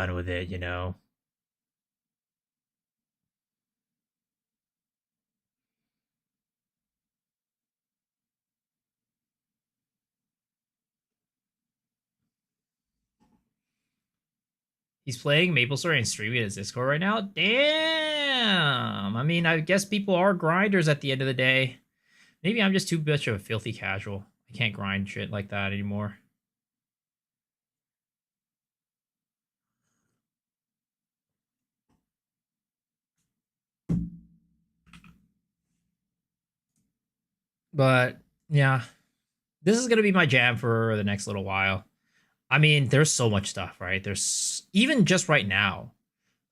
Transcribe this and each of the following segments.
done with it, you know. He's playing MapleStory and streaming his Discord right now. Damn. I mean, I guess people are grinders at the end of the day. Maybe I'm just too much of a filthy casual. I can't grind shit like that anymore. But yeah, this is gonna be my jam for the next little while. I mean, there's so much stuff, right? There's even just right now,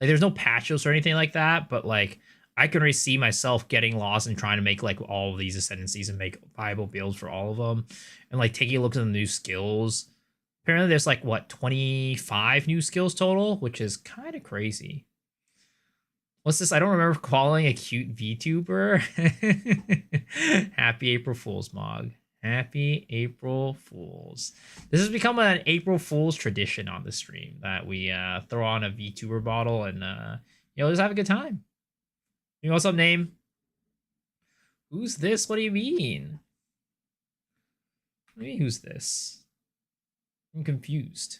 like there's no patches or anything like that, but like I can already see myself getting lost and trying to make like all of these ascendancies and make viable builds for all of them, and like taking a look at the new skills. Apparently, there's like what 25 new skills total, which is kind of crazy. What's this? I don't remember calling a cute VTuber. Happy April Fool's, Mog. Happy April Fools. This has become an April Fool's tradition on the stream that we throw on a VTuber bottle and just have a good time. You know what's up, name? Who's this? What do you mean? What do you mean, who's this? I'm confused.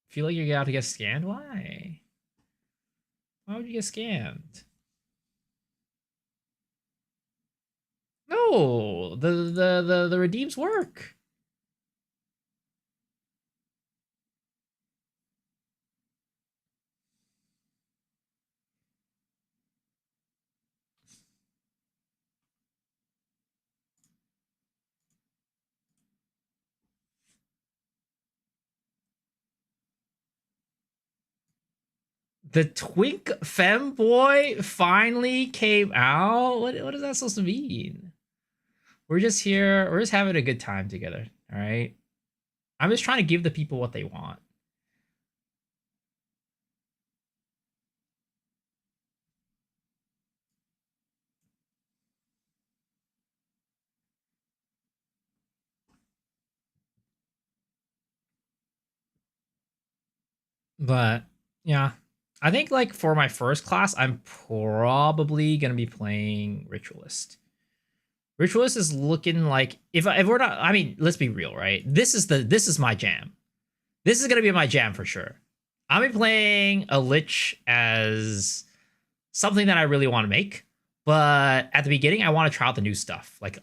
Feel like you're about to get scanned? Why? Why would you get scammed? No, the redeems work. The twink femboy finally came out. What is that supposed to mean? We're just here. We're just having a good time together. All right. I'm just trying to give the people what they want. But yeah, I think like for my first class, I'm probably gonna be playing Ritualist. Ritualist is looking like if we're not. I mean, let's be real, right? This is my jam. This is gonna be my jam for sure. I'll be playing a Lich as something that I really want to make. But at the beginning, I want to try out the new stuff. Like,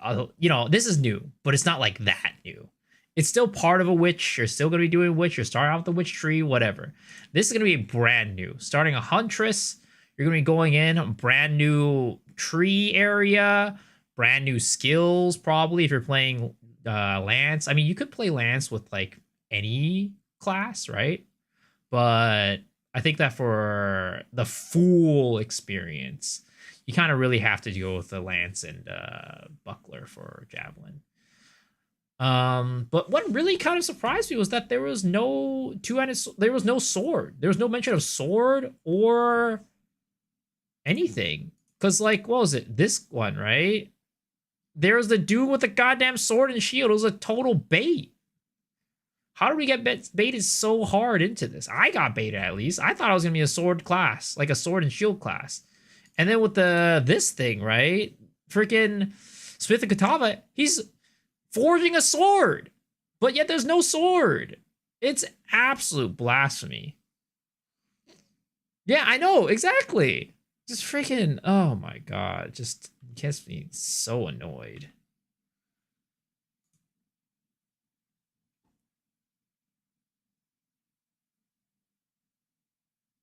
this is new, but it's not like that new. It's still part of a witch. You're still going to be doing witch. You're starting out with the witch tree, whatever. This is going to be brand new. Starting a huntress, you're going to be going in, brand new tree area, brand new skills, probably if you're playing Lance. I mean, you could play Lance with like any class, right? But I think that for the full experience, you kind of really have to go with the lance and buckler for javelin. But what really kind of surprised me was that there was no two-handed. There was no sword. There was no mention of sword or anything. Because like, what was it? This one, right? There's the dude with the goddamn sword and shield. It was a total bait. How did we get baited so hard into this? I got baited at least. I thought I was gonna be a sword class, like a sword and shield class. And then with this thing, right? Freaking Smith and Katava, he's forging a sword, but yet there's no sword. It's absolute blasphemy. Yeah, I know, exactly. Just freaking, oh my god, just gets me so annoyed.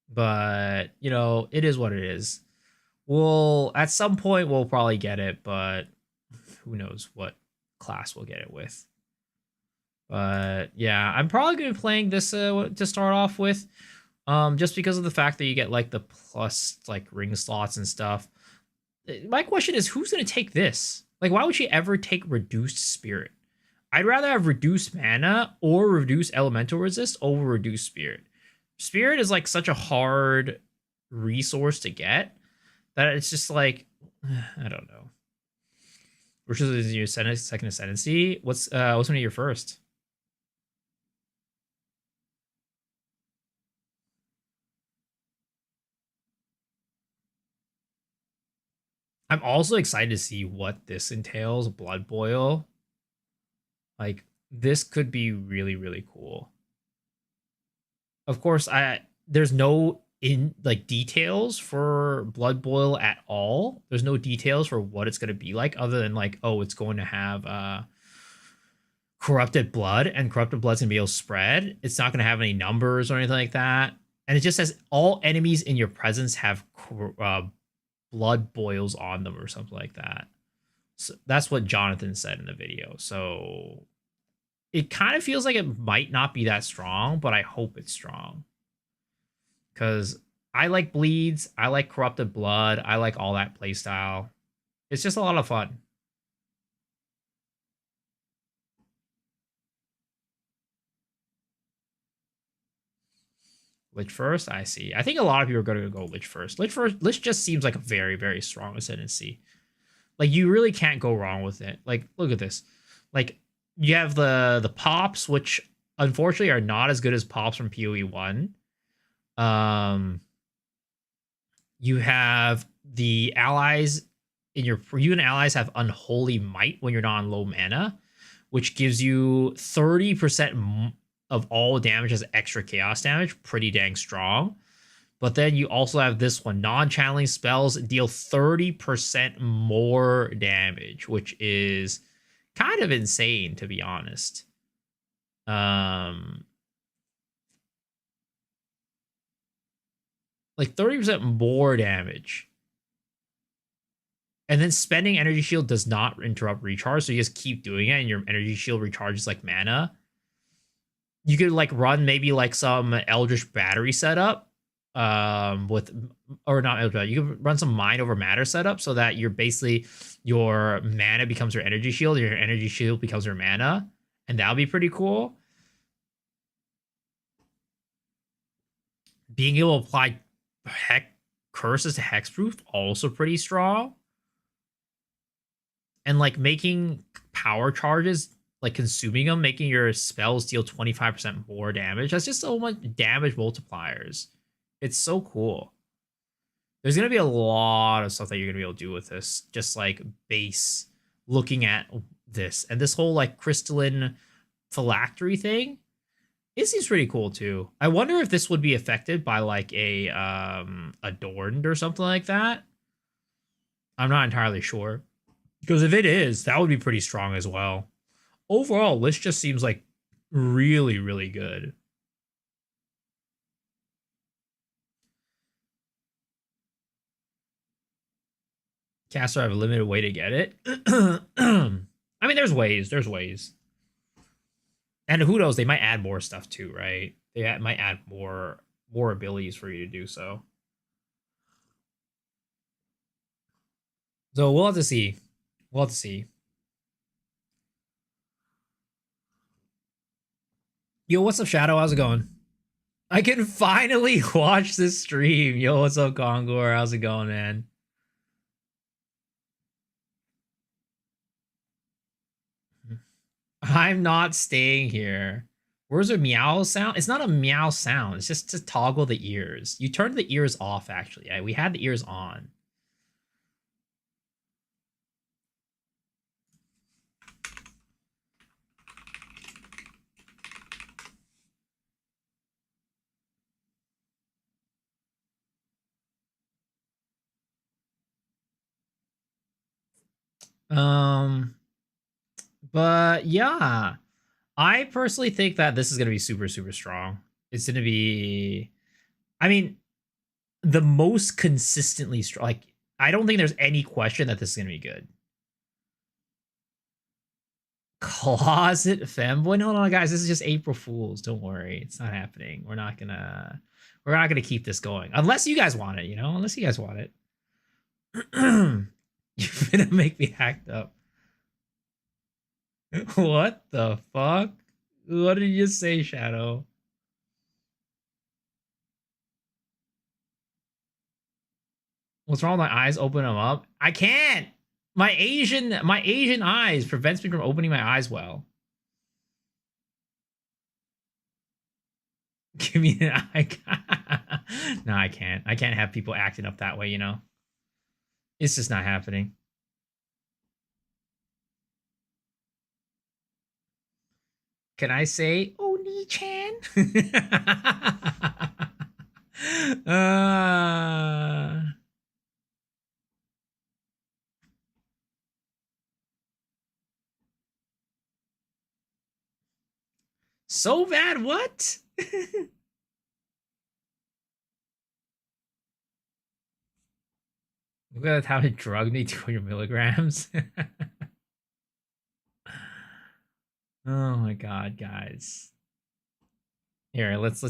But, it is what it is. We'll, at some point, we'll probably get it, but who knows what class we'll get it with. But yeah, I'm probably going to be playing this to start off with, just because of the fact that you get like the plus like ring slots and stuff. My question is, who's going to take this? Like, why would she ever take reduced spirit? I'd rather have reduced mana or reduced elemental resist over reduced spirit. Spirit is like such a hard resource to get that it's just like, I don't know. Which is your second ascendancy. What's one of your first? I'm also excited to see what this entails. Blood boil. Like this could be really really cool. Of course, I there's no in like details for blood boil at all. There's no details for what it's going to be like other than like, oh, it's going to have corrupted blood, and corrupted blood's going to be able to spread. It's not going to have any numbers or anything like that. And it just says all enemies in your presence have blood boils on them or something like that. So that's what Jonathan said in the video. So it kind of feels like it might not be that strong, but I hope it's strong. Because I like bleeds, I like corrupted blood, I like all that playstyle. It's just a lot of fun. Lich first, I see. I think a lot of people are going to go Lich first. Lich just seems like a very, very strong ascendancy. Like you really can't go wrong with it. Like look at this. Like you have the pops, which unfortunately are not as good as pops from PoE 1. You have the allies in you and allies have unholy might when you're not on low mana, which gives you 30% of all damage as extra chaos damage. Pretty dang strong. But then you also have this one. Non-channeling spells deal 30% more damage, which is kind of insane, to be honest. Like 30% more damage. And then spending energy shield does not interrupt recharge, so you just keep doing it, and your energy shield recharges like mana. You could like run maybe like some Eldritch Battery setup, with or not Eldritch. You could run some Mind over Matter setup so that you're basically your mana becomes your energy shield, your energy shield becomes your mana, and that'll be pretty cool. Being able to apply curses to hexproof also pretty strong. And like making power charges, like consuming them, making your spells deal 25% more damage. That's just so much damage multipliers. It's so cool. There's gonna be a lot of stuff that you're gonna be able to do with this. Just like base looking at this. And this whole like crystalline phylactery thing, it seems pretty cool too. I wonder if this would be affected by like a adorned or something like that. I'm not entirely sure. Because if it is, that would be pretty strong as well. Overall, Lich just seems like really, really good. Caster have a limited way to get it. I mean, there's ways. There's ways. And who knows? They might add more stuff too, right? They might add more abilities for you to do so. So we'll have to see. We'll have to see. Yo, what's up, Shadow? How's it going? I can finally watch this stream. Yo, what's up, Gongor? How's it going, man? I'm not staying here. Where's a meow sound? It's not a meow sound. It's just to toggle the ears. You turned the ears off, actually. We had the ears on. But yeah, I personally think that this is going to be super, super strong. It's going to be, I mean, the most consistently strong. Like, I don't think there's any question that this is going to be good. Closet femboy? No, guys, this is just April Fools. Don't worry, it's not happening. We're not gonna keep this going unless you guys want it. You know, unless you guys want it. You're gonna make me hacked up. What the fuck? What did you say, Shadow? What's wrong with my eyes? Open them up. I can't. my Asian eyes prevents me from opening my eyes well. Give me an eye. No, I can't. I can't have people acting up that way, you know? It's just not happening. Can I say Oni-chan? uh, so bad, what? Look at how it drugged me 200 milligrams. Oh my god, guys. Here, let's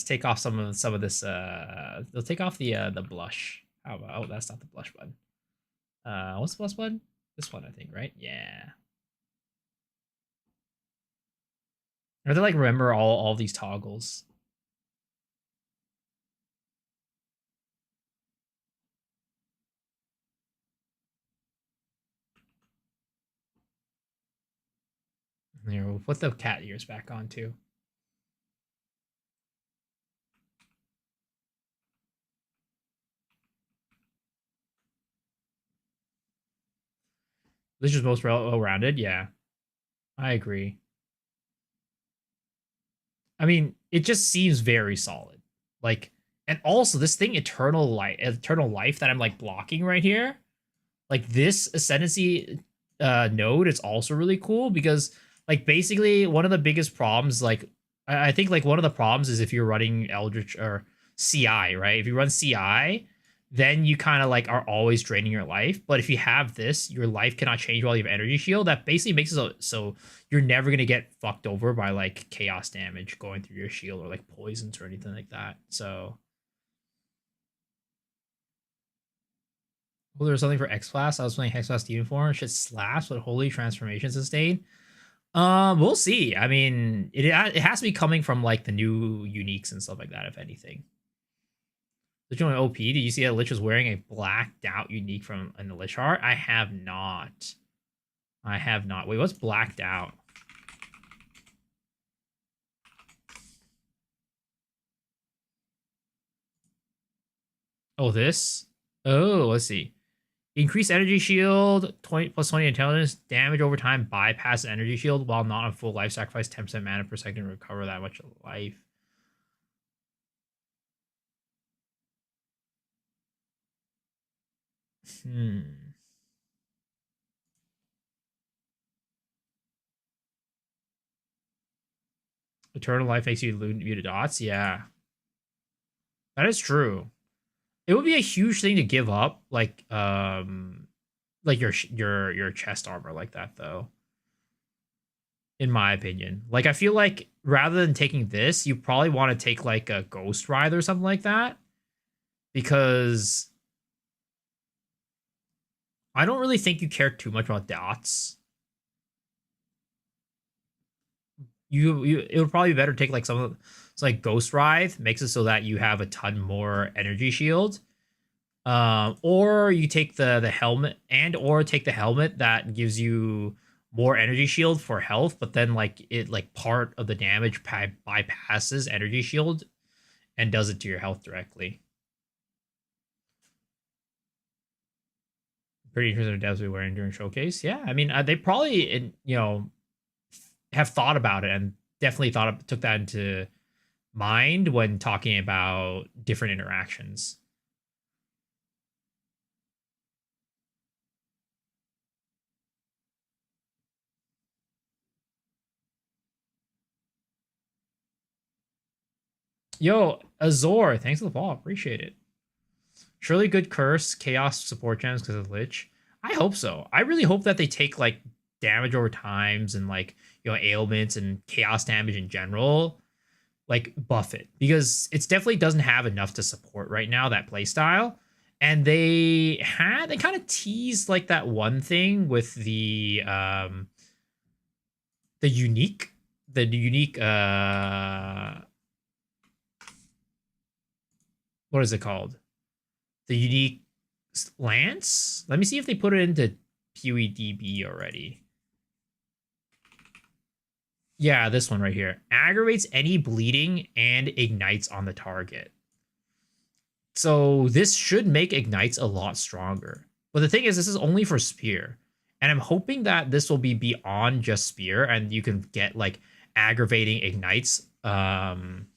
take off some of this we'll take off the blush. How about, oh, that's not the blush button. What's the blush button? This one, I think, right? Yeah. Or they like remember all these toggles. Here, we'll put the cat ears back on too. This is most well-rounded, yeah. I agree. I mean, it just seems very solid. Like, and also this thing, eternal life that I'm like blocking right here. Like this ascendancy node is also really cool because like basically one of the biggest problems, like I think like one of the problems is if you're running Eldritch or CI, right? If you run CI, then you kind of like are always draining your life. But if you have this, your life cannot change while you have energy shield. That basically makes it so you're never gonna get fucked over by like chaos damage going through your shield or like poisons or anything like that. So well, there was something for X class. I was playing Hex class Demon Form. Shit slaps, but holy transformation sustain. We'll see. I mean, it has to be coming from like the new uniques and stuff like that, if anything. Lich on OP. Did you see that Lich was wearing a blacked out unique from in the Lich art? I have not. I have not. Wait, what's blacked out? Oh, this? Oh, let's see. Increase energy shield, 20 plus 20 intelligence, damage over time, bypass energy shield while not on full life, sacrifice 10% mana per second to recover that much life. Hmm. Eternal life makes you immune to dots. Yeah, that is true. It would be a huge thing to give up, like your chest armor like that, though. In my opinion, like I feel like rather than taking this, you probably want to take like a Ghost Ride or something like that, because I don't really think you care too much about dots. You it would probably be better to take like some of it's like Ghost Ride makes it so that you have a ton more energy shield. Or you take the helmet and or take the helmet that gives you more energy shield for health, but then like it like part of the damage bypasses energy shield and does it to your health directly. Pretty interesting devs we wearing during showcase. Yeah, I mean they probably have thought about it and definitely took that into mind when talking about different interactions. Yo, Azor, thanks for the follow. Appreciate it. Surely good curse, chaos support gems because of Lich. I hope so. I really hope that they take like damage over times and like ailments and chaos damage in general, like buff it because it's definitely doesn't have enough to support right now that playstyle. And they kind of teased like that one thing with the unique the unique what is it called? The unique lance. Let me see if they put it into PoE DB already. Yeah, this one right here. Aggravates any bleeding and ignites on the target. So this should make ignites a lot stronger. But the thing is, this is only for spear. And I'm hoping that this will be beyond just spear and you can get like aggravating ignites on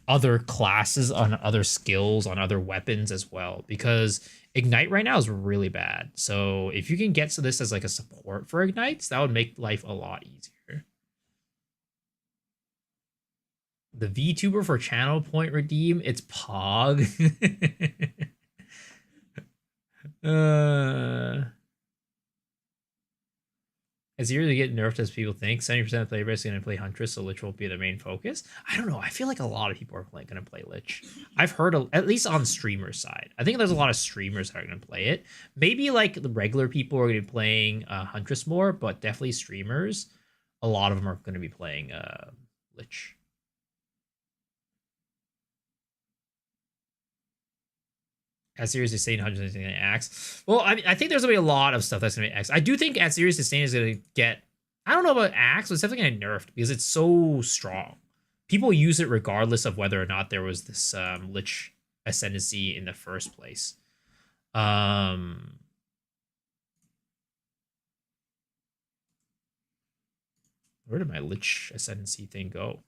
other classes, on other skills, on other weapons as well. Because ignite right now is really bad. So if you can get to this as like a support for ignites, that would make life a lot easier. The VTuber for channel point redeem, it's Pog. As years to get nerfed as people think, 70% of player base is going to play Huntress, so Lich will be the main focus. I don't know. I feel like a lot of people are going to play Lich. I've heard, at least on streamer side. I think there's a lot of streamers that are going to play it. Maybe like the regular people are going to be playing Huntress more, but definitely streamers. A lot of them are going to be playing Lich. As Serious Disdain 100 is going to Axe. Well, I think there's going to be a lot of stuff that's going to be Axe. I do think As Serious Disdain is going to get, I don't know about Axe, but it's definitely going to nerfed because it's so strong. People use it regardless of whether or not there was this Lich ascendancy in the first place. Where did my Lich ascendancy thing go?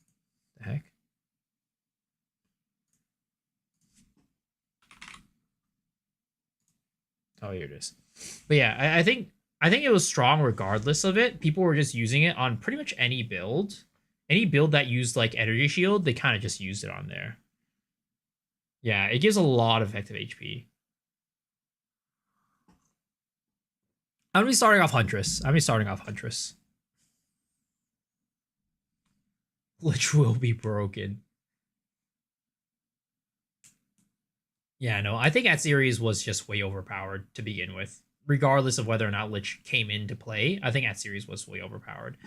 The heck? Oh, here it is. But yeah, I think it was strong regardless of it. People were just using it on pretty much any build. Any build that used like energy shield, they kind of just used it on there. Yeah, it gives a lot of effective HP. I'm gonna be starting off Huntress. Lich will be broken. Yeah, no, I think At-Series was just way overpowered to begin with. Regardless of whether or not Lich came into play, I think At-Series was way overpowered.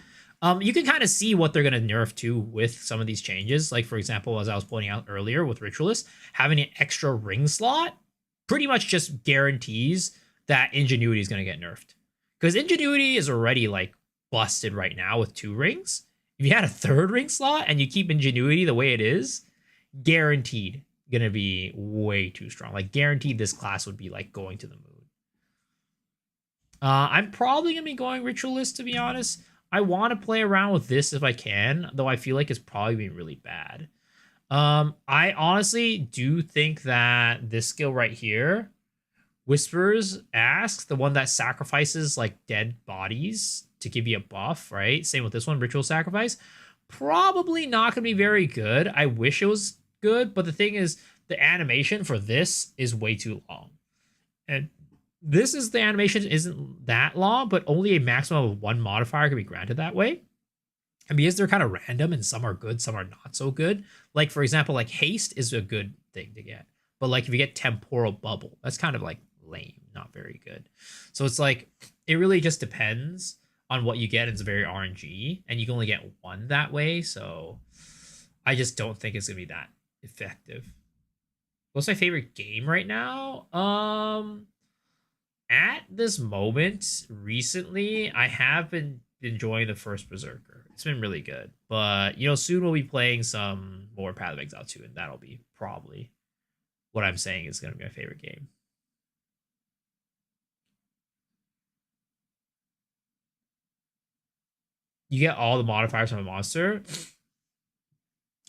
You can kind of see what they're going to nerf too with some of these changes. Like, for example, as I was pointing out earlier with Ritualist, having an extra ring slot pretty much just guarantees that Ingenuity is going to get nerfed. Because Ingenuity is already, like, busted right now with 2 rings. If you had a 3rd ring slot and you keep Ingenuity the way it is, guaranteed gonna be way too strong. Like, guaranteed this class would be like going to the moon. I'm probably gonna be going Ritualist, to be honest. I want to play around with this if I can, though I feel like it's probably been really bad. I honestly do think that this skill right here, Whispers Ask, the one that sacrifices like dead bodies to give you a buff, right? Same with this one, Ritual Sacrifice. Probably not gonna be very good. I wish it was good, but the thing is, the animation for this is way too long. And this is, the animation isn't that long, but only a maximum of 1 modifier can be granted that way. And because they're kind of random and some are good, some are not so good. Like, for example, like haste is a good thing to get. But like if you get temporal bubble, that's kind of like lame, not very good. So it's like, it really just depends on what you get. It's very RNG and you can only get 1 that way. So I just don't think it's gonna be that effective. What's my favorite game right now? At this moment, recently, I have been enjoying the first Berserker. It's been really good. But, you know, soon we'll be playing some more Path of Exile 2, and that'll be probably what I'm saying is going to be my favorite game. You get all the modifiers from a monster.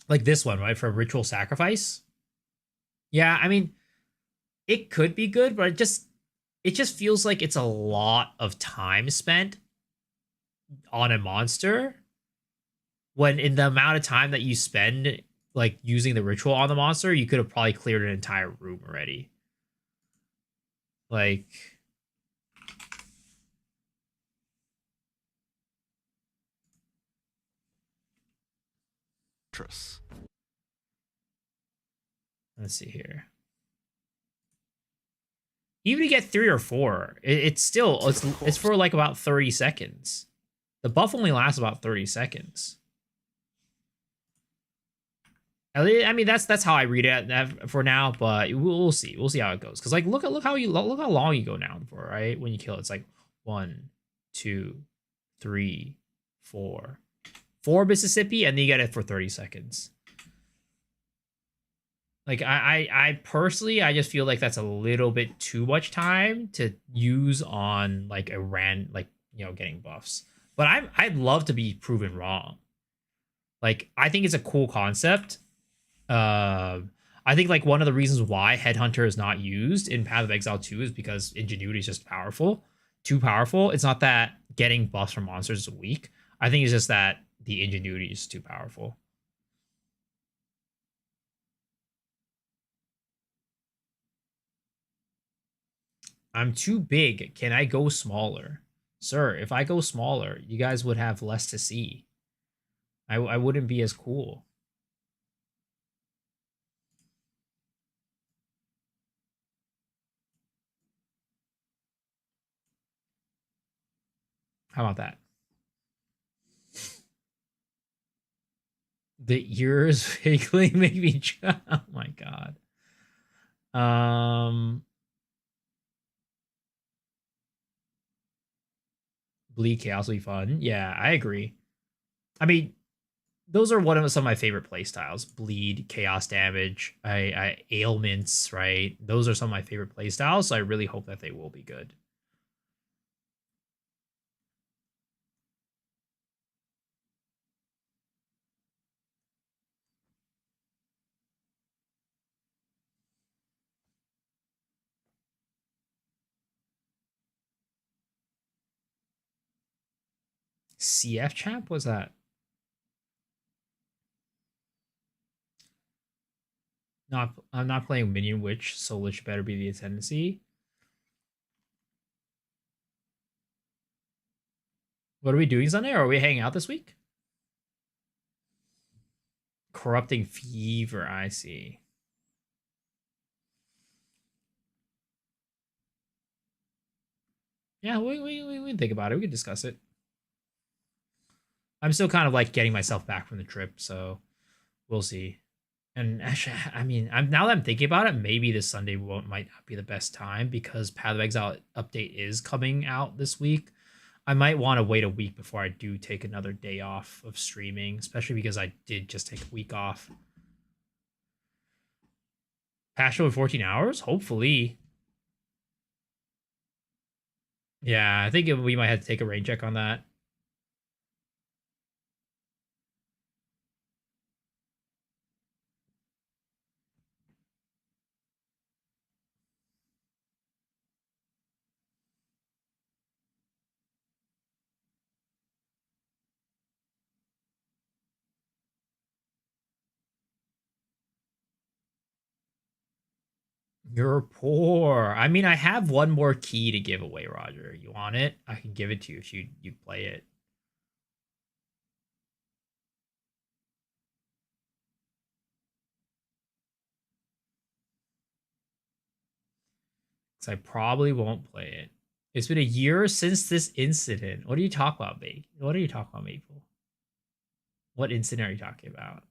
Like this one, right? For Ritual Sacrifice. Yeah, I mean, it could be good, but it just feels like it's a lot of time spent on a monster when in the amount of time that you spend like using the ritual on the monster, you could have probably cleared an entire room already. Like, let's see here. Even to get 3 or 4, it's still it's for like about 30 seconds. The buff only lasts about 30 seconds. I mean, that's how I read it for now, but we'll see. We'll see how it goes. Cause like look how long you go down for, right? When you kill, it's like 1, 2, 3, 4, 4 Mississippi, and then you get it for 30 seconds. Like I personally, I just feel like that's a little bit too much time to use on like a like getting buffs. But I'd love to be proven wrong. Like I think it's a cool concept. Uh, I think like one of the reasons why Headhunter is not used in Path of Exile 2 is because Ingenuity is just powerful, too powerful. It's not that getting buffs from monsters is weak. I think it's just that the Ingenuity is too powerful. I'm too big. Can I go smaller? Sir, if I go smaller, you guys would have less to see. I wouldn't be as cool. How about that? The ears vaguely make me. Oh my god. Bleed Chaos will be fun. Yeah, I agree. I mean, those are one of some of my favorite playstyles. Bleed, chaos damage, I ailments, right? Those are some of my favorite playstyles, so I really hope that they will be good. CF champ? What's that? Not I'm not playing Minion Witch, so Lich better be the tendency. What are we doing Sunday? Or are we hanging out this week? Corrupting Fever, I see. Yeah, we can think about it. We can discuss it. I'm still kind of like getting myself back from the trip, so we'll see. And actually, I mean, now that I'm thinking about it, maybe this Sunday might not be the best time because Path of Exile update is coming out this week. I might want to wait a week before I do take another day off of streaming, especially because I did just take a week off. Patch over 14 hours? Hopefully. Yeah, I think we might have to take a rain check on that. You're poor. I mean, I have one more key to give away, Roger. You want it? I can give it to you if you play it. Because I probably won't play it. It's been a year since this incident. What are you talking about, Maple? What are you talking about, Maple? What incident are you talking about?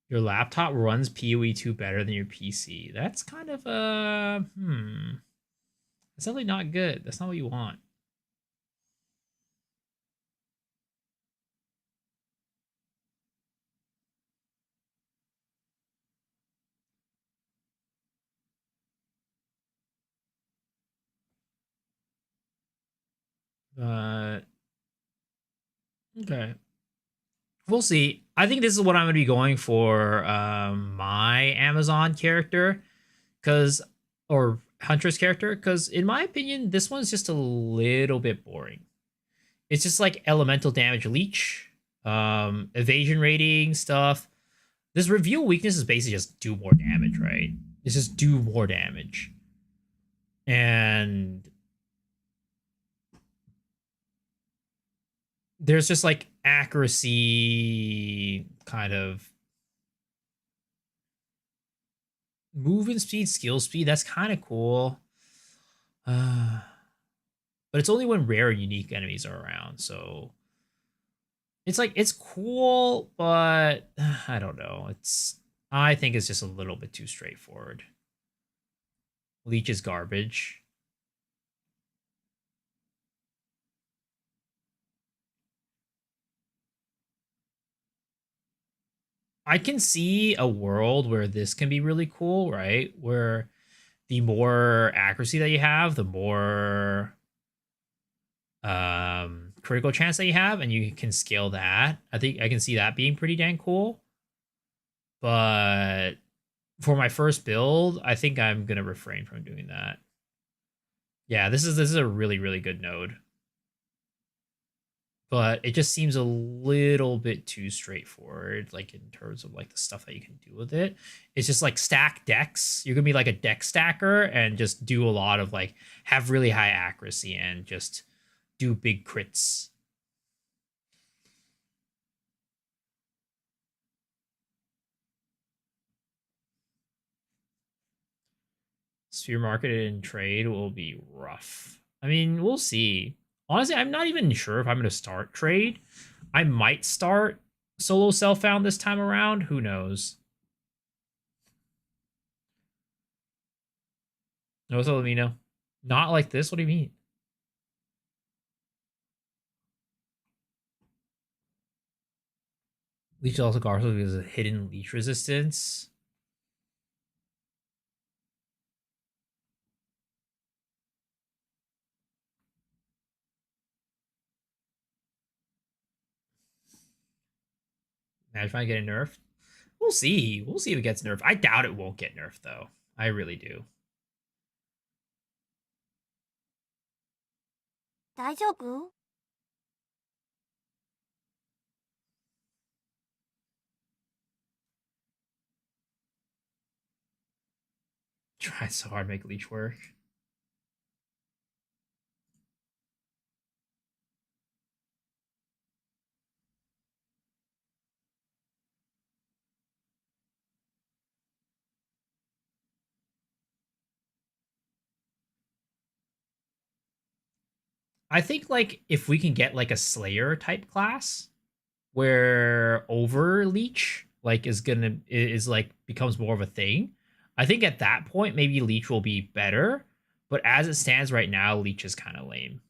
Your laptop runs PoE 2 better than your PC. That's kind of That's definitely not good. That's not what you want. But okay. We'll see. I think this is what I'm going to be going for my Amazon character cuz or Huntress character cuz in my opinion this one's just a little bit boring. It's just like elemental damage leech, evasion rating stuff. This reveal weakness is basically just do more damage, right? It's just do more damage. And there's just like accuracy kind of movement speed, skill speed. That's kind of cool. But it's only when rare and unique enemies are around. So it's like it's cool, but I don't know. I think it's just a little bit too straightforward. Leech is garbage. I can see a world where this can be really cool, right? Where the more accuracy that you have, the more critical chance that you have, and you can scale that. I think I can see that being pretty dang cool. But for my first build, I think I'm gonna refrain from doing that. Yeah, this is a really good node, but it just seems a little bit too straightforward, like in terms of like the stuff that you can do with it. It's just like stack decks. You're gonna be like a deck stacker and just do a lot of like have really high accuracy and just do big crits. Sphere market and trade will be rough. I mean, we'll see. Honestly, I'm not even sure if I'm going to start trade. I might start solo self found this time around. Who knows? No Salamino. Not like this. What do you mean? Leech also Garfield because of hidden leech resistance. Imagine if I get nerfed. We'll see. We'll see if it gets nerfed. I doubt it won't get nerfed though. I really do. 大丈夫？ Try so hard to make leech work. I think like if we can get like a Slayer type class where overleech like is like becomes more of a thing. I think at that point maybe leech will be better, but as it stands right now, leech is kind of lame.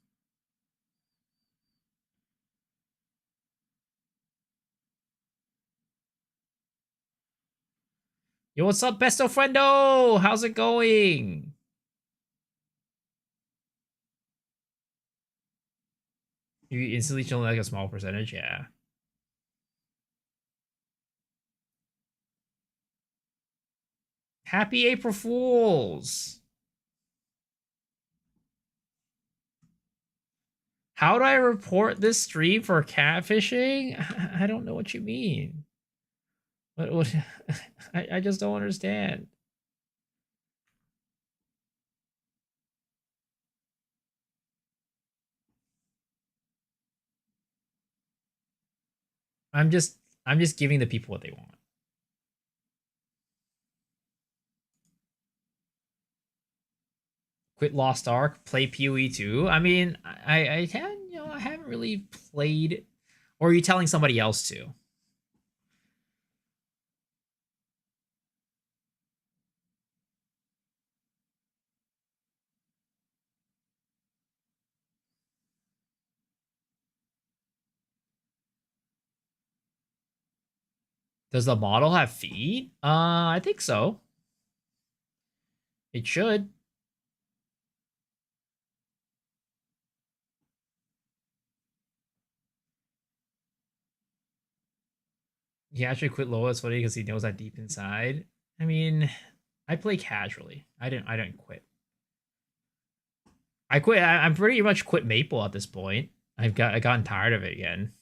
Yo, what's up, besto friendo? How's it going? You instantly show like a small percentage, yeah. Happy April Fools! How do I report this stream for catfishing? I don't know what you mean. What I just don't understand. I'm just I'm just giving the people what they want. Quit Lost Ark, play PoE 2. I mean, I can I haven't really played. Or are you telling somebody else to? Does the model have feet? I think so. It should. He actually quit Lola. It's funny because he knows that deep inside. I mean, I play casually. I didn't quit. I quit. I'm pretty much quit Maple at this point. I gotten tired of it again.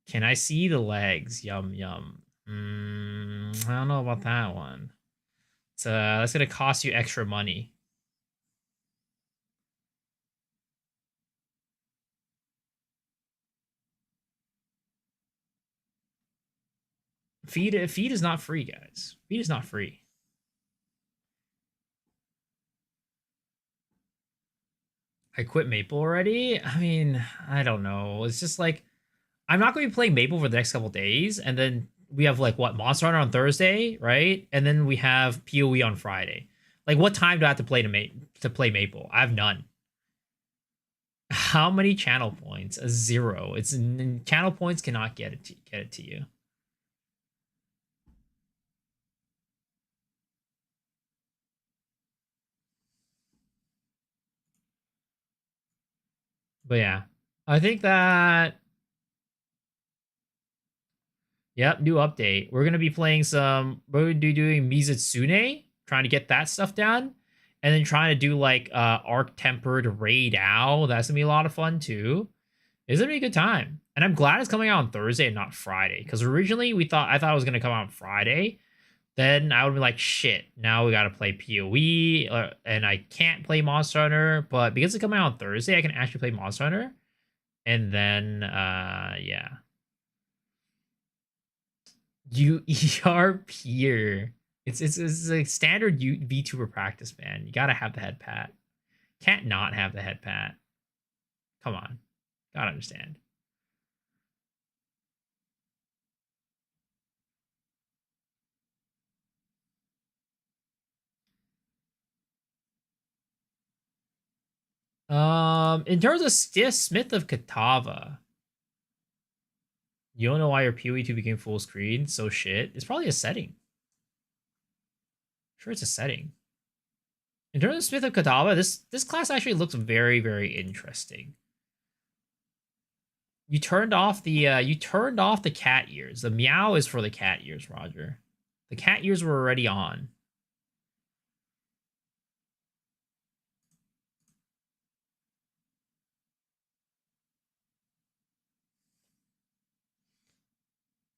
Can I see the legs? Yum yum. I don't know about that one. So that's gonna cost you extra money. Feed is not free, guys. Feed is not free. I quit Maple already. I mean, I don't know. It's just like I'm not going to be playing Maple for the next couple days, and then we have like what Monster Hunter on Thursday, right? And then we have PoE on Friday. Like, what time do I have to play to play Maple? I have none. How many channel points? A zero. It's channel points cannot get it to you. But yeah, I think that. Yep, new update. We're gonna be playing some. We're gonna be doing Mizutsune, trying to get that stuff down, and then trying to do like Arc Tempered Raid Owl. That's gonna be a lot of fun too. It's gonna be a good time, and I'm glad it's coming out on Thursday and not Friday. Because originally I thought it was gonna come out on Friday. Then I would be like, shit. Now we gotta play PoE, and I can't play Monster Hunter. But because it's coming out on Thursday, I can actually play Monster Hunter. And then, yeah. UER peer. It's a standard VTuber practice, man. You gotta have the head pat. Can't not have the head pat. Come on. Gotta understand. In terms of Smith of Katava, you don't know why your PoE2 became full screen? So shit. It's probably a setting. Sure, it's a setting. In terms of Smith of Katava, this class actually looks very, very interesting. You turned off the cat ears. The meow is for the cat ears, Roger. The cat ears were already on.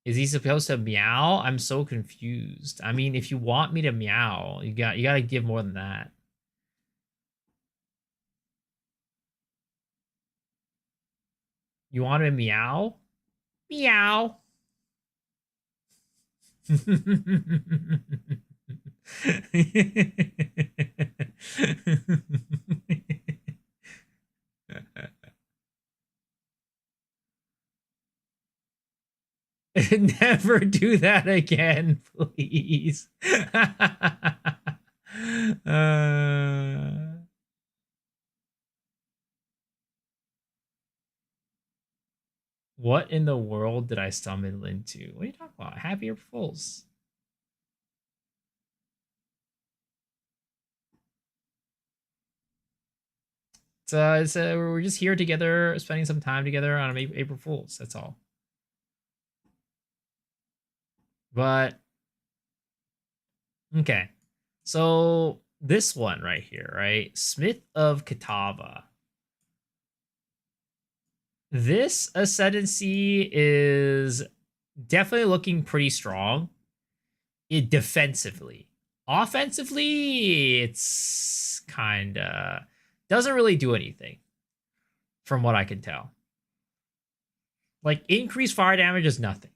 Is he supposed to meow? I'm so confused. I mean, if you want me to meow, you gotta give more than that. You want him to meow? Meow. Never do that again, please. What in the world did I stumble into? What are you talking about? Happier Fools. We're just here together, spending some time together on April Fools. That's all. But okay, so this one right here, right? Smith of Katava. This ascendancy is definitely looking pretty strong. Defensively, offensively, it's kind of doesn't really do anything, from what I can tell. Like increased fire damage is nothing.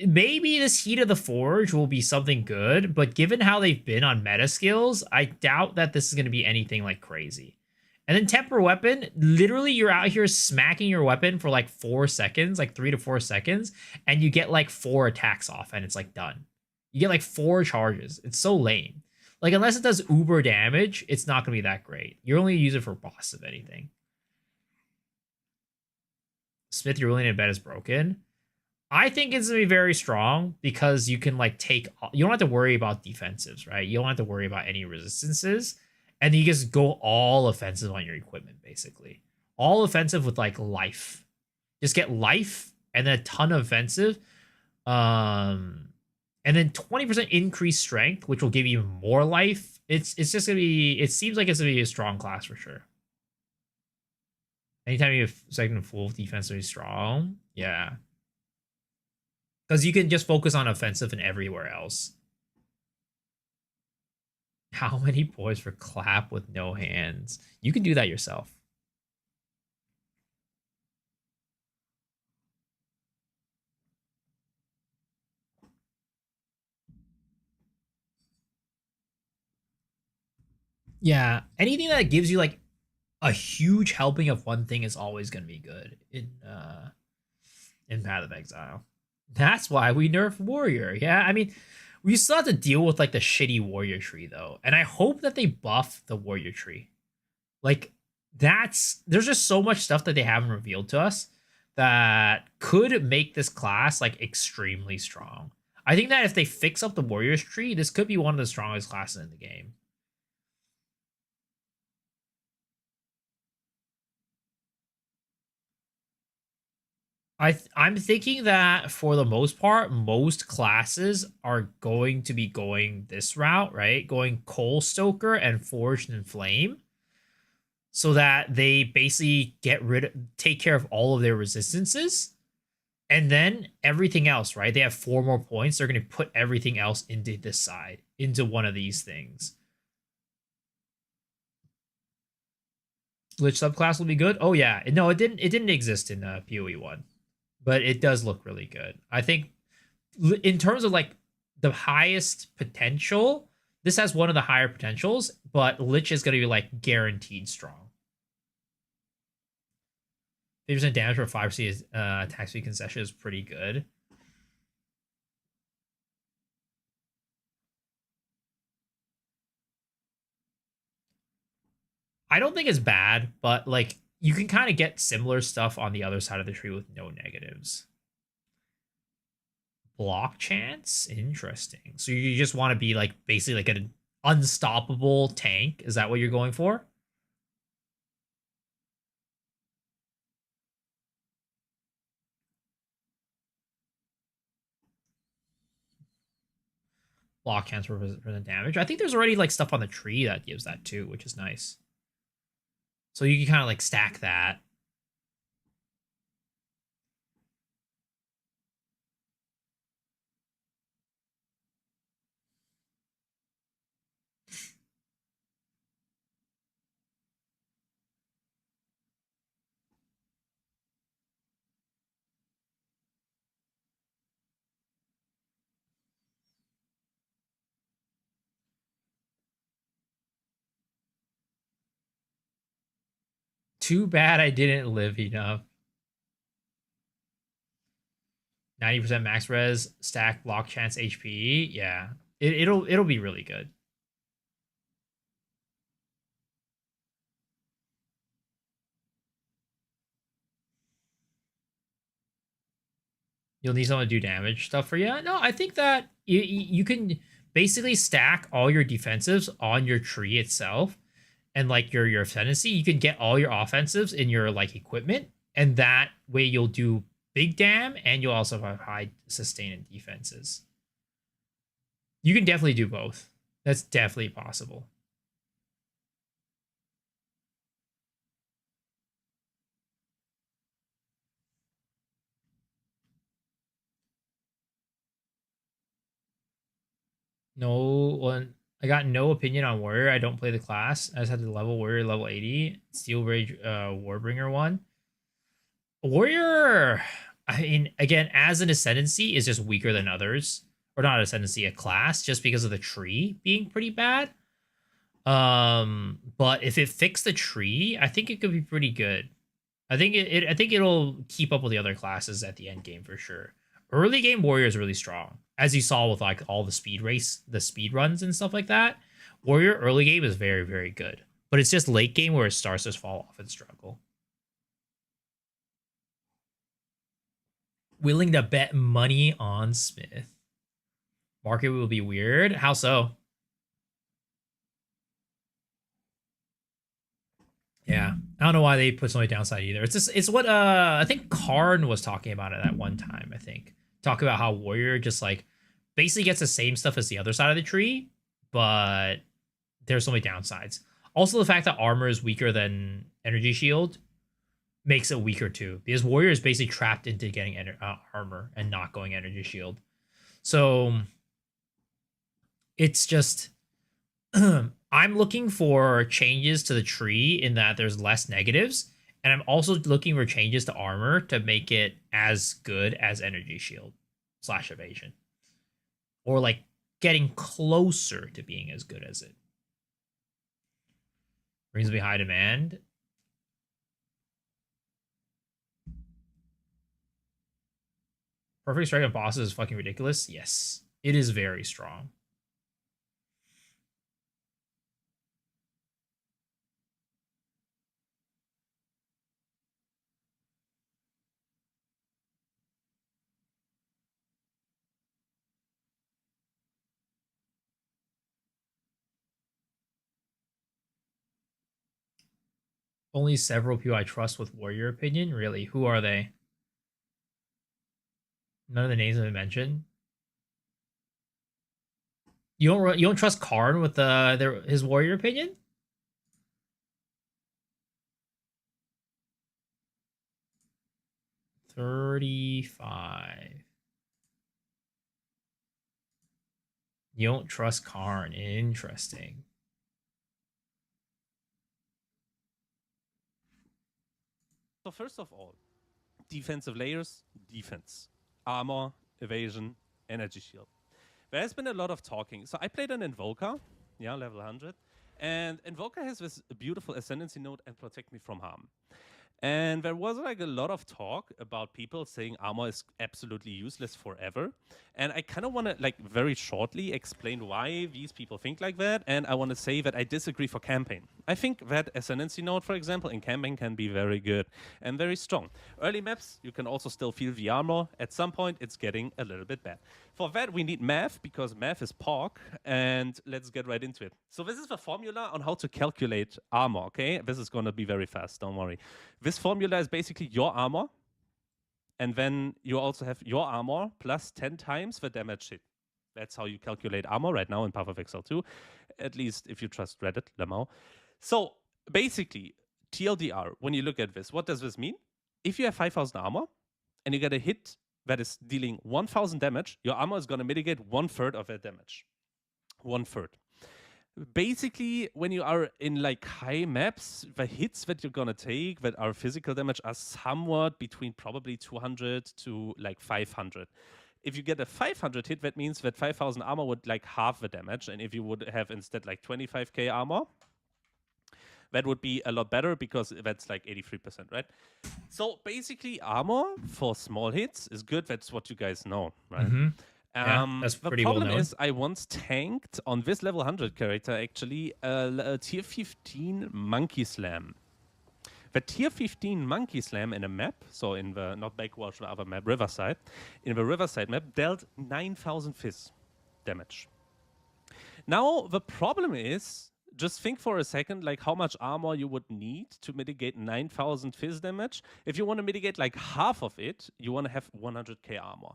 Maybe this Heat of the Forge will be something good, but given how they've been on meta skills, I doubt that this is going to be anything like crazy. And then Temper Weapon, literally you're out here smacking your weapon for like 4 seconds, like 3 to 4 seconds, and you get like 4 attacks off and it's like done. You get like 4 charges. It's so lame. Like unless it does uber damage, it's not going to be that great. You only use it for boss if anything. Smith, you're willing to bet is broken. I think it's gonna be very strong because you can like you don't have to worry about defensives, right? You don't have to worry about any resistances, and you just go all offensive on your equipment, basically. All offensive with like life. Just get life and then a ton of offensive. And then 20% increased strength, which will give you more life. It's just gonna be, it seems like it's gonna be a strong class for sure. Anytime you have second full defensively strong, yeah. Because you can just focus on offensive and everywhere else. How many poise for clap with no hands? You can do that yourself. Yeah, anything that gives you like a huge helping of one thing is always going to be good in Path of Exile. That's why we nerf Warrior. Yeah, I mean, we still have to deal with like the shitty Warrior tree though, and I hope that they buff the Warrior tree. Like there's just so much stuff that they haven't revealed to us that could make this class like extremely strong. I think that if they fix up the Warriors tree, this could be one of the strongest classes in the game. I'm thinking that for the most part, most classes are going to be going this route, right? Going Coal Stoker and Forged in Flame, so that they basically take care of all of their resistances, and then everything else, right? They have 4 more points. They're going to put everything else into this side, into one of these things. Lich subclass will be good. Oh yeah, no, it didn't. It didn't exist in PoE 1, but it does look really good. I think in terms of like the highest potential, this has one of the higher potentials, but Lich is going to be like guaranteed strong. 50% damage for 5% attack speed concession is pretty good. I don't think it's bad, but like you can kind of get similar stuff on the other side of the tree with no negatives. Block chance, interesting. So you just want to be like basically like an unstoppable tank. Is that what you're going for? Block chance for the damage. I think there's already like stuff on the tree that gives that too, which is nice. So you can kind of like stack that. Too bad I didn't live enough. 90% max res, stack block chance HP. Yeah. It'll be really good. You'll need someone to do damage stuff for you. No, I think that you can basically stack all your defensives on your tree itself, and like your ascendancy, you can get all your offensives in your like equipment, and that way you'll do big dam and you'll also have high sustain and defenses. You can definitely do both. That's definitely possible. No one. I got no opinion on Warrior. I don't play the class. I just had the level Warrior level 80. Steel Rage Warbringer one. Warrior, I mean, again, as an ascendancy, is just weaker than others. Or not ascendancy, a class, just because of the tree being pretty bad. But if it fixed the tree, I think it could be pretty good. I think it'll keep up with the other classes at the end game for sure. Early game Warrior is really strong, as you saw with like all the speed runs and stuff like that. Warrior early game is very, very good, but it's just late game where it starts to fall off and struggle. Willing to bet money on Smith. Market will be weird. How so? Yeah, I don't know why they put so many downside either. It's just it's what I think Karn was talking about it at one time. I think talk about how Warrior just like basically gets the same stuff as the other side of the tree, but there's so many downsides. Also, the fact that armor is weaker than energy shield makes it weaker too, because Warrior is basically trapped into getting armor and not going energy shield. So it's just I'm looking for changes to the tree in that there's less negatives, and I'm also looking for changes to armor to make it as good as energy shield slash evasion, or like getting closer to being as good as it. Reasonably high demand. Perfect strike on bosses is fucking ridiculous. Yes, it is very strong. Only several people I trust with warrior opinion. Really, who are they? None of the names have been mentioned. You don't trust Karn with his warrior opinion? 35. You don't trust Karn. Interesting. So first of all, defensive layers, defense, armor, evasion, energy shield. There has been a lot of talking. So I played an Invoker, yeah, level 100. And Invoker has this beautiful Ascendancy node and Protect Me from Harm. And there was like a lot of talk about people saying armor is absolutely useless forever. And I kind of want to like very shortly explain why these people think like that. And I want to say that I disagree for campaign. I think that Ascendancy node, for example, in campaign can be very good and very strong. Early maps, you can also still feel the armor. At some point, it's getting a little bit bad. For that, we need math because math is PoE, and let's get right into it. So this is the formula on how to calculate armor, okay? This is going to be very fast, don't worry. This formula is basically your armor, and then you also have your armor plus 10 times the damage hit. That's how you calculate armor right now in Path of Exile 2, at least if you trust Reddit, Lemao. So basically, TLDR, when you look at this, what does this mean? If you have 5,000 armor and you get a hit that is dealing 1,000 damage, your armor is going to mitigate 1/3 of that damage. 1/3. Basically, when you are in like high maps, the hits that you're going to take that are physical damage are somewhat between probably 200 to like 500. If you get a 500 hit, that means that 5,000 armor would like half the damage. And if you would have instead like 25k armor, that would be a lot better because that's like 83%, right? So basically, armor for small hits is good. That's what you guys know, right? Mm-hmm. Yeah, that's the pretty well problem known. is I once tanked on this level 100 character actually a tier 15 Monkey Slam. The tier 15 Monkey Slam in a map, so in the, not Backwash, the other map, Riverside, in the Riverside map, dealt 9,000 fizz damage. Now, the problem is, just think for a second, like how much armor you would need to mitigate 9,000 fizz damage. If you want to mitigate like half of it, you want to have 100k armor.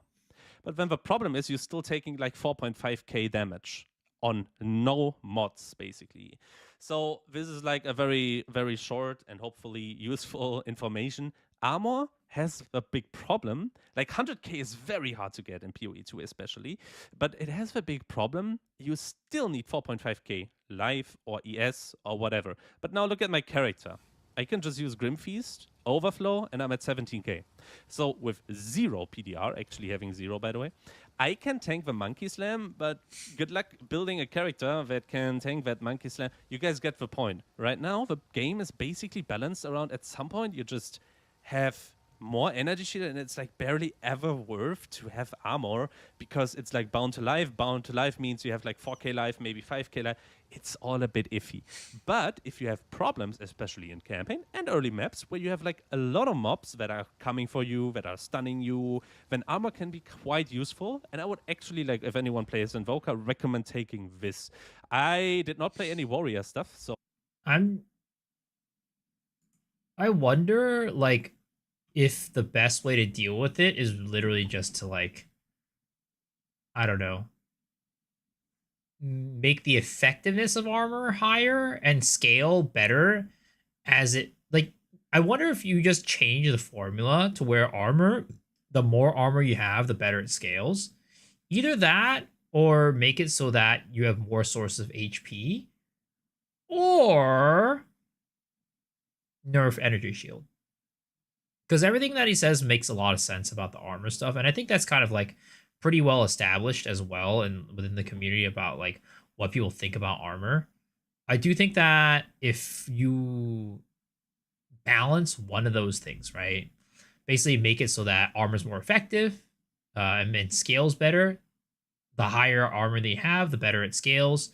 But then the problem is you're still taking like 4.5k damage on no mods, basically. So this is like a very, very short and hopefully useful information. Armor has a big problem. Like 100k is very hard to get in PoE 2 especially, but it has a big problem. You still need 4.5k life or ES or whatever. But now look at my character. I can just use Grim Feast, Overflow, and I'm at 17k. So with 0 PDR, actually having 0 by the way, I can tank the Monkey Slam, but good luck building a character that can tank that Monkey Slam. You guys get the point. Right now, the game is basically balanced around at some point you just have more energy shield and it's like barely ever worth to have armor because it's like bound to life. Bound to life means you have like 4k life, maybe 5k life. It's all a bit iffy. But if you have problems, especially in campaign and early maps, where you have like a lot of mobs that are coming for you, that are stunning you, then armor can be quite useful. And I would actually, like, if anyone plays Invoker, recommend taking this. I did not play any warrior stuff, so I wonder like if the best way to deal with it is literally just to like, I don't know, make the effectiveness of armor higher and scale better as it like, I wonder if you just change the formula to where armor, the more armor you have, the better it scales. Either that or make it so that you have more sources of HP, or nerf energy shield. Because everything that he says makes a lot of sense about the armor stuff, and I think that's kind of like pretty well established as well and within the community about like what people think about armor. I do think that if you balance one of those things, right? Basically make it so that armor's more effective, and scales better. The higher armor they have, the better it scales,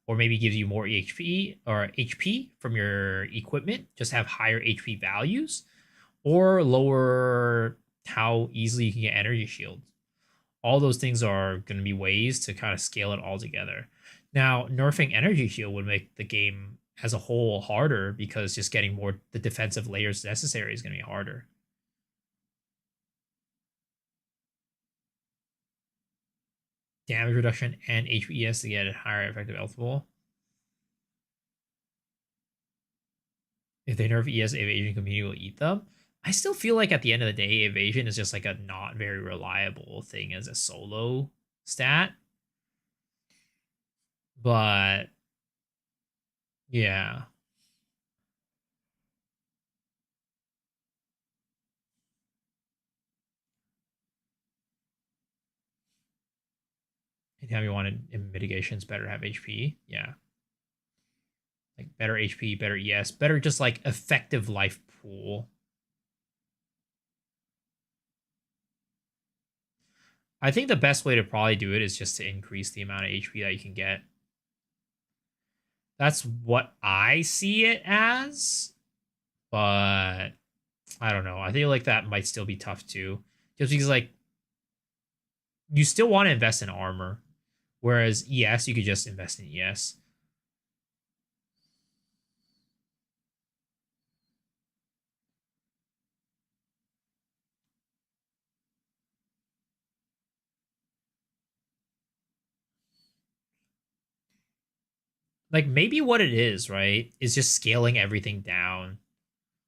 or maybe gives you more HP or HP from your equipment. Just have higher HP values, or lower how easily you can get energy shields. All those things are going to be ways to kind of scale it all together. Now, nerfing energy shield would make the game as a whole harder because just getting more the defensive layers necessary is going to be harder. Damage reduction and HPES to get a higher effective health pool. If they nerf ES, evasion community will eat them. I still feel like at the end of the day, evasion is just like a not very reliable thing as a solo stat. But yeah. Anytime you wanted mitigations, better have HP. Yeah. Like better HP, better ES, better just like effective life pool. I think the best way to probably do it is just to increase the amount of HP that you can get. That's what I see it as, but I don't know. I feel like that might still be tough too, just because like you still want to invest in armor, whereas ES you could just invest in ES. Like maybe what it is, right, is just scaling everything down.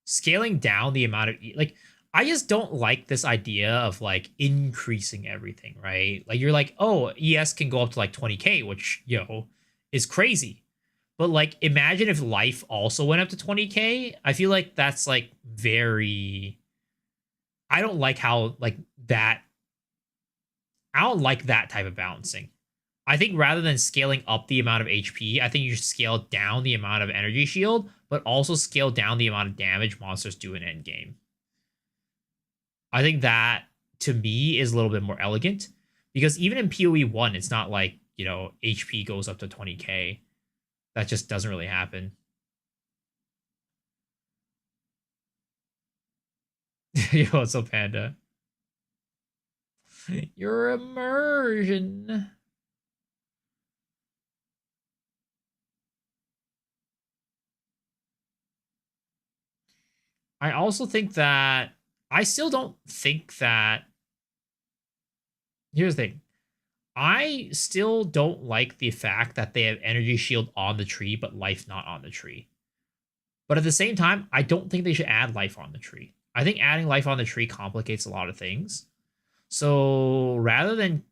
Scaling down the amount of like I just don't like this idea of like increasing everything, right? Like you're like, oh, ES can go up to like 20k, which is crazy. But like imagine if life also went up to 20k. I feel like that's like very I don't like how like that I don't like that type of balancing. I think rather than scaling up the amount of HP, I think you should scale down the amount of energy shield, but also scale down the amount of damage monsters do in endgame. I think that to me is a little bit more elegant because even in PoE 1, it's not like, HP goes up to 20k. That just doesn't really happen. Yo, what's up, Panda? Your immersion. I also think that I still don't think that. Here's the thing. I still don't like the fact that they have energy shield on the tree, but life not on the tree. But at the same time, I don't think they should add life on the tree. I think adding life on the tree complicates a lot of things. So rather than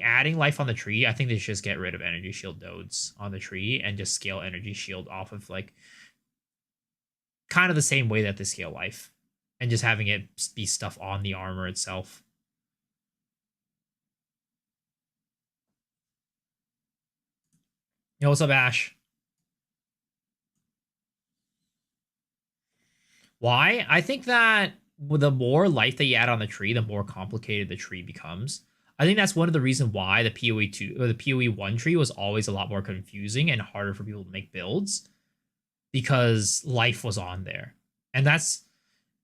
adding life on the tree, I think they should just get rid of energy shield nodes on the tree and just scale energy shield off of like kind of the same way that they scale life and just having it be stuff on the armor itself. What's up, Ash? Why? I think that the more life that you add on the tree, the more complicated the tree becomes. I think that's one of the reasons why the PoE 2 or the PoE 1 tree was always a lot more confusing and harder for people to make builds because life was on there. And that's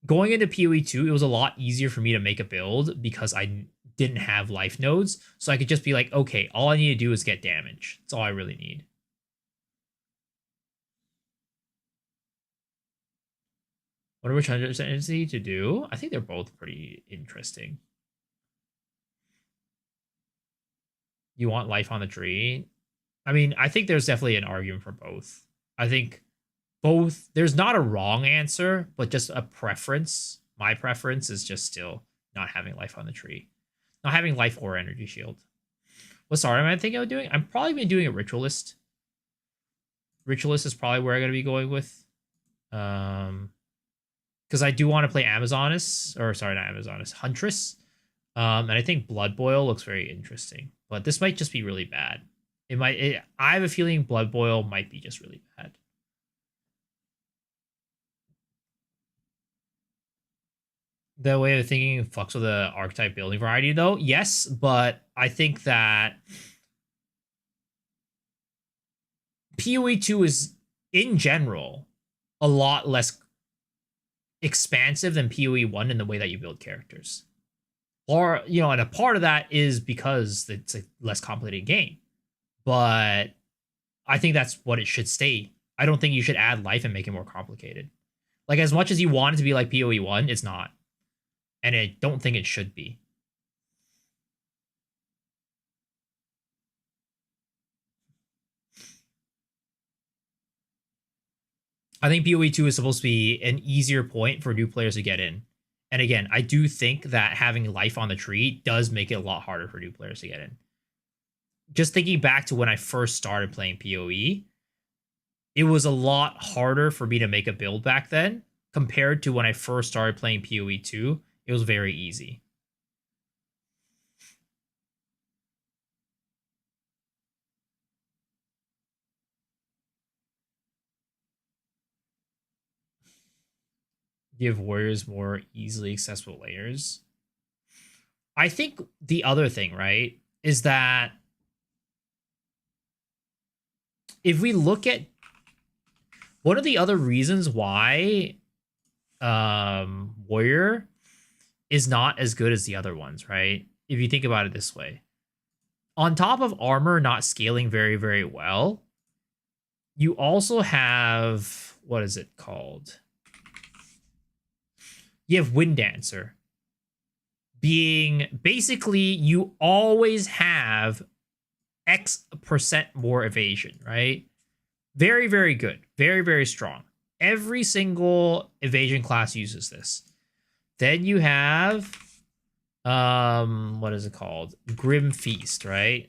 going into PoE 2, it was a lot easier for me to make a build because I didn't have life nodes. So I could just be like, okay, all I need to do is get damage. That's all I really need. Wonder which 100% entity to do. I think they're both pretty interesting. You want life on the tree? I mean, I think there's definitely an argument for both. I think both, there's not a wrong answer, but just a preference. My preference is just still not having life on the tree, not having life or energy shield. What art am I thinking of doing? I'm probably been doing a ritualist. Ritualist is probably where I'm going to be going with. Because I do want to play Amazoness, or sorry, not Amazoness, Huntress. And I think Blood Boil looks very interesting, but this might just be really bad. I have a feeling Blood Boil might be just really bad. The way of thinking fucks with the archetype building variety, though. Yes, but I think that PoE 2 is, in general, a lot less expansive than PoE 1 in the way that you build characters. Or, and a part of that is because it's a less complicated game. But I think that's what it should stay. I don't think you should add life and make it more complicated. Like, as much as you want it to be like PoE 1, it's not. And I don't think it should be. I think PoE 2 is supposed to be an easier point for new players to get in. And again, I do think that having life on the tree does make it a lot harder for new players to get in. Just thinking back to when I first started playing PoE, it was a lot harder for me to make a build back then compared to when I first started playing PoE 2. It was very easy. Give warriors more easily accessible layers. I think the other thing, right, is that if we look at one of the other reasons why warrior is not as good as the other ones, right? If you think about it this way, on top of armor not scaling very, very well, you also have, what is it called? You have Wind Dancer. Being basically, you always have X% more evasion, right? Very, very good. Very, very strong. Every single evasion class uses this. Then you have, what is it called? Grim Feast, right?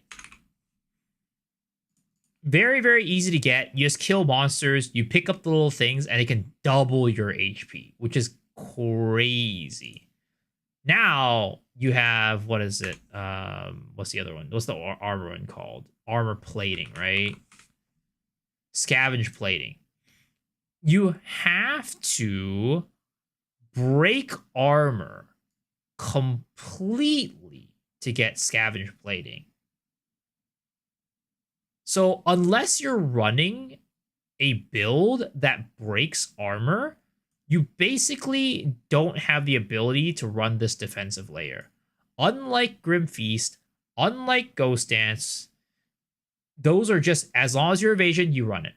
Very, very easy to get. You just kill monsters, you pick up the little things, and it can double your HP, which is crazy. Now you have, what is it? What's the other one? What's the armor one called? Armor plating, right? Scavenge plating. You have to break armor completely to get scavenge plating. So unless you're running a build that breaks armor, you basically don't have the ability to run this defensive layer. Unlike Grim Feast, unlike Ghost Dance, those are just, as long as you're evasion, you run it.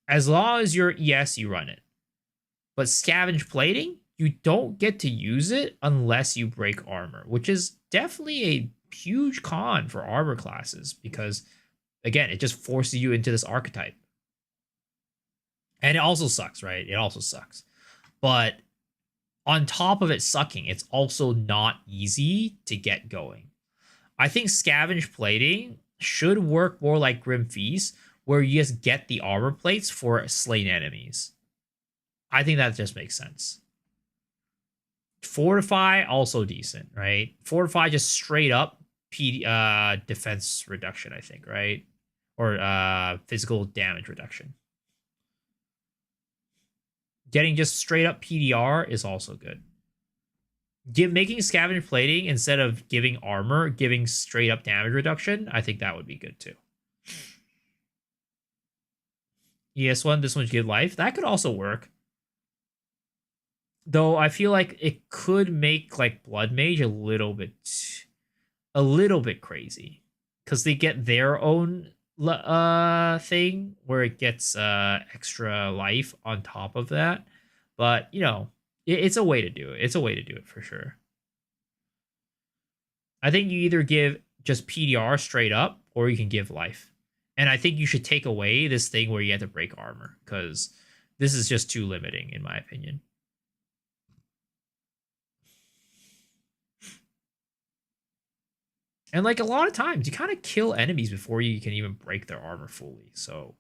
As long as you're ES, you run it. But scavenge plating, you don't get to use it unless you break armor, which is definitely a huge con for armor classes because, again, it just forces you into this archetype. And it also sucks, right? It also sucks. But on top of it sucking, it's also not easy to get going. I think scavenge plating should work more like Grim Feast, where you just get the armor plates for slain enemies. I think that just makes sense. Fortify, also decent, right? Fortify just straight up defense reduction, I think, right? Or physical damage reduction. Getting just straight up PDR is also good. Making scavenge plating instead of giving armor, giving straight up damage reduction, I think that would be good too. ES1, this one's give life. That could also work. Though I feel like it could make like Blood Mage a little bit crazy. Because they get their own thing where it gets extra life on top of that. But it's a way to do it. It's a way to do it for sure. I think you either give just PDR straight up or you can give life. And I think you should take away this thing where you have to break armor because this is just too limiting in my opinion. And like a lot of times, you kind of kill enemies before you can even break their armor fully. So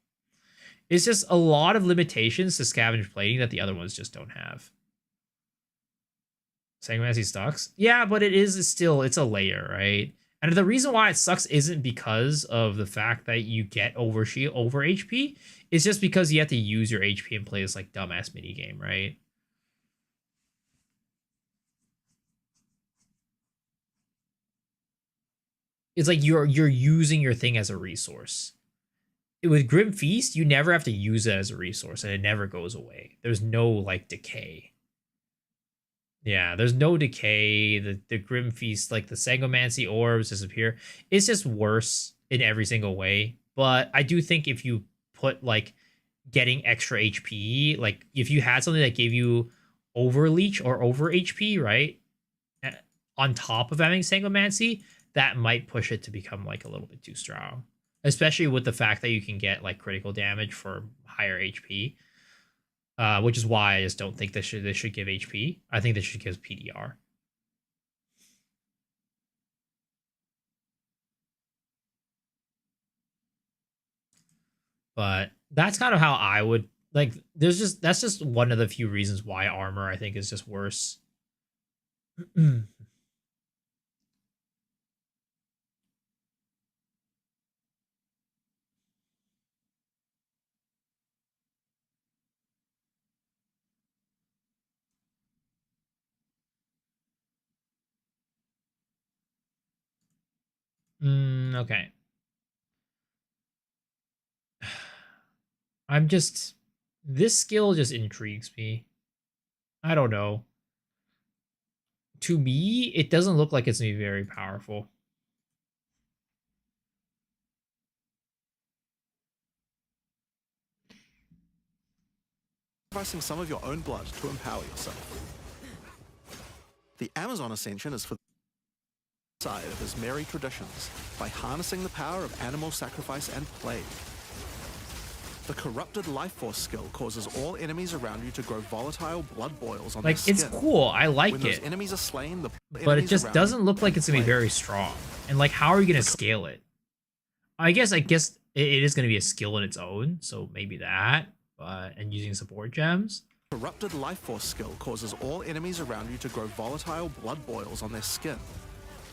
it's just a lot of limitations to scavenge plating that the other ones just don't have. Sanguinary stocks? Yeah, but it's a layer, right? And the reason why it sucks isn't because of the fact that you get over HP. It's just because you have to use your HP and play this like dumbass mini game, right? It's like you're using your thing as a resource. With Grim Feast, you never have to use it as a resource, and it never goes away. There's no like decay. Yeah, there's no decay. The Grim Feast, like the Sangomancy orbs disappear. It's just worse in every single way. But I do think if you put like getting extra HP, like if you had something that gave you overleech or over HP, right? On top of having Sangomancy, that might push it to become like a little bit too strong. Especially with the fact that you can get like critical damage for higher HP. Which is why I just don't think they should give HP. I think they should give PDR. But that's kind of how I would like. That's just one of the few reasons why armor I think is just worse. Okay. This skill just intrigues me. I don't know. To me, it doesn't look like it's gonna be very powerful. Sacrificing some of your own blood to empower yourself. The Amazon Ascension is for the side of his merry traditions by harnessing the power of animal sacrifice and plague. The Corrupted Life Force skill causes all enemies around you to grow volatile blood boils on their skin. It's cool. I like when it. Those enemies are slain, but it just doesn't look like it's gonna be very strong. And like, how are you gonna scale it? I guess it is gonna be a skill in its own. So maybe that. And using support gems. Corrupted Life Force skill causes all enemies around you to grow volatile blood boils on their skin.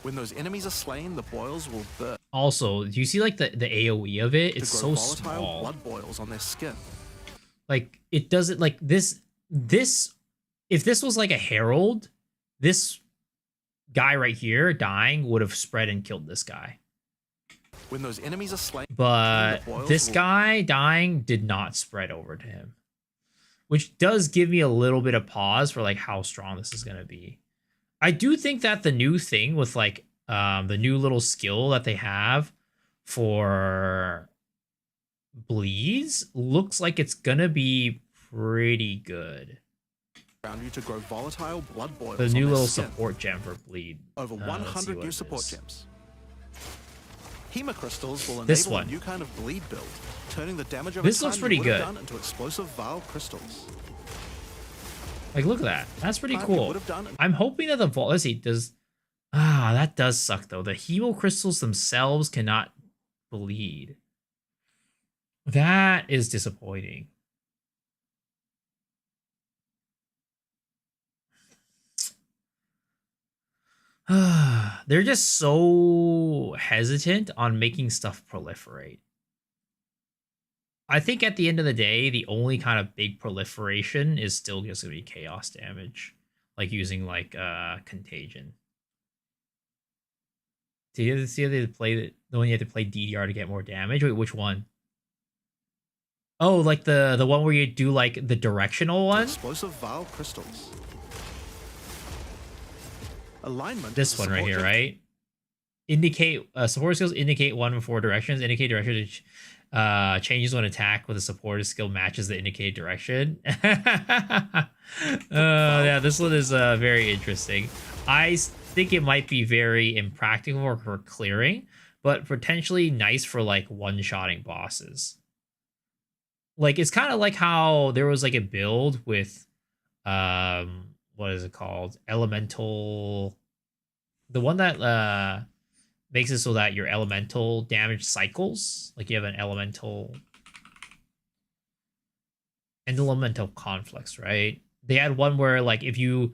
When those enemies are slain, the boils will burn. Also, do you see like the AoE of it? It's so small. Blood boils on their skin. Like it doesn't like this. If this was like a herald, this guy right here dying would have spread and killed this guy. When those enemies are slain, but this guy dying did not spread over to him, which does give me a little bit of pause for like how strong this is gonna be. I do think that the new thing with like the new little skill that they have for bleeds looks like it's gonna be pretty good. Around you to grow volatile blood boils. The new little support gem for bleed. Over 100 new support gems. Hema crystals will this enable one. a new kind of bleed build, turning the damage of this looks pretty good done into explosive Vile crystals. Like, look at that. That's pretty cool. I'm hoping that the vault. Let's see. That does suck though. The hemo crystals themselves cannot bleed. That is disappointing. They're just so hesitant on making stuff proliferate. I think at the end of the day, the only kind of big proliferation is still just gonna be chaos damage, like using like contagion. Do you see how they play the one you have to play DDR to get more damage? Wait, which one? Oh, like the one where you do like the directional one? Explosive Vile crystals. Alignment. This one right here, right? Indicate support skills indicate one of 4 directions. Indicate direction changes when attack with a supported skill matches the indicated direction. Yeah, this one is very interesting. I think it might be very impractical for clearing, but potentially nice for like one-shotting bosses. Like it's kind of like how there was like a build with what is it called? Elemental. The one that makes it so that your elemental damage cycles. Like you have an elemental conflicts, right? They had one where like if you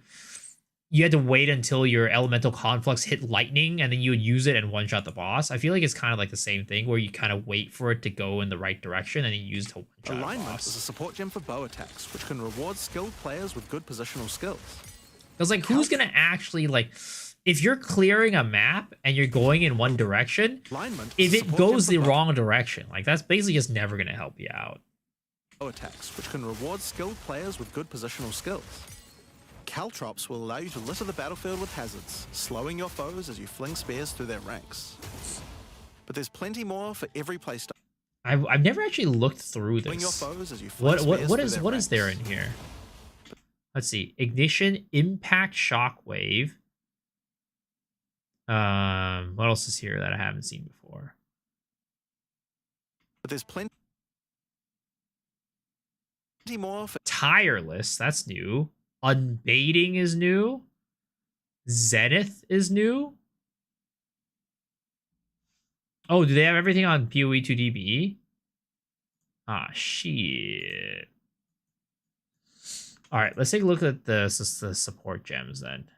you had to wait until your elemental conflux hit lightning and then you would use it and one shot the boss. I feel like it's kind of like the same thing where you kind of wait for it to go in the right direction and you use it to one shot the Alignment boss. is a support gem for bow attacks, which can reward skilled players with good positional skills. Because like, who's gonna actually like, if you're clearing a map and you're going in one direction, Alignment if is a it support goes gem the for bow wrong direction, like that's basically just never gonna help you out. attacks, which can reward skilled players with good positional skills. Caltrops will allow you to litter the battlefield with hazards, slowing your foes as you fling spears through their ranks. But there's plenty more for every playstyle. I've never actually looked through Your this. foes as you fling spears through What their is there ranks. in here? Let's see. Ignition, impact, shockwave. What else is here that I haven't seen before? But there's plenty more for Tireless, that's new. Unbaiting is new. Zenith is new. Oh, do they have everything on PoE 2DB? Ah, shit. All right, let's take a look at the support gems then.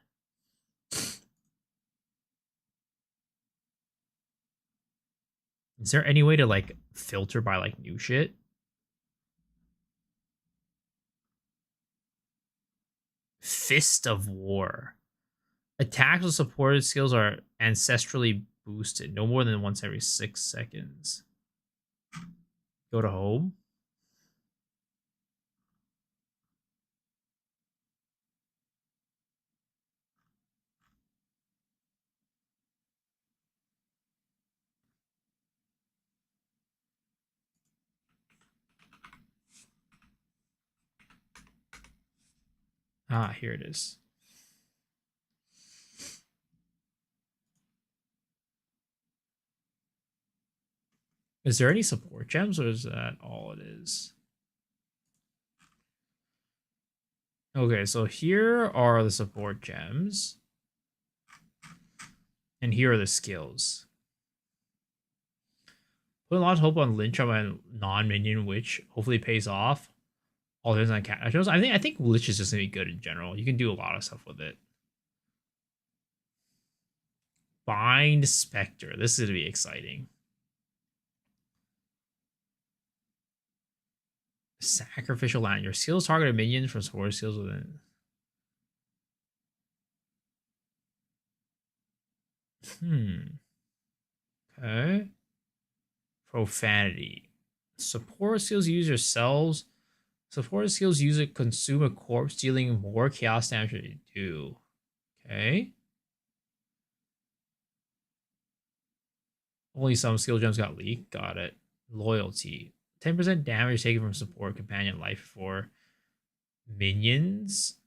Is there any way to like filter by like new shit? Fist of War. Attacks with supported skills are ancestrally boosted, no more than once every 6 seconds. Go to home. Ah, here it is. Is there any support gems or is that all it is? Okay, so here are the support gems. And here are the skills. Put a lot of hope on Lynch on my non-minion, which hopefully pays off. All there's on cat. I think Lich is just gonna be good in general. You can do a lot of stuff with it. Bind Spectre. This is gonna be exciting. Sacrificial Land. Your skills target minions from support skills within. Okay. Profanity. Support skills use yourselves. Support skills use it consume a corpse, dealing more chaos damage than you do. Okay. Only some skill gems got leaked. Got it. Loyalty. 10% damage taken from support companion life for minions.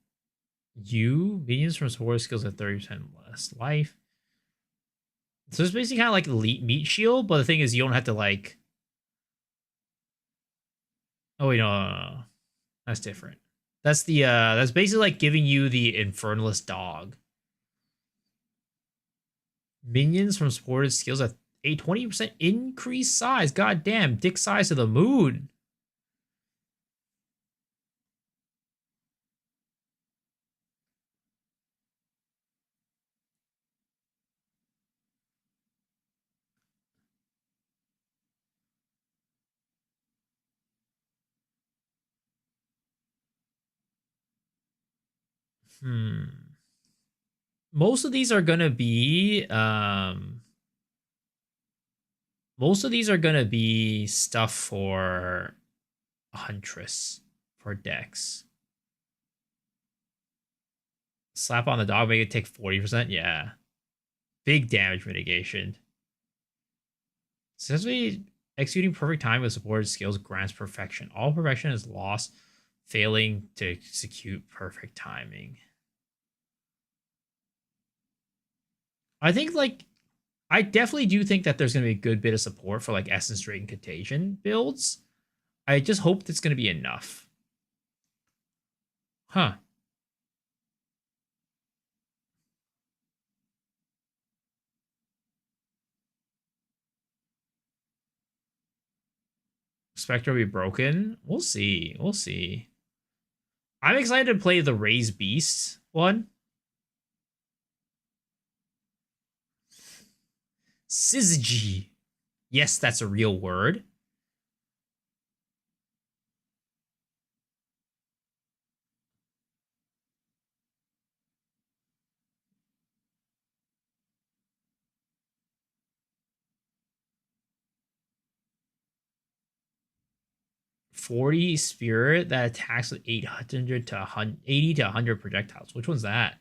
Minions from support skills have 30% less life. So it's basically kind of like elite meat shield, but the thing is you don't have to like. Oh wait, no. That's different. That's the that's basically like giving you the Infernalist dog. Minions from supported skills have a 20% increased size. God damn, dick size to the moon. Most of these are gonna be stuff for Huntress for Dex. Slap on the dog, make it take 40%. Yeah. Big damage mitigation. Essentially, executing perfect time with supported skills grants perfection. All perfection is lost, failing to execute perfect timing. I think, like, I definitely do think that there's going to be a good bit of support for, like, Essence Dragon Contagion builds. I just hope that's going to be enough. Huh. Spectre will be broken. We'll see. We'll see. I'm excited to play the Raised Beast one. Syzygy. Yes, that's a real word. $40 spirit that attacks with 800 to 80 to 100 projectiles. Which one's that?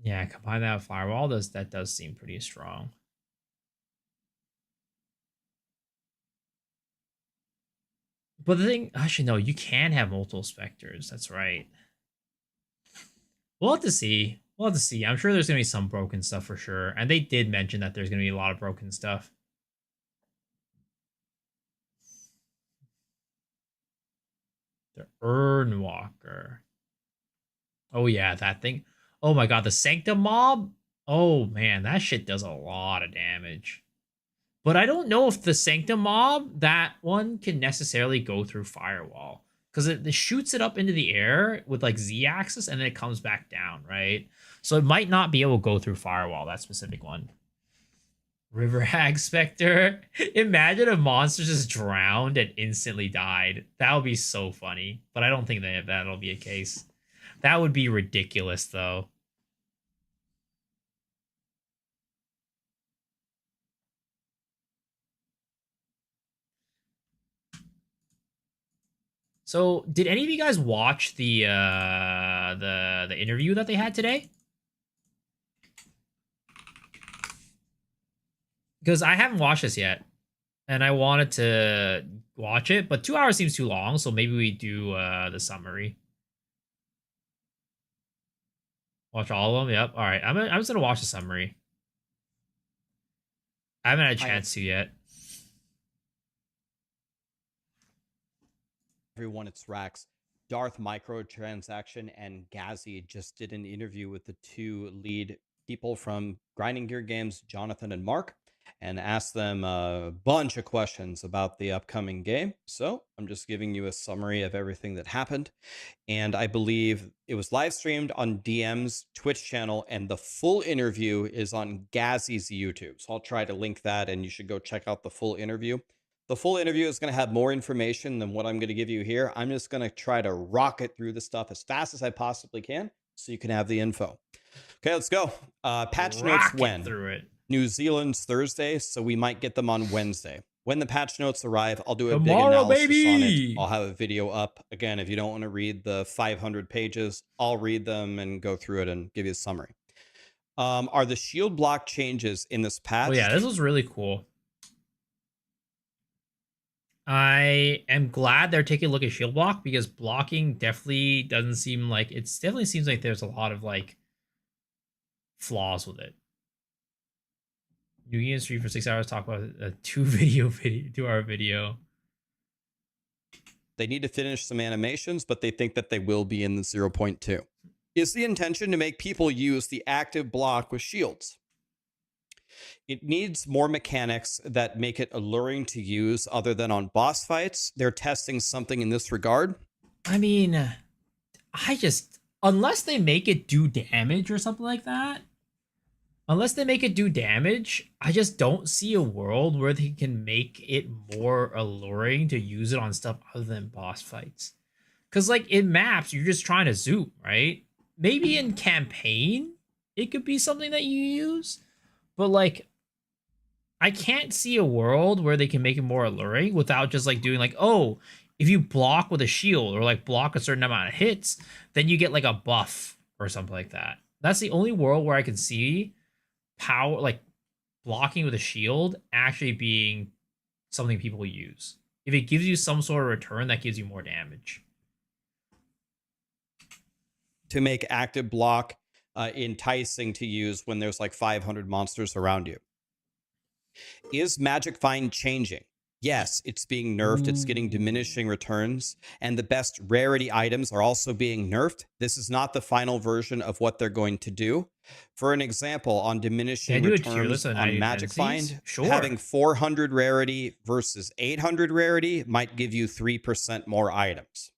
Yeah, combine that with firewall. That does seem pretty strong. But the thing, actually, no, you can have multiple specters. That's right. We'll have to see. We'll have to see. I'm sure there's gonna be some broken stuff for sure, and they did mention that there's gonna be a lot of broken stuff. The Urnwalker. Oh yeah, that thing. Oh my god, the Sanctum Mob. Oh man, that shit does a lot of damage. But I don't know if the Sanctum Mob, that one can necessarily go through Firewall. Because it shoots it up into the air with like Z-axis and then it comes back down, right? So it might not be able to go through Firewall, that specific one. River Hag Spectre. Imagine if monsters just drowned and instantly died. That would be so funny. But I don't think that'll be a case. That would be ridiculous, though. So, did any of you guys watch the interview that they had today? Because I haven't watched this yet, and I wanted to watch it, but 2 hours seems too long, so maybe we do the summary. Watch all of them. Yep. All right. I'm just gonna watch the summary. I haven't had a chance to yet. Everyone, it's Rax. Darth Microtransaction and Gazzy just did an interview with the two lead people from Grinding Gear Games, Jonathan and Mark, and asked them a bunch of questions about the upcoming game. So I'm just giving you a summary of everything that happened. And I believe it was live streamed on DM's Twitch channel, and the full interview is on Gazzy's YouTube. So I'll try to link that, and you should go check out the full interview. The full interview is going to have more information than what I'm going to give you here. I'm just going to try to rocket through the stuff as fast as I possibly can so you can have the info. Okay, let's go. Patch notes when? Through it. New Zealand's Thursday, so we might get them on Wednesday. When the patch notes arrive, I'll do a big Tomorrow, analysis baby! on it. I'll have a video up. Again, if you don't want to read the 500 pages, I'll read them and go through it and give you a summary. Are the shield block changes in this patch? Oh yeah, this was really cool. I am glad they're taking a look at shield block because blocking definitely doesn't seem like definitely seems like there's a lot of like flaws with it. New Game Street for 6 hours, talk about a 2-hour video. They need to finish some animations, but they think that they will be in the 0.2. Is the intention to make people use the active block with shields? It needs more mechanics that make it alluring to use other than on boss fights. They're testing something in this regard. I mean, unless they make it do damage or something like that, I just don't see a world where they can make it more alluring to use it on stuff other than boss fights. Because, like, in maps, you're just trying to zoom, right? Maybe in campaign, it could be something that you use. But, like, I can't see a world where they can make it more alluring without just, like, doing, like, oh, if you block with a shield or, like, block a certain amount of hits, then you get, like, a buff or something like that. That's the only world where I can see power, like, blocking with a shield actually being something people use. If it gives you some sort of return, that gives you more damage. To make active block enticing to use when there's like 500 monsters around you. Is Magic Find changing? yes, it's being nerfed. It's getting diminishing returns, and the best rarity items are also being nerfed. This is not the final version of what they're going to do. For an example, on diminishing do a tier list returns on on 90 Magic dependencies? Find, Sure. having 400 rarity versus 800 rarity might give you 3% more items.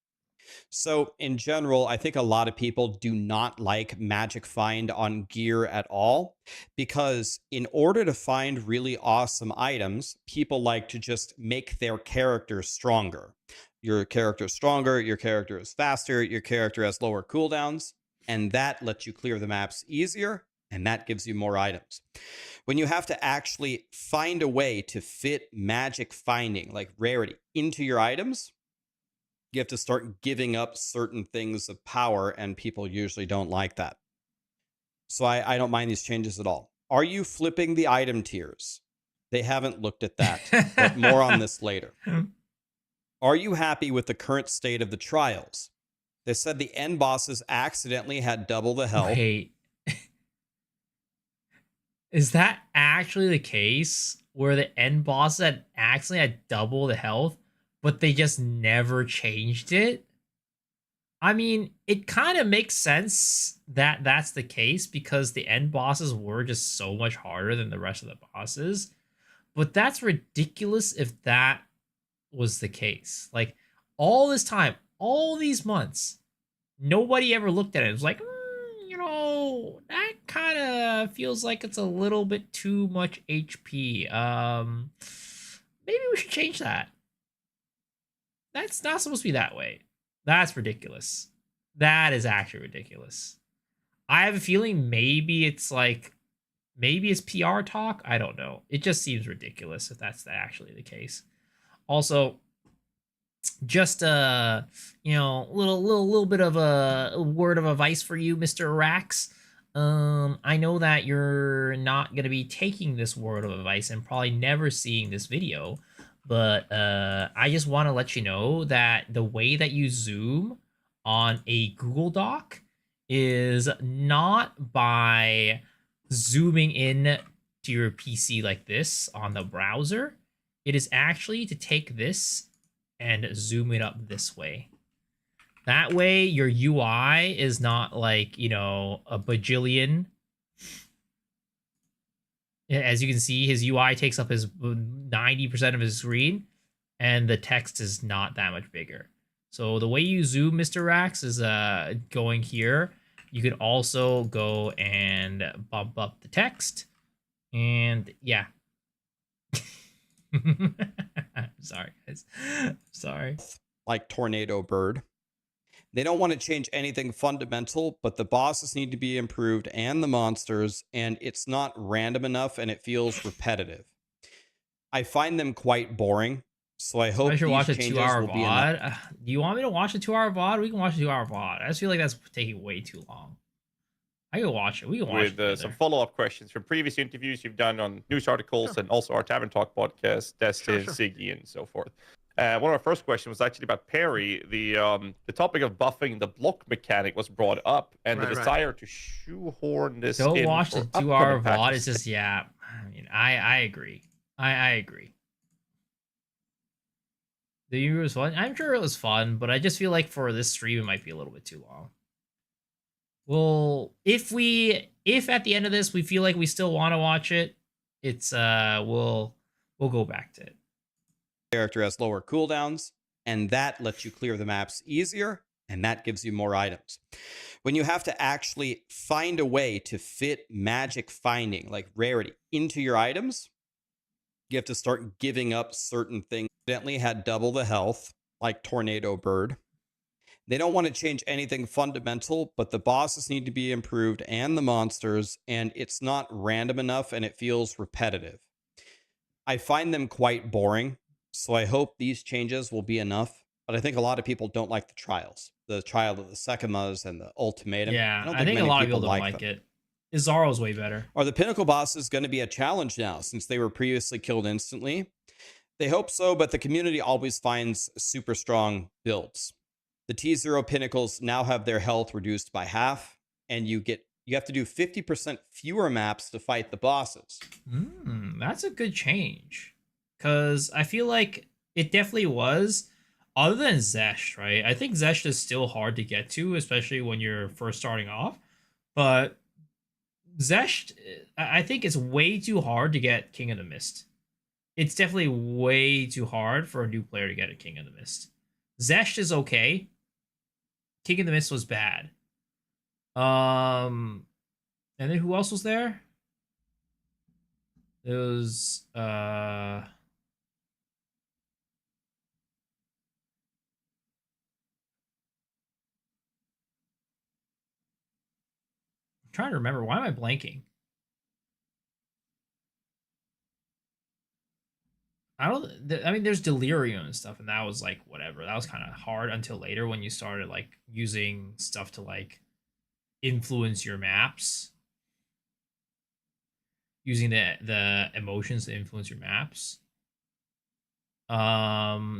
So, in general, I think a lot of people do not like Magic Find on gear at all because, in order to find really awesome items, people like to just make their character stronger. Your character is stronger, your character is faster, your character has lower cooldowns, and that lets you clear the maps easier, and that gives you more items. When you have to actually find a way to fit magic finding, like rarity, into your items, you have to start giving up certain things of power, and people usually don't like that. So I don't mind these changes at all. Are you flipping the item tiers? They haven't looked at that, but more on this later. Are you happy with the current state of the trials? They said the end bosses accidentally had double the health. Wait. Is that actually the case where the end boss had actually had double the health, but they just never changed it? I mean, it kind of makes sense that that's the case because the end bosses were just so much harder than the rest of the bosses. But that's ridiculous if that was the case. Like, all this time, all these months, nobody ever looked at it. It was like, that kind of feels like it's a little bit too much HP. Maybe we should change that. That's not supposed to be that way. That's ridiculous. That is actually ridiculous. I have a feeling maybe it's PR talk. I don't know. It just seems ridiculous if that's actually the case. Also, just little bit of a word of advice for you, Mr. Rax. I know that you're not gonna be taking this word of advice and probably never seeing this video, but I just want to let you know that the way that you zoom on a Google Doc is not by zooming in to your PC like this on the browser. It is actually to take this and zoom it up this way. That way, your UI is not like, a bajillion. As you can see, his UI takes up his 90% of his screen, and the text is not that much bigger. So the way you zoom, Mr. Rax, is going here. You could also go and bump up the text. And yeah. Sorry, guys. Sorry. Like Tornado Bird. They don't want to change anything fundamental, but the bosses need to be improved and the monsters, and it's not random enough and it feels repetitive. I find them quite boring, so I hope I should these watch a changes 2-hour will be enough. VOD. Do you want me to watch a 2-hour VOD? We can watch a 2-hour VOD. I just feel like that's taking way too long. I can watch it. We can watch with some follow-up questions from previous interviews you've done on news articles and also our Tavern Talk podcast, Destin, Siggy, and so forth. One of our first questions was actually about parry. The topic of buffing the block mechanic was brought up, and the desire to shoehorn this. Don't watch the 2-hour VOD. patches. It's just I mean, I agree. I agree. The interview was fun. I'm sure it was fun, but I just feel like for this stream it might be a little bit too long. Well, if at the end of this we feel like we still want to watch it, it's we'll go back to it. Character has lower cooldowns, and that lets you clear the maps easier, and that gives you more items. When you have to actually find a way to fit magic finding, like rarity, into your items, you have to start giving up certain things. Evidently had double the health, like Tornado Bird. They don't want to change anything fundamental, but the bosses need to be improved and the monsters, and it's not random enough and it feels repetitive. I find them quite boring, so I hope these changes will be enough. But I think a lot of people don't like the trials. The trial of the Sekimas and the ultimatum. Yeah, I think a many lot of people don't like like them. it. Izaro's way better. Are the pinnacle bosses going to be a challenge now since they were previously killed instantly? They hope so, but the community always finds super strong builds. The T0 pinnacles now have their health reduced by half, and you have to do 50% fewer maps to fight the bosses. That's a good change. because I feel like it definitely was. Other than Zesh, right? I think Zesh is still hard to get to, especially when you're first starting off. But Zesh, I think it's way too hard to get King of the Mist. It's definitely way too hard for a new player to get a King of the Mist. Zesh is okay. King of the Mist was bad. And then who else was there? It was I'm trying to remember. Why am I blanking? I mean, there's Delirium and stuff, and that was like whatever. That was kind of hard until later when you started like using stuff to like influence your maps, using the emotions to influence your maps. I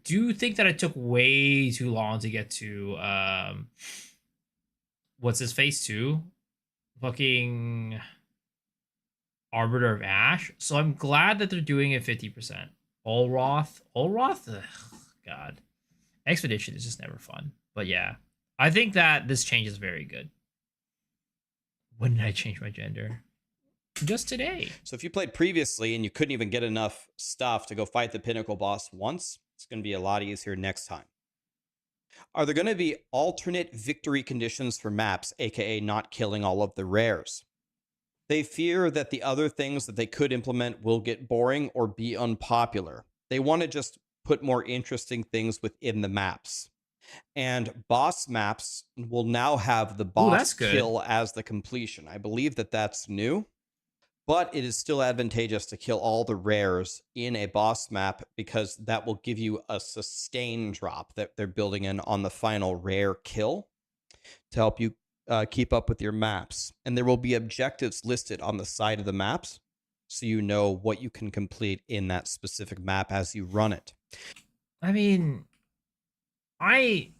do think that it took way too long to get to what's his face too, fucking Arbiter of Ash. So I'm glad that they're doing it 50%. Olroth, ugh, God, Expedition is just never fun. But yeah, I think that this change is very good. When did I change my gender? Just today. So if you played previously and you couldn't even get enough stuff to go fight the Pinnacle boss once, it's going to be a lot easier next time. Are there going to be alternate victory conditions for maps, aka not killing all of the rares? They fear that the other things that they could implement will get boring or be unpopular. They want to just put more interesting things within the maps. And boss maps will now have the boss kill as the completion. I believe that that's new. But it is still advantageous to kill all the rares in a boss map because that will give you a sustain drop that they're building in on the final rare kill to help you keep up with your maps. And there will be objectives listed on the side of the maps so you know what you can complete in that specific map as you run it. I mean, I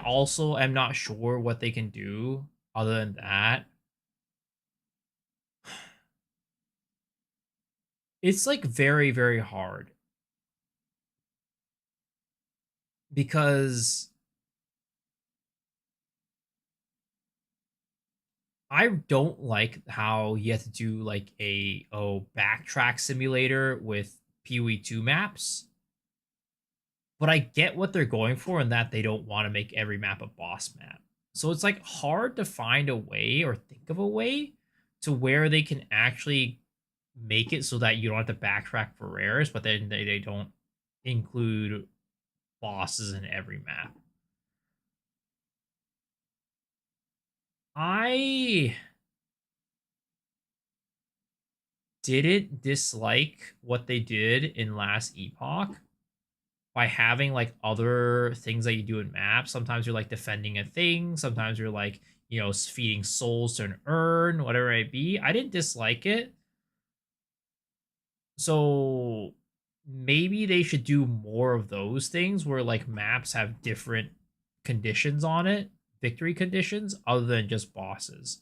also am not sure what they can do other than that. It's like very, very hard because I don't like how you have to do like a backtrack simulator with PoE 2 maps. But I get what they're going for in that they don't want to make every map a boss map. So it's like hard to find a way or think of a way to where they can actually make it so that you don't have to backtrack for rares, but then they don't include bosses in every map. I didn't dislike what they did in last Epoch by having like other things that you do in maps. Sometimes you're like defending a thing, sometimes you're like, feeding souls to an urn, whatever it be. I didn't dislike it. So maybe they should do more of those things where like maps have different conditions on it, victory conditions, other than just bosses.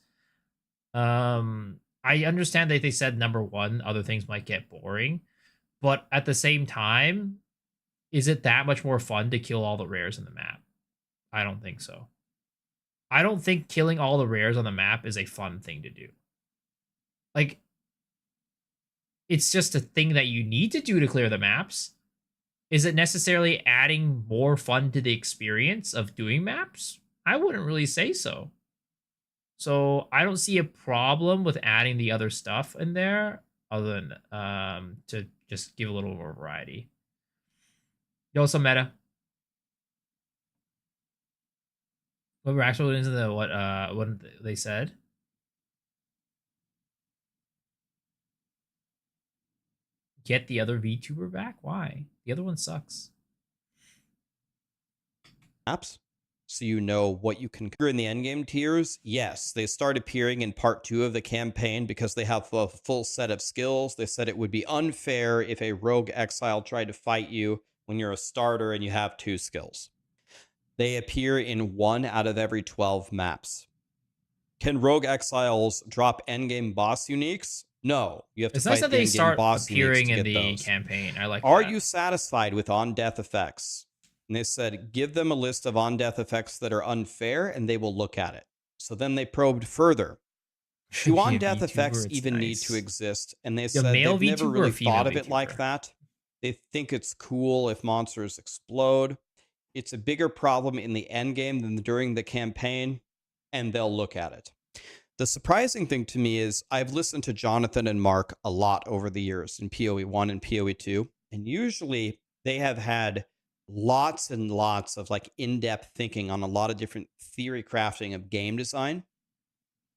I understand that they said number one, other things might get boring, but at the same time, is it that much more fun to kill all the rares in the map? I don't think so. I don't think killing all the rares on the map is a fun thing to do. Like, it's just a thing that you need to do to clear the maps. Is it necessarily adding more fun to the experience of doing maps? I wouldn't really say so. So I don't see a problem with adding the other stuff in there other than to just give a little more variety. Yo, some meta. What we're actually into the what they said. Get the other VTuber back? Why? The other one sucks. Apps, so you know what you can in the endgame tiers. Yes, they start appearing in part 2 of the campaign because they have a full set of skills. They said it would be unfair if a rogue exile tried to fight you when you're a starter and you have 2 skills. They appear in 1 out of every 12 maps. Can rogue exiles drop endgame boss uniques? No, you have to It's nice fight that the they end game start boss and needs appearing to in get the those. campaign. I like Are that. you satisfied with on-death effects? And they said, give them a list of on-death effects that are unfair, and they will look at it. So then they probed further. Should Do be a on-death VTuber, effects it's even need nice. to exist? And they A said male they've never VTuber or really female thought of it like VTuber? that. They think it's cool if monsters explode. It's a bigger problem in the end game than during the campaign, and they'll look at it. The surprising thing to me is I've listened to Jonathan and Mark a lot over the years in PoE 1 and PoE 2, and usually they have had lots and lots of like in-depth thinking on a lot of different theory crafting of game design.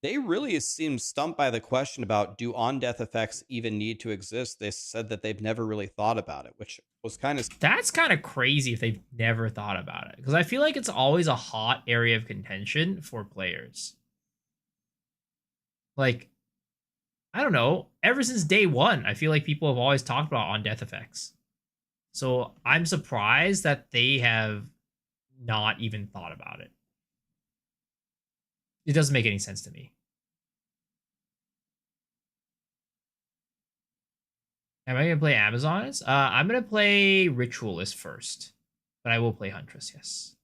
They really seem stumped by the question about, do on-death effects even need to exist? They said that they've never really thought about it, which was kind of... That's kind of crazy if they've never thought about it. Because I feel like it's always a hot area of contention for players. Like, I don't know. Ever since day one, I feel like people have always talked about on-death effects. So I'm surprised that they have not even thought about it. It doesn't make any sense to me. Am I going to play Amazons? I'm going to play Ritualist first. But I will play Huntress, yes.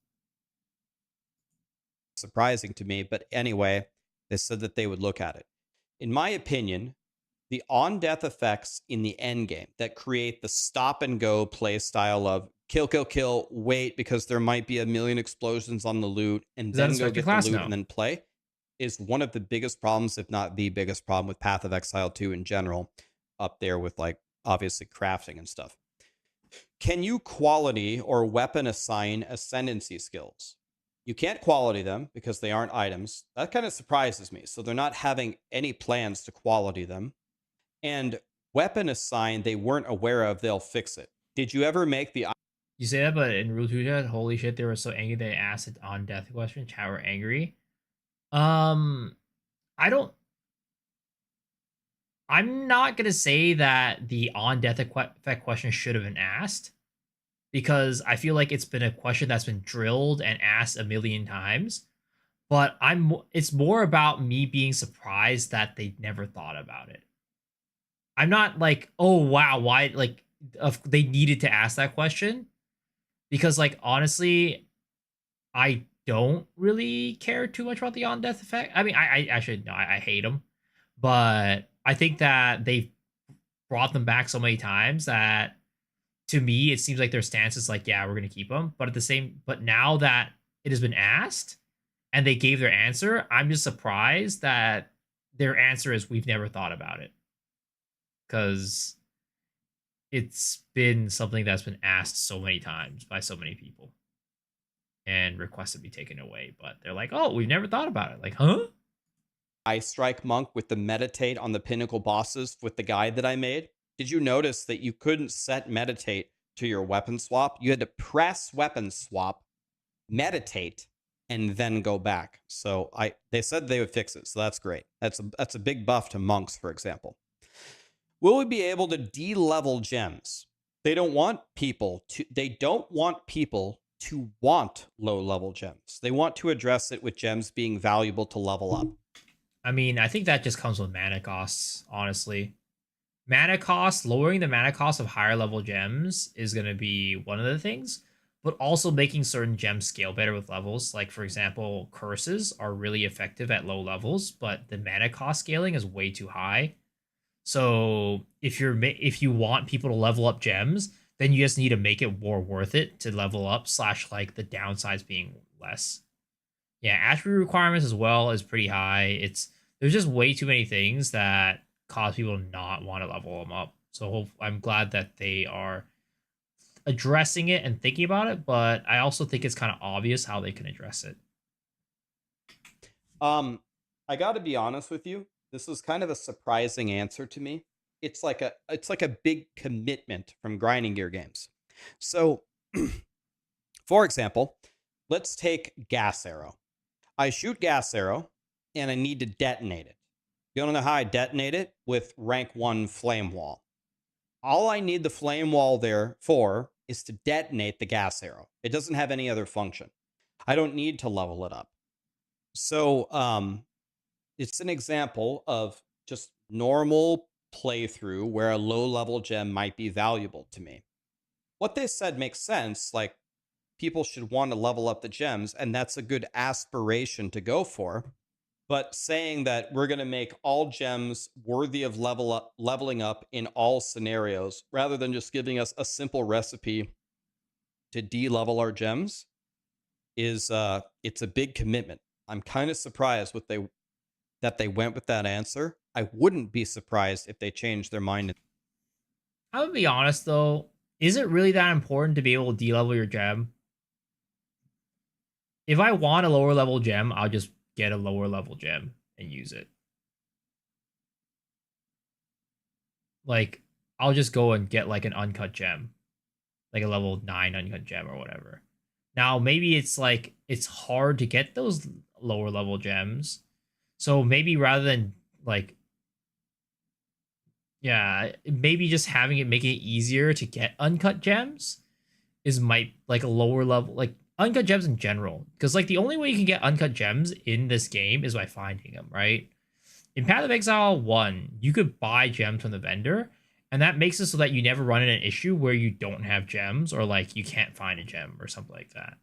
surprising to me. But anyway, they said that they would look at it. In my opinion, the on-death effects in the end game that create the stop and go play style of kill, kill, kill, wait because there might be a million explosions on the loot, and then go get the loot and then play, is one of the biggest problems, if not the biggest problem, with Path of Exile 2 in general, up there with like obviously crafting and stuff. Can you quality or weapon assign ascendancy skills? You can't quality them because they aren't items. That kind of surprises me. So they're not having any plans to quality them. And weapon assign they weren't aware of, they'll fix it. Did you ever make the... You say that, but in Rule 2 chat, holy shit, they were so angry they asked it on death question. Chat were angry. I don't... I'm not going to say that the on death effect question should have been asked, because I feel like it's been a question that's been drilled and asked a million times. But it's more about me being surprised that they never thought about it. I'm not like, oh wow, why, like, they needed to ask that question, because like honestly, I don't really care too much about the on death effect. I mean, I actually no, I hate them, but I think that they've brought them back so many times that to me it seems like their stance is like, yeah, we're gonna keep them. But now that it has been asked and they gave their answer, I'm just surprised that their answer is we've never thought about it, because it's been something that's been asked so many times by so many people and requested to be taken away. But they're like, oh, we've never thought about it. Like, huh? Ice Strike Monk with the meditate on the pinnacle bosses with the guide that I made. Did you notice that you couldn't set meditate to your weapon swap? You had to press weapon swap, meditate, and then go back. So they said they would fix it, so that's great. That's a big buff to monks, for example. Will we be able to de-level gems? They don't want people to want low-level gems. They want to address it with gems being valuable to level up. I mean, I think that just comes with mana costs, honestly. Mana costs, lowering the mana cost of higher level gems is going to be one of the things, but also making certain gems scale better with levels. Like, for example, curses are really effective at low levels, but the mana cost scaling is way too high. So if you want people to level up gems, then you just need to make it more worth it to level up, / like the downsides being less. Yeah, attribute requirements as well is pretty high. There's just way too many things that cause people to not want to level them up. So I'm glad that they are addressing it and thinking about it, but I also think it's kind of obvious how they can address it. I got to be honest with you. This was kind of a surprising answer to me. It's like a big commitment from Grinding Gear Games. So, for example, let's take Gas Arrow. I shoot Gas Arrow, and I need to detonate it. You don't know how I detonate it? With rank 1 Flame Wall. All I need the Flame Wall there for is to detonate the Gas Arrow. It doesn't have any other function. I don't need to level it up. So, it's an example of just normal playthrough where a low level gem might be valuable to me. What they said makes sense. Like, people should want to level up the gems, and that's a good aspiration to go for. But saying that we're going to make all gems worthy of leveling up in all scenarios, rather than just giving us a simple recipe to de-level our gems, is it's a big commitment. I'm kind of surprised that they went with that answer. I wouldn't be surprised if they changed their mind. I would be honest though, is it really that important to be able to de-level your gem? If I want a lower level gem, I'll just get a lower level gem and use it. Like, I'll just go and get like an uncut gem, like a level 9 uncut gem or whatever. Now, maybe it's like it's hard to get those lower level gems. So maybe rather than like, yeah, maybe just having it making it easier to get uncut gems is might like a lower level, like uncut gems in general. Because like the only way you can get uncut gems in this game is by finding them, right? In Path of Exile 1, you could buy gems from the vendor, and that makes it so that you never run into an issue where you don't have gems or like you can't find a gem or something like that.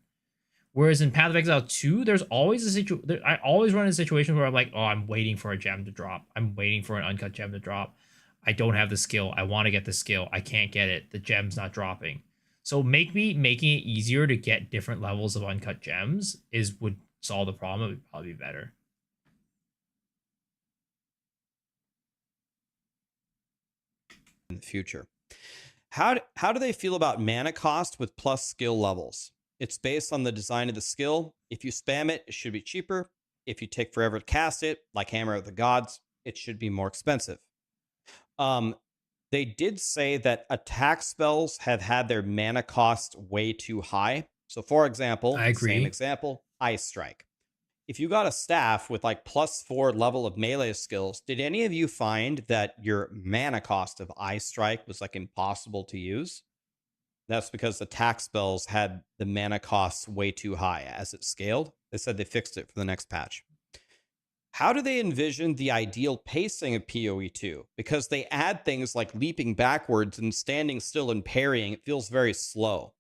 Whereas in Path of Exile 2, there's always a situation. I always run in situations where I'm like, oh, I'm waiting for a gem to drop. I'm waiting for an uncut gem to drop. I don't have the skill. I want to get the skill. I can't get it. The gem's not dropping. So making it easier to get different levels of uncut gems would solve the problem. It would probably be better. In the future. How do they feel about mana cost with plus skill levels? It's based on the design of the skill. If you spam it, it should be cheaper. If you take forever to cast it, like Hammer of the Gods, it should be more expensive. They did say that attack spells have had their mana cost way too high. So for example, I agree. same example, Ice Strike. If you got a staff with like +4 level of melee skills, did any of you find that your mana cost of Ice Strike was like impossible to use? That's because attack spells had the mana costs way too high as it scaled. They said they fixed it for the next patch. How do they envision the ideal pacing of PoE 2? Because they add things like leaping backwards and standing still and parrying. It feels very slow.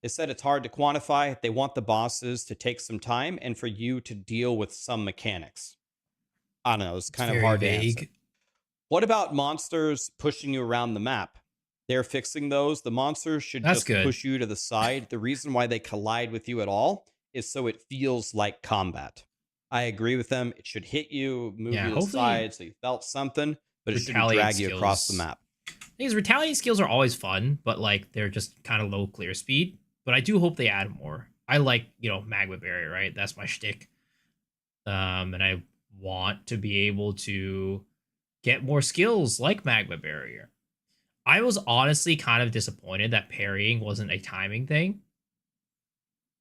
They said it's hard to quantify. They want the bosses to take some time and for you to deal with some mechanics. I don't know. It's kind of hard to answer. What about monsters pushing you around the map? They're fixing those. The monsters should just push you to the side. The reason why they collide with you at all is so it feels like combat. I agree with them. It should hit you, move you to the side, so you felt something, but it shouldn't drag you across the map. These retaliating skills are always fun, but like they're just kind of low clear speed. But I do hope they add more. I like, Magma Barrier, right? That's my shtick. And I want to be able to get more skills like Magma Barrier. I was honestly kind of disappointed that parrying wasn't a timing thing.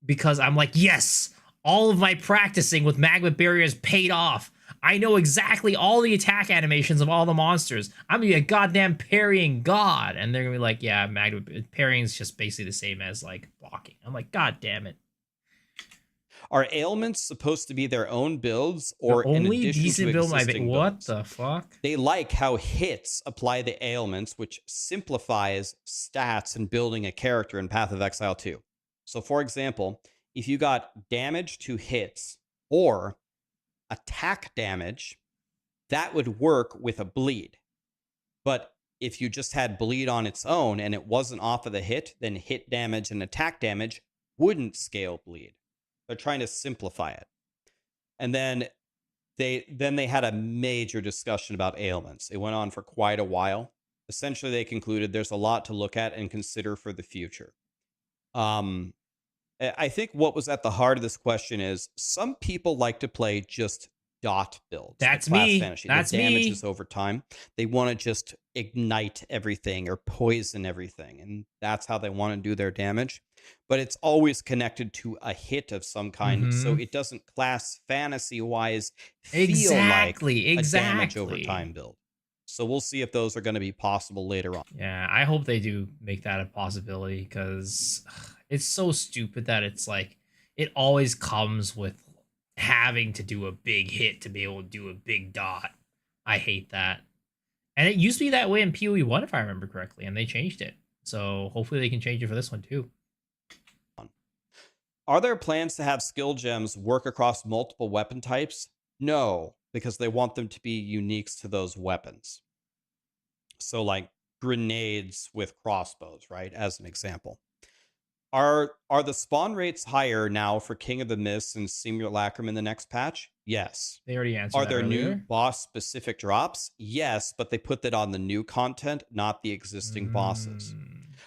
Because I'm like, yes, all of my practicing with Magma Barriers paid off. I know exactly all the attack animations of all the monsters. I'm gonna be a goddamn parrying god. And they're gonna be like, yeah, Magma parrying is just basically the same as like blocking. I'm like, god damn it. Are ailments supposed to be their own builds or the only in addition decent to build existing what builds? The fuck? They like how hits apply the ailments, which simplifies stats and building a character in Path of Exile 2. So for example, if you got damage to hits or attack damage, that would work with a bleed. But if you just had bleed on its own and it wasn't off of the hit, then hit damage and attack damage wouldn't scale bleed. They're trying to simplify it. And then they had a major discussion about ailments. It went on for quite a while. Essentially, they concluded there's a lot to look at and consider for the future. I think what was at the heart of this question is some people like to play just dot builds. That's me. That's me. Damage is over time. They want to just ignite everything or poison everything, and that's how they want to do their damage. But it's always connected to a hit of some kind, so it doesn't class fantasy-wise feel like a damage over time build. So we'll see if those are going to be possible later on. Yeah, I hope they do make that a possibility because it's so stupid that it's like it always comes with having to do a big hit to be able to do a big dot. I hate that. And it used to be that way in PoE 1, if I remember correctly, and they changed it. So hopefully they can change it for this one too. Are there plans to have skill gems work across multiple weapon types? No, because they want them to be uniques to those weapons. So, like grenades with crossbows, right? As an example. Are the spawn rates higher now for King of the Mist and Simulacrum in the next patch? Yes. They already answered Are that there new earlier. boss specific drops? Yes, but they put that on the new content, not the existing bosses.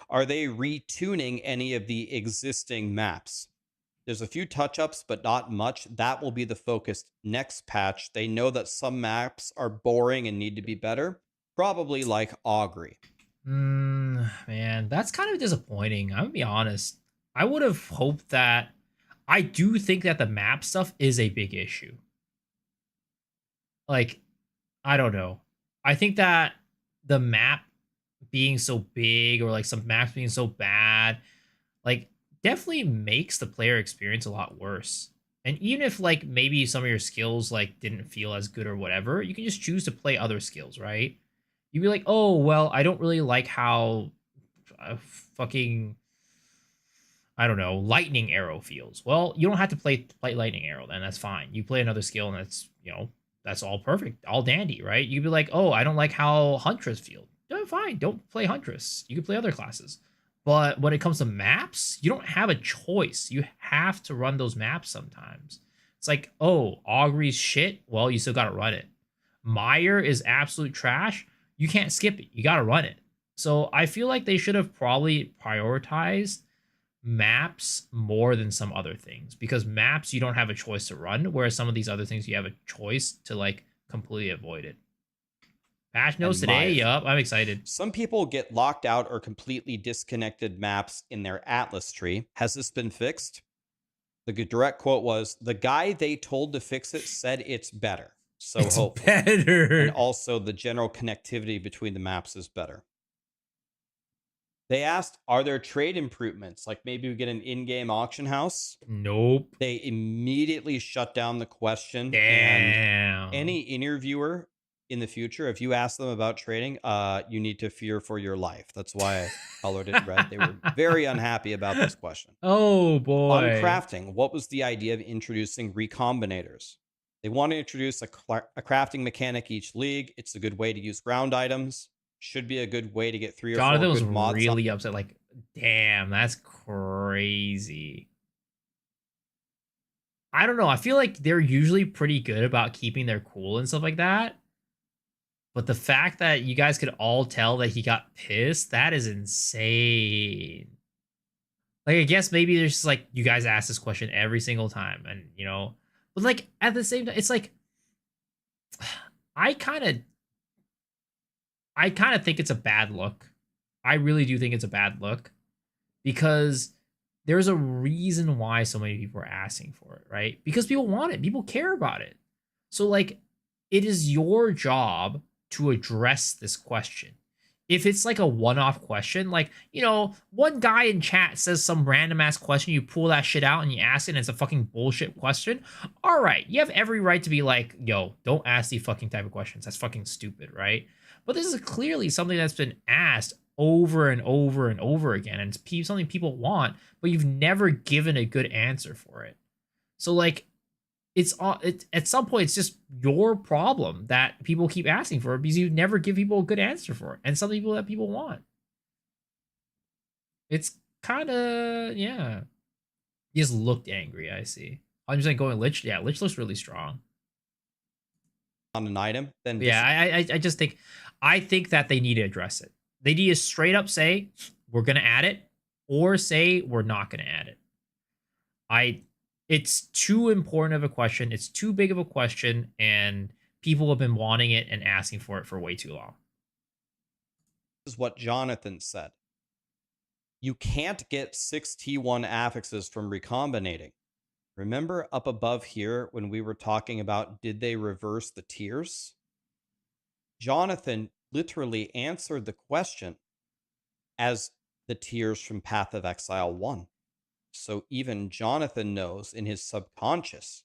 Are they retuning any of the existing maps? There's a few touch ups, but not much. That will be the focus next patch. They know that some maps are boring and need to be better, probably like Augury. Man, that's kind of disappointing. I'm gonna be honest. I would have hoped that. I do think that the map stuff is a big issue. Like, I don't know. I think that the map being so big or like some maps being so bad, like definitely makes the player experience a lot worse. And even if like maybe some of your skills like didn't feel as good or whatever, you can just choose to play other skills, right? You'd be like, oh well, I don't really like how fucking I don't know lightning arrow feels. Well, you don't have to play lightning arrow then. That's fine. You play another skill and that's that's all perfect, all dandy, right? You'd be like, oh, I don't like how huntress feel. Fine, don't play huntress. You can play other classes. But when it comes to maps, you don't have a choice. You have to run those maps sometimes. It's like, oh, Augury's shit. Well, you still got to run it. Meyer is absolute trash. You can't skip it. You got to run it. So I feel like they should have probably prioritized maps more than some other things because maps you don't have a choice to run, whereas some of these other things you have a choice to like completely avoid it. Patch notes today. Yup, I'm excited. Some people get locked out or completely disconnected maps in their Atlas tree. Has this been fixed? The direct quote was, the guy they told to fix it said it's better. So it's hopefully. better. And also the general connectivity between the maps is better. They asked, are there trade improvements? Like maybe we get an in-game auction house? Nope. They immediately shut down the question. Damn. And any interviewer in the future, if you ask them about trading, you need to fear for your life. That's why I colored it red. They were very unhappy about this question. Oh boy. On crafting, what was the idea of introducing recombinators? They want to introduce a crafting mechanic each league. It's a good way to use ground items. Should be a good way to get 3 or 4 good mods. Was really upset. Like, damn, that's crazy. I don't know. I feel like they're usually pretty good about keeping their cool and stuff like that. But the fact that you guys could all tell that he got pissed, that is insane. Like, I guess maybe there's just like, you guys ask this question every single time. And, but like at the same time, it's like, I kind of think it's a bad look. I really do think it's a bad look because there's a reason why so many people are asking for it, right? Because people want it. People care about it. So like it is your job to address this question. If it's like a one-off question, like, one guy in chat says some random ass question, you pull that shit out and you ask it and it's a fucking bullshit question. All right, you have every right to be like, yo, don't ask these fucking type of questions. That's fucking stupid, right? But this is clearly something that's been asked over and over and over again, and it's something people want, but you've never given a good answer for it. So like, it's at some point it's just your problem that people keep asking for it because you never give people a good answer for it, and some people that people want. It's kind of He just looked angry. I see. I'm just like going Lich. Yeah, Lich looks really strong. On an item, then I just think that they need to address it. They need to straight up say we're gonna add it, or say we're not gonna add it. It's too important of a question. It's too big of a question, and people have been wanting it and asking for it for way too long. This is what Jonathan said. You can't get 6 T1 affixes from recombinating. Remember up above here when we were talking about did they reverse the tiers? Jonathan literally answered the question as the tiers from Path of Exile 1. So even Jonathan knows in his subconscious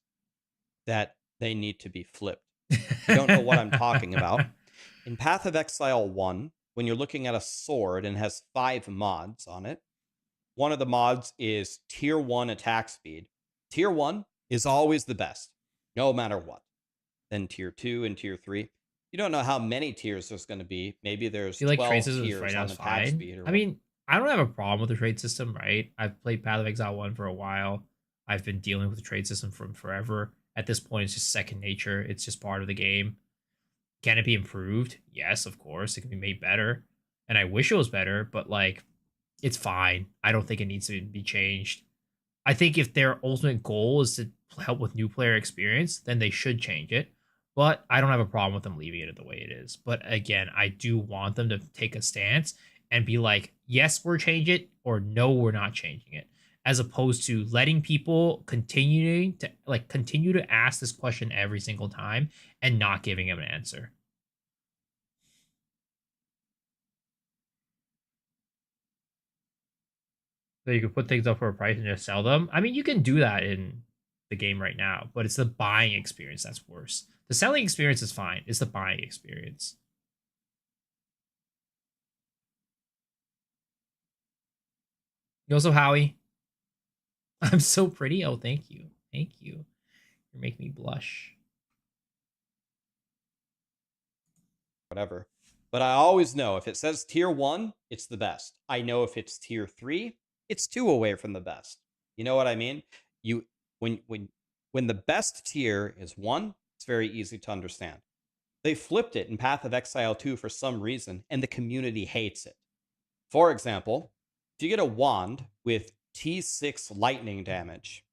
that they need to be flipped. you don't know what I'm talking about. In Path of Exile 1, when you're looking at a sword and has 5 mods on it, one of the mods is tier 1 attack speed. Tier 1 is always the best, no matter what. Then tier 2 and tier 3. You don't know how many tiers there's going to be. Maybe there's Do you like trade 12 systems right tiers now on is attack fine. speed. I mean, I don't have a problem with the trade system, right? I've played Path of Exile 1 for a while. I've been dealing with the trade system from forever. At this point, it's just second nature. It's just part of the game. Can it be improved? Yes, of course. It can be made better. And I wish it was better, but like, it's fine. I don't think it needs to be changed. I think if their ultimate goal is to help with new player experience, then they should change it. But I don't have a problem with them leaving it the way it is. But again, I do want them to take a stance and be like, yes, we're changing it, or no, we're not changing it. As opposed to letting people continue to ask this question every single time and not giving them an answer. So you could put things up for a price and just sell them. I mean, you can do that in the game right now, but it's the buying experience that's worse. The selling experience is fine. It's the buying experience. You also, Howie. I'm so pretty. Oh, thank you. Thank you. You make me blush. Whatever. But I always know if it says tier 1, it's the best. I know if it's tier 3, it's 2 away from the best. You know what I mean? You when the best tier is 1, it's very easy to understand. They flipped it in Path of Exile 2 for some reason, and the community hates it. For example, if you get a wand with T6 lightning damage,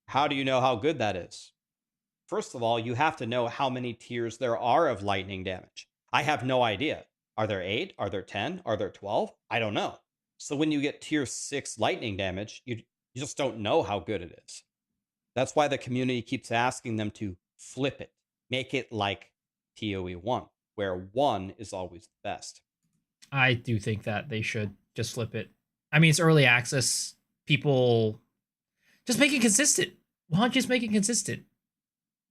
how do you know how good that is? First of all, you have to know how many tiers there are of lightning damage. I have no idea. Are there 8? Are there 10? Are there 12? I don't know. So when you get tier 6 lightning damage, you just don't know how good it is. That's why the community keeps asking them to flip it, make it like PoE 1, where 1 is always the best. I do think that they should just flip it. I mean, it's early access. People just make it consistent. Why don't you just make it consistent?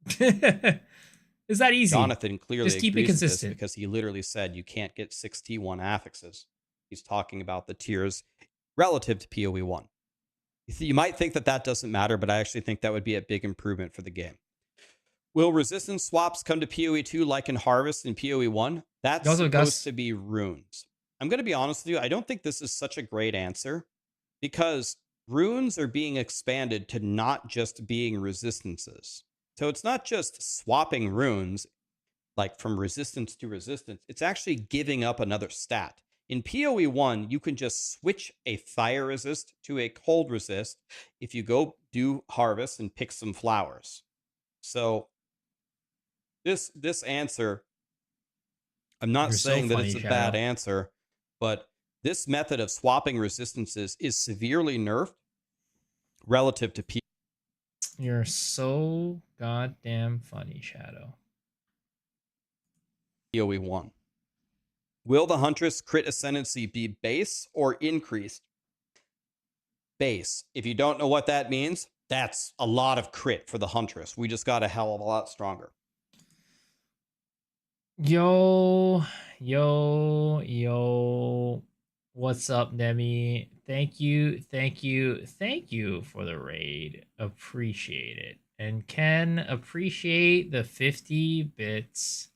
It's that easy. Jonathan clearly just keep it agrees with this consistent because he literally said you can't get 6 T1 affixes. He's talking about the tiers relative to PoE 1. You might think that that doesn't matter, but I actually think that would be a big improvement for the game. Will resistance swaps come to PoE 2 like in Harvest and PoE 1? That's Also, supposed Gus, to be runes. I'm going to be honest with you. I don't think this is such a great answer because runes are being expanded to not just being resistances. So it's not just swapping runes like from resistance to resistance. It's actually giving up another stat. In PoE 1, you can just switch a fire resist to a cold resist if you go do harvest and pick some flowers. So this answer, I'm not you're so saying that funny, it's a Shadow. bad answer, but this method of swapping resistances is severely nerfed relative to PoE. You're so goddamn funny, Shadow. PoE 1. Will the Huntress crit ascendancy be base or increased? Base. If you don't know what that means, that's a lot of crit for the Huntress. We just got a hell of a lot stronger. Yo. What's up, Nemi? Thank you for the raid. Appreciate it. And Ken, appreciate the 50 bits.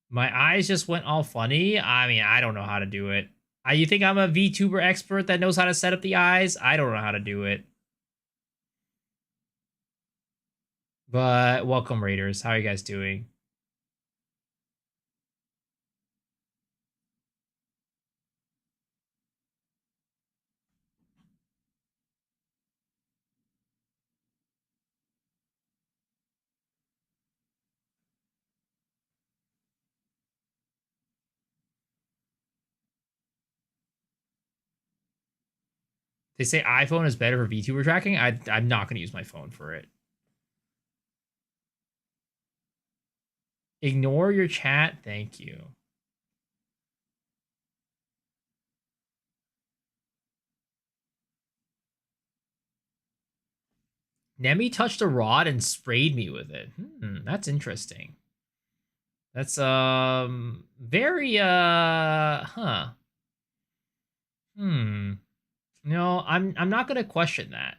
My eyes just went all funny. I mean, I don't know how to do it. You think I'm a VTuber expert that knows how to set up the eyes? I don't know how to do it. But welcome, Raiders. How are you guys doing? They say iPhone is better for VTuber tracking. I'm not going to use my phone for it. Ignore your chat. Thank you. Nemi touched a rod and sprayed me with it. That's interesting. That's very huh. No, I'm not gonna question that.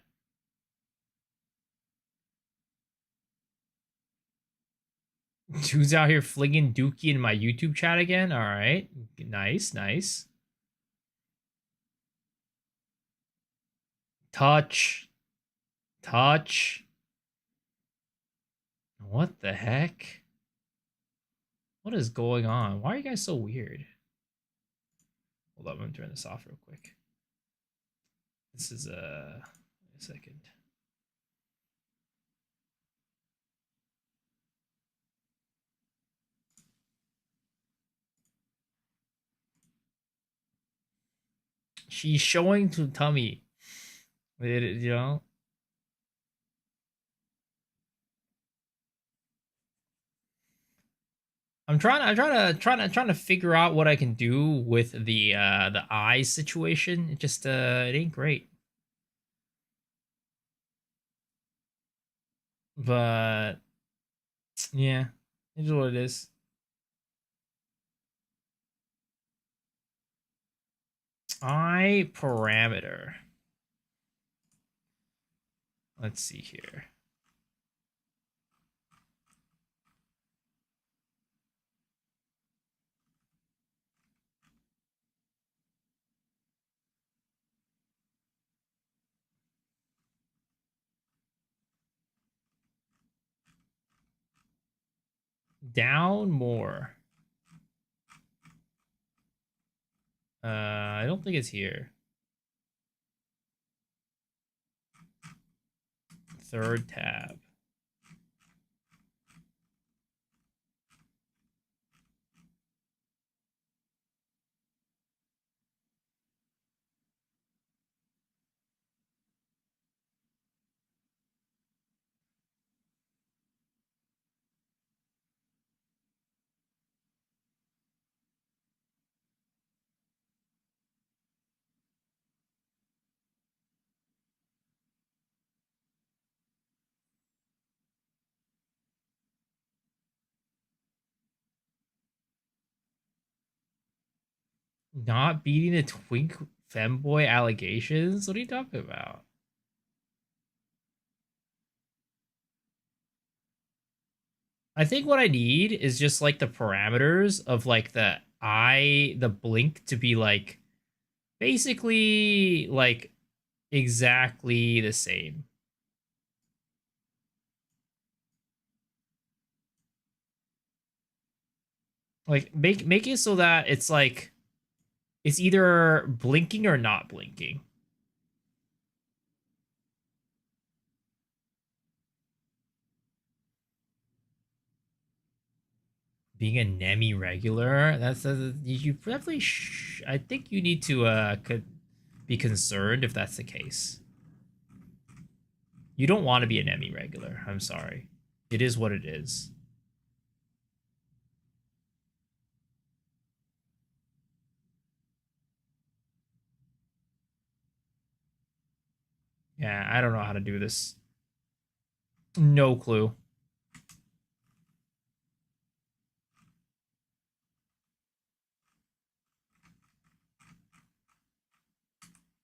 Dude's out here flinging Dookie in my YouTube chat again. All right, nice, nice. Touch, touch. What the heck? What is going on? Why are you guys so weird? Hold up, I'm gonna turn this off real quick. This is a second. She's showing to tummy. You know. I'm trying to figure out what I can do with the eyes situation. It just it ain't great. But yeah, it is what it is. Eye parameter. Let's see here. Down more. I don't think it's here. Third tab. Not beating the twink femboy allegations? What are you talking about? I think what I need is just like the parameters of like the blink to be like basically like exactly the same. Like make it so that it's like it's either blinking or not blinking. Being a Nemi regular, that's you definitely. I think you need to could be concerned if that's the case. You don't want to be a Nemi regular. I'm sorry. It is what it is. Yeah, I don't know how to do this. No clue.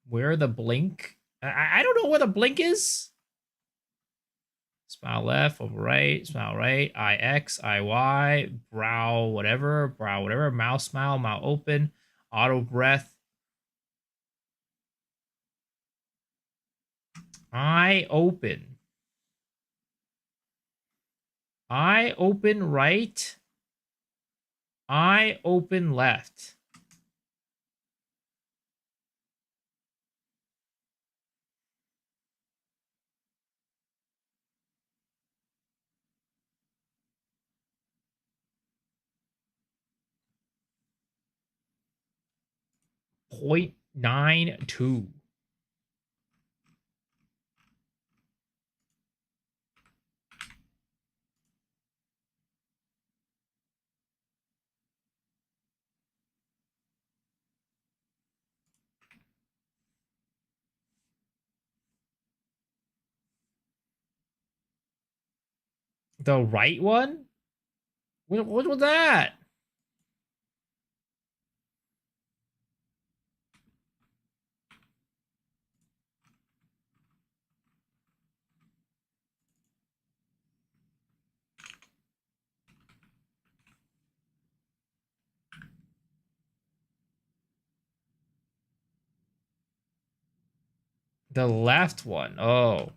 Where the blink? I don't know where the blink is. Smile left, over right, smile right, eye X, eye Y, brow whatever, mouth smile, mouth open, auto breath. Eye open. Eye open right. Eye open left. .92. The right one? What was that? The left one. Oh.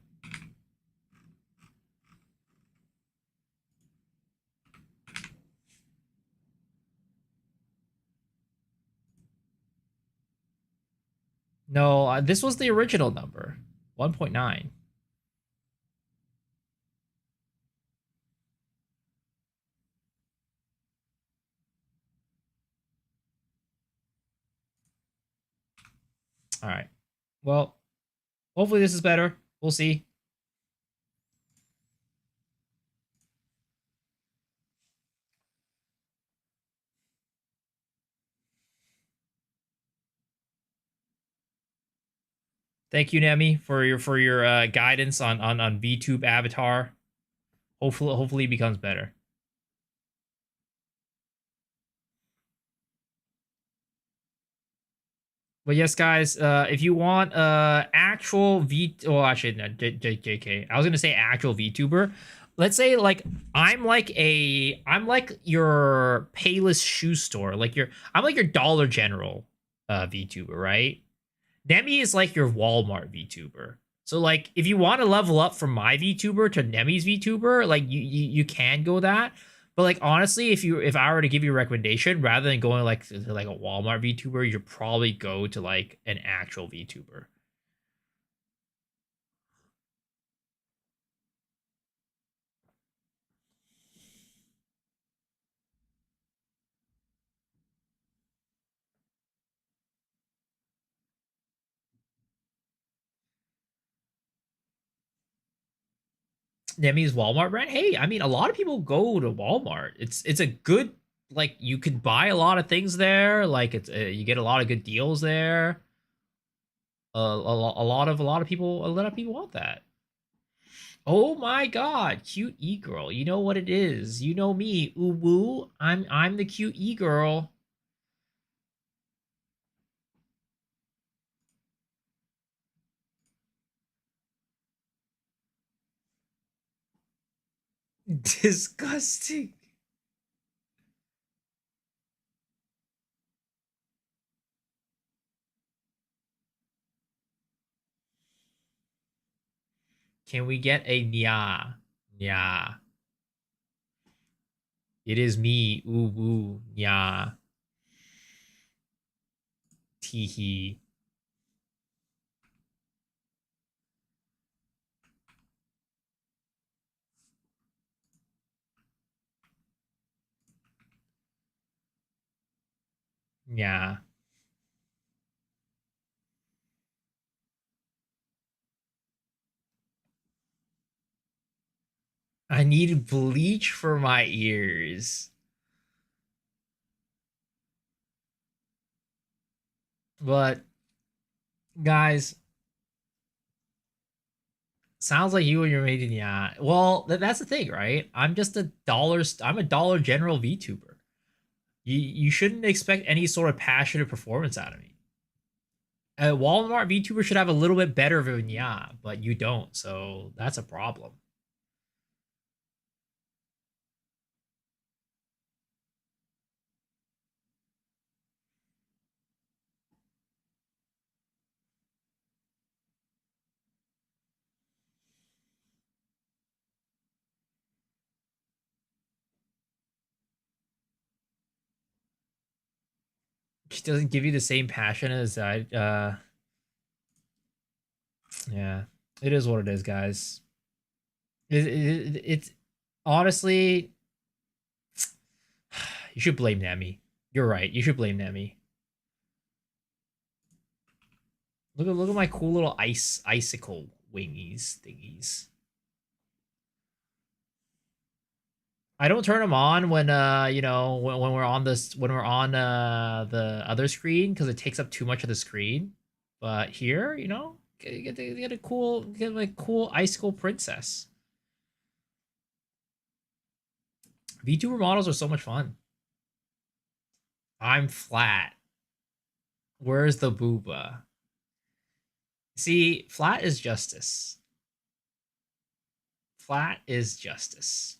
No, this was the original number. 1.9. All right. Well, hopefully this is better. We'll see. Thank you, Nemi, for your guidance on VTube avatar. Hopefully it becomes better. But yes, guys, if you want actual actually no, JK. I was gonna say actual VTuber. Let's say like I'm like your Payless shoe store. I'm like your Dollar General VTuber, right? Nemi is like your Walmart VTuber. So like if you want to level up from my VTuber to Nemi's VTuber, like you can go that. But like honestly, if I were to give you a recommendation, rather than going like to like a Walmart VTuber, you should probably go to like an actual VTuber. Nemi's Walmart brand. Hey, I mean, a lot of people go to Walmart. It's a good like you could buy a lot of things there. Like it's you get a lot of good deals there. A lot of people want that. Oh my god, cute e-girl. You know what it is. You know me. Ooh woo. I'm the cute e-girl. Disgusting. Can we get a nya? Nya. It is me. Ooh woo. Nya. Teehee. Yeah. I need bleach for my ears. But guys, sounds like you and your maiden, yeah. Well, that's the thing, right? I'm a Dollar General VTuber. You shouldn't expect any sort of passionate performance out of me. A Walmart VTuber should have a little bit better of a yeah, but you don't, so that's a problem. She doesn't give you the same passion as I. Yeah, it is what it is, guys. It's honestly, you should blame Nemi. You're right. You should blame Nemi. Look at my cool little icicle wingies thingies. I don't turn them on when when we're on the other screen because it takes up too much of the screen. But here, get a cool icicle princess. VTuber models are so much fun. I'm flat. Where's the booba? See, flat is justice. Flat is justice.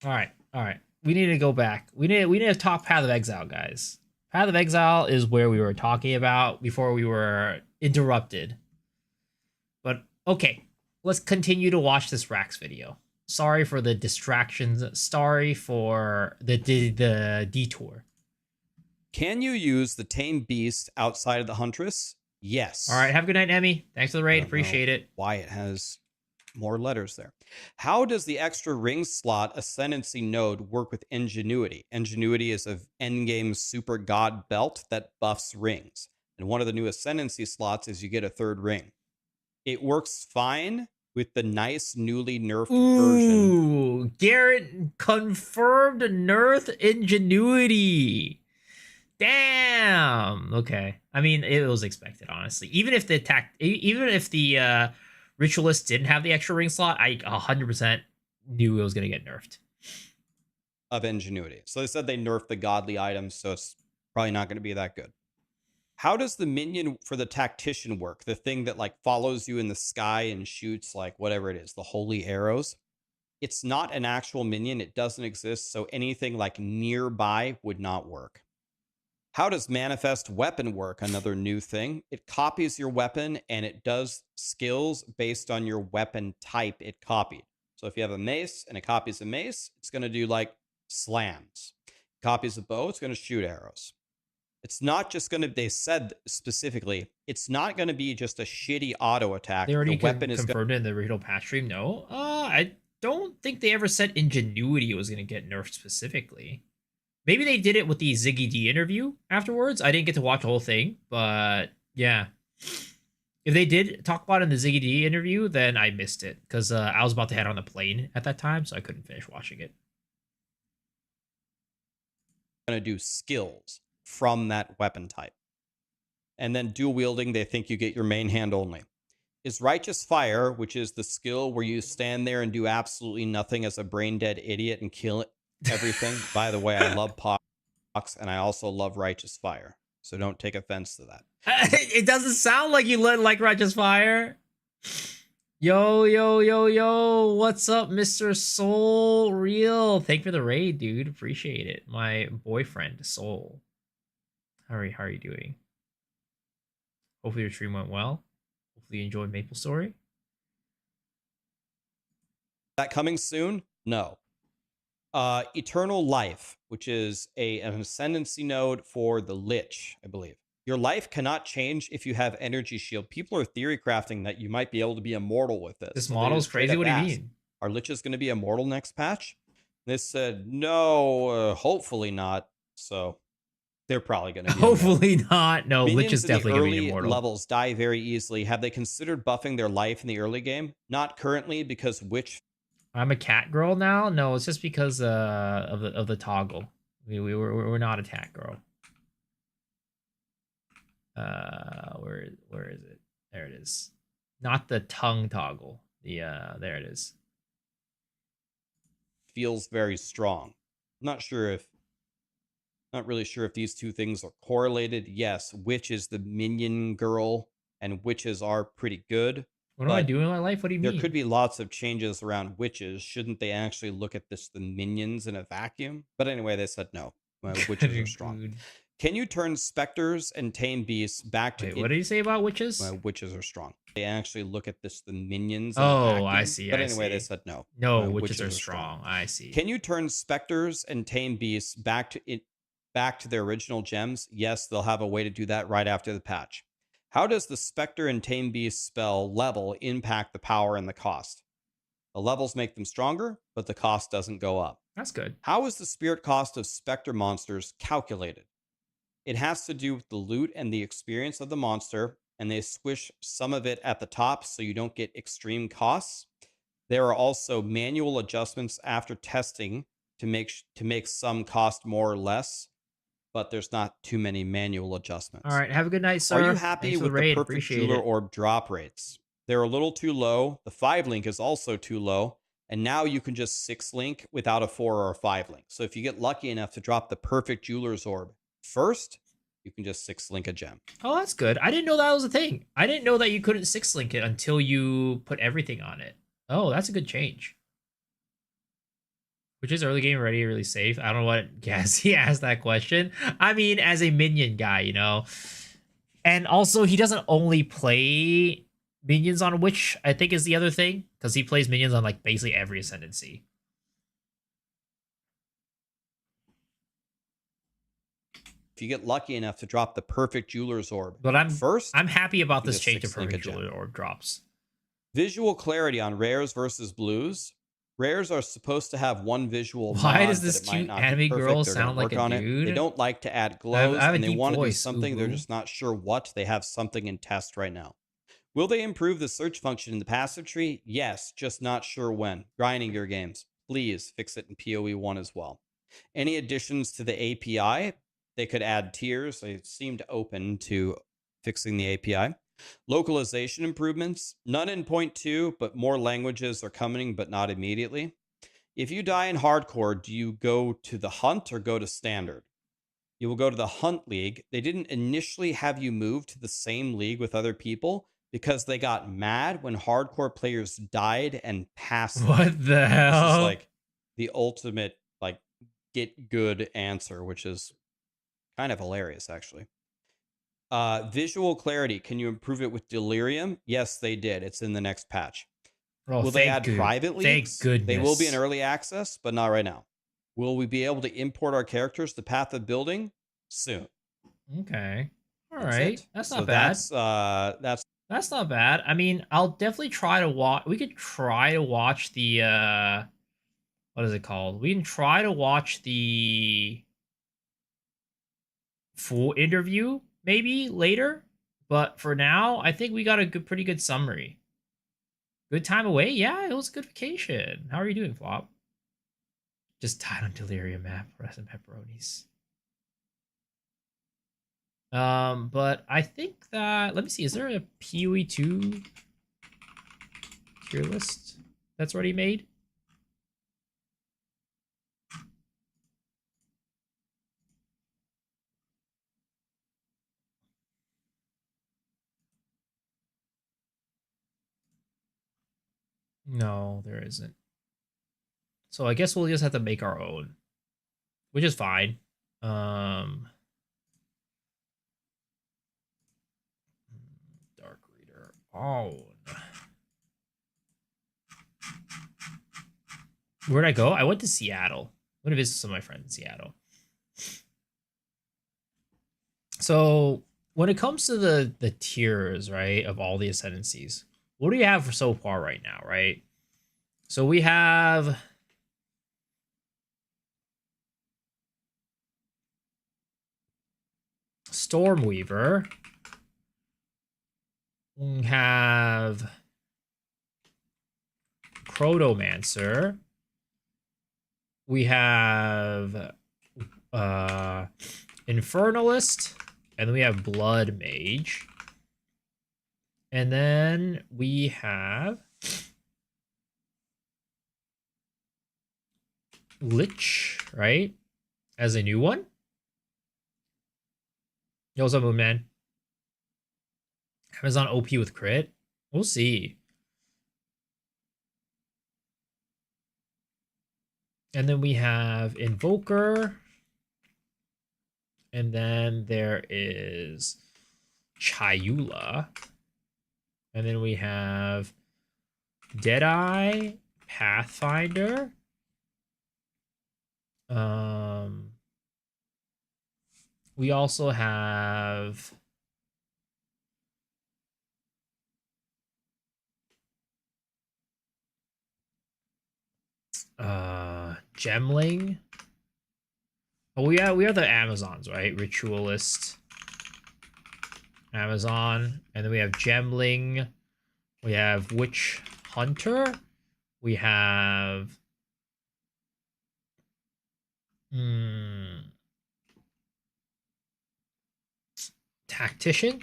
All right, all right. We need to go back. We need to talk Path of Exile, guys. Path of Exile is where we were talking about before we were interrupted. But okay, let's continue to watch this Rax video. Sorry for the distractions. Sorry for the detour. Can you use the tame beast outside of the Huntress? Yes. All right, have a good night, Emmy. Thanks for the raid. Appreciate it. Why it has more letters there. How does the extra ring slot ascendancy node work with Ingenuity? Ingenuity is an endgame super god belt that buffs rings. And one of the new ascendancy slots is you get a third ring. It works fine with the nice newly nerfed version. Ooh, Garrett confirmed nerf Ingenuity. Damn. Okay. I mean, it was expected, honestly. Even if the Ritualist didn't have the extra ring slot, I 100% knew it was gonna get nerfed. Of Ingenuity. So they said they nerfed the godly items, so it's probably not going to be that good. How does the minion for the tactician work? The thing that like follows you in the sky and shoots like whatever it is, the holy arrows. It's not an actual minion. It doesn't exist. So anything like nearby would not work. How does manifest weapon work? Another new thing. It copies your weapon and it does skills based on your weapon type it copied. So if you have a mace and it copies a mace, it's going to do like slams. Copies a bow, it's going to shoot arrows. It's not just going to, they said specifically, it's not going to be just a shitty auto attack. They already the weapon is confirmed it in the original patch stream. No, I don't think they ever said Ingenuity was going to get nerfed specifically. Maybe they did it with the Ziggy D interview afterwards. I didn't get to watch the whole thing, but yeah. If they did talk about it in the Ziggy D interview, then I missed it because I was about to head on the plane at that time, so I couldn't finish watching it. Going to do skills from that weapon type. And then dual wielding, they think you get your main hand only. Is Righteous Fire, which is the skill where you stand there and do absolutely nothing as a brain dead idiot and kill everything. By the way, I love Pox and I also love Righteous Fire. So don't take offense to that. It doesn't sound like you like Righteous Fire. Yo, yo, yo, yo. What's up, Mr. Soul Real? Thank you for the raid, dude. Appreciate it. My boyfriend, Soul. How are you doing? Hopefully your stream went well. Hopefully you enjoyed Maple Story. That coming soon? No. Eternal Life, which is an ascendancy node for the Lich, I believe. Your life cannot change if you have energy shield. People are theory crafting that you might be able to be immortal with this. This model is crazy. What do you mean? Are Liches going to be immortal next patch? They said, no, hopefully not. So they're probably going to be hopefully not. No, Lich is definitely going to be immortal. Levels die very easily. Have they considered buffing their life in the early game? Not currently, because Witch. I'm a cat girl now. No, it's just because of the toggle. We're not a cat girl. Where is it? There it is. Not the tongue toggle. There it is. Feels very strong. Not really sure if these two things are correlated. Yes, Witch is the minion girl, and witches are pretty good. What am I doing in my life? What do you mean? There could be lots of changes around witches. Shouldn't they actually look at the minions in a vacuum? But anyway, they said no. Witches are strong. Can you turn specters and tame beasts back to... Wait, what did you say about witches? Witches are strong. They actually look at the minions in a vacuum. I see. But anyway, they said no. No, witches are strong. I see. Can you turn specters and tame beasts back to their original gems? Yes, they'll have a way to do that right after the patch. How does the Spectre and Tame Beast spell level impact the power and the cost? The levels make them stronger, but the cost doesn't go up. That's good. How is the spirit cost of Spectre monsters calculated? It has to do with the loot and the experience of the monster, and they squish some of it at the top so you don't get extreme costs. There are also manual adjustments after testing to make some cost more or less, but there's not too many manual adjustments. All right, have a good night, sir. Are you happy Thanks for with the raid. perfect Appreciate jeweler it. orb drop rates? They're a little too low. The 5 link is also too low. And now you can just 6 link without a 4 or a 5 link. So if you get lucky enough to drop the perfect jeweler's orb first, you can just 6 link a gem. Oh, that's good. I didn't know that was a thing. I didn't know that you couldn't 6 link it until you put everything on it. Oh, that's a good change. Which is early game ready, really safe? I don't know what Gassy asked that question. I mean, as a minion guy, you know. And also, he doesn't only play minions on Witch, I think is the other thing. Because he plays minions on like basically every ascendancy. If you get lucky enough to drop the perfect jeweler's orb But I'm happy about you this just change to 6 link perfect a gem. jeweler orb drops. Visual clarity on rares versus blues. Rares are supposed to have one visual Why mod, does this but it might cute not anime be perfect. girl They're gonna sound like work a on dude? it. They don't like to add I glows, have a and they deep want to do voice, something. They're Ubu. just not sure what. They have something in test right now. Will they improve the search function in the passive tree? Yes, just not sure when. Grinding your games. Please fix it in PoE 1 as well. Any additions to the API? They could add tiers. They seemed open to fixing the API. Localization improvements. None in point 2, but more languages are coming, but not immediately. If you die in hardcore, do you go to the hunt or go to standard? You will go to the hunt league. They didn't initially have you move to the same league with other people because they got mad when hardcore players died and passed them. What the hell? This is like the ultimate like get good answer, which is kind of hilarious actually. Visual clarity. Can you improve it with Delirium? Yes, they did. It's in the next patch. Oh, Will they add private leagues? Thank goodness. They will be in early access, but not right now. Will we be able to import our characters to Path of Building? Soon. Okay. All That's right. it. That's So not bad. That's not bad. I mean, I'll definitely try to watch. We could try to watch the what is it called? We can try to watch the full interview maybe later. But for now, I think we got a pretty good summary. Good time away? Yeah, it was a good vacation. How are you doing, Flop? Just died on Delirium map. Rest in pepperonis. But I think that, let me see, is there a PoE 2 tier list that's already made? No, there isn't. So I guess we'll just have to make our own, which is fine. Dark Reader own. Where'd I go? I went to Seattle. I went to visit some of my friends in Seattle. So when it comes to the tiers, right, of all the ascendancies, what do you have for so far right now, right? So we have Stormweaver. We have Protomancer. We have Infernalist. And then we have Blood Mage. And then we have Lich, right? As a new one. Yo, what's up, Moon Man? Amazon OP with crit? We'll see. And then we have Invoker. And then there is Chayula. And then we have Deadeye, Pathfinder. We also have Gemling. Oh, we are the Amazons, right? Ritualist, Amazon, and then we have Gemling. We have Witch Hunter. We have Tactician.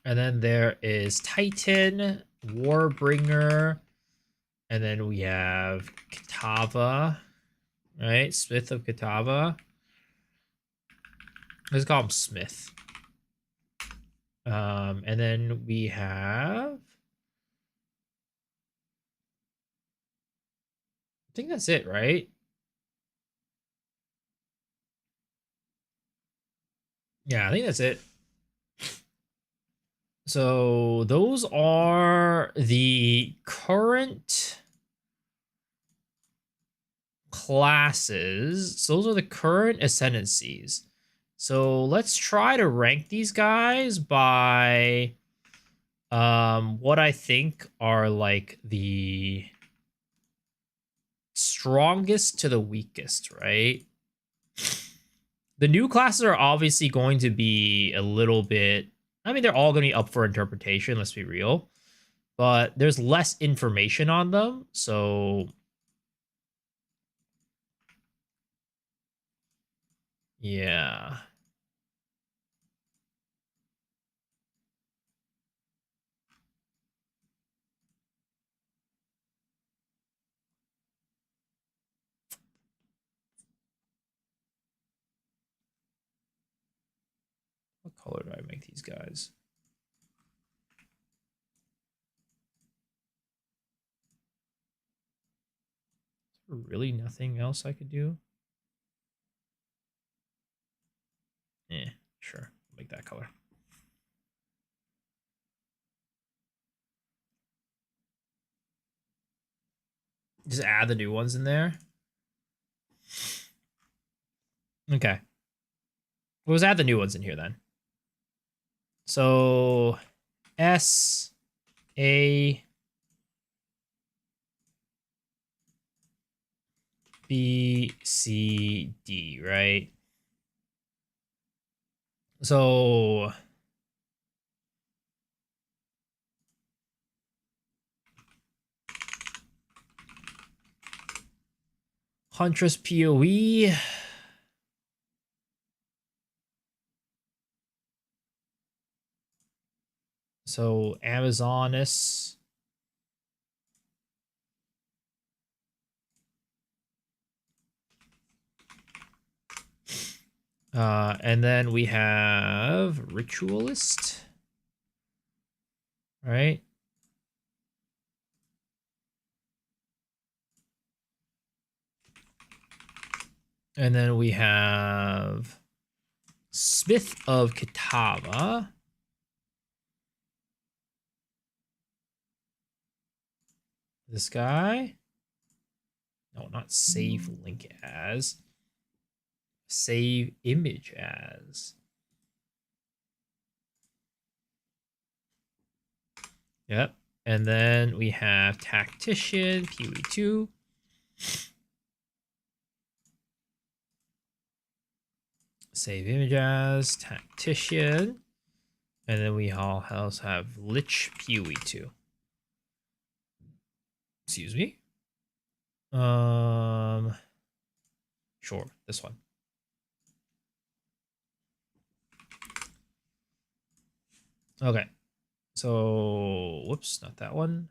And then there is Titan, Warbringer, and then we have Kitava, right? Smith of Kitava. Let's call him Smith. And then we have... I think that's it, right? Yeah, I think that's it. So those are the current classes. So those are the current ascendancies. So let's try to rank these guys by what I think are like the strongest to the weakest, right? The new classes are obviously going to be a little bit, I mean, they're all going to be up for interpretation, let's be real. But there's less information on them, so yeah. What color do I make these guys? Is there really nothing else I could do? Sure. Make that color. Just add the new ones in there. Okay. Well, let's add the new ones in here then. So S A B C D, right? So Huntress PoE. So Amazoness. And then we have Ritualist. Right? And then we have Smith of Kitava. This guy. No, not save link as. Save image as. Yep. And then we have Tactician, PoE2. Save image as, Tactician. And then we also have Lich PoE2. Excuse me. Sure, this one. Okay. So, whoops, not that one.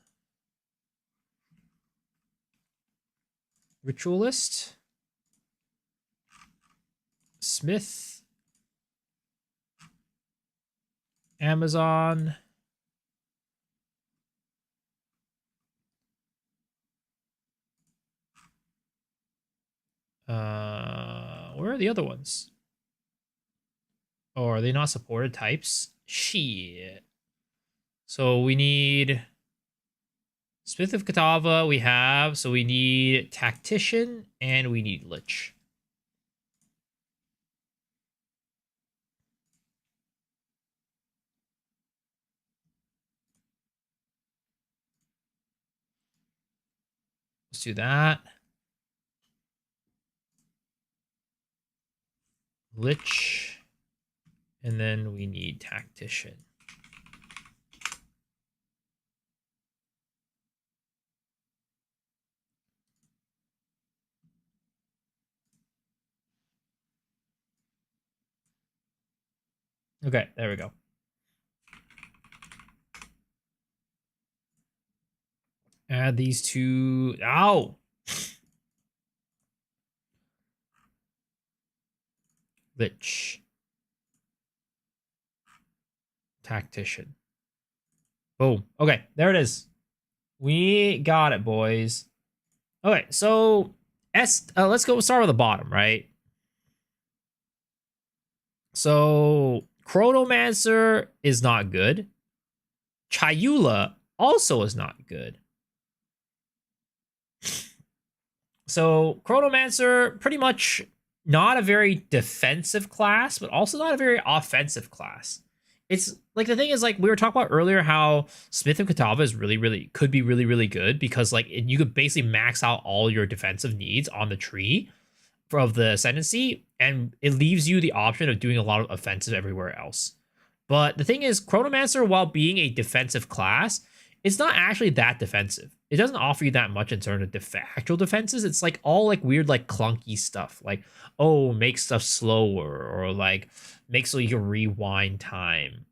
Ritualist. Smith. Amazon. Where are the other ones? Oh, are they not supported types? Shit. So we need Smith of Kitava, we have. So we need Tactician and we need Lich. Let's do that. Lich. And then we need Tactician. Okay, there we go. Add these two. Ow! Lich. Tactician. Boom. Okay, there it is. We got it, boys. Okay, so let's go start with the bottom, right? So Chronomancer is not good. Chayula also is not good. So Chronomancer, pretty much not a very defensive class, but also not a very offensive class. It's like the thing is like we were talking about earlier how Smith of Katava is could be really good because like you could basically max out all your defensive needs on the tree of the ascendancy, and it leaves you the option of doing a lot of offensive everywhere else. But the thing is, Chronomancer, while being a defensive class, it's not actually that defensive. It doesn't offer you that much in terms of actual defenses. It's like all like weird, like clunky stuff, like oh, make stuff slower or like make so you can rewind time.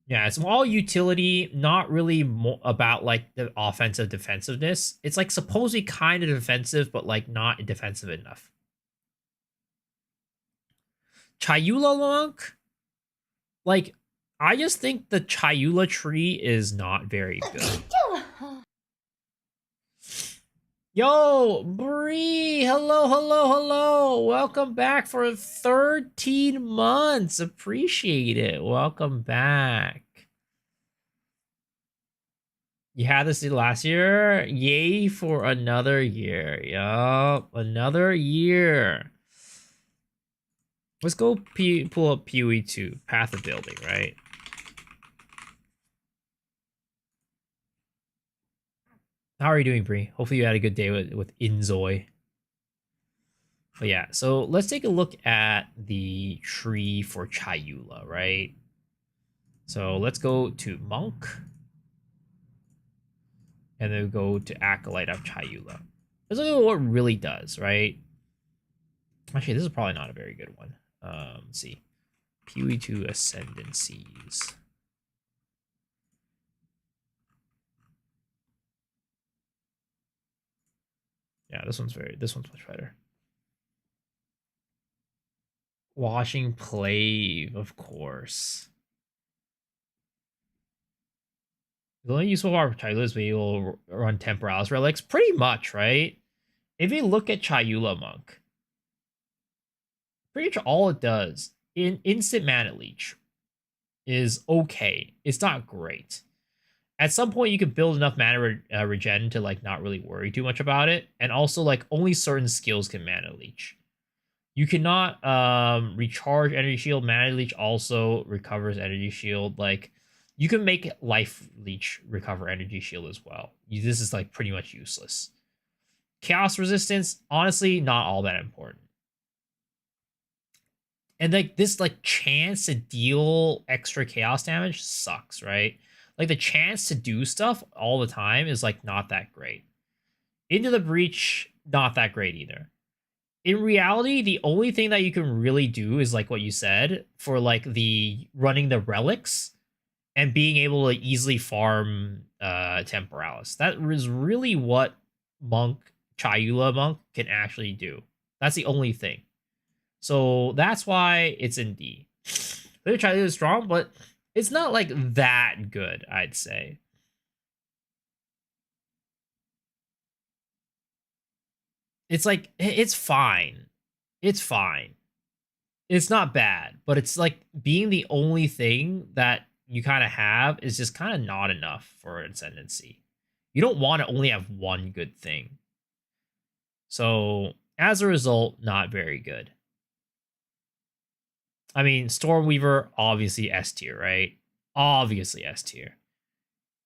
Yeah, it's all utility, not really about like the offensive defensiveness. It's like supposedly kind of defensive, but like not defensive enough. Chayula Monk, like I just think the Chayula tree is not very good. Yo, Bree, hello. Welcome back for 13 months. Appreciate it. Welcome back. You had this last year? Yay for another year. Yup, another year. Let's go pull up PoE 2, Path of Building, right? How are you doing, Bree? Hopefully you had a good day with Inzoi. But yeah, so let's take a look at the tree for Chayula, right? So let's go to Monk. And then go to Acolyte of Chayula. Let's look at what it really does, right? Actually, this is probably not a very good one. Let's see. PoE 2 Ascendancies. Yeah, this one's much better. Washing Plave, of course. The only useful part of Chayula is we will run Temporalis Relics. Pretty much, right? If you look at Chayula Monk, pretty much all it does in instant mana leech is okay. It's not great. At some point, you can build enough mana regen to like not really worry too much about it, and also like only certain skills can mana leech. You cannot recharge energy shield. Mana leech also recovers energy shield. Like you can make life leech recover energy shield as well. This is like pretty much useless. Chaos resistance, honestly, not all that important. And like this like chance to deal extra chaos damage sucks, right? Like the chance to do stuff all the time is like not that great. Into the Breach, not that great either. In reality, the only thing that you can really do is like what you said for like the running the relics and being able to easily farm Temporalis. That is really what Chayula Monk can actually do. That's the only thing. So that's why it's in D. Clear Chayula is strong, but it's not like that good, I'd say. It's like, it's fine. It's fine. It's not bad, but it's like being the only thing that you kind of have is just kind of not enough for Ascendancy. You don't want to only have one good thing. So as a result, not very good. I mean, Stormweaver, obviously S tier, right? Obviously S tier.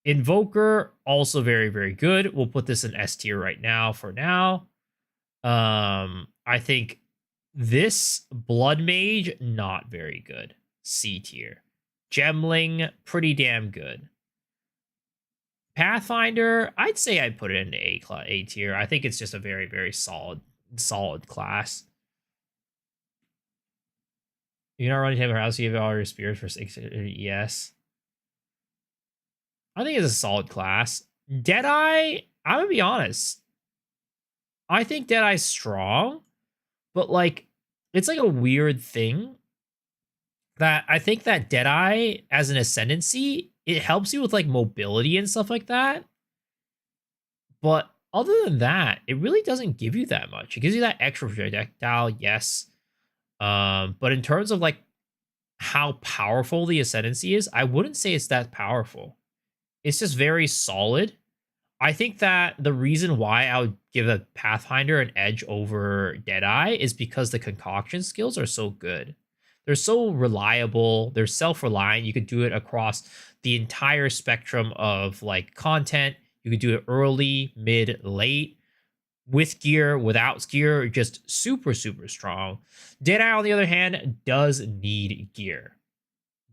Invoker, also very, very good. We'll put this in S tier right now for now. I think this Blood Mage, not very good. C tier. Gemling, pretty damn good. Pathfinder, I'd say I'd put it into A tier. I think it's just a very, very solid class. You're not running Temper House, you have all your spirits for 6 ES. I think it's a solid class. Deadeye, I'm gonna be honest. I think Deadeye's strong, but like it's like a weird thing that I think that Deadeye as an ascendancy, it helps you with like mobility and stuff like that. But other than that, it really doesn't give you that much. It gives you that extra projectile, yes. But in terms of like how powerful the ascendancy is, I wouldn't say it's that powerful. It's just very solid. I think that the reason why I would give a Pathfinder an edge over Deadeye is because the concoction skills are so good. They're so reliable. They're self-reliant. You could do it across the entire spectrum of like content. You could do it early, mid, late, with gear, without gear, just super, super strong. Deadeye, on the other hand, does need gear.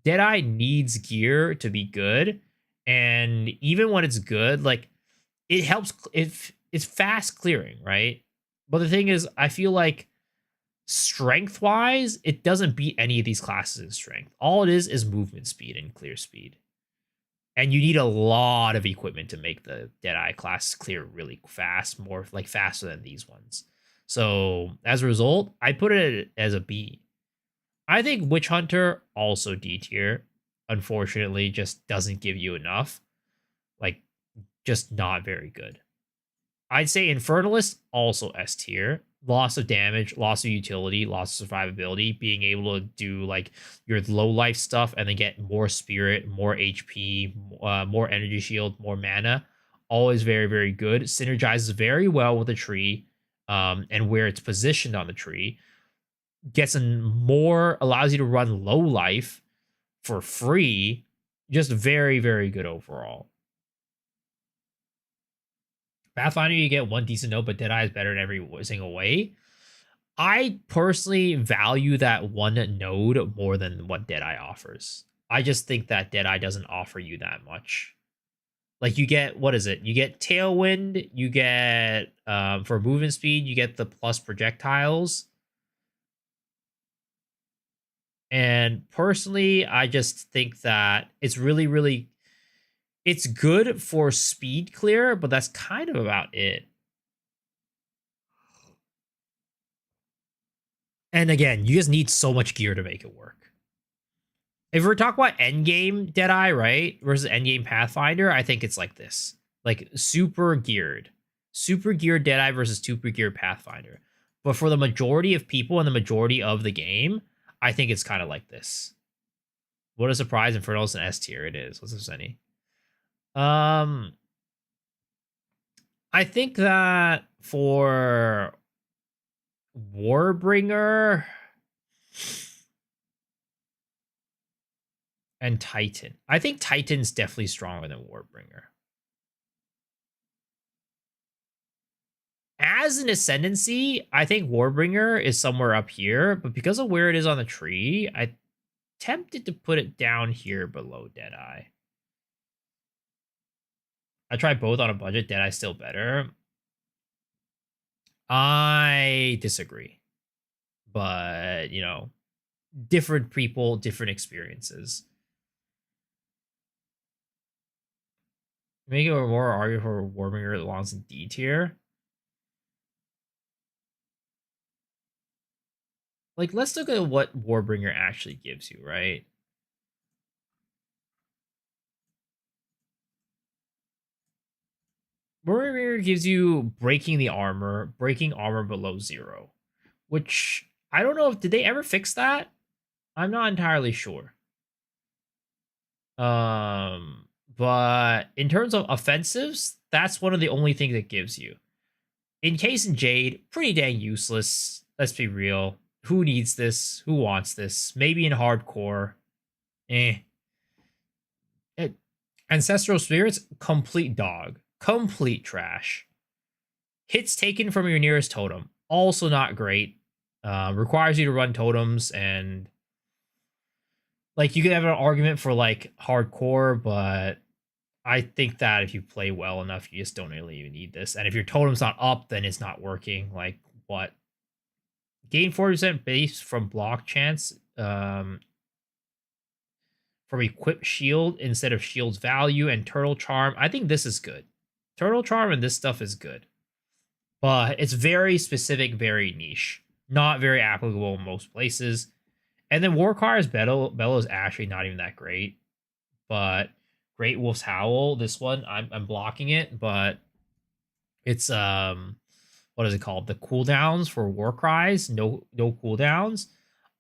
Deadeye needs gear to be good. And even when it's good, like it helps if it's fast clearing, right? But the thing is, I feel like strength wise, it doesn't beat any of these classes in strength. All it is movement speed and clear speed. And you need a lot of equipment to make the Deadeye class clear really fast, more like faster than these ones. So as a result, I put it as a B. I think Witch Hunter, also D tier, unfortunately, just doesn't give you enough. Like, just not very good. I'd say Infernalist, also S tier. Loss of damage, loss of utility, loss of survivability, being able to do like your low life stuff and then get more spirit, more HP, more energy shield, more mana. Always very, very good. Synergizes very well with the tree and where it's positioned on the tree. Gets in more, allows you to run low life for free. Just very, very good overall. Pathfinder, you get one decent note, but Deadeye is better in every single way. I personally value that one node more than what Deadeye offers. I just think that Deadeye doesn't offer you that much. Like you get, what is it? You get Tailwind, you get, for movement speed, you get the plus projectiles. And personally, I just think that it's really, really, it's good for speed clear, but that's kind of about it. And again, you just need so much gear to make it work. If we're talking about endgame Deadeye, right, versus endgame Pathfinder, I think it's like this. Like super geared. Super geared Deadeye versus super geared Pathfinder. But for the majority of people and the majority of the game, I think it's kind of like this. What a surprise, Infernal's an S tier. It is. What's this any? I think that for Warbringer and Titan, I think Titan's definitely stronger than Warbringer. As an ascendancy, I think Warbringer is somewhere up here, but because of where it is on the tree, I tempted to put it down here below Deadeye. I tried both on a budget. Deadeye's still better. I disagree. But, you know, different people, different experiences. Make it a more argument for Warbringer that belongs in D tier. Like, let's look at what Warbringer actually gives you, right? Warbringer gives you breaking armor below 0. Which, I don't know if, did they ever fix that? I'm not entirely sure. But in terms of offensives, that's one of the only things it gives you. Encase and Jade, pretty dang useless. Let's be real. Who needs this? Who wants this? Maybe in hardcore. Ancestral Spirits, complete dog. Complete trash. Hits taken from your nearest totem, also not great. Requires you to run totems, and like you could have an argument for like hardcore, but I think that if you play well enough, you just don't really even need this. And if your totem's not up, then it's not working. Like what? Gain 40% base from block chance from equip shield instead of shield's value and turtle charm. I think this is good. Turtle charm and this stuff is good, but it's very specific, very niche, not very applicable in most places. And then Warcar's Bellow is actually not even that great, but Great Wolf's Howl, this one I'm blocking it, but it's what is it called? The cooldowns for War Cries, no cooldowns.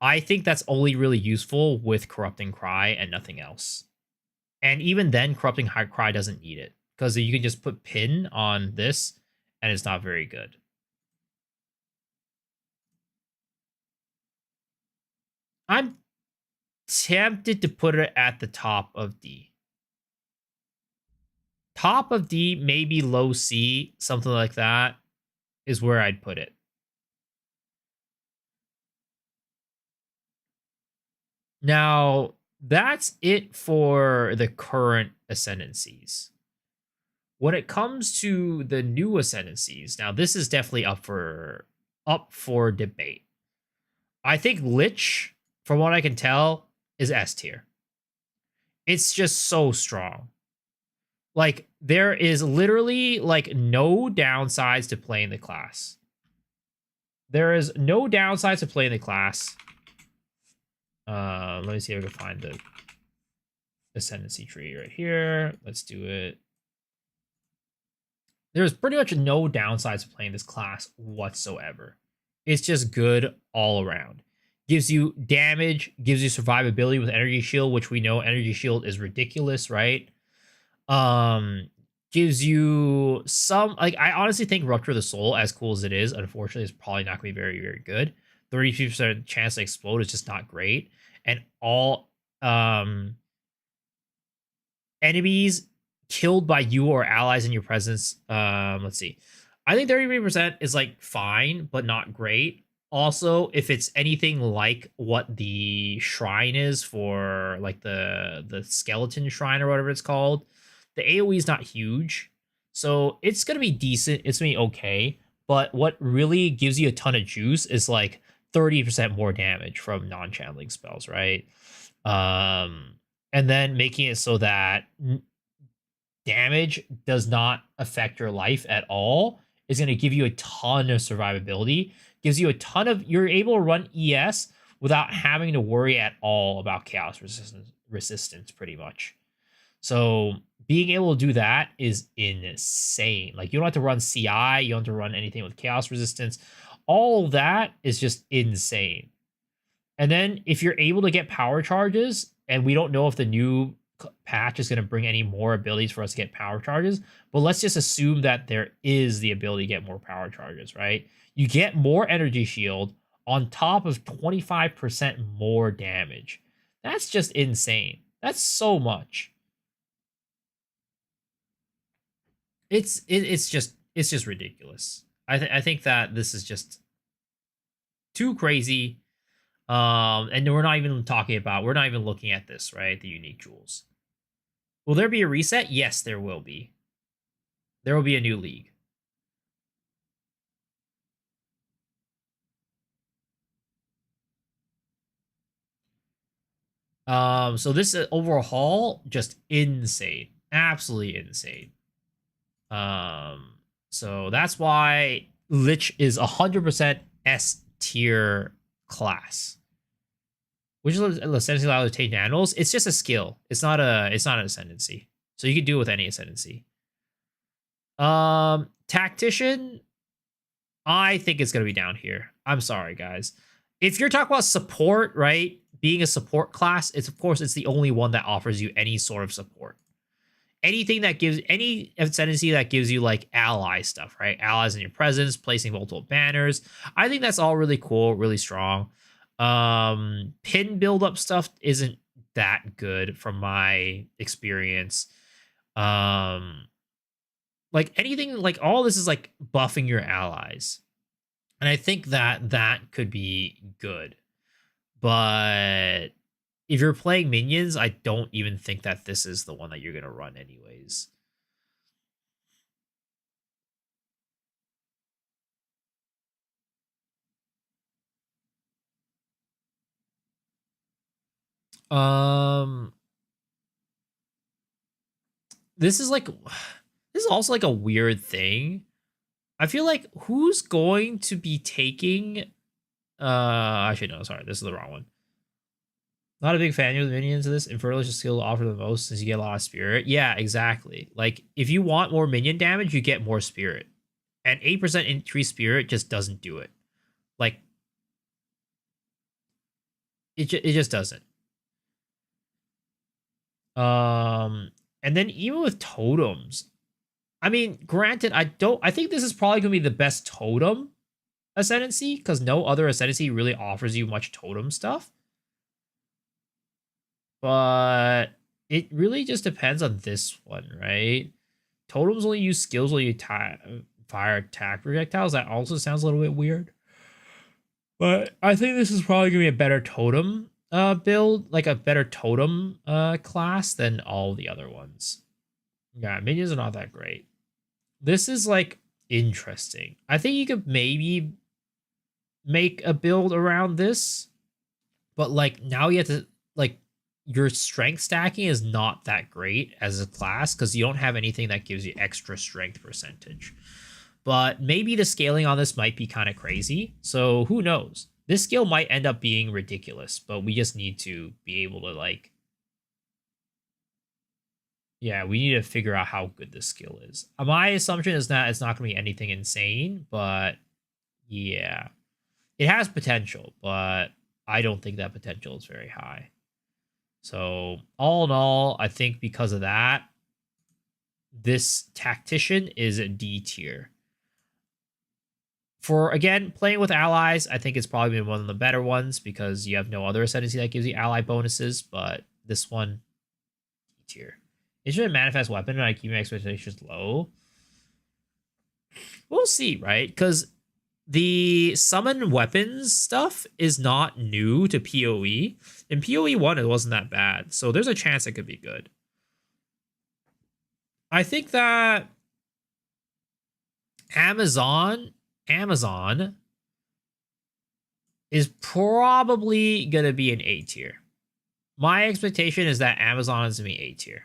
I think that's only really useful with Corrupting Cry and nothing else. And even then, Corrupting Cry doesn't need it because you can just put pin on this and it's not very good. I'm tempted to put it at the top of D. Top of D, maybe low C, something like that is where I'd put it. Now, that's it for the current ascendancies. When it comes to the new ascendancies, now this is definitely up for debate. I think Lich, from what I can tell, is S tier. It's just so strong. Like, there is literally like no downsides to playing the class. There is no downsides to playing the class. Let me see if I can find the ascendancy tree right here. Let's do it. There's pretty much no downsides to playing this class whatsoever. It's just good all around. Gives you damage, gives you survivability with energy shield, which we know energy shield is ridiculous, right? Gives you some, like, I honestly think Rupture of the Soul, as cool as it is, unfortunately, is probably not going to be very, very good. 32% chance to explode is just not great. And all enemies killed by you or allies in your presence, let's see. I think 33% is like fine, but not great. Also, if it's anything like what the shrine is for like the skeleton shrine or whatever it's called, the AoE is not huge. So it's gonna be decent, it's gonna be okay. But what really gives you a ton of juice is like 30% more damage from non-channeling spells, right? And then making it so that damage does not affect your life at all is going to give you a ton of survivability, gives you a ton of, you're able to run ES without having to worry at all about chaos resistance pretty much. So being able to do that is insane. Like, you don't have to run CI, you don't have to run anything with chaos resistance. All of that is just insane. And then if you're able to get power charges, and we don't know if the new patch is going to bring any more abilities for us to get power charges, but let's just assume that there is the ability to get more power charges, right? You get more energy shield on top of 25% more damage. That's just insane. That's so much. It's just ridiculous. I think that this is just too crazy. And we're not even looking at this, right? The unique jewels. Will there be a reset? Yes, there will be. There will be a new league. So this overhaul, just insane. Absolutely insane. So that's why Lich is 100% S tier class. Which is essentially allowed to take nanos. It's just a skill. It's not an ascendancy. So you can do it with any ascendancy. Tactician, I think it's gonna be down here. I'm sorry, guys. If you're talking about support, right? Being a support class, it's the only one that offers you any sort of support. Anything that gives any ascendancy that gives you like ally stuff, right? Allies in your presence, placing multiple banners. I think that's all really cool, really strong. Pin build up stuff isn't that good from my experience. Like anything, like all this is like buffing your allies, and I think that could be good. But if you're playing minions, I don't even think that this is the one that you're gonna run anyways. This is like, this is also like a weird thing. I feel like who's going to be taking, actually no, sorry, this is the wrong one. Not a big fan of the minions of this. Infernal is just skill to offer the most since you get a lot of spirit. Yeah, exactly. Like, if you want more minion damage, you get more spirit. And 8% increased spirit just doesn't do it. Like, it just doesn't. And then even with totems, I mean, granted, I think this is probably gonna be the best totem ascendancy, because no other ascendancy really offers you much totem stuff. But it really just depends on this one, right? Totems only use skills while you fire attack projectiles. That also sounds a little bit weird. But I think this is probably gonna be a better totem build, like a better totem class than all the other ones. Yeah, minions are not that great. This is like interesting. I think you could maybe make a build around this, but like now you have to, like, your strength stacking is not that great as a class because you don't have anything that gives you extra strength percentage. But maybe the scaling on this might be kind of crazy. So who knows? This skill might end up being ridiculous, but we just need to be able to, like, yeah, we need to figure out how good this skill is. My assumption is that it's not going to be anything insane, but yeah, it has potential, but I don't think that potential is very high. So all in all, I think because of that, this tactician is a D tier. For, again, playing with allies, I think it's probably been one of the better ones because you have no other ascendancy that gives you ally bonuses, but this one, D tier. Is it a manifest weapon and I keep my expectations low? We'll see, right? Because the summon weapons stuff is not new to PoE. In PoE 1, it wasn't that bad. So there's a chance it could be good. I think that Amazon is probably going to be an A tier. My expectation is that Amazon is going to be A tier.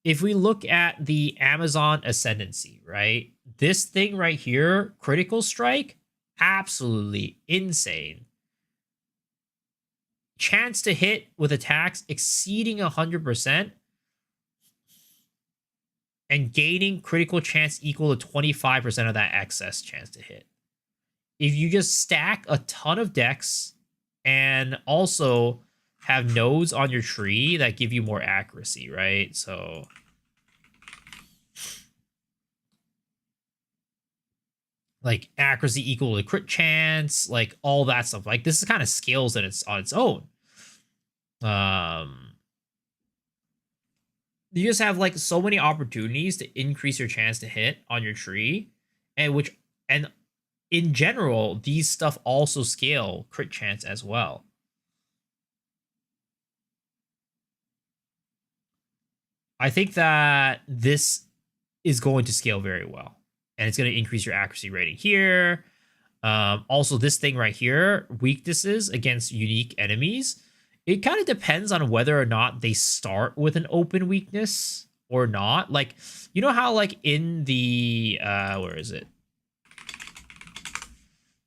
If we look at the Amazon Ascendancy, right? This thing right here, Critical Strike, absolutely insane. Chance to hit with attacks exceeding 100%. And gaining critical chance equal to 25% of that excess chance to hit. If you just stack a ton of decks and also have nodes on your tree that give you more accuracy, right? So like accuracy equal to crit chance, like all that stuff. Like this is kind of scales and it's on its own. You just have like so many opportunities to increase your chance to hit on your tree, and in general, these stuff also scale crit chance as well. I think that this is going to scale very well, and it's going to increase your accuracy rating here. Also, this thing right here, weaknesses against unique enemies. It kind of depends on whether or not they start with an open weakness or not. Like, you know how like in the, where is it?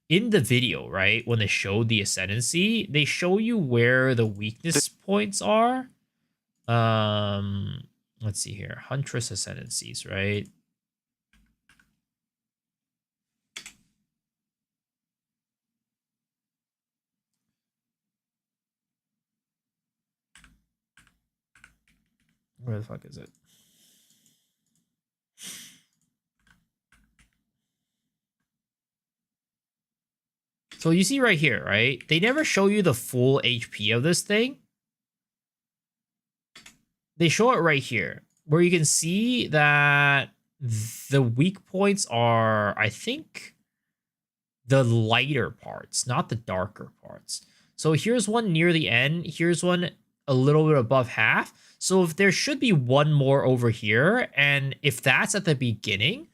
In the video, right? When they showed the ascendancy, they show you where the weakness points are. Let's see here. Huntress ascendancies, right? Where the fuck is it? So you see right here, right? They never show you the full HP of this thing. They show it right here, where you can see that the weak points are, I think, the lighter parts, not the darker parts. So here's one near the end. Here's one a little bit above half. So if there should be one more over here, and if that's at the beginning,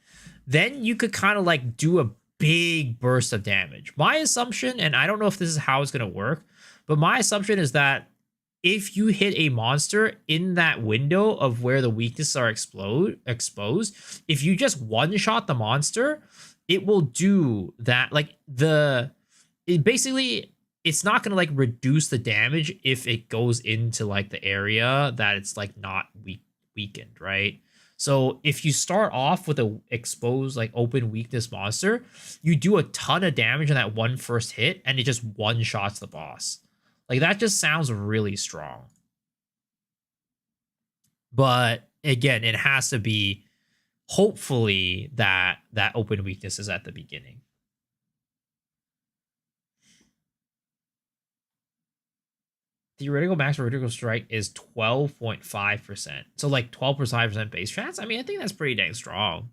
then you could kind of like do a big burst of damage. My assumption, and I don't know if this is how it's going to work, But my assumption is that if you hit a monster in that window of where the weaknesses are exposed, if you just one shot the monster, it will do that. Like basically it's not gonna like reduce the damage if it goes into like the area that it's like not weakened, right? So if you start off with a exposed like open weakness monster, you do a ton of damage in that one first hit, and it just one shots the boss. Like that just sounds really strong. But again, it has to be hopefully that open weakness is at the beginning. Theoretical max for Vertical Strike is 12.5%. So like 12.5% base chance. I mean, I think that's pretty dang strong.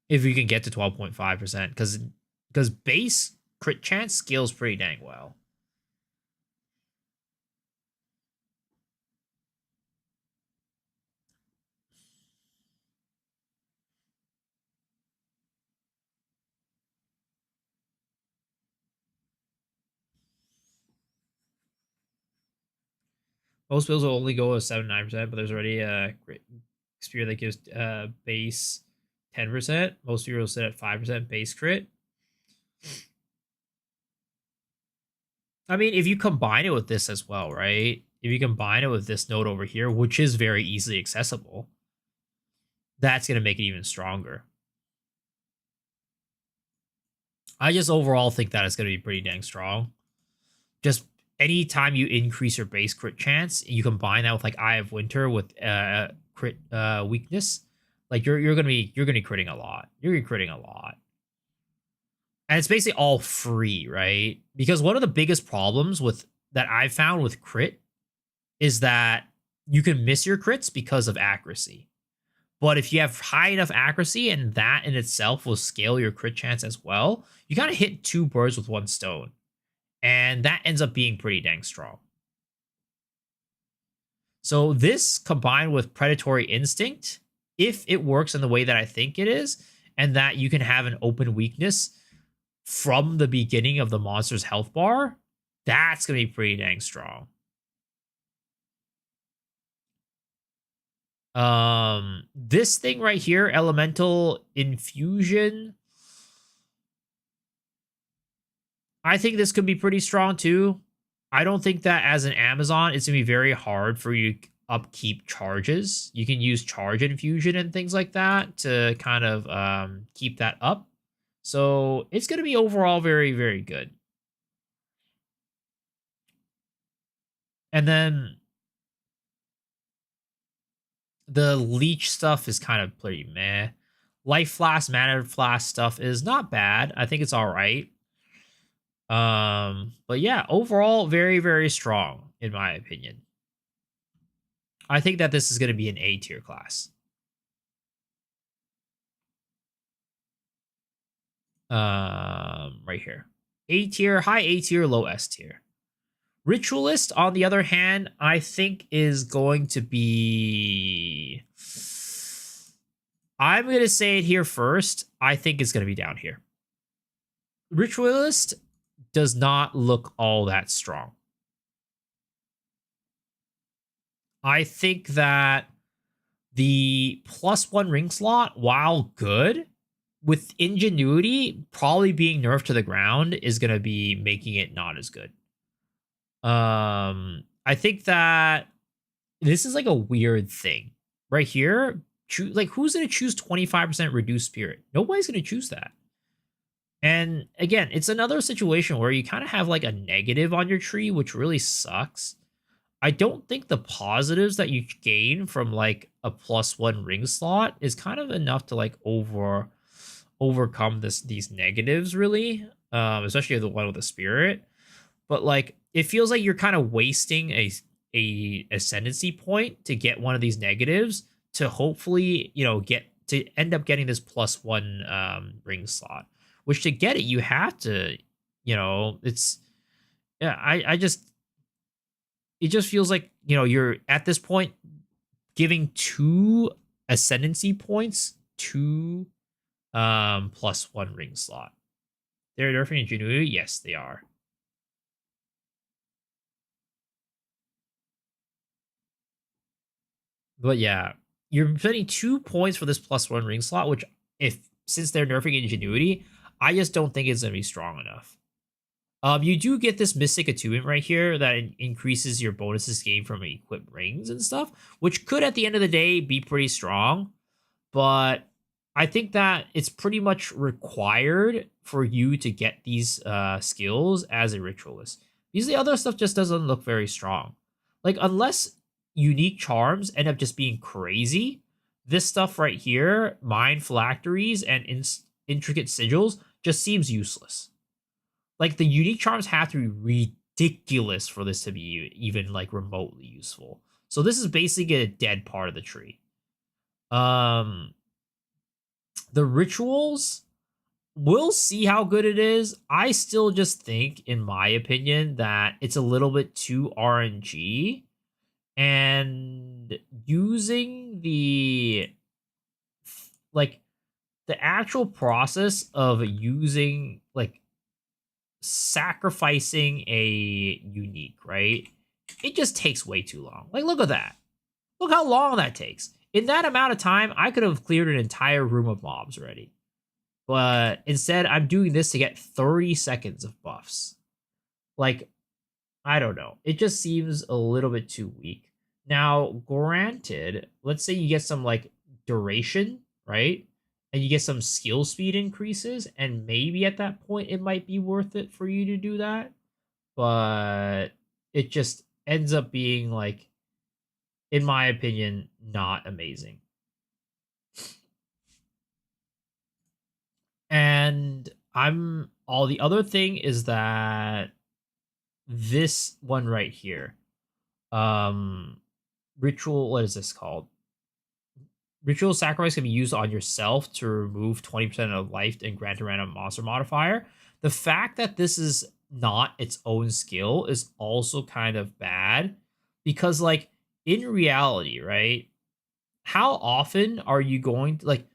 If you can get to 12.5%, because base crit chance scales pretty dang well. Most builds will only go with 7-9%, but there's already a spear that gives base 10%. Most spear will sit at 5% base crit. I mean, if you combine it with this as well, right? If you combine it with this node over here, which is very easily accessible, that's going to make it even stronger. I just overall think that it's going to be pretty dang strong. Just anytime you increase your base crit chance, you combine that with like Eye of Winter with crit weakness, like you're gonna be critting a lot. You're gonna be critting a lot. And it's basically all free, right? Because one of the biggest problems with that I've found with crit is that you can miss your crits because of accuracy. But if you have high enough accuracy, and that in itself will scale your crit chance as well, you kind of hit two birds with one stone. And that ends up being pretty dang strong. So this combined with Predatory Instinct, if it works in the way that I think it is, and that you can have an open weakness from the beginning of the monster's health bar, that's going to be pretty dang strong. This thing right here, Elemental Infusion, I think this could be pretty strong too. I don't think that as an Amazon, it's going to be very hard for you to upkeep charges. You can use charge infusion and things like that to kind of keep that up. So it's going to be overall very, very good. And then the leech stuff is kind of pretty meh. Life Flask, Mana Flask stuff is not bad. I think it's all right. But yeah, overall, very, very strong, in my opinion. I think that this is going to be an A tier class. Right here. A tier, high A tier, low S tier. Ritualist, on the other hand, I think is going to be... I'm going to say it here first. I think it's going to be down here. Ritualist does not look all that strong. I think that the +1 ring slot, while good, with Ingenuity probably being nerfed to the ground, is going to be making it not as good. I think that this is like a weird thing right here. Like, who's going to choose 25% reduced spirit? Nobody's going to choose that. And again, it's another situation where you kind of have like a negative on your tree, which really sucks. I don't think the positives that you gain from like a +1 ring slot is kind of enough to like overcome these negatives, really, especially the one with the spirit. But like, it feels like you're kind of wasting a ascendancy point to get one of these negatives to hopefully, you know, end up getting this +1 ring slot. Which to get it, you have to, you know, it's, yeah, it just feels like, you know, you're at this point giving 2 ascendancy points to +1 ring slot. They're nerfing Ingenuity? Yes, they are. But yeah, you're spending 2 points for this +1 ring slot, which since they're nerfing Ingenuity, I just don't think it's gonna be strong enough. You do get this Mystic Attunement right here that increases your bonuses gained from equipped rings and stuff, which could at the end of the day be pretty strong. But I think that it's pretty much required for you to get these skills as a ritualist. Because the other stuff just doesn't look very strong. Like, unless unique charms end up just being crazy, this stuff right here, Mind Phylacteries and intricate sigils, just seems useless. Like, the unique charms have to be ridiculous for this to be even like remotely useful. So this is basically a dead part of the tree. The rituals, we'll see how good it is. I still just think, in my opinion, that it's a little bit too RNG, and using the actual process of using, like, sacrificing a unique, right? It just takes way too long. Like, look at that. Look how long that takes. In that amount of time, I could have cleared an entire room of mobs already. But instead, I'm doing this to get 30 seconds of buffs. Like, I don't know. It just seems a little bit too weak. Now, granted, let's say you get some, like, duration, right? And you get some skill speed increases, and maybe at that point it might be worth it for you to do that. But it just ends up being, like, in my opinion, not amazing. And the other thing is that this one right here, ritual, what is this called? Ritual sacrifice can be used on yourself to remove 20% of life and grant a random monster modifier. The fact that this is not its own skill is also kind of bad, because, like, in reality, right? How often are you going to, like,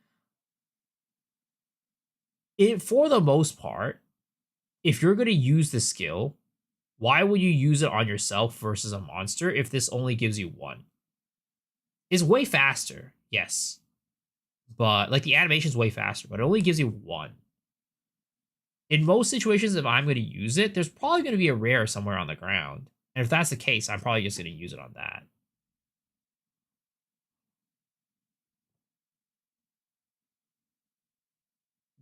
for the most part, if you're going to use the skill, why would you use it on yourself versus a monster if this only gives you 1? It's way faster, yes. But, like, the animation's way faster, but it only gives you 1. In most situations, if I'm going to use it, there's probably going to be a rare somewhere on the ground. And if that's the case, I'm probably just going to use it on that.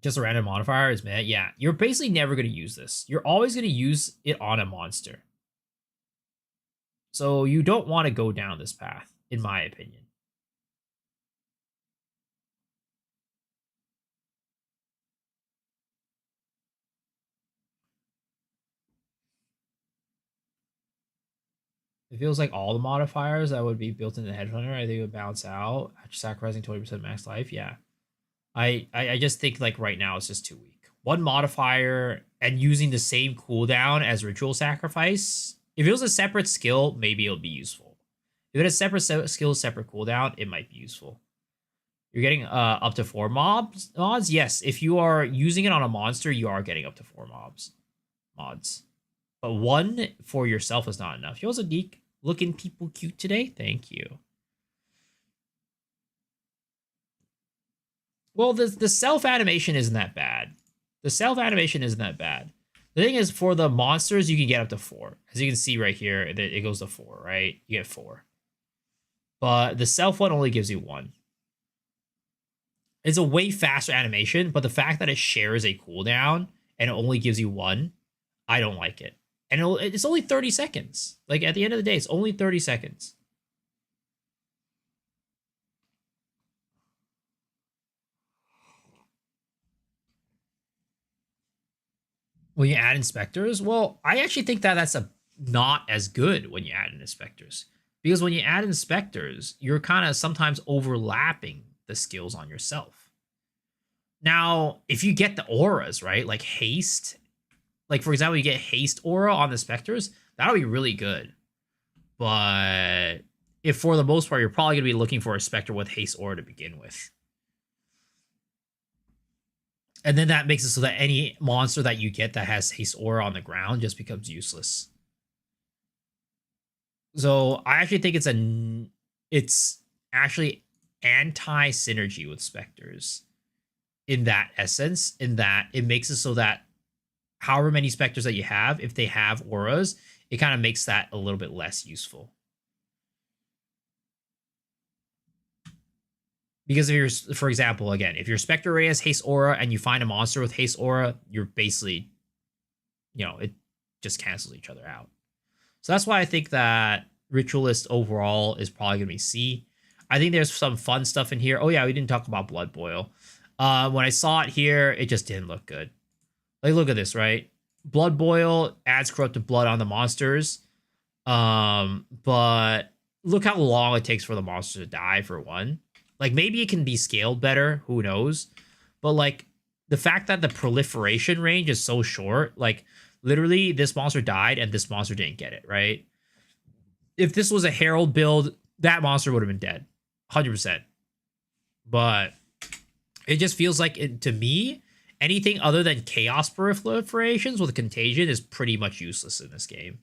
Just a random modifier is meh. Yeah, you're basically never going to use this. You're always going to use it on a monster. So you don't want to go down this path, in my opinion. It feels like all the modifiers that would be built into Headhunter, I think, would balance out after sacrificing 20% max life. Yeah. I just think, like, right now it's just too weak. One modifier and using the same cooldown as Ritual Sacrifice. If it was a separate skill, maybe it'll be useful. If it has separate skill, separate cooldown, it might be useful. You're getting up to 4 mods. Yes, if you are using it on a monster, you are getting up to 4 mods. But 1 for yourself is not enough. You also geek looking people cute today. Thank you. Well, the self animation isn't that bad. The self animation isn't that bad. The thing is, for the monsters, you can get up to 4. As you can see right here, it goes to 4, right? You get 4. But the self one only gives you 1. It's a way faster animation, but the fact that it shares a cooldown and it only gives you 1, I don't like it. And it's only 30 seconds. Like, at the end of the day, it's only 30 seconds. When you add inspectors, well, I actually think that that's not as good when you add in inspectors. Because when you add inspectors, you're kind of sometimes overlapping the skills on yourself. Now, if you get the auras, right, like haste, like, for example, you get haste aura on the specters, that'll be really good. But if for the most part, you're probably going to be looking for a specter with haste aura to begin with. And then that makes it so that any monster that you get that has haste aura on the ground just becomes useless. So I actually think it's actually anti-synergy with specters in that essence, in that it makes it so that however many specters that you have, if they have auras, it kind of makes that a little bit less useful. Because if you're, for example, again, if your specter already has haste aura and you find a monster with haste aura, you're basically, it just cancels each other out. So that's why I think that Ritualist overall is probably going to be C. I think there's some fun stuff in here. Oh yeah, we didn't talk about Blood Boil. When I saw it here, it just didn't look good. Like, look at this, right? Blood Boil adds corrupted blood on the monsters. But look how long it takes for the monster to die, for one. Like, maybe it can be scaled better. Who knows? But, like, the fact that the proliferation range is so short, like, literally, this monster died and this monster didn't get it, right? If this was a Herald build, that monster would have been dead. 100%. But it just feels like, to me, anything other than Chaos proliferations with Contagion is pretty much useless in this game.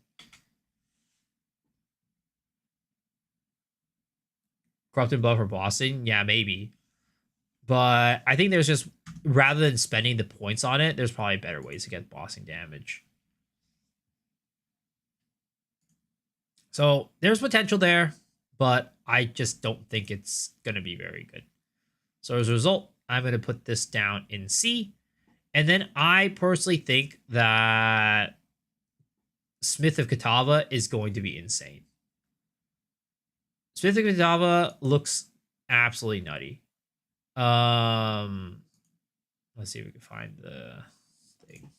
Corrupted Blood for bossing? Yeah, maybe. But I think there's just, rather than spending the points on it, there's probably better ways to get bossing damage. So there's potential there, but I just don't think it's going to be very good. So as a result, I'm going to put this down in C. And then I personally think that Smith of Katava is going to be insane. Smith of Katava looks absolutely nutty. Let's see if we can find the thing.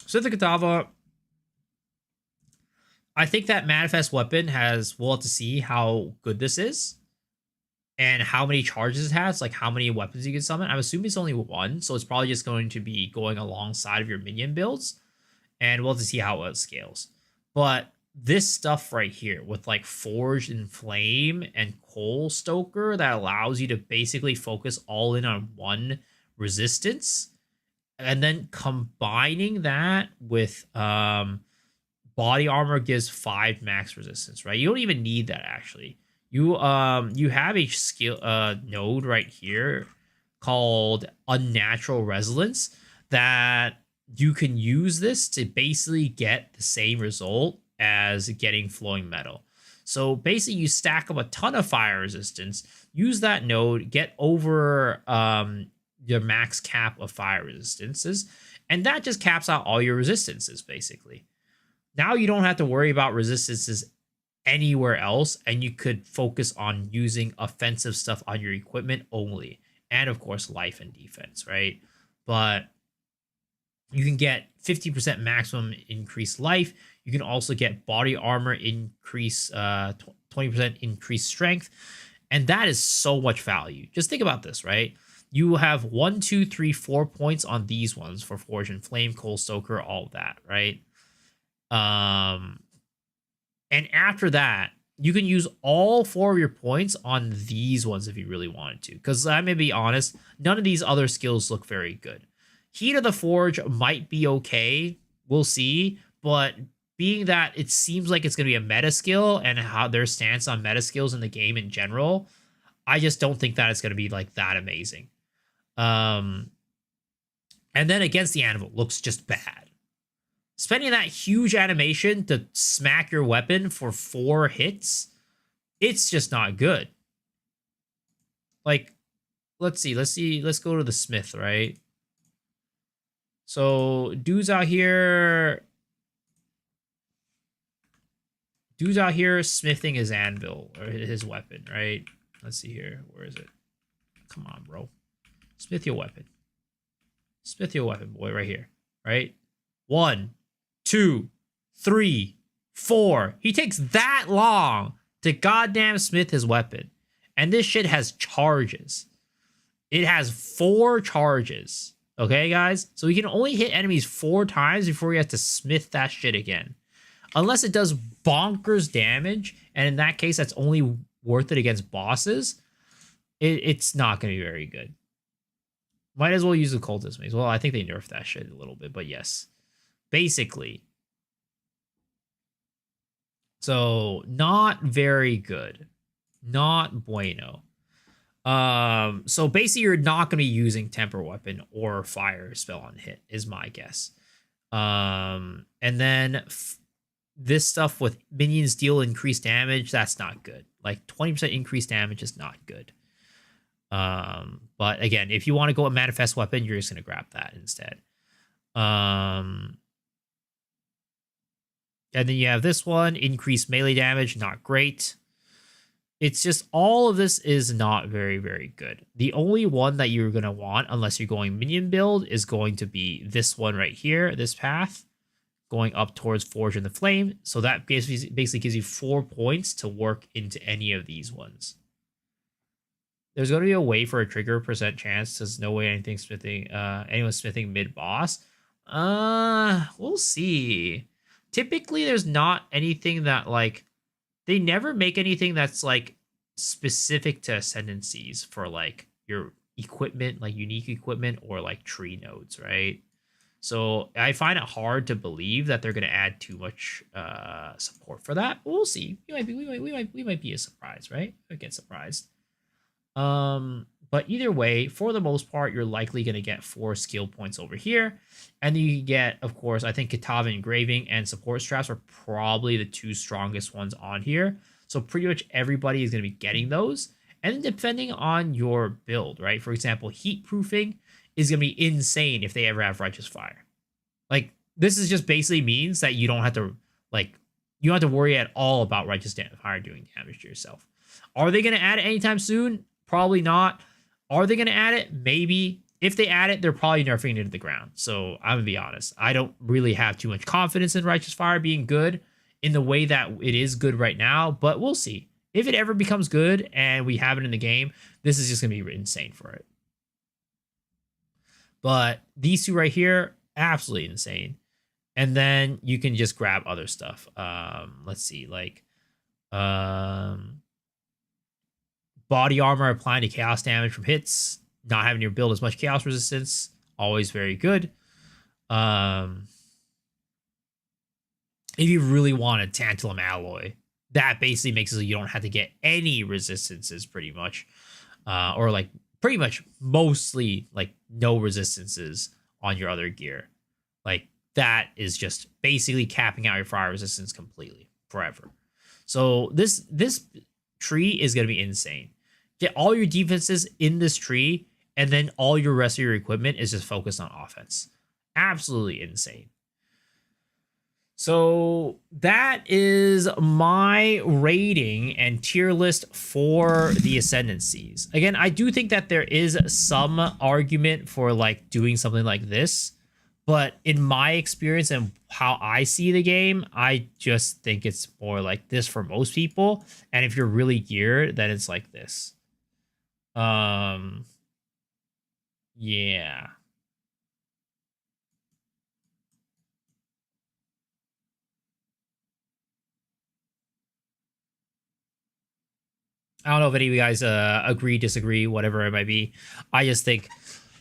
Smith of Katava, I think that Manifest Weapon we'll have to see how good this is and how many charges it has, like how many weapons you can summon. I'm assuming it's only one, so it's probably just going to be going alongside of your minion builds, and we'll have to see how it scales. But this stuff right here with like Forged in Flame and Coal Stoker that allows you to basically focus all in on one resistance, and then combining that with body armor gives 5 max resistance, right? You don't even need that, actually. You have a skill node right here called Unnatural Resilience that you can use this to basically get the same result as getting Flowing Metal. So basically you stack up a ton of fire resistance, use that node, get over your max cap of fire resistances, and that just caps out all your resistances, basically. Now you don't have to worry about resistances anywhere else, and you could focus on using offensive stuff on your equipment only, and of course life and defense, right? But you can get 50% maximum increased life. You can also get body armor increase, 20% increased strength, and that is so much value. Just think about this, right? You have 1, 2, 3, 4 points on these ones for Forge and Flame, Coal Stoker, all of that, right? And after that, you can use all 4 of your points on these ones if you really wanted to. Because I'm going to be honest, none of these other skills look very good. Heat of the Forge might be okay. We'll see. But being that it seems like it's going to be a meta skill and how their stance on meta skills in the game in general, I just don't think that it's going to be like that amazing. And then Against the Anvil looks just bad. Spending that huge animation to smack your weapon for 4 hits, it's just not good. Like, let's go to the Smith, right? So dude's out here smithing his anvil, or his weapon, right? Let's see here. Where is it? Come on, bro. Smith your weapon. Smith your weapon, boy, right here. Right? 1, 2, 3, 4. He takes that long to goddamn smith his weapon. And this shit has charges. It has 4 charges. Okay, guys? So he can only hit enemies 4 times before he has to smith that shit again. Unless it does bonkers damage, and in that case, that's only worth it against bosses, it's not going to be very good. Might as well use the Cultist Mace. Well, I think they nerfed that shit a little bit, but yes. Basically, So not very good. Not bueno. So basically you're not going to be using temper weapon or fire spell on hit is my guess. And then this stuff with minions deal increased damage, that's not good. Like 20% increased damage is not good. But again, if you want to go a manifest weapon, you're just going to grab that instead. And then you have this one, increased melee damage, not great. It's just all of this is not very, very good. The only one that you're going to want, unless you're going minion build, is going to be this one right here, this path, going up towards Forge in the Flame. So that basically gives you 4 points to work into any of these ones. There's going to be a way for a trigger percent chance. There's no way anyone's smithing mid-boss. We'll see. Typically, there's not anything that, like, they never make anything that's like specific to ascendancies for like your equipment, like unique equipment or like tree nodes, right? So I find it hard to believe that they're going to add too much support for that. But we'll see. We might be a surprise, right? I get surprised. But either way, for the most part, you're likely going to get 4 skill points over here. And then you get, of course, I think Kitava Engraving and Support Straps are probably the 2 strongest ones on here. So pretty much everybody is going to be getting those. And then depending on your build, right? For example, Heat Proofing is going to be insane if they ever have Righteous Fire. Like, this is just basically means that you don't have to, like, you don't have to worry at all about Righteous Fire doing damage to yourself. Are they going to add it anytime soon? Probably not. Are they going to add it? Maybe. If they add it, they're probably nerfing it to the ground. So I'm going to be honest. I don't really have too much confidence in Righteous Fire being good in the way that it is good right now, but we'll see. If it ever becomes good and we have it in the game, this is just going to be insane for it. But these 2 right here, absolutely insane. And then you can just grab other stuff. Let's see, like body armor applying to chaos damage from hits, not having your build as much chaos resistance, always very good. If you really want a tantalum alloy, that basically makes it so you don't have to get any resistances pretty much. Or like pretty much mostly like no resistances on your other gear. Like that is just basically capping out your fire resistance completely forever. So this tree is going to be insane. Get all your defenses in this tree, and then all your rest of your equipment is just focused on offense. Absolutely insane. So that is my rating and tier list for the ascendancies. Again, I do think that there is some argument for like doing something like this, but in my experience and how I see the game, I just think it's more like this for most people. And if you're really geared, then it's like this. Yeah. I don't know if any of you guys agree, disagree, whatever it might be. I just think,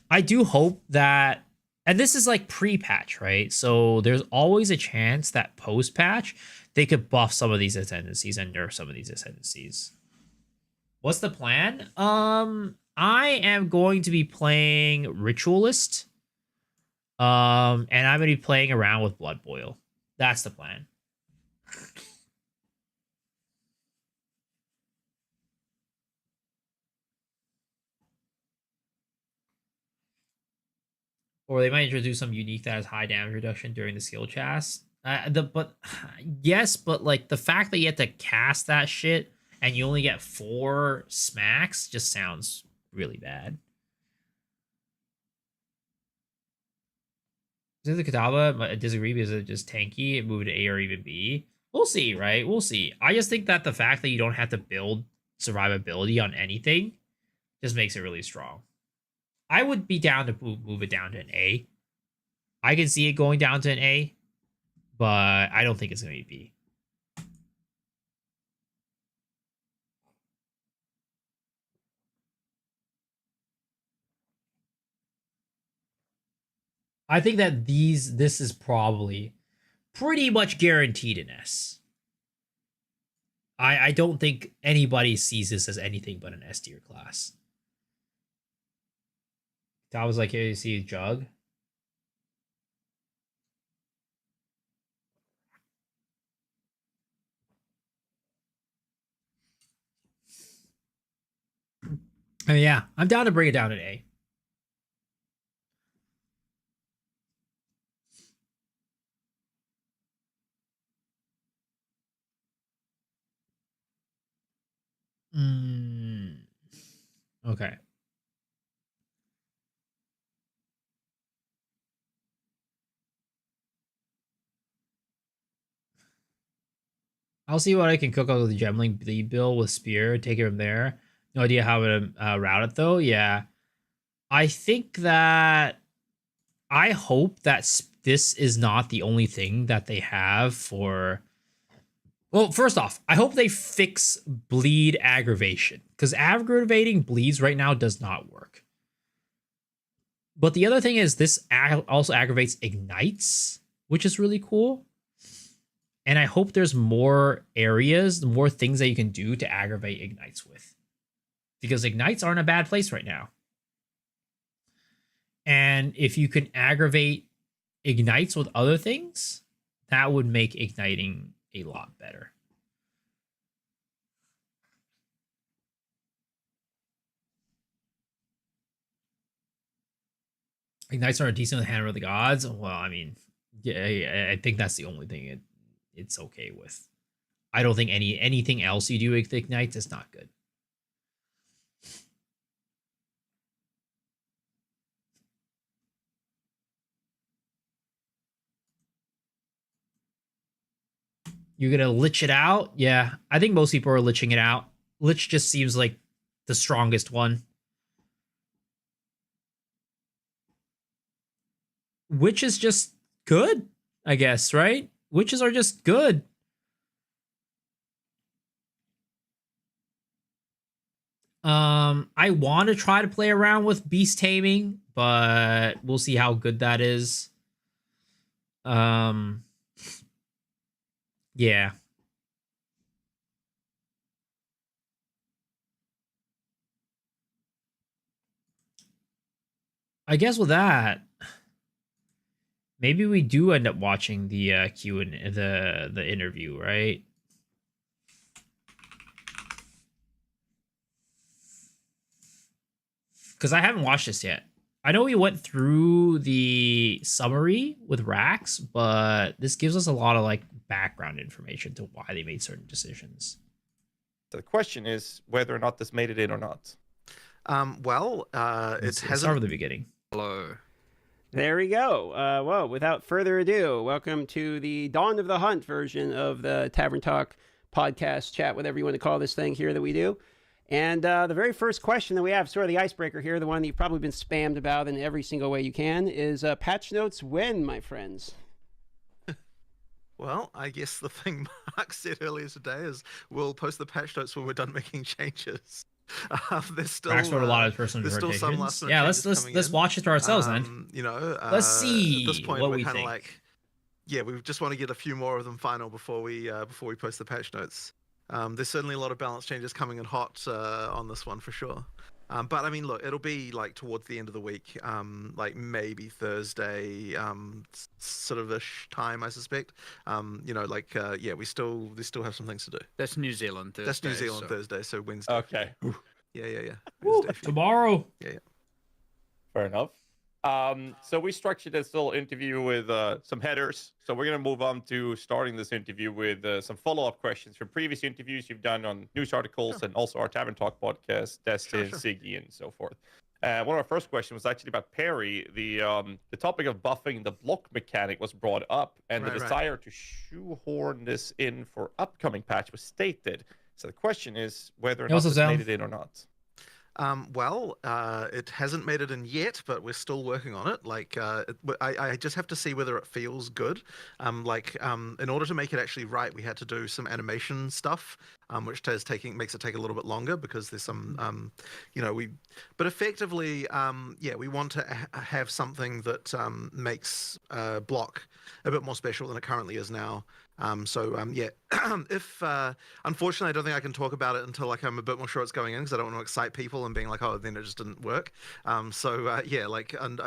I do hope that, and this is like pre-patch, right? So there's always a chance that post-patch, they could buff some of these ascendancies and nerf some of these ascendancies. What's the plan? I am going to be playing Ritualist. And I'm going to be playing around with Blood Boil. That's the plan. Or they might introduce some unique that has high damage reduction during the skill chast. Yes, but like the fact that you have to cast that shit and you only get 4 smacks just sounds really bad. Is the Kadaba? I disagree because it's just tanky. It moved to A or even B. We'll see, right? We'll see. I just think that the fact that you don't have to build survivability on anything just makes it really strong. I would be down to move it down to an A. I can see it going down to an A, but I don't think it's going to be B. I think that this is probably pretty much guaranteed in S. I don't think anybody sees this as anything but an S tier class. That was like, here you see a jug. I mean, yeah, I'm down to bring it down to A. Okay. I'll see what I can cook out of the Gemling Bleed Bill with Spear, take it from there. No idea how to route it though. Yeah. I think that I hope that this is not the only thing that they have for. Well, first off, I hope they fix bleed aggravation because aggravating bleeds right now does not work. But the other thing is this also aggravates ignites, which is really cool. And I hope there's more areas, more things that you can do to aggravate ignites with. Because ignites aren't a bad place right now. And if you can aggravate ignites with other things, that would make igniting a lot better. Ignites are a decent hand with the gods. Well, I mean, yeah, I think that's the only thing it's okay with. I don't think anything else you do with ignites is not good. You're gonna lich it out? Yeah, I think most people are liching it out. Lich just seems like the strongest one. Witch is just good, I guess, right? Witches are just good. I want to try to play around with beast taming, but we'll see how good that is. Yeah. I guess with that, maybe we do end up watching the Q and the interview, right? Because I haven't watched this yet. I know we went through the summary with Rax, but this gives us a lot of like background information to why they made certain decisions. So the question is whether or not this made it in or not. It Let's hasn't. start with the beginning. Hello. There we go. Well, without further ado, welcome to the Dawn of the Hunt version of the Tavern Talk podcast chat, whatever you want to call this thing here that we do. And the very first question that we have, sort of the icebreaker here, the one that you've probably been spammed about in every single way you can, is patch notes when, my friends? Well, I guess the thing Mark said earlier today is we'll post the patch notes when we're done making changes. There's still Rax wrote a lot of personal there's still some interpretations. last-minute Yeah, changes let's coming watch it for ourselves then. You know, Let's see at this point what we're we kind of think. like, yeah, we just want to get a few more of them final before we post the patch notes. There's certainly a lot of balance changes coming in hot on this one for sure. But I mean, look, it'll be like towards the end of the week, like maybe Thursday, sort of ish time, I suspect. You know, like yeah, we still have some things to do. That's New Zealand Thursday. That's New Zealand Thursday, so Wednesday. Okay. Yeah. Woo, Wednesday for you. tomorrow. Yeah. Fair enough. So we structured this little interview with some headers. So we're going to move on to starting this interview with some follow-up questions from previous interviews you've done on news articles and also our Tavern Talk podcast, Destin, Siggy, and so forth. One of our first questions was actually about Perry. The topic of buffing the block mechanic was brought up, and the desire to shoehorn this in for upcoming patch was stated. So the question is whether or not this made it in or not. It hasn't made it in yet, but we're still working on it. Like, I just have to see whether it feels good. In order to make it actually right, we had to do some animation stuff, which makes it take a little bit longer because there's some, but effectively, we want to have something that makes block a bit more special than it currently is now. Yeah, if unfortunately I don't think I can talk about it until like I'm a bit more sure it's going in because I don't want to excite people and being like, oh, then it just didn't work. Yeah, like, and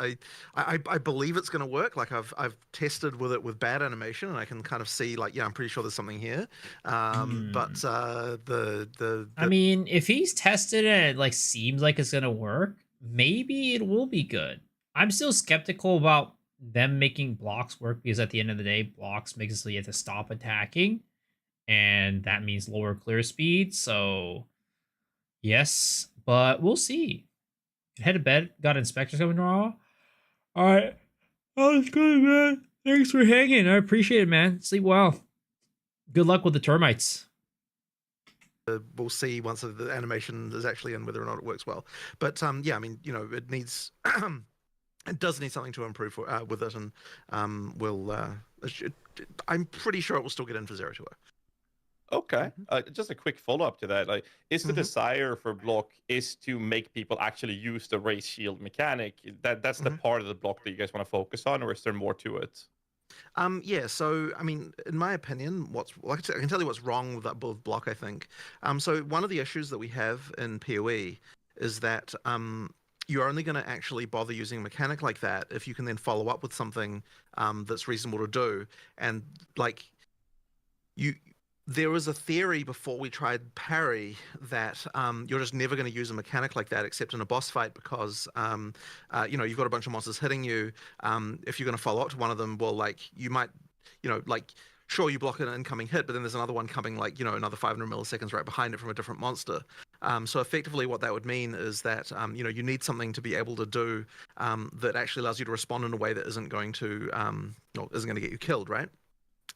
I believe it's going to work. Like I've tested with it with bad animation and I can kind of see like, yeah, I'm pretty sure there's something here. But I mean, if he's tested it and it like seems like it's gonna work, maybe it will be good. I'm still skeptical about them making blocks work because at the end of the day, blocks makes it so you have to stop attacking, and that means lower clear speed. So yes, but we'll see. Head to bed. Got inspectors coming tomorrow. All right. Oh, it's good, man. Thanks for hanging. I appreciate it, man. Sleep well. Good luck with the termites. We'll see once the animation is actually in whether or not it works well. But yeah, I mean, you know, it needs it does need something to improve for, with it, and I'm pretty sure it will still get in for 0-2. Okay. Just a quick follow-up to that. Like, is the Mhm. desire for block is to make people actually use the race shield mechanic? That's the part of the block that you guys want to focus on, or is there more to it? Yeah, so I mean, in my opinion, I can tell you what's wrong with that block, I think. So one of the issues that we have in PoE is that you're only going to actually bother using a mechanic like that if you can then follow up with something that's reasonable to do. And like there was a theory before we tried parry that you're just never going to use a mechanic like that except in a boss fight because you know, you've got a bunch of monsters hitting you. If you're going to follow up to one of them, well, like you might, you know, like sure you block an incoming hit, but then there's another one coming like, you know, another 500 milliseconds right behind it from a different monster. So effectively what that would mean is that you know, you need something to be able to do that actually allows you to respond in a way that isn't going to get you killed, right?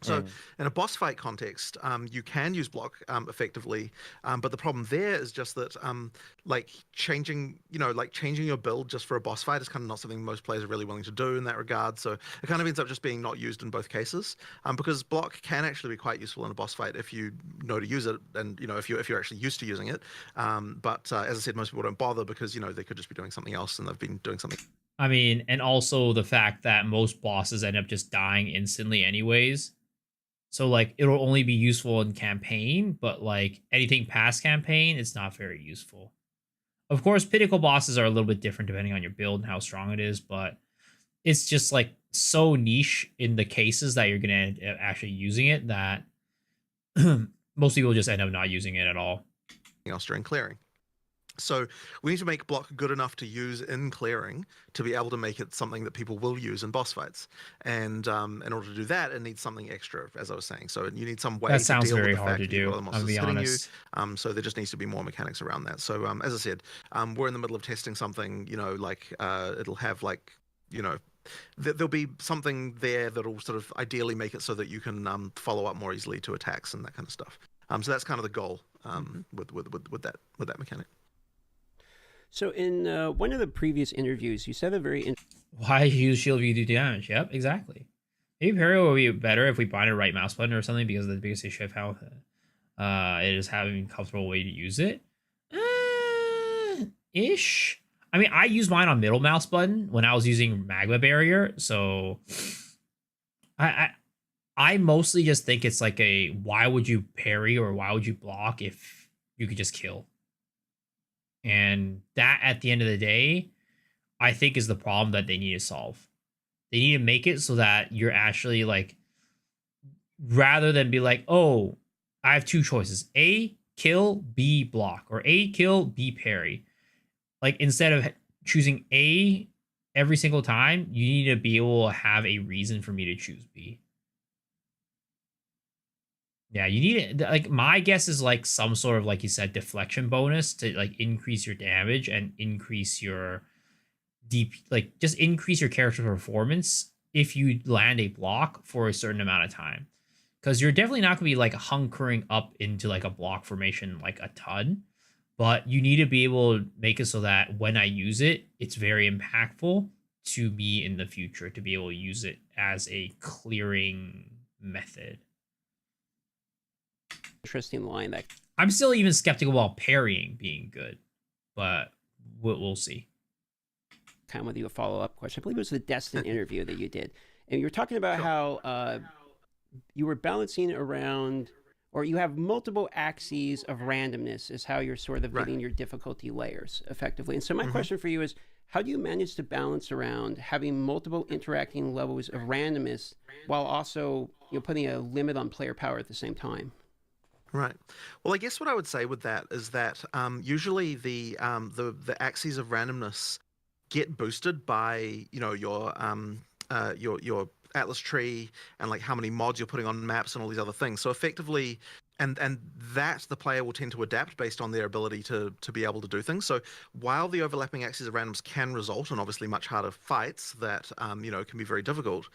So in a boss fight context, you can use block effectively, but the problem there is just that like changing your build just for a boss fight is kind of not something most players are really willing to do in that regard. So it kind of ends up just being not used in both cases, because block can actually be quite useful in a boss fight if you know to use it, and you know if you're actually used to using it. But as I said, most people don't bother because you know they could just be doing something else and they've been doing something. I mean, and also the fact that most bosses end up just dying instantly anyways. So like it'll only be useful in campaign, but like anything past campaign, it's not very useful. Of course, pinnacle bosses are a little bit different depending on your build and how strong it is, but it's just like so niche in the cases that you're gonna end up actually using it that most people just end up not using it at all. Else during clearing. So we need to make block good enough to use in clearing to be able to make it something that people will use in boss fights. And in order to do that, it needs something extra, as I was saying. So you need some way That to sounds deal very with the hard fact to that you've do. got other I'll monsters be hitting honest. you. So there just needs to be more mechanics around that. So as I said, we're in the middle of testing something. You know, like it'll have like, you know, there'll be something there that'll sort of ideally make it so that you can follow up more easily to attacks and that kind of stuff. So that's kind of the goal with that mechanic. So in one of the previous interviews, you said a very Why use shield if you do damage? Yep, exactly. Maybe parry will be better if we bind a right mouse button or something because the biggest issue I've had with it is having a comfortable way to use it. Ish. I mean, I used mine on middle mouse button when I was using magma barrier, so I mostly just think it's like a why would you parry or why would you block if you could just kill? And that at the end of the day, I think is the problem that they need to solve. They need to make it so that you're actually like, rather than be like, oh, I have two choices: A, kill, B, block, or A, kill, B, parry. Like instead of choosing A every single time, you need to be able to have a reason for me to choose B. Yeah, you need it. Like my guess is like some sort of, like you said, deflection bonus to like increase your damage and increase your deep, like just increase your character performance if you land a block for a certain amount of time. Because you're definitely not going to be like hunkering up into like a block formation like a ton, but you need to be able to make it so that when I use it, it's very impactful to me in the future to be able to use it as a clearing method. interesting line that I'm still even skeptical about parrying being good, but we'll see. kind of with you a follow-up question. I believe it was the Destin interview that you did. And you were talking about how you were balancing around, or you have multiple axes of randomness is how you're sort of Right. getting your difficulty layers effectively. And so my Mhm. question for you is, how do you manage to balance around having multiple interacting levels of randomness while also, you know, putting a limit on player power at the same time? Right. Well, I guess what I would say with that is that usually the axes of randomness get boosted by your atlas tree and like how many mods you're putting on maps and all these other things. So effectively, and that the player will tend to adapt based on their ability to be able to do things. So while the overlapping axes of randoms can result in obviously much harder fights that can be very difficult,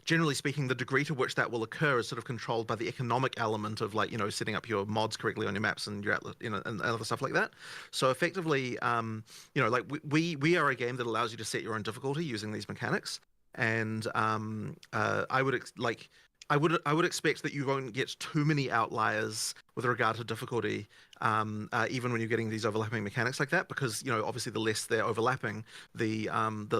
generally speaking, the degree to which that will occur is sort of controlled by the economic element of like setting up your mods correctly on your maps and your atlas, and other stuff like that. So effectively, like we are a game that allows you to set your own difficulty using these mechanics, and I would expect that you won't get too many outliers with regard to difficulty, even when you're getting these overlapping mechanics like that, because obviously the less they're overlapping, the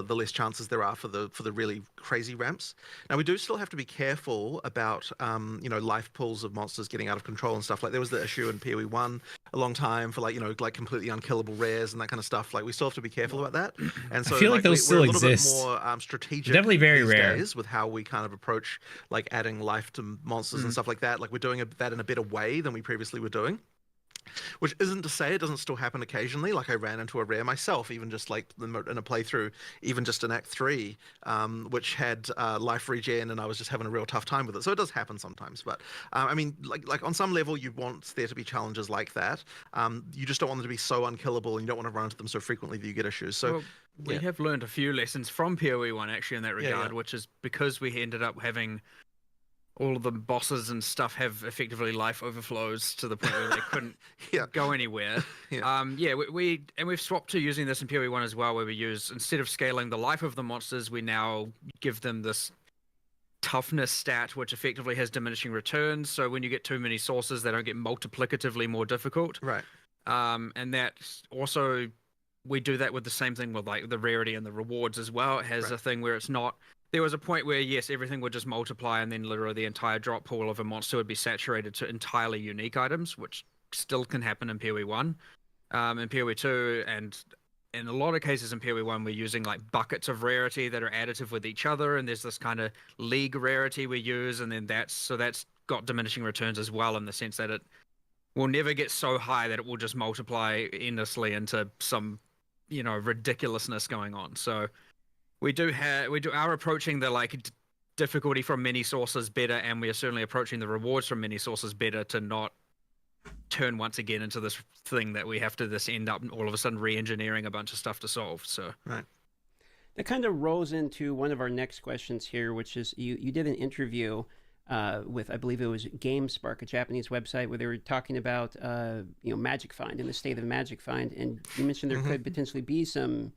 less chances there are for the really crazy ramps. Now we do still have to be careful about life pools of monsters getting out of control and stuff. Like there was the issue in PoE 1 a long time for like completely unkillable rares and that kind of stuff. Like we still have to be careful about that. And so I feel like those we're still a little exist. bit more strategic. Definitely very these rare. days with how we kind of approach like adding life to monsters and Mm. stuff like that. Like we're doing that in a better way than we previously were doing. Which isn't to say it doesn't still happen occasionally. Like I ran into a rare myself, even just like in a playthrough, even just in Act 3, which had life regen, and I was just having a real tough time with it. So it does happen sometimes. But I mean, like on some level, you want there to be challenges like that. You just don't want them to be so unkillable, and you don't want to run into them so frequently that you get issues. So Well, we yeah. have learned a few lessons from PoE 1 actually in that Yeah, regard, yeah. which is because we ended up having all of the bosses and stuff have effectively life overflows to the point where they couldn't Yeah. go anywhere. Yeah. We've swapped to using this in PoE 1 as well, where we use, instead of scaling the life of the monsters, we now give them this toughness stat, which effectively has diminishing returns. So when you get too many sources, they don't get multiplicatively more difficult. Right. And that also, we do that with the same thing with like the rarity and the rewards as well. It has Right. a thing where it's not. There was a point where yes, everything would just multiply, and then literally the entire drop pool of a monster would be saturated to entirely unique items, which still can happen in PoE 1, in PoE 2, and in a lot of cases in PoE 1, we're using like buckets of rarity that are additive with each other, and there's this kind of league rarity we use, and then that's got diminishing returns as well, in the sense that it will never get so high that it will just multiply endlessly into some ridiculousness going on. So we are approaching the like difficulty from many sources better, and we are certainly approaching the rewards from many sources better to not turn once again into this thing that we have to end up all of a sudden re-engineering a bunch of stuff to solve. So Right. That kind of rolls into one of our next questions here, which is you did an interview with, I believe it was GameSpark, a Japanese website, where they were talking about Magic Find and the state of Magic Find, and you mentioned there could potentially be some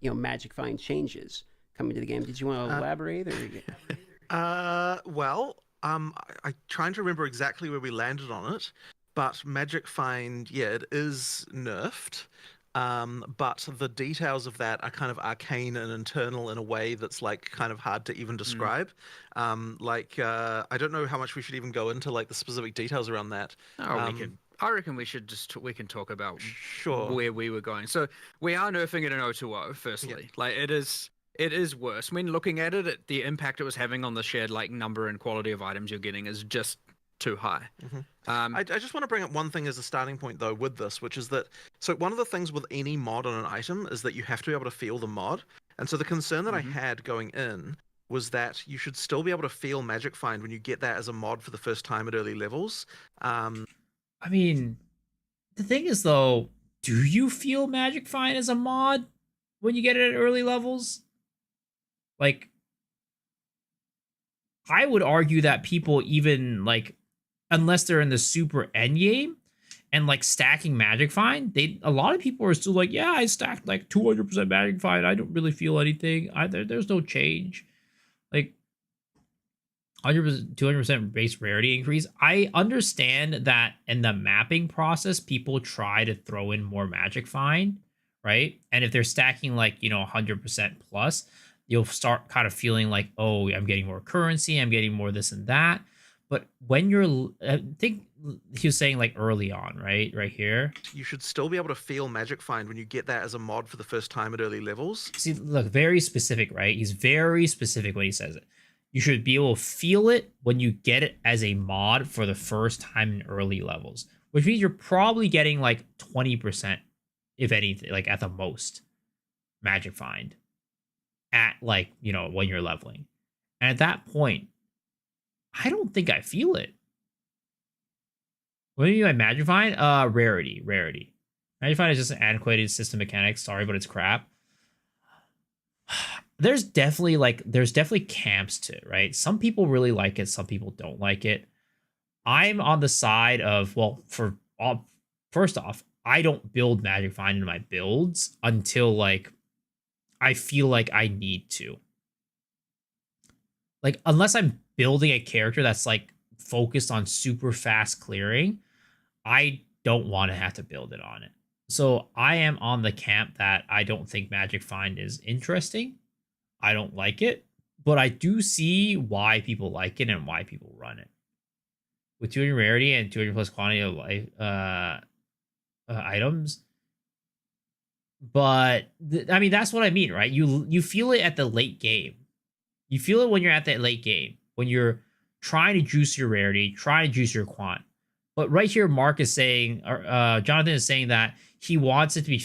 Magic Find changes coming to the game. Did you want to elaborate? Well, I'm trying to remember exactly where we landed on it, but Magic Find, yeah, it is nerfed. But the details of that are kind of arcane and internal in a way that's like kind of hard to even describe. I don't know how much we should even go into like the specific details around that. I reckon we should we can talk about Sure. where we were going. So we are nerfing it in 020, firstly. Like it is worse. When looking at it, the impact it was having on the shared like number and quality of items you're getting is just too high. I just want to bring up one thing as a starting point though with this, which is that so one of the things with any mod on an item is that you have to be able to feel the mod. And so the concern that I had going in was that you should still be able to feel Magic Find when you get that as a mod for the first time at early levels. I mean, the thing is though, do you feel Magic Find as a mod when you get it at early levels? Like, I would argue that people even like, unless they're in the super end game and like stacking Magic Find, a lot of people are still like, yeah, I stacked like 200% Magic Find. I don't really feel anything. There's no change. Like 100%, 200% base rarity increase. I understand that in the mapping process, people try to throw in more Magic Find, right? And if they're stacking like 100% plus, you'll start kind of feeling like, oh, I'm getting more currency, I'm getting more this and that. But when I think he was saying like early on, right here. You should still be able to feel Magic Find when you get that as a mod for the first time at early levels. See, look, very specific, right? He's very specific when he says it. You should be able to feel it when you get it as a mod for the first time in early levels, which means you're probably getting like 20%, if anything, like at the most, Magic Find at like, when you're leveling. And at that point, I don't think I feel it. What do you mean by Magic Find? Rarity. Magic Find is just an antiquated system mechanics. Sorry, but it's crap. There's definitely camps to it, right? Some people really like it, some people don't like it. I'm on the side of, first off, I don't build Magic Find into my builds until like I feel like I need to. Like, unless I'm building a character that's like focused on super fast clearing, I don't want to have to build it on it. So I am on the camp that I don't think Magic Find is interesting. I don't like it, but I do see why people like it and why people run it. With 200 rarity and 200 plus quantity of life items. But I mean, that's what I mean, right? You feel it at the late game. You feel it when you're at that late game, when you're trying to juice your rarity, trying to juice your quant. But right here, Mark is saying, or Jonathan is saying that he wants it to be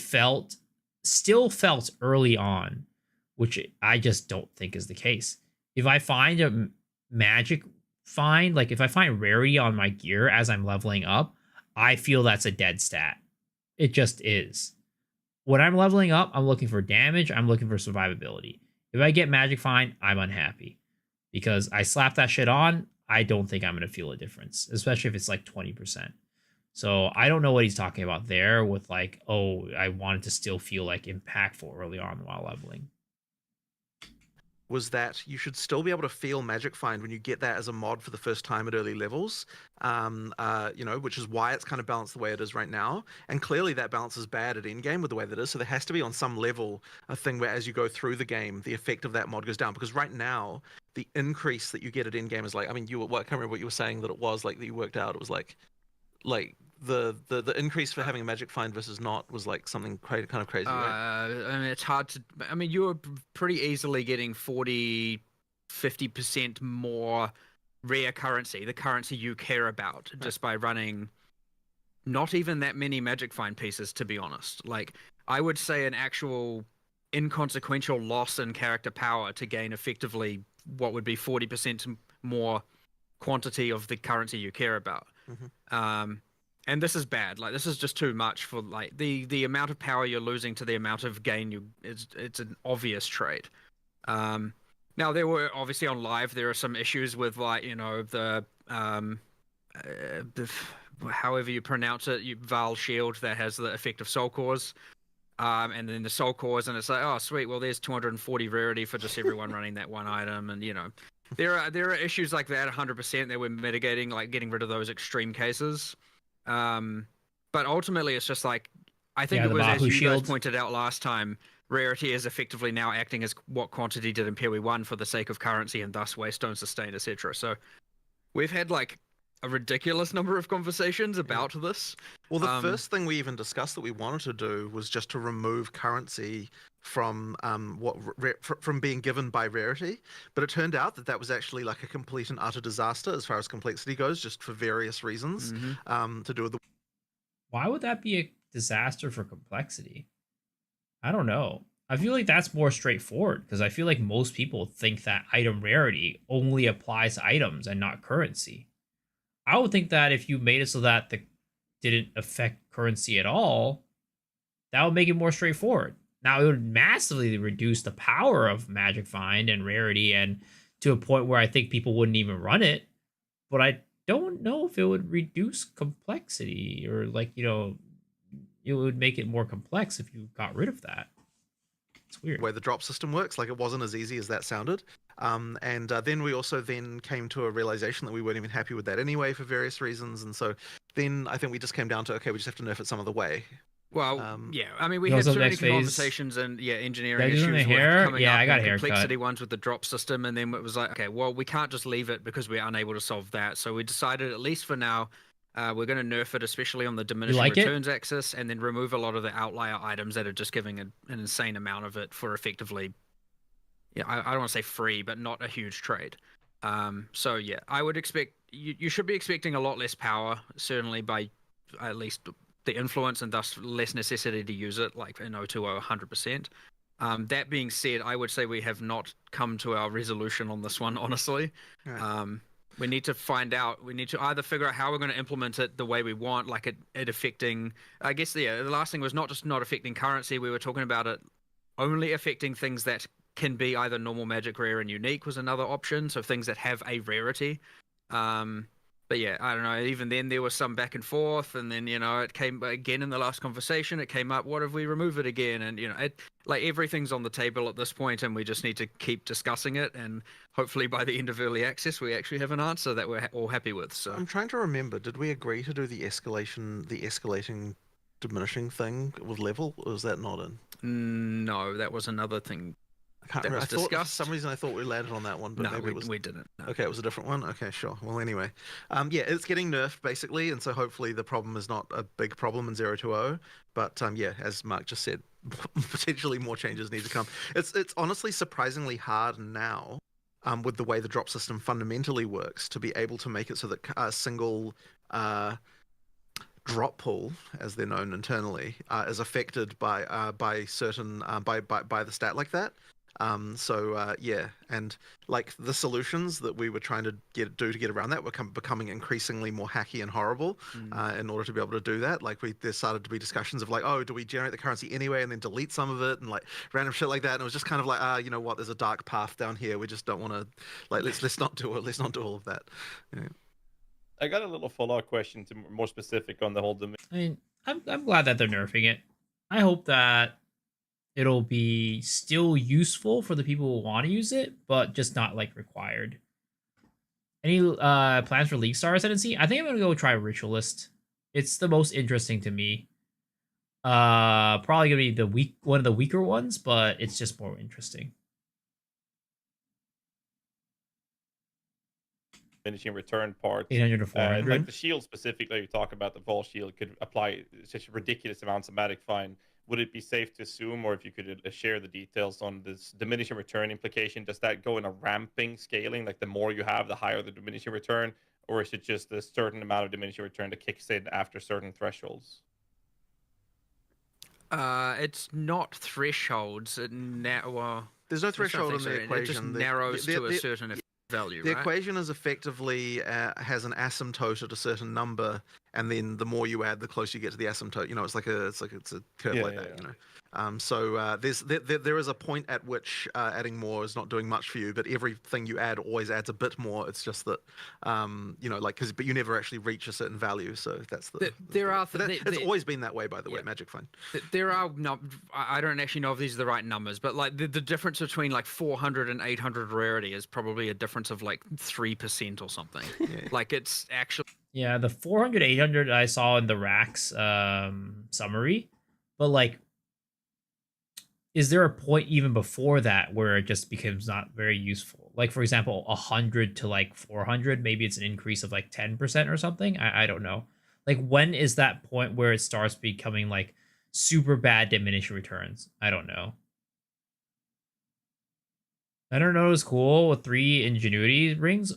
still felt early on, which I just don't think is the case. If I find a Magic Find, like if I find rarity on my gear as I'm leveling up, I feel that's a dead stat. It just is. When I'm leveling up, I'm looking for damage, I'm looking for survivability. If I get Magic Find, I'm unhappy because I slap that shit on. I don't think I'm going to feel a difference, especially if it's like 20%. So I don't know what he's talking about there with like, oh, I wanted to still feel like impactful early on while leveling. Was that you should still be able to feel Magic Find when you get that as a mod for the first time at early levels, which is why it's kind of balanced the way it is right now. And clearly that balance is bad at endgame with the way that it is. So there has to be on some level a thing where as you go through the game, the effect of that mod goes down. Because right now, the increase that you get at endgame is like, I mean, I can't remember what you were saying that it was like that you worked out. It was like the increase for having a Magic Find versus not was like something kind of crazy, right? I mean, it's hard to. I mean, you were pretty easily getting 40-50% more rare currency, the currency you care about, just by running not even that many Magic Find pieces, to be honest. Like, I would say an actual inconsequential loss in character power to gain effectively what would be 40% more quantity of the currency you care about. And this is bad. Like, this is just too much for like the amount of power you're losing to the amount of gain it's an obvious trade. Now there were obviously on live there are some issues with like the however you pronounce it, Val Shield that has the effect of Soul Cores. And then the Soul Cores, and it's like, oh sweet, well there's 240 rarity for just everyone running that one item, and there are issues like that 100% that we're mitigating, like getting rid of those extreme cases. But ultimately it's just like, I think it was, as you guys pointed out last time, rarity is effectively now acting as what quantity did in PoE 1 for the sake of currency and thus waste, don't sustain, etc. So we've had like a ridiculous number of conversations about this. Well, the first thing we even discussed that we wanted to do was just to remove currency from from being given by rarity, but it turned out that was actually like a complete and utter disaster as far as complexity goes, just for various reasons. To do with the. Why would that be a disaster for complexity? I don't know. I feel like that's more straightforward because I feel like most people think that item rarity only applies to items and not currency. I would think that if you made it so that didn't affect currency at all, that would make it more straightforward. Now, it would massively reduce the power of Magic Find and rarity, and to a point where I think people wouldn't even run it. But I don't know if it would reduce complexity or like, it would make it more complex if you got rid of that. It's weird. Way the drop system works, like it wasn't as easy as that sounded. Then we also came to a realization that we weren't even happy with that anyway for various reasons. And so then I think we just came down to, okay, we just have to nerf it some other way. Well, yeah. I mean, we Goes had up so many next phase. conversations and engineering Did I do issues the were hair? coming Yeah, up I got and a haircut. complexity ones with the drop system, and then it was like, okay, well, we can't just leave it because we're unable to solve that. So we decided, at least for now, we're going to nerf it, especially on the diminishing like it? returns axis, and then remove a lot of the outlier items that are just giving an insane amount of it for effectively, yeah, I don't want to say free, but not a huge trade. So yeah, I would expect you should be expecting a lot less power, certainly by at least the influence, and thus less necessity to use it, like in 020 100%. That being said, I would say we have not come to our resolution on this one, honestly. Right. We need to find out. We need to either figure out how we're going to implement it the way we want, like it affecting. I guess the last thing was not just not affecting currency. We were talking about it only affecting things that can be either normal, magic, rare, and unique was another option. So things that have a rarity. But yeah, I don't know. Even then, there was some back and forth, and then it came again in the last conversation. It came up, what if we remove it again? And like everything's on the table at this point, and we just need to keep discussing it. And hopefully, by the end of early access, we actually have an answer that we're all happy with. So I'm trying to remember. Did we agree to do the escalating, diminishing thing with level, or was that not in? No, that was another thing. I can't That remember. was I thought for discussed. some reason I thought we landed on that one, but No, maybe we didn't. No. Okay, it was a different one. Okay, sure. Well, anyway, yeah, it's getting nerfed basically, and so hopefully the problem is not a big problem in 020. But yeah, as Mark just said, potentially more changes need to come. It's honestly surprisingly hard now, with the way the drop system fundamentally works, to be able to make it so that a single drop pool, as they're known internally, is affected by certain by the stat like that. Yeah, and like the solutions that we were trying to do to get around that were becoming increasingly more hacky and horrible. In order to be able to do that, like there started to be discussions of like, oh, do we generate the currency anyway and then delete some of it and like random shit like that. And it was just kind of like, you know what? There's a dark path down here. We just don't want to like let's not do it. Let's not do all of that. Yeah. I got a little follow-up question to more specific on the whole domain. I mean, I'm glad that they're nerfing it. I hope that it'll be still useful for the people who want to use it, but just not like required. Any plans for League Stars I didn't see? I think I'm gonna go try Ritualist. It's the most interesting to me. Probably gonna be one of the weaker ones, but it's just more interesting. Finishing return part. 800 to 400. Like the shield specifically, you talk about the Vol shield could apply such ridiculous amounts of magic fine. Would it be safe to assume, or if you could share the details on this diminishing return implication, does that go in a ramping scaling? Like the more you have, the higher the diminishing return? Or is it just a certain amount of diminishing return that kicks in after certain thresholds? It's not thresholds. There's no I threshold don't in think the so. equation. It just narrows to a certain value, The right? equation is effectively has an asymptote at a certain number, and then the more you add, the closer you get to the asymptote. It's a curve Yeah, like yeah, that. yeah. So there is a point at which adding more is not doing much for you, but everything you add always adds a bit more. It's just that but you never actually reach a certain value. So that's it's always been that way, by the way. Magic Fine. There are no, I don't actually know if these are the right numbers, but like the difference between like 400 and 800 rarity is probably a difference of like 3% or something. Like it's actually. Yeah, the 400, 800 I saw in the racks summary, but like, is there a point even before that where it just becomes not very useful? Like, for example, 100 to like 400, maybe it's an increase of like 10% or something. I don't know. Like, when is that point where it starts becoming like super bad diminishing returns? I don't know. I don't know. It's cool with 3 ingenuity rings.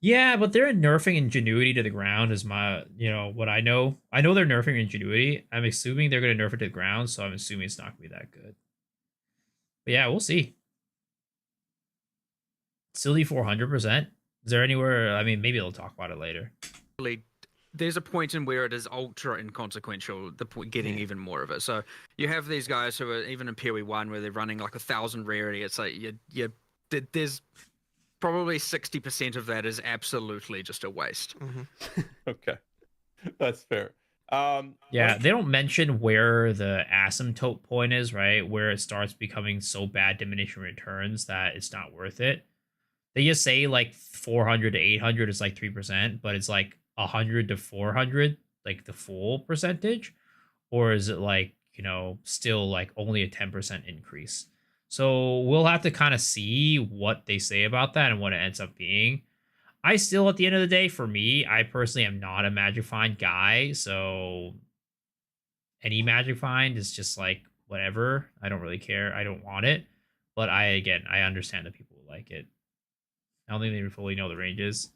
Yeah, but they're nerfing ingenuity to the ground is my, what I know. I know they're nerfing ingenuity. I'm assuming they're going to nerf it to the ground, so I'm assuming it's not going to be that good. But yeah, we'll see. Still need 400%. Is there anywhere? I mean, maybe they'll talk about it later. There's a point in where it is ultra inconsequential, the point getting even more of it. So you have these guys who are even in PoE 1 where they're running like 1,000 rarity. It's like there's probably 60% of that is absolutely just a waste. Mm-hmm. Okay, that's fair. Yeah, they don't mention where the asymptote point is, right? Where it starts becoming so bad diminishing returns that it's not worth it. They just say like 400 to 800 is like 3%, but it's like 100 to 400, like the full percentage. or is it like, still like only a 10% increase? So we'll have to kind of see what they say about that and what it ends up being. I still, at the end of the day, for me, I personally am not a Magic Find guy, so any Magic Find is just like whatever. I don't really care. I don't want it. But I understand that people like it. I don't think they fully know the ranges.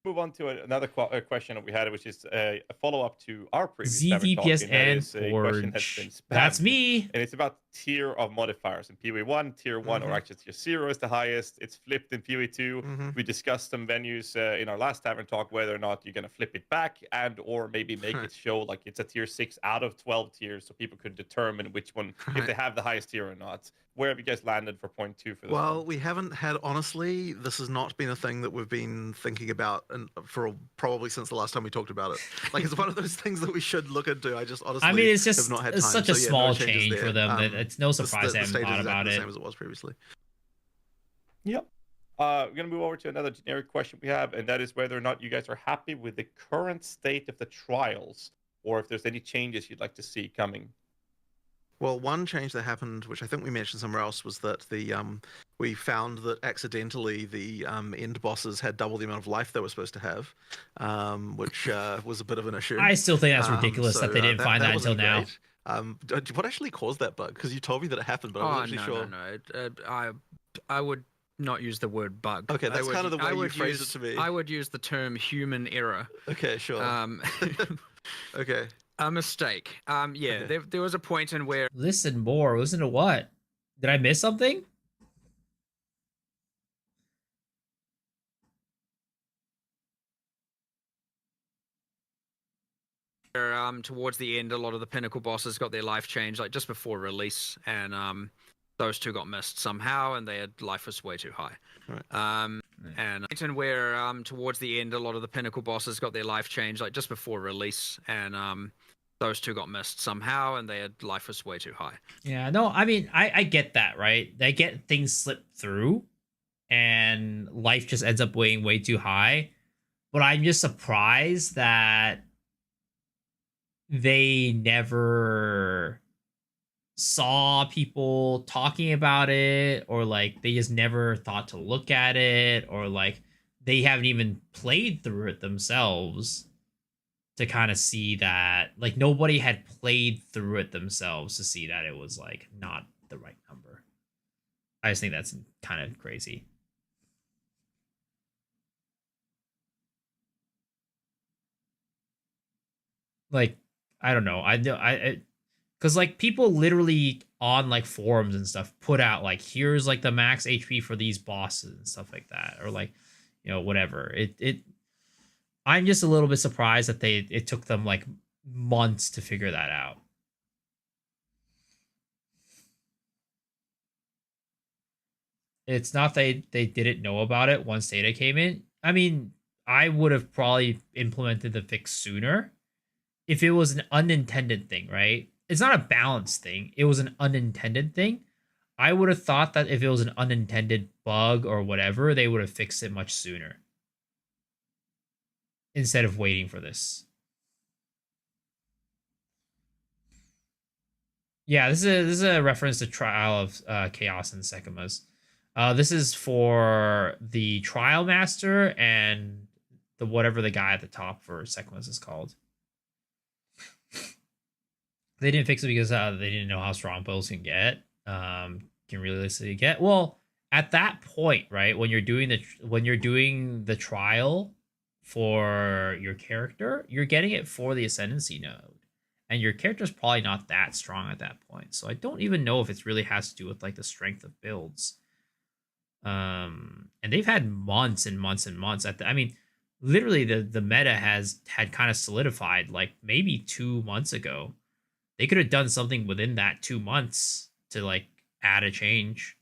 Move on to another question that we had, which is a follow-up to our previous ZVPS and that and is a question that's been Forge. spammed. That's me. And it's about tier of modifiers. In PoE 1, tier 1, or actually tier 0 is the highest. It's flipped in PoE 2. We discussed some venues in our last Tavern Talk, whether or not you're going to flip it back and or maybe make it show like it's a tier 6 out of 12 tiers, so people could determine which one, if they have the highest tier or not. Where have you guys landed for point 2 for this Well, one? we haven't had, honestly, this has not been a thing that we've been thinking about for probably since the last time we talked about it. Like, it's one of those things that we should look into. I just honestly It's just have not had time. it's such So, a yeah, small no changes change there. for them that it's no surprise they the haven't stage thought is about exactly the it. same as it was previously. Yep. We're going to move over to another generic question we have, and that is whether or not you guys are happy with the current state of the trials, or if there's any changes you'd like to see coming. Well, one change that happened, which I think we mentioned somewhere else, was that we found that accidentally the end bosses had double the amount of life they were supposed to have, which was a bit of an issue. I still think that's ridiculous that they didn't find that until now. What actually caused that bug? Because you told me that it happened, but I wasn't actually sure. No. I would not use the word bug. Okay, that's kind of the way you phrased it to me. I would use the term human error. Okay, sure. Okay. A mistake. Yeah, there was a point in where Listen more. Listen to what? Did I miss something? towards the end, a lot of the pinnacle bosses got their life changed, like just before release, and those two got missed somehow, and their life was way too high. Right. And where towards the end, a lot of the pinnacle bosses got their life changed, like just before release, and those two got missed somehow, and their life was way too high. Yeah, no, I mean, I get that, right? They get things slipped through, and life just ends up weighing way too high. But I'm just surprised that they never saw people talking about it, or like they just never thought to look at it, or like they haven't even played through it themselves to kind of see that, like, nobody had played through it themselves to see that it was like not the right number. I just think that's kind of crazy. Like, I don't know. Because like people literally on like forums and stuff put out like, here's like the max HP for these bosses and stuff like that, or like, whatever. I'm just a little bit surprised that it took them like months to figure that out. It's not they didn't know about it once data came in. I mean, I would have probably implemented the fix sooner if it was an unintended thing, right? It's not a balance thing. It was an unintended thing. I would have thought that if it was an unintended bug or whatever, they would have fixed it much sooner instead of waiting for this. Yeah, this is a reference to Trial of Chaos and Sekimas. This is for the Trial Master and the whatever the guy at the top for Sekimas is called. They didn't fix it because they didn't know how strong builds can get. Can realistically get. Well, at that point, right, when you're doing the trial for your character, you're getting it for the Ascendancy node, and your character's probably not that strong at that point. So I don't even know if it really has to do with like the strength of builds. And they've had months and months and months. I mean, literally the meta had kind of solidified like maybe 2 months ago. They could have done something within that 2 months to like add a change,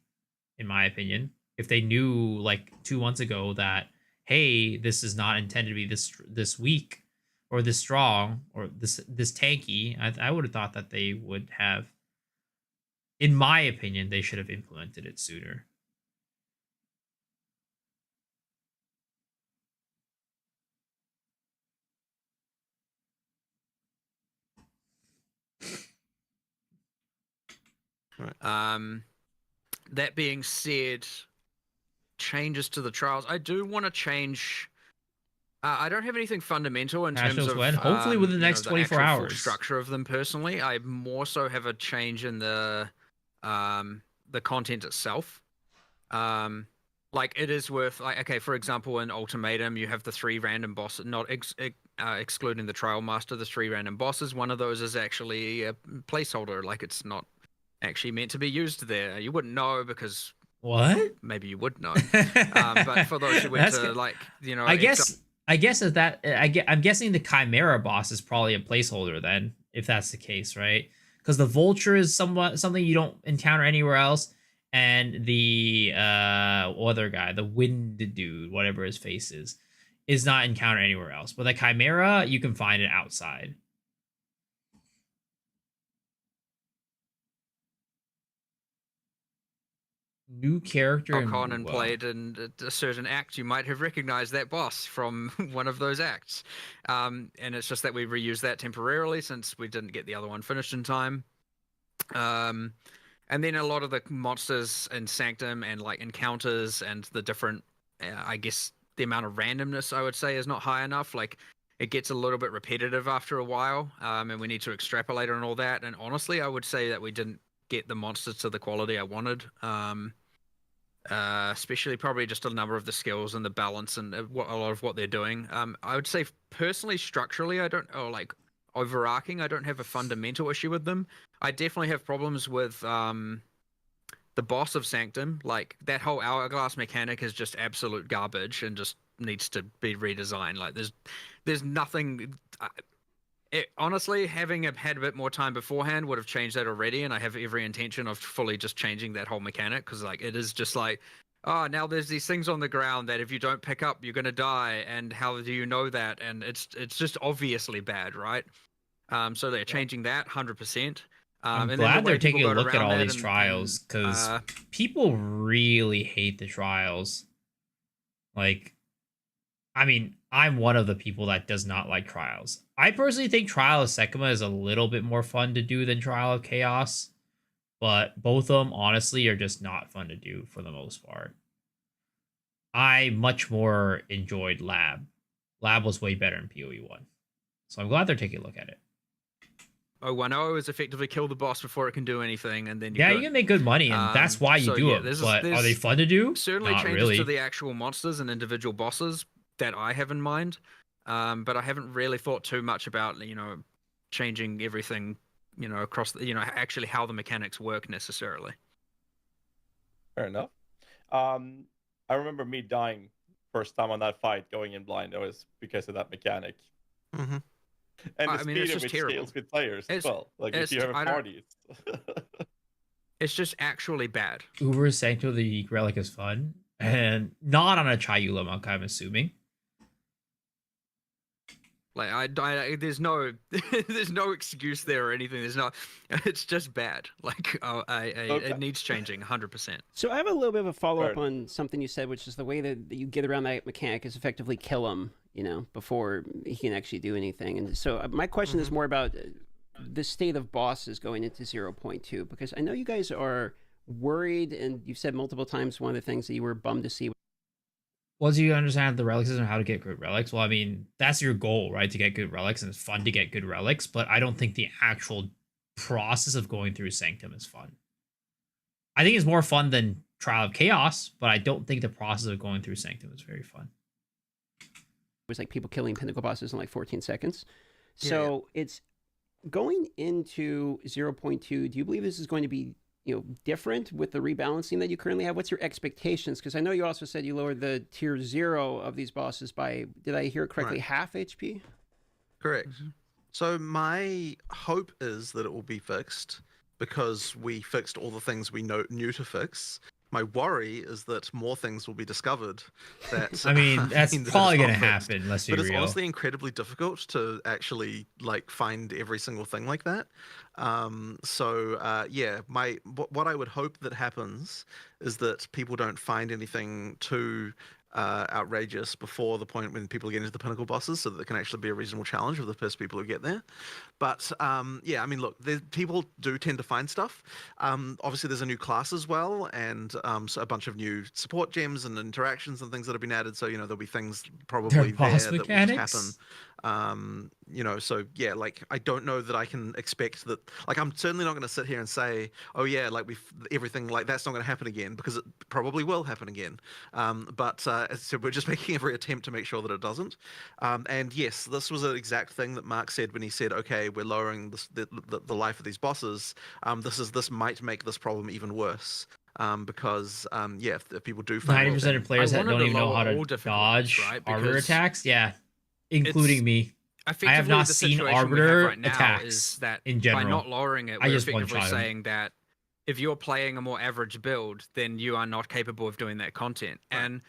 in my opinion. If they knew like 2 months ago that, hey, this is not intended to be this weak or this strong or this tanky, I would have thought that they would have. In my opinion, they should have implemented it sooner. Right. That being said, changes to the trials. I do want to change. I don't have anything fundamental in terms of hopefully within the next the 24 actual full hours. structure of them personally. I more so have a change in the content itself. Like it is worth like okay, for example, in Ultimatum, you have the 3 random bosses, not excluding the Trial Master, the 3 random bosses. One of those is actually a placeholder, like it's not actually meant to be used there. You wouldn't know because what? Maybe you would know. But for those who went to like, you know, I guess I'm guessing the Chimera boss is probably a placeholder then, if that's the case, right? Because the Vulture is somewhat something you don't encounter anywhere else, and the other guy, the Wind dude, whatever his face is not encountered anywhere else. But the Chimera, you can find it outside. New character in on and played in a certain act, you might have recognized that boss from one of those acts. And it's just that we reused that temporarily since we didn't get the other one finished in time. And then a lot of the monsters in Sanctum and like encounters and the different, I guess the amount of randomness I would say is not high enough. Like it gets a little bit repetitive after a while, and we need to extrapolate on all that. And honestly, I would say that we didn't get the monsters to the quality I wanted. Especially probably just a number of the skills and the balance and a lot of what they're doing. I would say personally, structurally, I don't, or like overarching, I don't have a fundamental issue with them. I definitely have problems with the boss of Sanctum. Like that whole hourglass mechanic is just absolute garbage and just needs to be redesigned. Like there's nothing. Honestly, having had a bit more time beforehand would have changed that already, and I have every intention of fully just changing that whole mechanic because, like, it is just like, oh, now there's these things on the ground that if you don't pick up, you're gonna die, and how do you know that? And it's just obviously bad, right? So they're changing that 100%. I'm and glad then they're taking a look at all these trials and, because people really hate the trials. Like, I mean, I'm one of the people that does not like trials. I personally think Trial of Sekima is a little bit more fun to do than Trial of Chaos, but both of them, honestly, are just not fun to do for the most part. I much more enjoyed Lab. Lab was way better in PoE 1. So I'm glad they're taking a look at it. 010 is effectively kill the boss before it can do anything, and then you can make good money, and that's why you do them. But are they fun to do? Certainly not changes really. To the actual monsters and individual bosses that I have in mind, but I haven't really thought too much about changing everything across actually how the mechanics work necessarily. Fair enough. I remember me dying first time on that fight, going in blind. It was because of that mechanic. Mm-hmm. And the speed of which scales with players as well. Like if you have a party, it's just actually bad. Uber Sancto the Unique Relic is fun, and not on a Chayula monk, I'm assuming. Like I there's no there's no excuse there or anything. It's just bad. Like it needs changing 100%. So I have a little bit of a follow-up on something you said, which is the way that you get around that mechanic is effectively kill him, before he can actually do anything. And so my question is more about the state of bosses going into 0.2, because I know you guys are worried, and you've said multiple times one of the things that you were bummed to see. Well, do you understand the relic system, how to get good relics? Well, I mean, that's your goal, right? To get good relics, and it's fun to get good relics, but I don't think the actual process of going through Sanctum is fun. I think it's more fun than Trial of Chaos, but I don't think the process of going through Sanctum is very fun. It was like people killing pinnacle bosses in like 14 seconds. So it's going into 0.2. Do you believe this is going to be different with the rebalancing that you currently have? What's your expectations? Because I know you also said you lowered the tier 0 of these bosses by, did I hear it correctly, half HP? Correct. So my hope is that it will be fixed because we fixed all the things we knew to fix. My worry is that more things will be discovered that I mean, that's probably going to happen, let's be real. But it's honestly incredibly difficult to actually find every single thing like that. What I would hope that happens is that people don't find anything too outrageous before the point when people get into the pinnacle bosses, so that it can actually be a reasonable challenge for the first people who get there. But yeah, I mean, look, people do tend to find stuff. Obviously, there's a new class as well, and so a bunch of new support gems and interactions and things that have been added. So there'll be things Their probably boss there that will just happen. mechanics. So yeah, like I don't know that I can expect that. Like I'm certainly not going to sit here and say, oh yeah, like everything like that's not going to happen again, because it probably will happen again. But so we're just making every attempt to make sure that it doesn't. And yes, this was an exact thing that Mark said when he said, okay, we're lowering the life of these bosses. This might make this problem even worse. Because yeah, if people do find 90% of players that don't even know how to dodge right? arbiter Because attacks, yeah, including me. I have effectively, not the seen situation we have arbiter right now attacks is that in general. by not lowering it, I we're just effectively one-shot 'em. saying that if you're playing a more average build, then you are not capable of doing that content. Right. And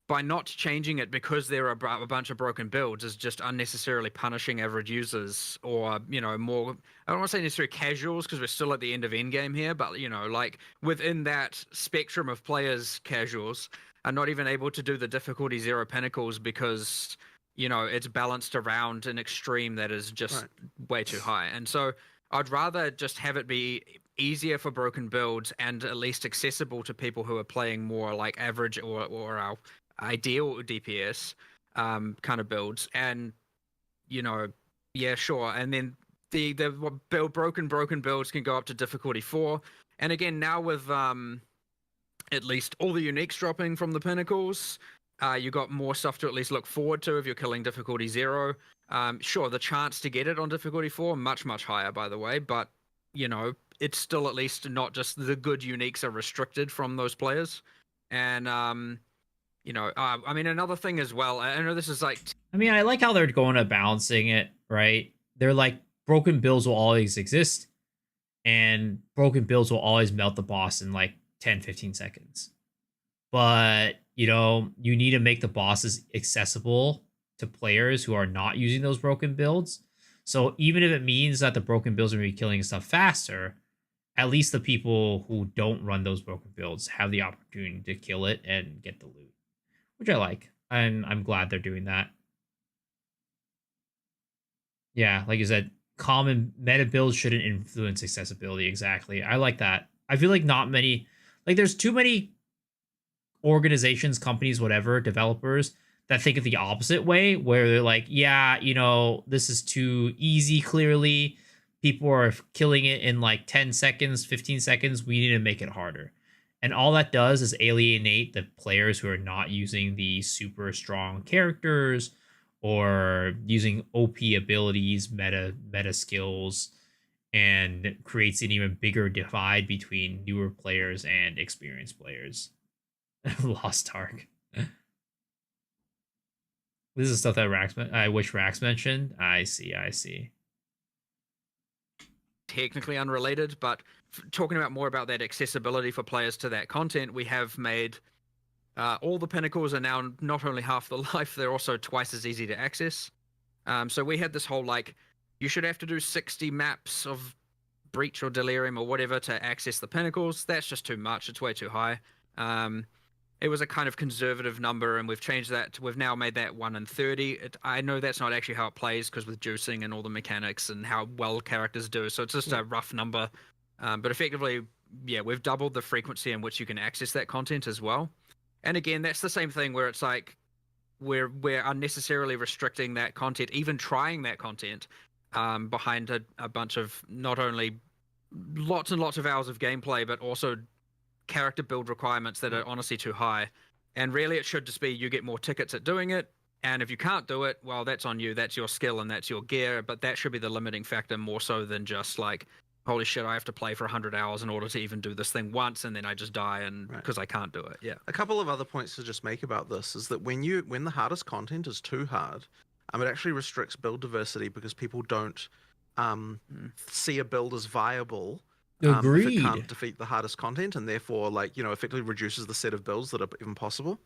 by not changing it because there are a bunch of broken builds is just unnecessarily punishing average users, or more, I don't want to say necessarily casuals, because we're still at the end of endgame here, but like within that spectrum of players, casuals are not even able to do the difficulty 0 pinnacles because it's balanced around an extreme that is just way too high. And so I'd rather just have it be easier for broken builds and at least accessible to people who are playing more like average or our ideal DPS kind of builds. And yeah, sure. And then the broken builds can go up to difficulty 4. And again, now with at least all the uniques dropping from the pinnacles, you got more stuff to at least look forward to if you're killing difficulty 0. Sure, the chance to get it on difficulty 4 much higher, by the way, but it's still at least not just the good uniques are restricted from those players. And I mean, another thing as well, I know this is like I mean, I like how they're going to balancing it, right? They're like, broken builds will always exist, and broken builds will always melt the boss in like 10-15 seconds. But you need to make the bosses accessible to players who are not using those broken builds. So even if it means that the broken builds are going to be killing stuff faster, at least the people who don't run those broken builds have the opportunity to kill it and get the loot, which I like. And I'm glad they're doing that. Yeah, like you said, common meta builds shouldn't influence accessibility. Exactly. I like that. I feel like not many, like there's too many organizations, companies, whatever, developers that think of the opposite way, where they're like, yeah, this is too easy, clearly. People are killing it in like 10 seconds, 15 seconds. We need to make it harder. And all that does is alienate the players who are not using the super strong characters or using OP abilities, meta skills, and creates an even bigger divide between newer players and experienced players. Lost Ark. This is stuff that I wish Rax mentioned. I see. Technically unrelated, but talking more about that accessibility for players to that content, we have made all the pinnacles are now not only half the life, they're also twice as easy to access. So we had this whole like, you should have to do 60 maps of Breach or Delirium or whatever to access the pinnacles. That's just too much. It's way too high. It was a kind of conservative number, and we've changed that. We've now made that 1 in 30. I know that's not actually how it plays, because with juicing and all the mechanics and how well characters do, so it's just a rough number. But effectively, yeah, we've doubled the frequency in which you can access that content as well. And again, that's the same thing where it's like we're unnecessarily restricting that content, even trying that content, behind a bunch of not only lots and lots of hours of gameplay, but also character build requirements that are honestly too high. And really it should just be you get more tickets at doing it, and if you can't do it, well, that's on you, that's your skill and that's your gear. But that should be the limiting factor more so than just like, holy shit, I have to play for 100 hours in order to even do this thing once, and then I just die and because I can't do it. Yeah, a couple of other points to just make about this is that when the hardest content is too hard, it actually restricts build diversity, because people don't see a build as viable if it can't defeat the hardest content, and therefore effectively reduces the set of builds that are even possible.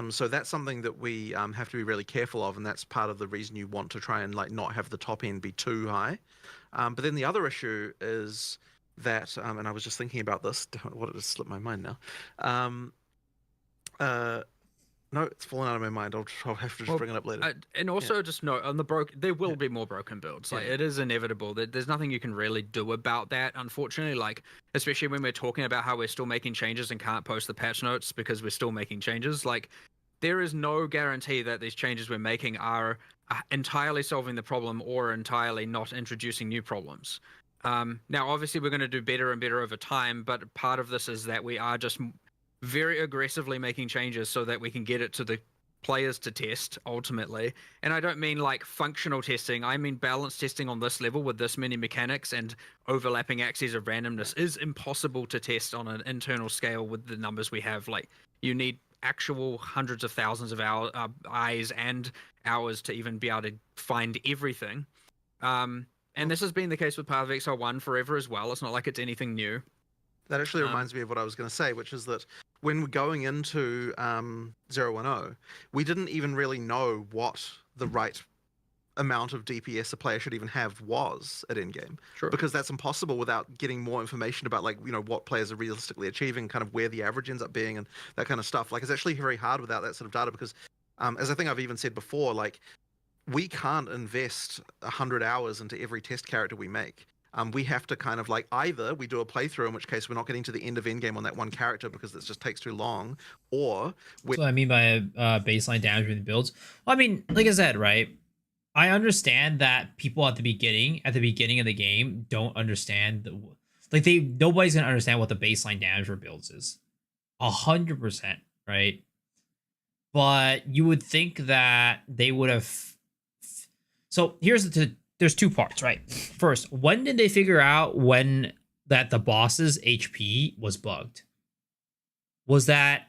So that's something that we have to be really careful of, and that's part of the reason you want to try and not have the top end be too high. But then the other issue is that, and I was just thinking about this, what, it just slipped my mind now. No, it's fallen out of my mind. I'll have to just Well, bring it up later. And also, just note on the there will be more broken builds. Like, Yeah. it is inevitable. There's nothing you can really do about that, unfortunately. Like, especially when we're talking about how we're still making changes and can't post the patch notes because we're still making changes. Like, there is no guarantee that these changes we're making are entirely solving the problem or entirely not introducing new problems. Now, obviously, we're going to do better and better over time, but part of this is that we are just very aggressively making changes so that we can get it to the players to test ultimately. And I don't mean like functional testing, I mean balance testing on this level with this many mechanics and overlapping axes of randomness is impossible to test on an internal scale with the numbers we have. Like, you need actual hundreds of thousands of eyes and hours to even be able to find everything. And this has been the case with Path of Exile 1 forever as well. It's not like it's anything new. That actually reminds me of what I was going to say, which is that when we're going into 010, we didn't even really know what the right amount of DPS a player should even have was at endgame. Sure. Because that's impossible without getting more information about, like, what players are realistically achieving, kind of where the average ends up being and that kind of stuff. Like, it's actually very hard without that sort of data because, as I think I've even said before, like, we can't invest 100 hours into every test character we make. We have to kind of like either we do a playthrough, in which case we're not getting to the end of endgame on that one character because it just takes too long, or That's what I mean by baseline damage with builds. Well, I mean, like I said, right? I understand that people at the beginning of the game don't understand nobody's gonna understand what the baseline damage for builds is. 100%, right? But you would think that they would have. So there's two parts, right? First, when did they figure out that the boss's HP was bugged? Was that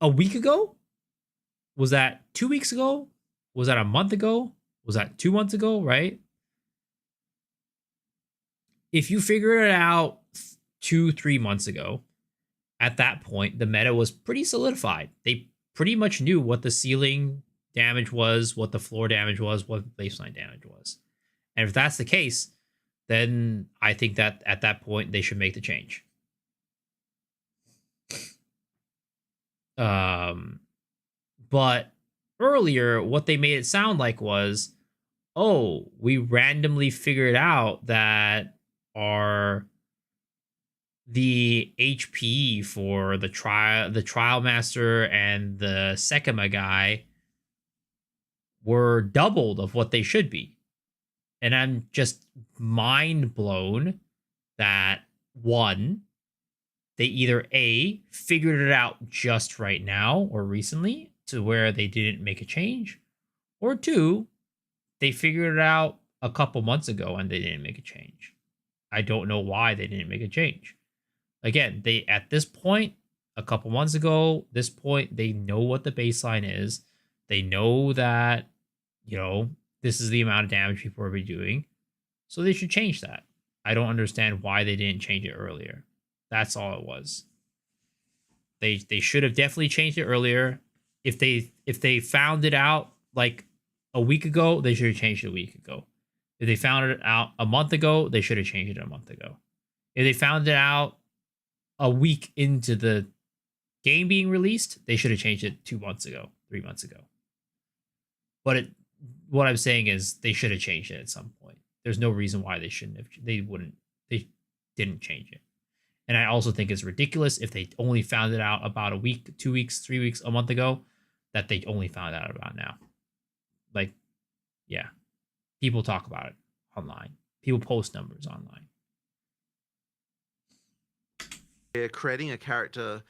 a week ago? Was that 2 weeks ago? Was that a month ago? Was that 2 months ago, right? If you figure it out 2-3 months ago, at that point, the meta was pretty solidified. They pretty much knew what the ceiling damage was, what the floor damage was, what baseline damage was. And if that's the case, then I think that at that point they should make the change. But earlier, what they made it sound like was, oh, we randomly figured out that the HP for the trial master and the Sekima guy were doubled of what they should be. And I'm just mind blown that one, they either A, figured it out just right now or recently to where they didn't make a change, or two, they figured it out a couple months ago and they didn't make a change. I don't know why they didn't make a change. Again, at this point, a couple months ago, this point, they know what the baseline is. They know that, this is the amount of damage people are doing. So they should change that. I don't understand why they didn't change it earlier. That's all it was. They should have definitely changed it earlier. If they found it out like a week ago, they should have changed it a week ago. If they found it out a month ago, they should have changed it a month ago. If they found it out a week into the game being released, they should have changed it 2 months ago, 3 months ago. But what I'm saying is they should have changed it at some point. There's no reason why they didn't change it. And I also think it's ridiculous if they only found it out about a week, 2 weeks, 3 weeks, a month ago, that they only found out about now. Like, yeah, people talk about it online. People post numbers online. They're creating a character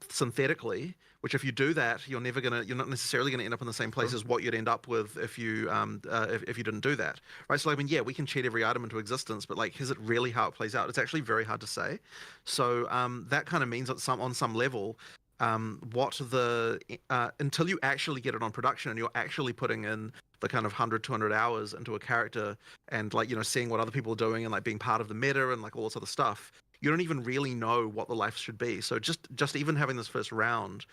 synthetically, which if you do that, you're not necessarily gonna end up in the same place as what you'd end up with if you didn't do that, right? So I mean, yeah, we can cheat every item into existence, but like, is it really how it plays out? It's actually very hard to say. So that kind of means that on some level, until you actually get it on production and you're actually putting in the kind of 100-200 hours into a character and like, seeing what other people are doing and like being part of the meta and like all this other stuff, you don't even really know what the life should be. So just even having this first round,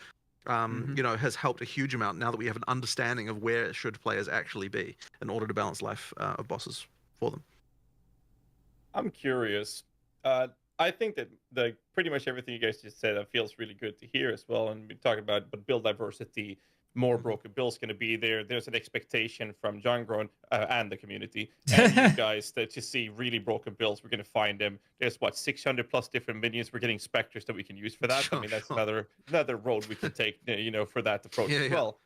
has helped a huge amount now that we have an understanding of where should players actually be in order to balance life of bosses for them. I'm curious. I think that pretty much everything you guys just said feels really good to hear as well. And we're talking about build diversity, more broken builds going to be there. There's an expectation from John Groen and the community and you guys to see really broken builds. We're going to find them. There's what 600 plus different minions. We're getting specters that we can use for that. Sure, I mean, that's sure. another road we can take, for that approach Yeah, as yeah. well.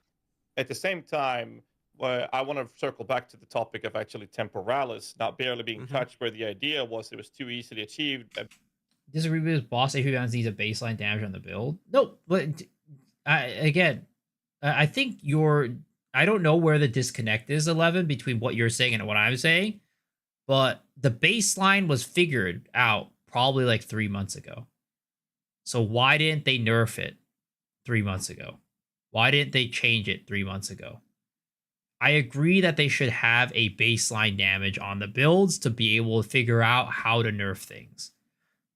At the same time, I want to circle back to the topic of actually temporalis not barely being touched, where the idea was it was too easily achieved. Disagree with boss AP bounds needs a baseline damage on the build. No, but I think I don't know where the disconnect is, 11, between what you're saying and what I'm saying, but the baseline was figured out probably like 3 months ago. So why didn't they nerf it 3 months ago? Why didn't they change it 3 months ago? I agree that they should have a baseline damage on the builds to be able to figure out how to nerf things.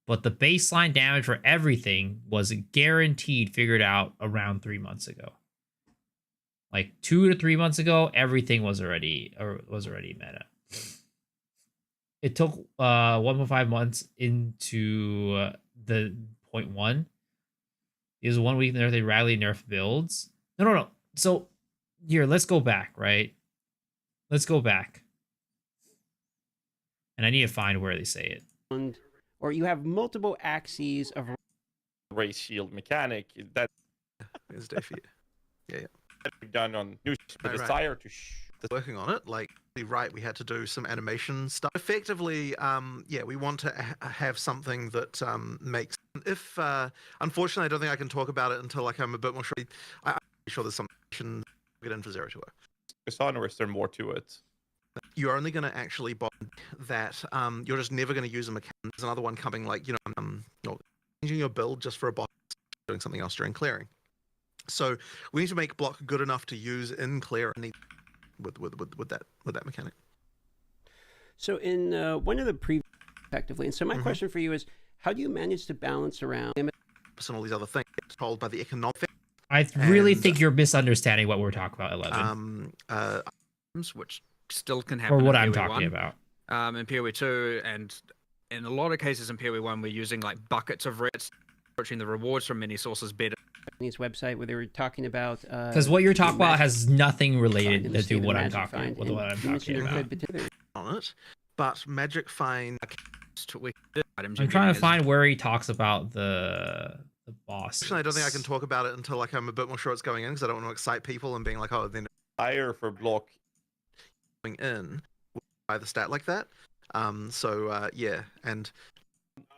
But the baseline damage for everything was guaranteed figured out around 3 months ago. Like 2 to 3 months ago, everything was already meta. It took 1.5 months into the 0.1. It was 1 week there they radically nerf builds. No. So here, let's go back, right? Let's go back. And I need to find where they say it. Or you have multiple axes of Race shield mechanic that There's Daffy. we've done on news. The Right. desire to Working on it, like right, we had to do some animation stuff. Effectively, we want to have something that makes. If unfortunately, I don't think I can talk about it until like I'm a bit more sure. I'm pretty sure there's some action get in for Zero to Kassan, or is there more to it? You're only going to actually bond that. You're just never going to use a mechanic. There's another one coming, like changing your build just for a boss, doing something else during clearing. So we need to make block good enough to use in clear with that mechanic. So in one of the previous, effectively, and so my question for you is, how do you manage to balance around And all these other things told by the economic. I really think you're misunderstanding what we're talking about, 11. Which still can happen. Or what in I'm PoE talking 1. about. In PoE 2, and in a lot of cases in PoE 1, we're using like buckets of reds, approaching the rewards from many sources better. Japanese website where they were talking about Because what you're talking about has nothing related the to state of what I'm Magic talking Find, with and what I'm you mentioned talking there about. could potentially- on it, but Magic Find. Items I'm you're trying getting to is- find where he talks about the boss. Actually, I don't think I can talk about it until like I'm a bit more sure it's going in because I don't want to excite people and being like, oh, then Desire for block. going in by the stat like that. And I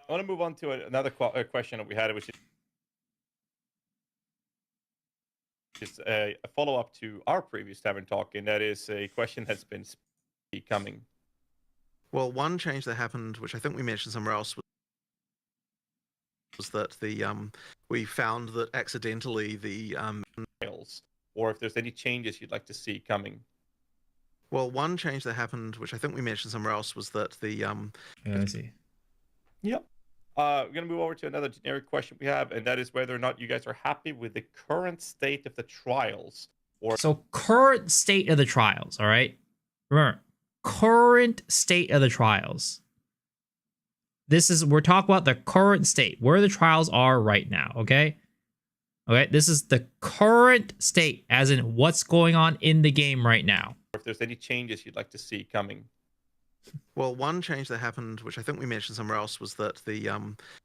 want to move on to another question that we had, which is a follow-up to our previous Tavern Talk, and that is a question that's been coming. well, one change that happened, which I think we mentioned somewhere else, was that we found that accidentally the or if there's any changes you'd like to see coming. well, one change that happened, which I think we mentioned somewhere else, was that the Yeah, let's see. Yep. We're going to move over to another generic question we have, and that is whether or not you guys are happy with the current state of the trials. So current state of the trials, all right? Remember, current state of the trials. We're talking about the current state, where the trials are right now, okay? Okay, this is the current state, as in what's going on in the game right now. If there's any changes you'd like to see coming. well, one change that happened, which I think we mentioned somewhere else, was that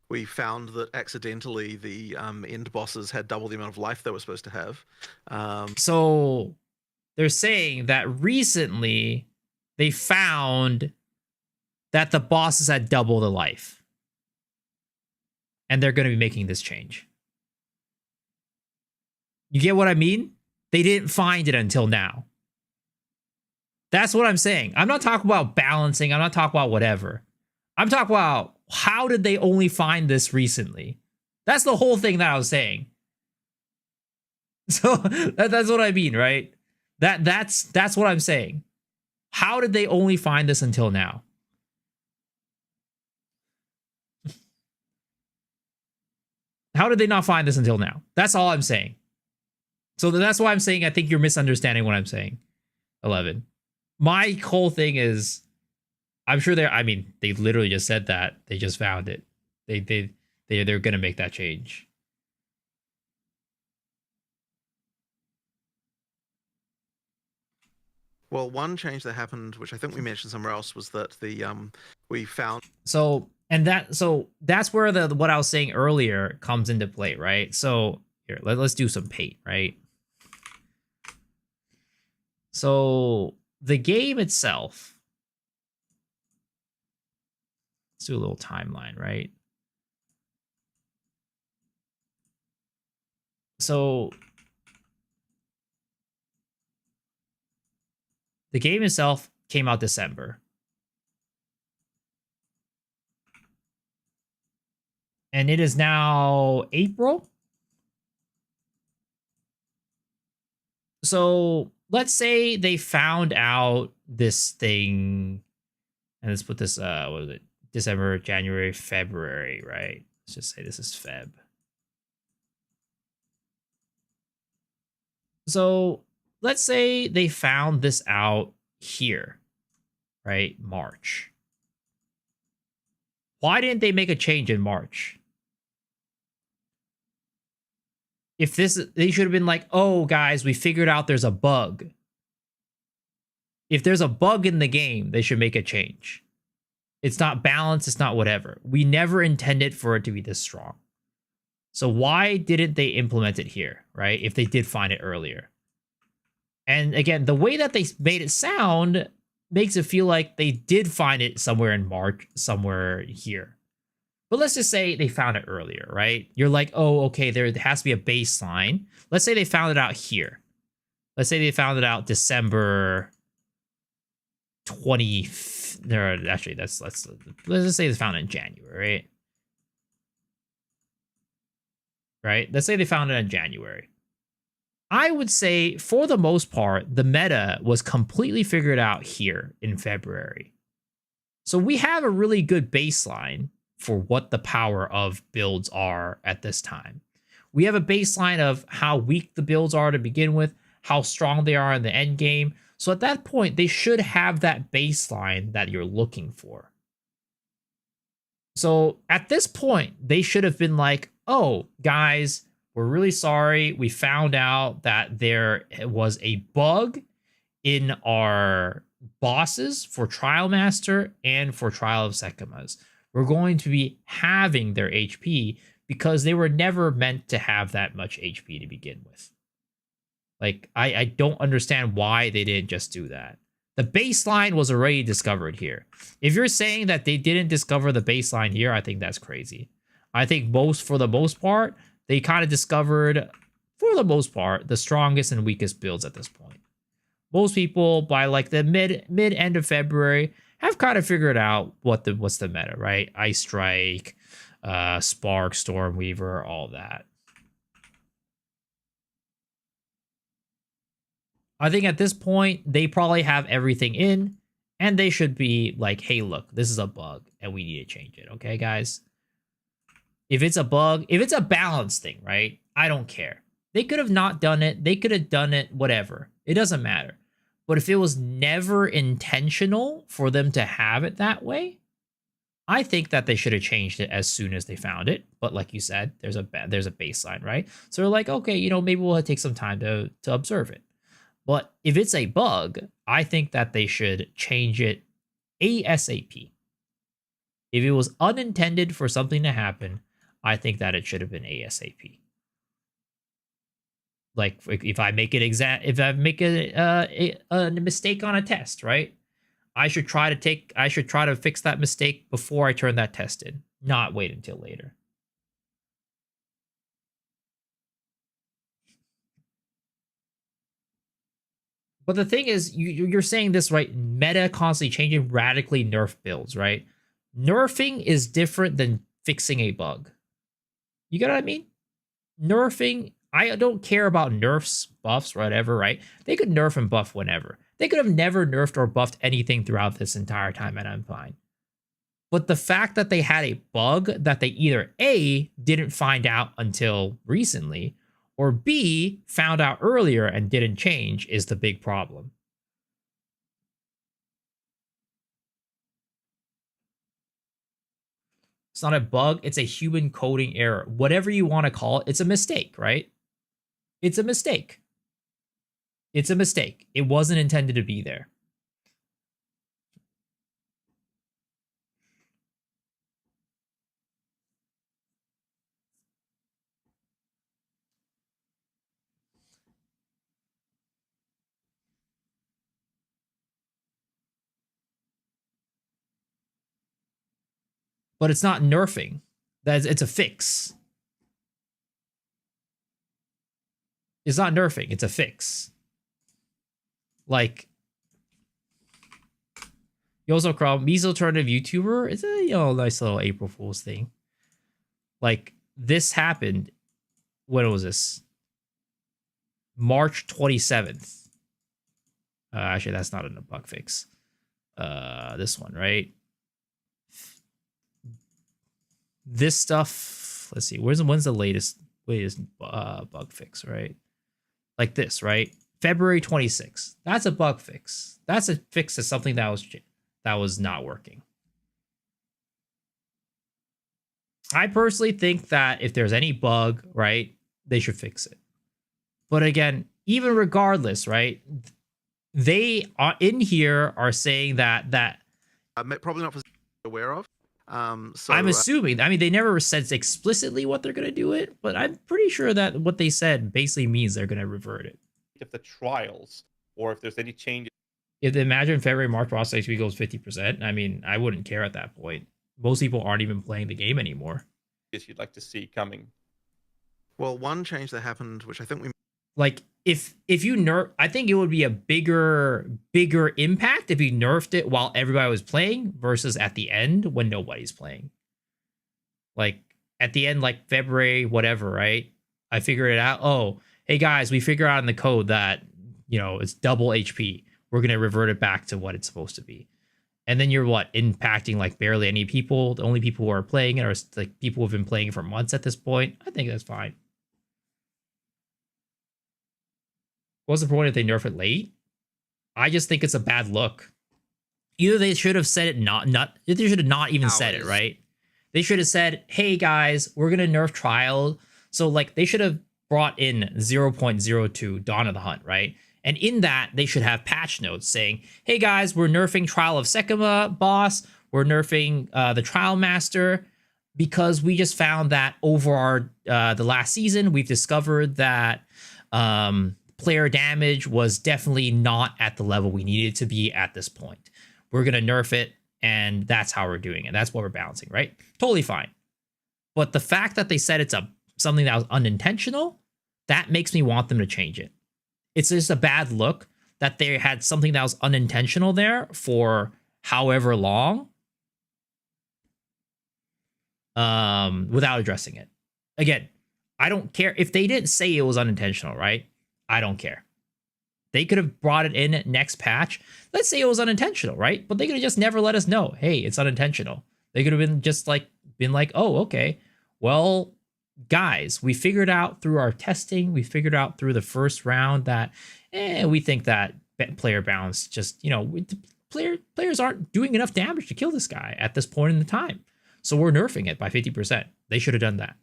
we found that accidentally the end bosses had double the amount of life they were supposed to have. So they're saying that recently they found that the bosses had double the life. And they're going to be making this change. You get what I mean? They didn't find it until now. That's what I'm saying. I'm not talking about balancing. I'm not talking about whatever. I'm talking about how did they only find this recently? That's the whole thing that I was saying. So that's what I mean, right? That's what I'm saying. How did they only find this until now? How did they not find this until now? That's all I'm saying. So that's why I'm saying I think you're misunderstanding what I'm saying. 11. My whole thing is, I'm sure they literally just said that. They just found it. They're gonna make that change. Well, one change that happened, which I think we mentioned somewhere else, was that the we found. So that's where the what I was saying earlier comes into play, right? So here, let's do some paint, right? So the game itself, let's do a little timeline, right? So the game itself came out December. And it is now April. So let's say they found out this thing, and let's put this, what was it? December, January, February, right? Let's just say this is Feb. So let's say they found this out here, right? March. Why didn't they make a change in March? If this, they should have been like, oh, guys, we figured out there's a bug. If there's a bug in the game, they should make a change. It's not balanced. It's not whatever. We never intended for it to be this strong. So why didn't they implement it here, right? If they did find it earlier. And again, the way that they made it sound makes it feel like they did find it somewhere in March, somewhere here. But let's just say they found it earlier, right? You're like, oh, okay, there has to be a baseline. Let's say they found it out here. Let's say they found it out December 20. Actually, let's just say they found it in January, right? Right? Let's say they found it in January. I would say, for the most part, the meta was completely figured out here in February. So we have a really good baseline for what the power of builds are at this time. We have a baseline of how weak the builds are to begin with, how strong they are in the end game. So at that point, they should have that baseline that you're looking for. So at this point, they should have been like, oh, guys, we're really sorry. We found out that there was a bug in our bosses for Trial Master and for Trial of Sekimas. We're going to be having their HP because they were never meant to have that much HP to begin with. Like, I don't understand why they didn't just do that. The baseline was already discovered here. If you're saying that they didn't discover the baseline here, I think that's crazy. I think for the most part, they kind of discovered, for the most part, the strongest and weakest builds at this point. Most people, by like the mid-end of February, have kind of figured out what's the meta, right? Ice Strike, Spark, Stormweaver, all that. I think at this point, they probably have everything in, and they should be like, hey, look, this is a bug, and we need to change it, okay, guys? If it's a bug, if it's a balance thing, right? I don't care. They could have not done it. They could have done it, whatever. It doesn't matter. But if it was never intentional for them to have it that way, I think that they should have changed it as soon as they found it. But like you said, there's a baseline, right? So they're like, okay, maybe we'll take some time to observe it. But if it's a bug, I think that they should change it ASAP. If it was unintended for something to happen, I think that it should have been ASAP. Like if I make a mistake on a test, right? I should try to fix that mistake before I turn that test in, not wait until later. But the thing is, you're saying this, right? Meta constantly changing, radically nerf builds, right? Nerfing is different than fixing a bug. You get what I mean? Nerfing, I don't care about nerfs, buffs, whatever, right? They could nerf and buff whenever. They could have never nerfed or buffed anything throughout this entire time, and I'm fine. But the fact that they had a bug that they either A, didn't find out until recently, or B, found out earlier and didn't change is the big problem. It's not a bug. It's a human coding error. Whatever you want to call it, it's a mistake, right? It's a mistake. It's a mistake. It wasn't intended to be there. But it's not nerfing. It's a fix. It's not nerfing. It's a fix. Like, Yozo Chrome, Me's alternative YouTuber. It's a nice little April Fool's thing. Like, this happened. When was this? March 27th. Actually, that's not a bug fix. This one, right? This stuff. Let's see. When's the latest bug fix? Right, like this, right? February 26th. That's a bug fix. That's a fix to something that was not working. I personally think that if there's any bug, right, they should fix it. But again, even regardless, right, they are in here are saying that probably not aware of. So I'm assuming. I mean, they never said explicitly what they're going to do it, but I'm pretty sure that what they said basically means they're going to revert it. If the trials or if there's any changes. If imagine February, March process HP goes 50%, I mean, I wouldn't care at that point. Most people aren't even playing the game anymore. You'd like to see coming. Well, one change that happened, which I think we like if you nerf, I think it would be a bigger impact if you nerfed it while everybody was playing versus at the end when nobody's playing. Like at the end, like February, whatever, right? I figured it out. Oh, hey guys, we figure out in the code that, it's double HP. We're going to revert it back to what it's supposed to be. And then you're impacting like barely any people. The only people who are playing it are like people who've been playing for months at this point. I think that's fine. What's the point if they nerf it late? I just think it's a bad look. Either they should have said it they should have not even said it, right? They should have said, hey guys, we're going to nerf trial. So like they should have brought in 0.02 Dawn of the Hunt, right? And in that, they should have patch notes saying, hey guys, we're nerfing Trial of Sekima boss. We're nerfing the Trial Master because we just found that over the last season, we've discovered that player damage was definitely not at the level we needed it to be at this point. We're going to nerf it, and that's how we're doing it. That's what we're balancing, right? Totally fine. But the fact that they said it's something that was unintentional, that makes me want them to change it. It's just a bad look that they had something that was unintentional there for however long without addressing it. Again, I don't care if they didn't say it was unintentional, right? I don't care. They could have brought it in next patch. Let's say it was unintentional, right? But they could have just never let us know, hey, it's unintentional. They could have been like, oh, okay. Well, guys, we figured out through our testing, we figured out through the first round that we think that player balance just, players aren't doing enough damage to kill this guy at this point in the time. So we're nerfing it by 50%. They should have done that.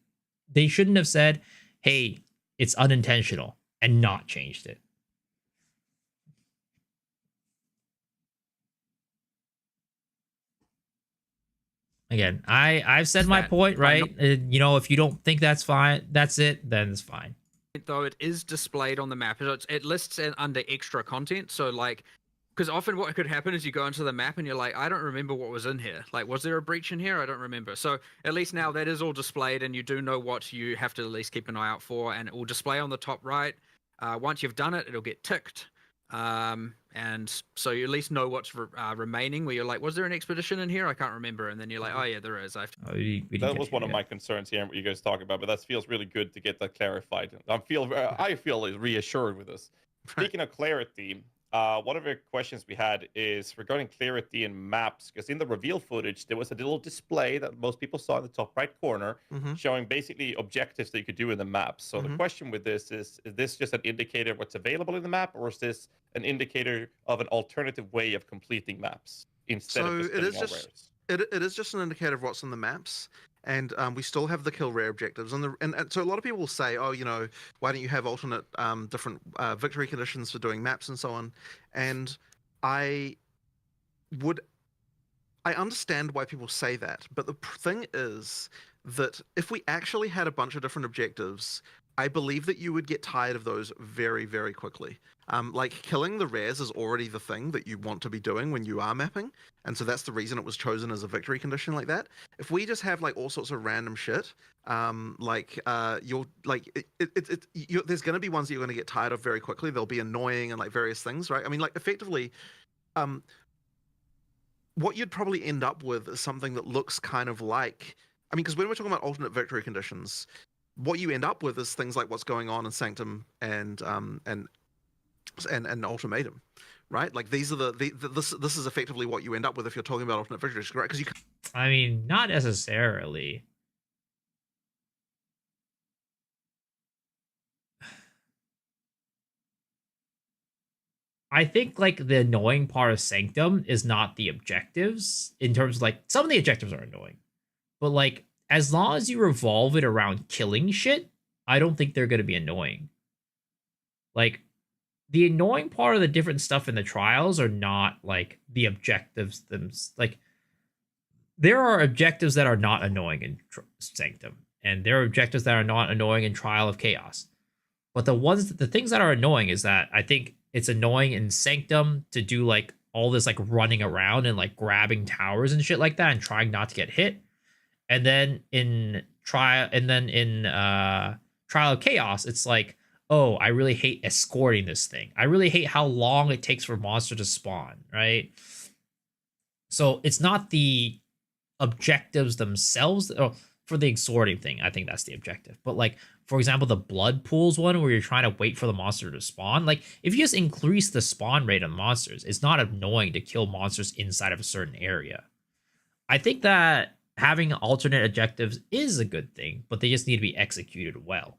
They shouldn't have said, hey, it's unintentional and not changed it. Again, I've said my point, right? If you don't think that's fine, that's it, then it's fine. Though it is displayed on the map, it lists it under extra content. So like, because often what could happen is you go into the map and you're like, I don't remember what was in here. Like, was there a breach in here? I don't remember. So at least now that is all displayed, and you do know what you have to at least keep an eye out for, and it will display on the top right. Once you've done it, it'll get ticked. And so you at least know what's remaining, where you're like, was there an expedition in here? I can't remember. And then you're like, oh yeah, there is. That was one of my concerns here, what you guys talk about, but that feels really good to get that clarified. I feel reassured with this. Speaking of clarity, one of the questions we had is regarding clarity in maps, because in the reveal footage, there was a little display that most people saw in the top right corner showing basically objectives that you could do in the map. So the question with this is this just an indicator of what's available in the map, or is this an indicator of an alternative way of completing maps instead of just getting all rares? It is just an indicator of what's in the maps. and we still have the kill rare objectives. And so a lot of people will say, oh, why don't you have alternate different victory conditions for doing maps and so on? And I understand why people say that, but the thing is that if we actually had a bunch of different objectives, I believe that you would get tired of those very, very quickly. Like killing the rares is already the thing that you want to be doing when you are mapping, and so that's the reason it was chosen as a victory condition like that. If we just have like all sorts of random shit, you'll like there's going to be ones that you're going to get tired of very quickly. They'll be annoying and like various things, right? I mean, like effectively, what you'd probably end up with is something that looks kind of like, I mean, because when we're talking about alternate victory conditions, what you end up with is things like what's going on in Sanctum and Ultimatum, right? Like these are this is effectively what you end up with if you're talking about alternate victories, right? Because I mean, not necessarily. I think like the annoying part of Sanctum is not the objectives in terms of like some of the objectives are annoying, but like as long as you revolve it around killing shit, I don't think they're going to be annoying. Like the annoying part of the different stuff in the trials are not like the objectives like there are objectives that are not annoying in Sanctum, and there are objectives that are not annoying in Trial of Chaos. But the things that are annoying is that I think it's annoying in Sanctum to do like all this like running around and like grabbing towers and shit like that and trying not to get hit. And then in Trial of Chaos, it's like, oh, I really hate escorting this thing. I really hate how long it takes for monster to spawn, right? So it's not the objectives themselves. Oh, for the exhorting thing, I think that's the objective. But like, for example, the blood pools one where you're trying to wait for the monster to spawn. Like, if you just increase the spawn rate on monsters, it's not annoying to kill monsters inside of a certain area. I think that having alternate objectives is a good thing, but they just need to be executed well.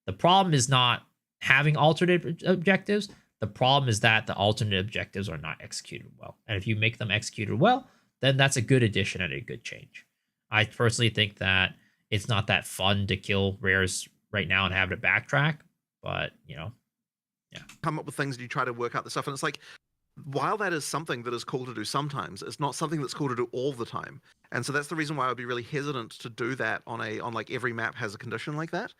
The problem is not having alternate objectives. The problem is that the alternate objectives are not executed well. And if you make them executed well, then that's a good addition and a good change. I personally think that it's not that fun to kill rares right now and have to backtrack, but yeah. Come up with things and you try to work out the stuff, and it's like, while that is something that is cool to do sometimes, it's not something that's cool to do all the time. And so that's the reason why I'd be really hesitant to do that on like every map has a condition like that.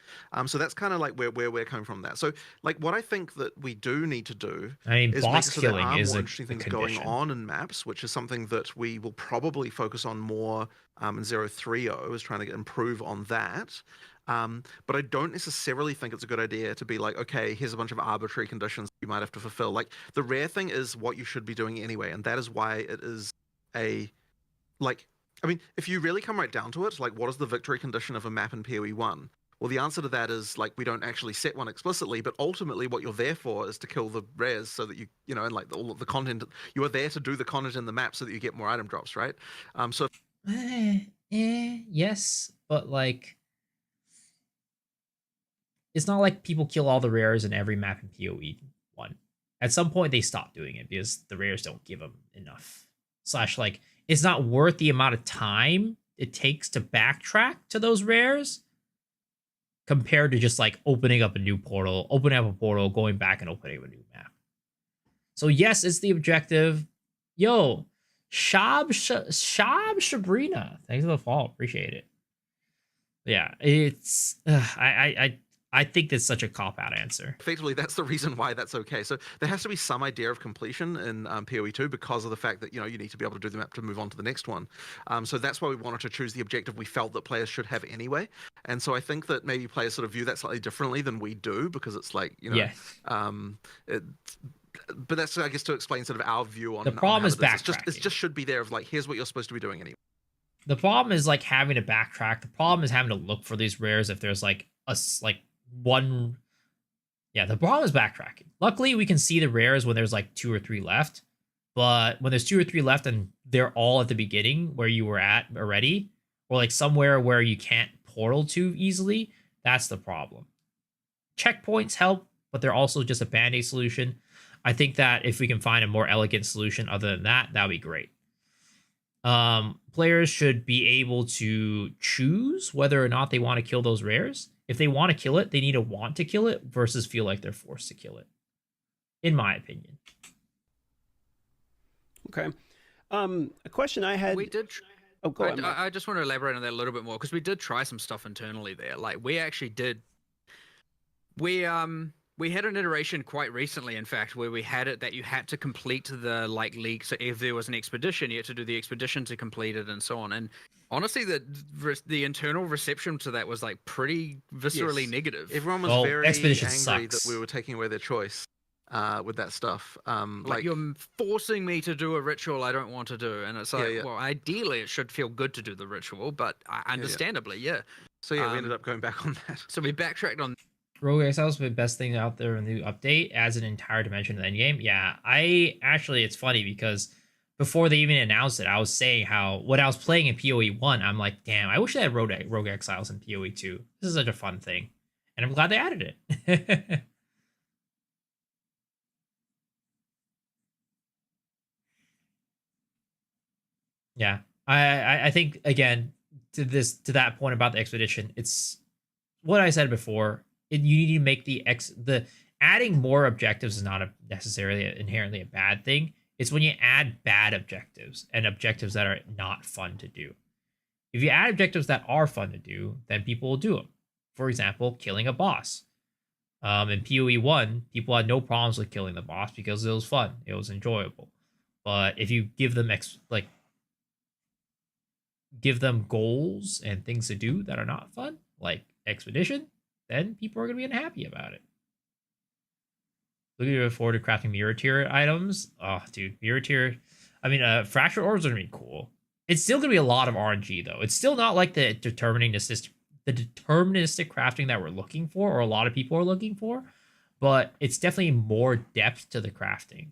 So that's kind of like where we're coming from that. So like what I think that we do need to do is boss make so there killing are is more a interesting things condition. going on in maps, which is something that we will probably focus on more in 030 is trying to improve on that. But I don't necessarily think it's a good idea to be like, okay, here's a bunch of arbitrary conditions you might have to fulfill. Like the rare thing is what you should be doing anyway, and that is why it is I mean, if you really come right down to it, like what is the victory condition of a map in PoE 1? Well, the answer to that is like we don't actually set one explicitly, but ultimately what you're there for is to kill the rares so that and like all of the content, you are there to do the content in the map so that you get more item drops, right? So yes, but like it's not like people kill all the rares in every map in PoE 1. At some point, they stop doing it because the rares don't give them enough. / like, it's not worth the amount of time it takes to backtrack to those rares compared to just like opening up a portal, going back and opening up a new map. So yes, it's the objective. Yo, Shab Shabrina, thanks for the follow, appreciate it. Yeah, it's I think that's such a cop-out answer. Effectively, that's the reason why that's okay. So there has to be some idea of completion in PoE 2 because of the fact that, you need to be able to do the map to move on to the next one. So that's why we wanted to choose the objective we felt that players should have anyway. And so I think that maybe players sort of view that slightly differently than we do because it's like, yeah. But that's, I guess, to explain sort of our view on the problem is backtracking. It just should be there of like, here's what you're supposed to be doing anyway. The problem is like having to backtrack. The problem is having to look for these rares if there's like one. Yeah, the problem is backtracking. Luckily, we can see the rares when there's like 2 or 3 left. But when there's 2 or 3 left and they're all at the beginning where you were at already, or like somewhere where you can't portal to easily, that's the problem. Checkpoints help, but they're also just a band-aid solution. I think that if we can find a more elegant solution other than that, that would be great. Players should be able to choose whether or not they want to kill those rares. If they want to kill it, they need to want to kill it versus feel like they're forced to kill it, in my opinion. Okay. A question I had. We did. Oh, go ahead. I just want to elaborate on that a little bit more because we did try some stuff internally there. Like we actually did. We had an iteration quite recently, in fact, where we had it that you had to complete the league. So if there was an expedition, you had to do the expedition to complete it, and so on. And honestly, the internal reception to that was like pretty viscerally Yes. negative. Everyone was very Expedition angry sucks. that we were taking away their choice with that stuff. Like you're forcing me to do a ritual I don't want to do, and it's like, well, ideally it should feel good to do the ritual, but understandably, yeah. So yeah, we ended up going back on that. So we backtracked on. Rogue Exiles was the best thing out there in the new update as an entire dimension of the endgame. Yeah, it's funny because before they even announced it, I was saying how when I was playing in PoE 1, I'm like, damn, I wish they had Rogue Exiles in PoE 2. This is such a fun thing. And I'm glad they added it. Yeah. I think again to that point about the expedition, it's what I said before. You need to make the adding more objectives is not necessarily inherently a bad thing. It's when you add bad objectives and objectives that are not fun to do. If you add objectives that are fun to do, then people will do them. For example, killing a boss. In PoE 1, people had no problems with killing the boss because it was fun. It was enjoyable. But if you give them goals and things to do that are not fun, like expedition, then people are going to be unhappy about it. Looking forward to crafting mirror tier items. Oh, dude, mirror tier. I mean, fractured orbs are going to be cool. It's still going to be a lot of RNG, though. It's still not like the deterministic crafting that we're looking for, or a lot of people are looking for, but it's definitely more depth to the crafting.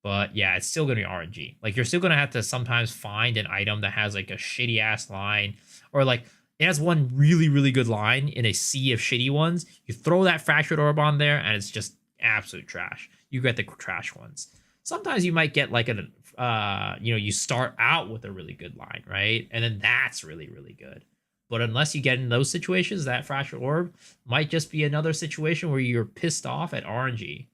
But yeah, it's still going to be RNG. Like, you're still going to have to sometimes find an item that has like a shitty ass line, or like it has one really, really good line in a sea of shitty ones. You throw that fractured orb on there and it's just absolute trash. You get the trash ones. Sometimes you might get like you start out with a really good line, right? And then that's really, really good. But unless you get in those situations, that fractured orb might just be another situation where you're pissed off at RNG.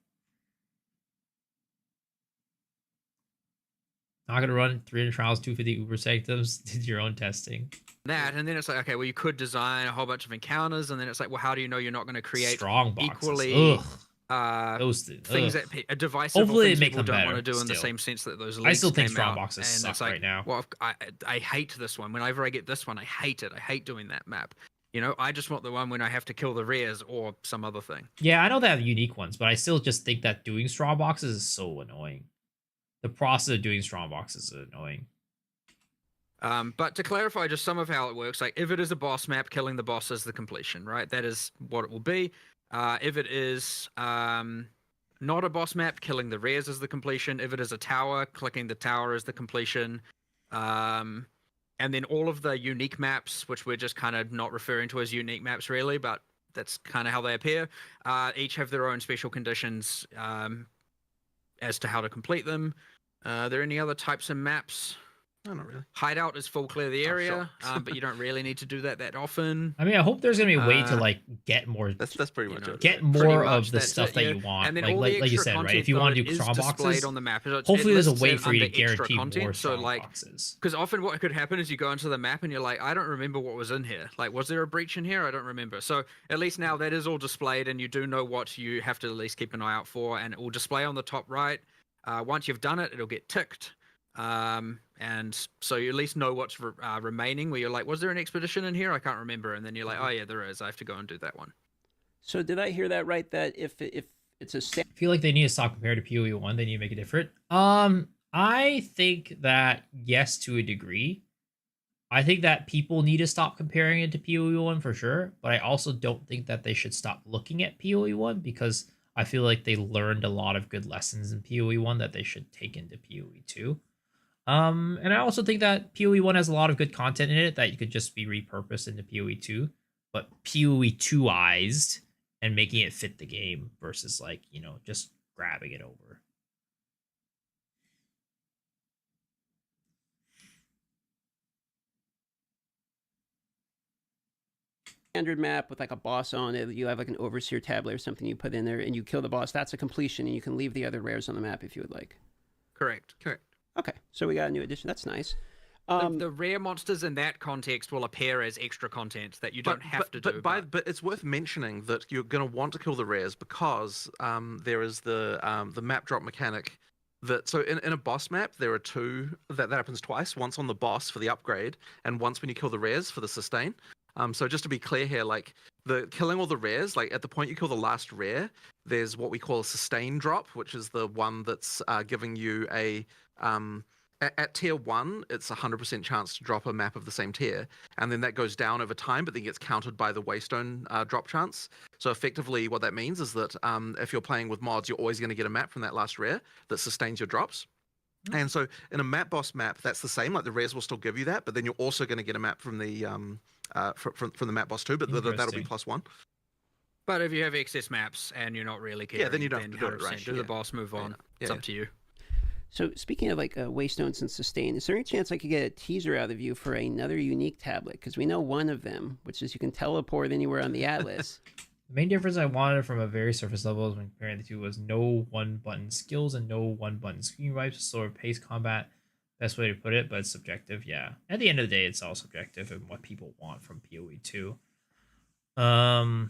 Not going to run 300 trials, 250 Uber sanctums, did your own testing. That, and then it's like, okay, well, you could design a whole bunch of encounters, and then it's like, well, how do you know you're not going to create strong boxes. Equally things that a divisive hopefully things they make people them don't better want to do in the still. same sense that those leaks I still think came strong out, boxes and suck it's like, right now. well, I hate this one. Whenever I get this one, I hate it. I hate doing that map. You know, I just want the one when I have to kill the rares or some other thing. Yeah, I know they have unique ones, but I still just think that doing strong boxes is so annoying. The process of doing strong boxes is annoying. But to clarify just some of how it works, like if it is a boss map, killing the boss is the completion, right? That is what it will be. If it is not a boss map, killing the rares is the completion. If it is a tower, clicking the tower is the completion. And then all of the unique maps, which we're just kind of not referring to as unique maps really, but that's kind of how they appear, each have their own special conditions as to how to complete them. Are there any other types of maps? No, not really. Hideout is full clear the area, sure. but you don't really need to do that often. I mean, I hope there's gonna be a way to like get more. That's pretty much it. Get Pretty more much, of the that's stuff it, that yeah. you want. And then like all the like you extra said, right? content, If you want to though, do is strong displayed boxes, on the map. hopefully there's a lists way it for you to under extra guarantee content, more so strong like, boxes. because often what could happen is you go into the map and you're like, I don't remember what was in here. Like, was there a breach in here? I don't remember. So at least now that is all displayed, and you do know what you have to at least keep an eye out for, and it will display on the top right. Once you've done it, it'll get ticked. And so you at least know what's remaining, where you're like, was there an expedition in here? I can't remember. And then you're like, oh yeah, there is. I have to go and do that one. So did I hear that right? That if it's a I feel like they need to stop compared to PoE 1. They need to make it different. I think that yes, to a degree. I think that people need to stop comparing it to PoE 1 for sure. But I also don't think that they should stop looking at PoE 1 because I feel like they learned a lot of good lessons in PoE 1 that they should take into PoE 2. And I also think that PoE 1 has a lot of good content in it that you could just be repurposed into PoE 2, but PoE 2ized and making it fit the game versus like, just grabbing it over. standard map with like a boss on it. You have like an overseer tablet or something you put in there, and you kill the boss. That's a completion, and you can leave the other rares on the map if you would like. Correct. Okay, so we got a new addition. That's nice. The rare monsters in that context will appear as extra content that you don't have to do. But it's worth mentioning that you're going to want to kill the rares because there is the map drop mechanic. So in a boss map, there are two that happens twice. Once on the boss for the upgrade, and once when you kill the rares for the sustain. So just to be clear here, like the killing all the rares, like at the point you kill the last rare, there's what we call a sustain drop, which is the one that's giving you a at tier 1, it's 100% chance to drop a map of the same tier, and then that goes down over time, but then gets countered by the Waystone drop chance. So effectively what that means is that if you're playing with mods, you're always going to get a map from that last rare that sustains your drops. And so in a map boss map, that's the same, like the rares will still give you that, but then you're also going to get a map from the from the map boss too, but that'll be +1. But if you have excess maps and you're not really caring, then you don't have to do it, 100% right? do the boss, move on. It's up to you. So speaking of like Waystones and Sustain, is there any chance I could get a teaser out of you for another unique tablet? Because we know one of them, which is you can teleport anywhere on the Atlas. The main difference I wanted from a very surface level when comparing the two was no one-button skills and no one-button screen wipes, slower pace combat. Best way to put it, but it's subjective, yeah. At the end of the day, it's all subjective and what people want from PoE 2. I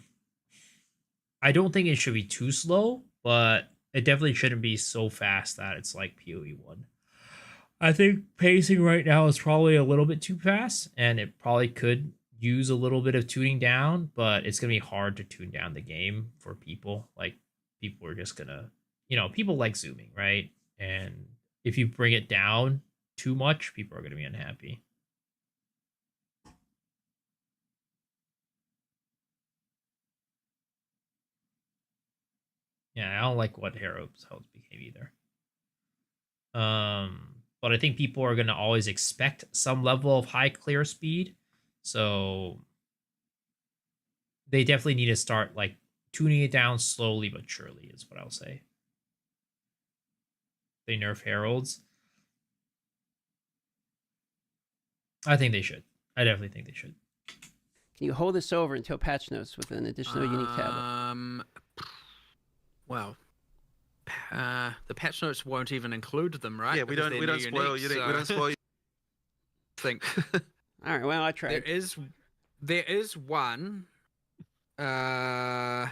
don't think it should be too slow, but it definitely shouldn't be so fast that it's like PoE 1. I think pacing right now is probably a little bit too fast, and it probably could use a little bit of tuning down, but it's going to be hard to tune down the game for people. Like, people are just going to, people like zooming, right? And if you bring it down too much, people are going to be unhappy. Yeah, I don't like what Harrow's health became either. But I think people are going to always expect some level of high clear speed. So they definitely need to start like tuning it down slowly but surely is what I'll say. They nerf heralds. I think they should. I definitely think they should. Can you hold this over until patch notes with an additional unique tablet? Well, the patch notes won't even include them, right? Yeah, we don't spoil you. We don't spoil you. Think. All right. Well, I tried. There is one. I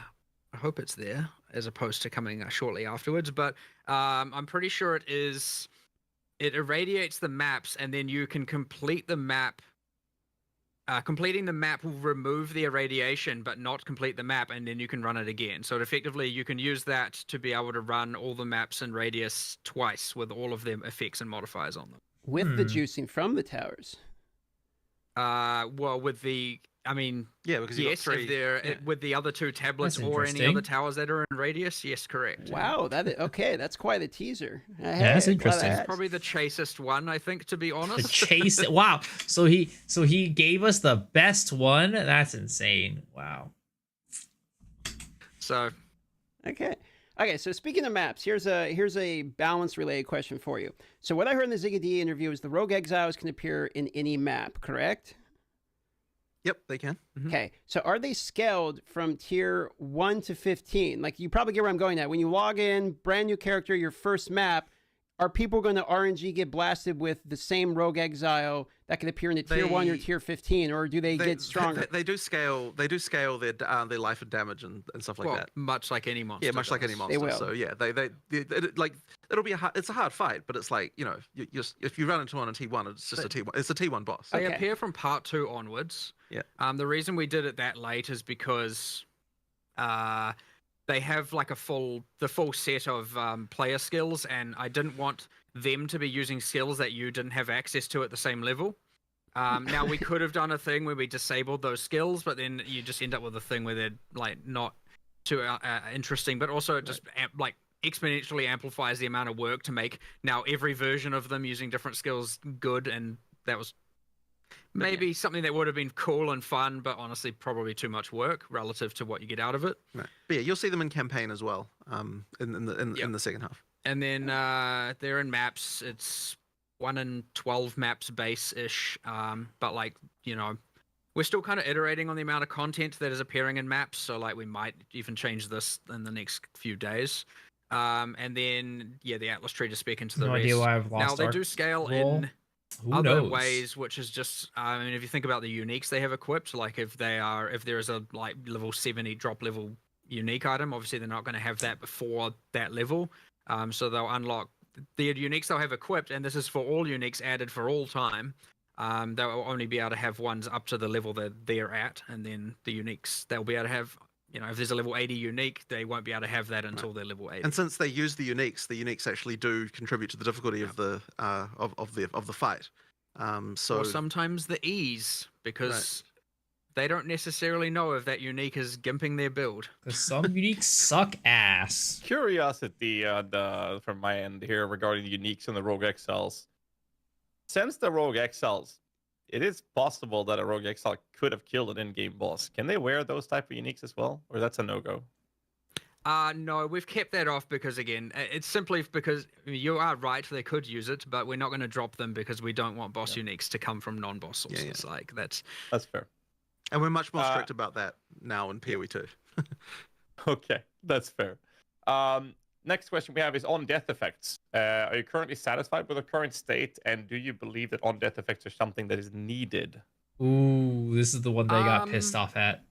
hope it's there as opposed to coming shortly afterwards, but I'm pretty sure it is. It irradiates the maps, and then you can complete the map. Completing the map will remove the irradiation, but not complete the map, and then you can run it again. So effectively, you can use that to be able to run all the maps in Radius twice with all of them effects and modifiers on them. With the juicing from the towers. Well, with the, because yes, if they're with the other two tablets or any other towers that are in Radius, yes, correct. Wow, okay, that's quite a teaser. Yeah, that's interesting. That's probably the chasest one, I think, to be honest. The chase, wow. So he gave us the best one. That's insane. Wow. So, okay. So speaking of maps, here's a balance related question for you. So what I heard in the Ziggy D interview is the Rogue Exiles can appear in any map, correct? Yep, they can. Okay, so are they scaled from tier 1 to 15? Like, you probably get where I'm going at. When you log in, brand new character, your first map, are people going to RNG get blasted with the same Rogue Exile that can appear in the tier 1 or tier 15, or do they get stronger? They do scale their life and damage and stuff like that. Much like any monster. Yeah, much like any monster. They will. So yeah, it'll be it's a hard fight, but it's like, if you run into one on T1, it's just a T1. It's a T1 boss. They appear from part 2 onwards. Yeah. The reason we did it that late is because they have like the full set of player skills, and I didn't want them to be using skills that you didn't have access to at the same level. Now we could have done a thing where we disabled those skills, but then you just end up with a thing where they're like not too interesting, but also it just exponentially amplifies the amount of work to make now every version of them using different skills good, and that was maybe something that would have been cool and fun, but honestly probably too much work relative to what you get out of it. Right. But yeah, you'll see them in campaign as well, in the second half. And then they're in maps. It's 1 in 12 maps base-ish, but we're we're still kind of iterating on the amount of content that is appearing in maps. So like we might even change this in the next few days. And then yeah, the Atlas tree to spec into the No rest. idea why I've lost. Now they Arc do scale roll. in Who other knows? ways, which is just I mean, if you think about the uniques they have equipped, like if there is a like level 70 drop level unique item, obviously they're not going to have that before that level. So they'll unlock the uniques they'll have equipped, and this is for all uniques added for all time. They'll only be able to have ones up to the level that they're at, and then the uniques they'll be able to have. If there's a level 80 unique, they won't be able to have that until they're level 80. And since they use the uniques actually do contribute to the difficulty of the of the fight. So or sometimes the ease, because they don't necessarily know if that unique is gimping their build. Because some uniques suck ass. Curiosity from my end here regarding the uniques and the Rogue Exiles. Since the Rogue Exiles, it is possible that a Rogue Exile could have killed an in-game boss. Can they wear those type of uniques as well? Or that's a no-go? No, we've kept that off because, again, it's simply because you are right, they could use it, but we're not going to drop them because we don't want boss uniques to come from non-boss sources. Like that's fair. And we're much more strict about that now in PoE 2. Okay, that's fair. Next question we have is on death effects. Are you currently satisfied with the current state, and do you believe that on death effects are something that is needed? Ooh, this is the one they got pissed off at.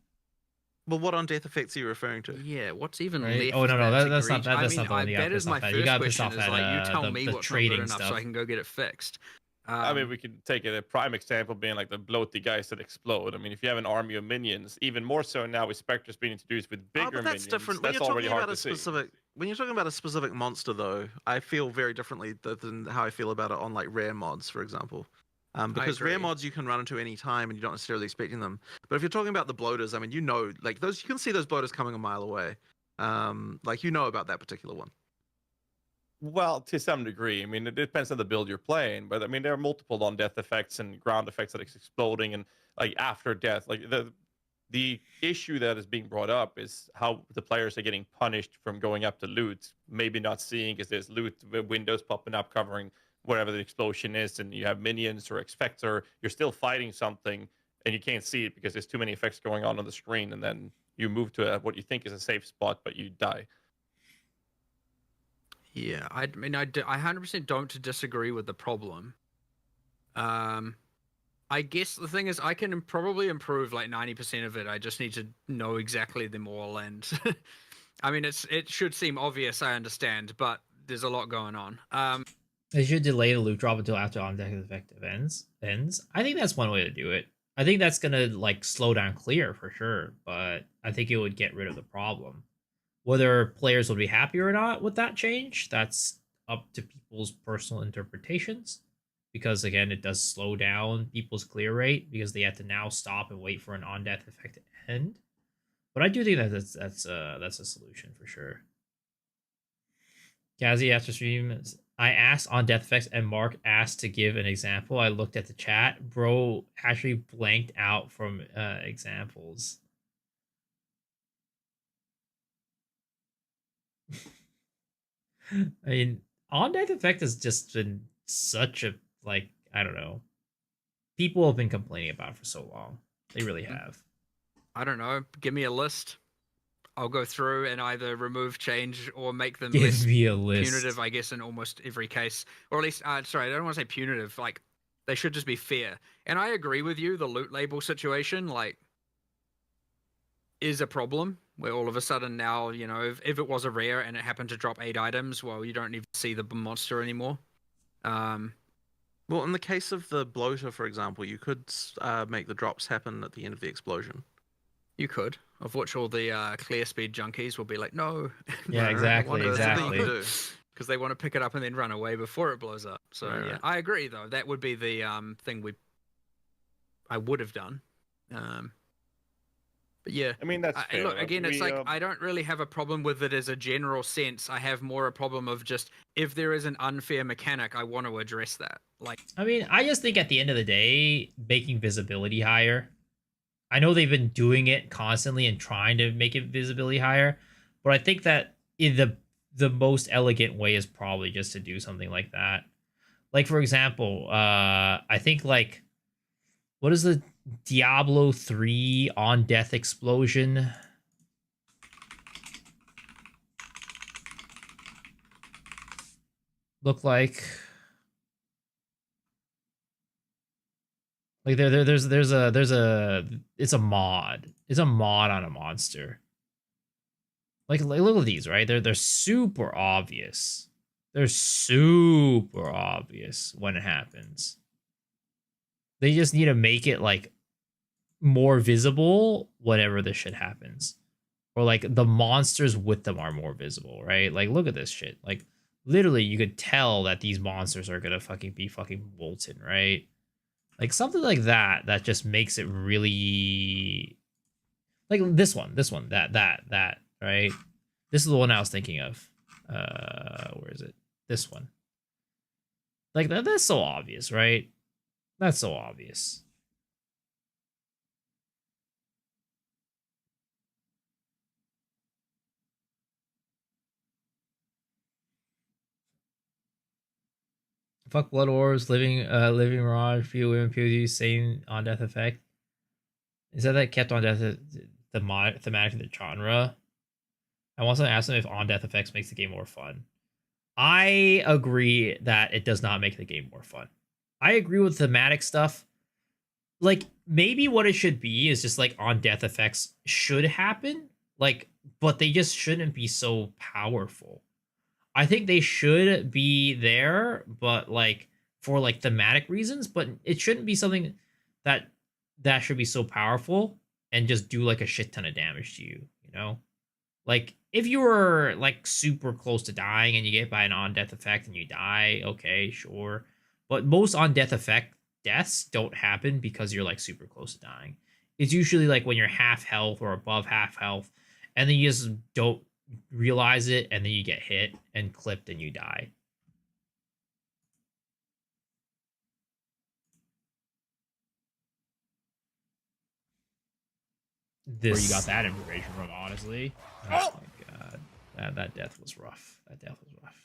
Well, what on death effects are you referring to? Yeah, what's even Right? left? Oh no, that's not I that. That's mean, not the one you got that is pissed my off at. first You got pissed question. off Is at like, you tell me the what's not trading good enough stuff. so I can go get it fixed. I mean, we could take a prime example being like the bloaty guys that explode. I mean, if you have an army of minions, even more so now with Spectres being introduced with bigger but that's minions, different. When that's you're already talking hard about to a specific, when you're talking about a specific monster, though, I feel very differently than how I feel about it on like rare mods, for example. Because rare mods you can run into any time and you're not necessarily expecting them. But if you're talking about the bloaters, I mean, like those, you can see those bloaters coming a mile away. Like about that particular one. Well, to some degree. I mean, it depends on the build you're playing, but I mean, there are multiple non-death effects and ground effects that is exploding and like after death. Like the issue that is being brought up is how the players are getting punished from going up to loot, maybe not seeing because there's loot windows popping up covering whatever the explosion is, and you have minions or Expector. You're still fighting something, and you can't see it because there's too many effects going on the screen, and then you move to what you think is a safe spot, but you die. Yeah, I mean, I 100% don't disagree with the problem. I guess the thing is, I can probably improve like 90% of it. I just need to know exactly them all, and I mean, it should seem obvious. I understand, but there's a lot going on. They should delay the loot drop until after on deck effective ends. I think that's one way to do it. I think that's gonna like slow down clear for sure, but I think it would get rid of the problem. Whether players will be happy or not with that change, that's up to people's personal interpretations. Because again, it does slow down people's clear rate because they have to now stop and wait for an on death effect to end. But I do think that that's a solution for sure. Kazi after stream, I asked on death effects and Mark asked to give an example. I looked at the chat. Bro actually blanked out from examples. I mean, on death effect has just been such a like, I don't know. People have been complaining about it for so long. They really have. I don't know. Give me a list. I'll go through and either remove, change, or make them Give less me a list. punitive, I guess, in almost every case. Or at least, sorry, I don't want to say punitive. Like, they should just be fair. And I agree with you, the loot label situation, like, is a problem. Where all of a sudden now, if it was a rare and it happened to drop 8 items, well, you don't even see the monster anymore. Well, in the case of the bloater, for example, you could make the drops happen at the end of the explosion. You could, of which all the clear speed junkies will be like, no. Yeah, exactly, exactly. Because they want to pick it up and then run away before it blows up. So Right, yeah, right. I agree though. That would be the thing I would have done. But yeah, I mean, that's fair. look, again, it's like I don't really have a problem with it as a general sense. I have more a problem of just if there is an unfair mechanic, I want to address that. Like, I mean, I just think at the end of the day, making visibility higher. I know they've been doing it constantly and trying to make it visibility higher, but I think that in the most elegant way is probably just to do something like that. Like for example, I think like what is the Diablo 3 on death explosion. Look like there's a it's a mod. It's a mod on a monster. Like look at these, right? They're super obvious. They're super obvious when it happens. They just need to make it like more visible whenever this shit happens. Or like the monsters with them are more visible, right? Like look at this shit. Like literally you could tell that these monsters are gonna be fucking molten, right? Like something like that just makes it really like this one, that, right? This is the one I was thinking of. Where is it? This one. Like that's so obvious, right? That's so obvious. Fuck Blood Wars, Living Mirage, PoE, PoE, same on death effect. Is that kept on death the mod thematic of the genre? I want to ask them if on death effects makes the game more fun. I agree that it does not make the game more fun. I agree with thematic stuff. Like maybe what it should be is just like on death effects should happen, like, but they just shouldn't be so powerful. I think they should be there, but like for like thematic reasons, but it shouldn't be something that should be so powerful and just do like a shit ton of damage to you, you know? Like if you were like super close to dying and you get by an on death effect and you die, okay, sure. But most on death effect deaths don't happen because you're like super close to dying. It's usually like when you're half health or above half health, and then you just don't realize it, and then you get hit and clipped and you die. Where you got that information from, honestly. Oh my god. That death was rough. That death was rough.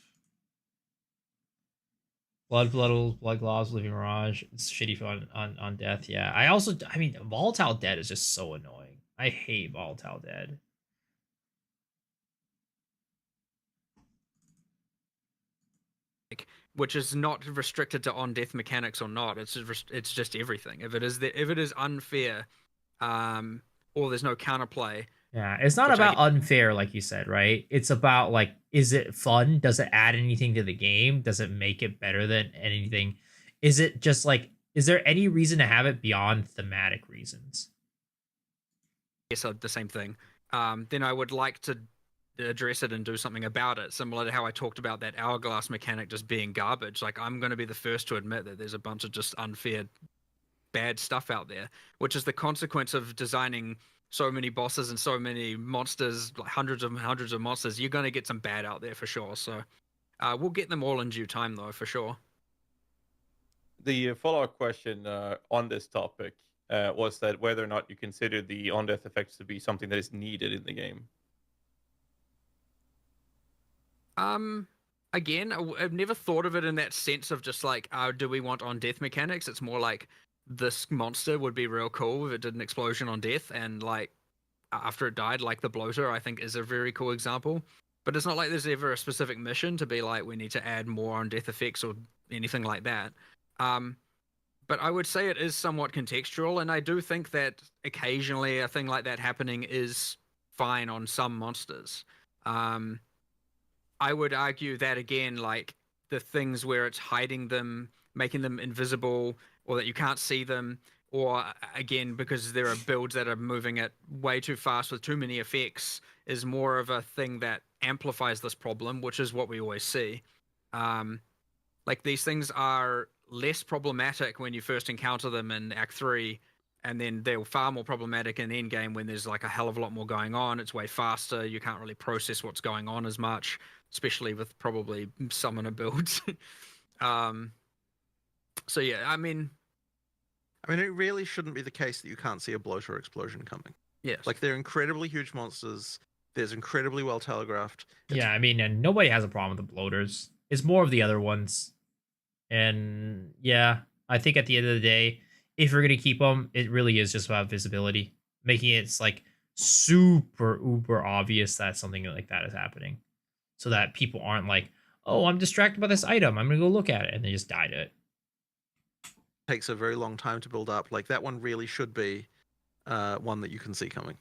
Blood Gloves, Living Mirage. It's shitty fun on death. Yeah. I mean, Volatile Dead is just so annoying. I hate Volatile Dead. Which is not restricted to on death mechanics or not. It's just everything. If it is unfair, or there's no counterplay. Yeah, it's not about unfair, like you said, right? It's about like, is it fun? Does it add anything to the game? Does it make it better than anything? Is it just like, is there any reason to have it beyond thematic reasons? Yes, the same thing. Then I would like to address it and do something about it, similar to how I talked about that hourglass mechanic just being garbage. Like, I'm going to be the first to admit that there's a bunch of just unfair, bad stuff out there, which is the consequence of designing so many bosses and so many monsters, like hundreds of monsters. You're going to get some bad out there for sure. So we'll get them all in due time, though, for sure. The follow-up question on this topic was that whether or not you consider the on-death effects to be something that is needed in the game. Again, I've never thought of it in that sense of just like, do we want on death mechanics? It's more like this monster would be real cool if it did an explosion on death, and like after it died, like the bloater, I think is a very cool example. But it's not like there's ever a specific mission to be like, we need to add more on death effects or anything like that. But I would say it is somewhat contextual, and I do think that occasionally a thing like that happening is fine on some monsters. I would argue that again, like the things where it's hiding them, making them invisible, or that you can't see them, or again, because there are builds that are moving at way too fast with too many effects, is more of a thing that amplifies this problem, which is what we always see. Like these things are less problematic when you first encounter them in Act 3, and then they're far more problematic in Endgame when there's like a hell of a lot more going on. It's way faster. You can't really process what's going on as much, especially with probably summoner builds. So yeah, I mean, it really shouldn't be the case that you can't see a bloater explosion coming. Yes. Like, they're incredibly huge monsters. There's incredibly well telegraphed. Yeah, I mean, and nobody has a problem with the bloaters. It's more of the other ones. And yeah, I think at the end of the day, if you're gonna keep them, it really is just about visibility, making it like super uber obvious that something like that is happening, so that people aren't like, oh, I'm distracted by this item, I'm gonna go look at it, and they just die to it. Takes a very long time to build up. Like that one really should be one that you can see coming.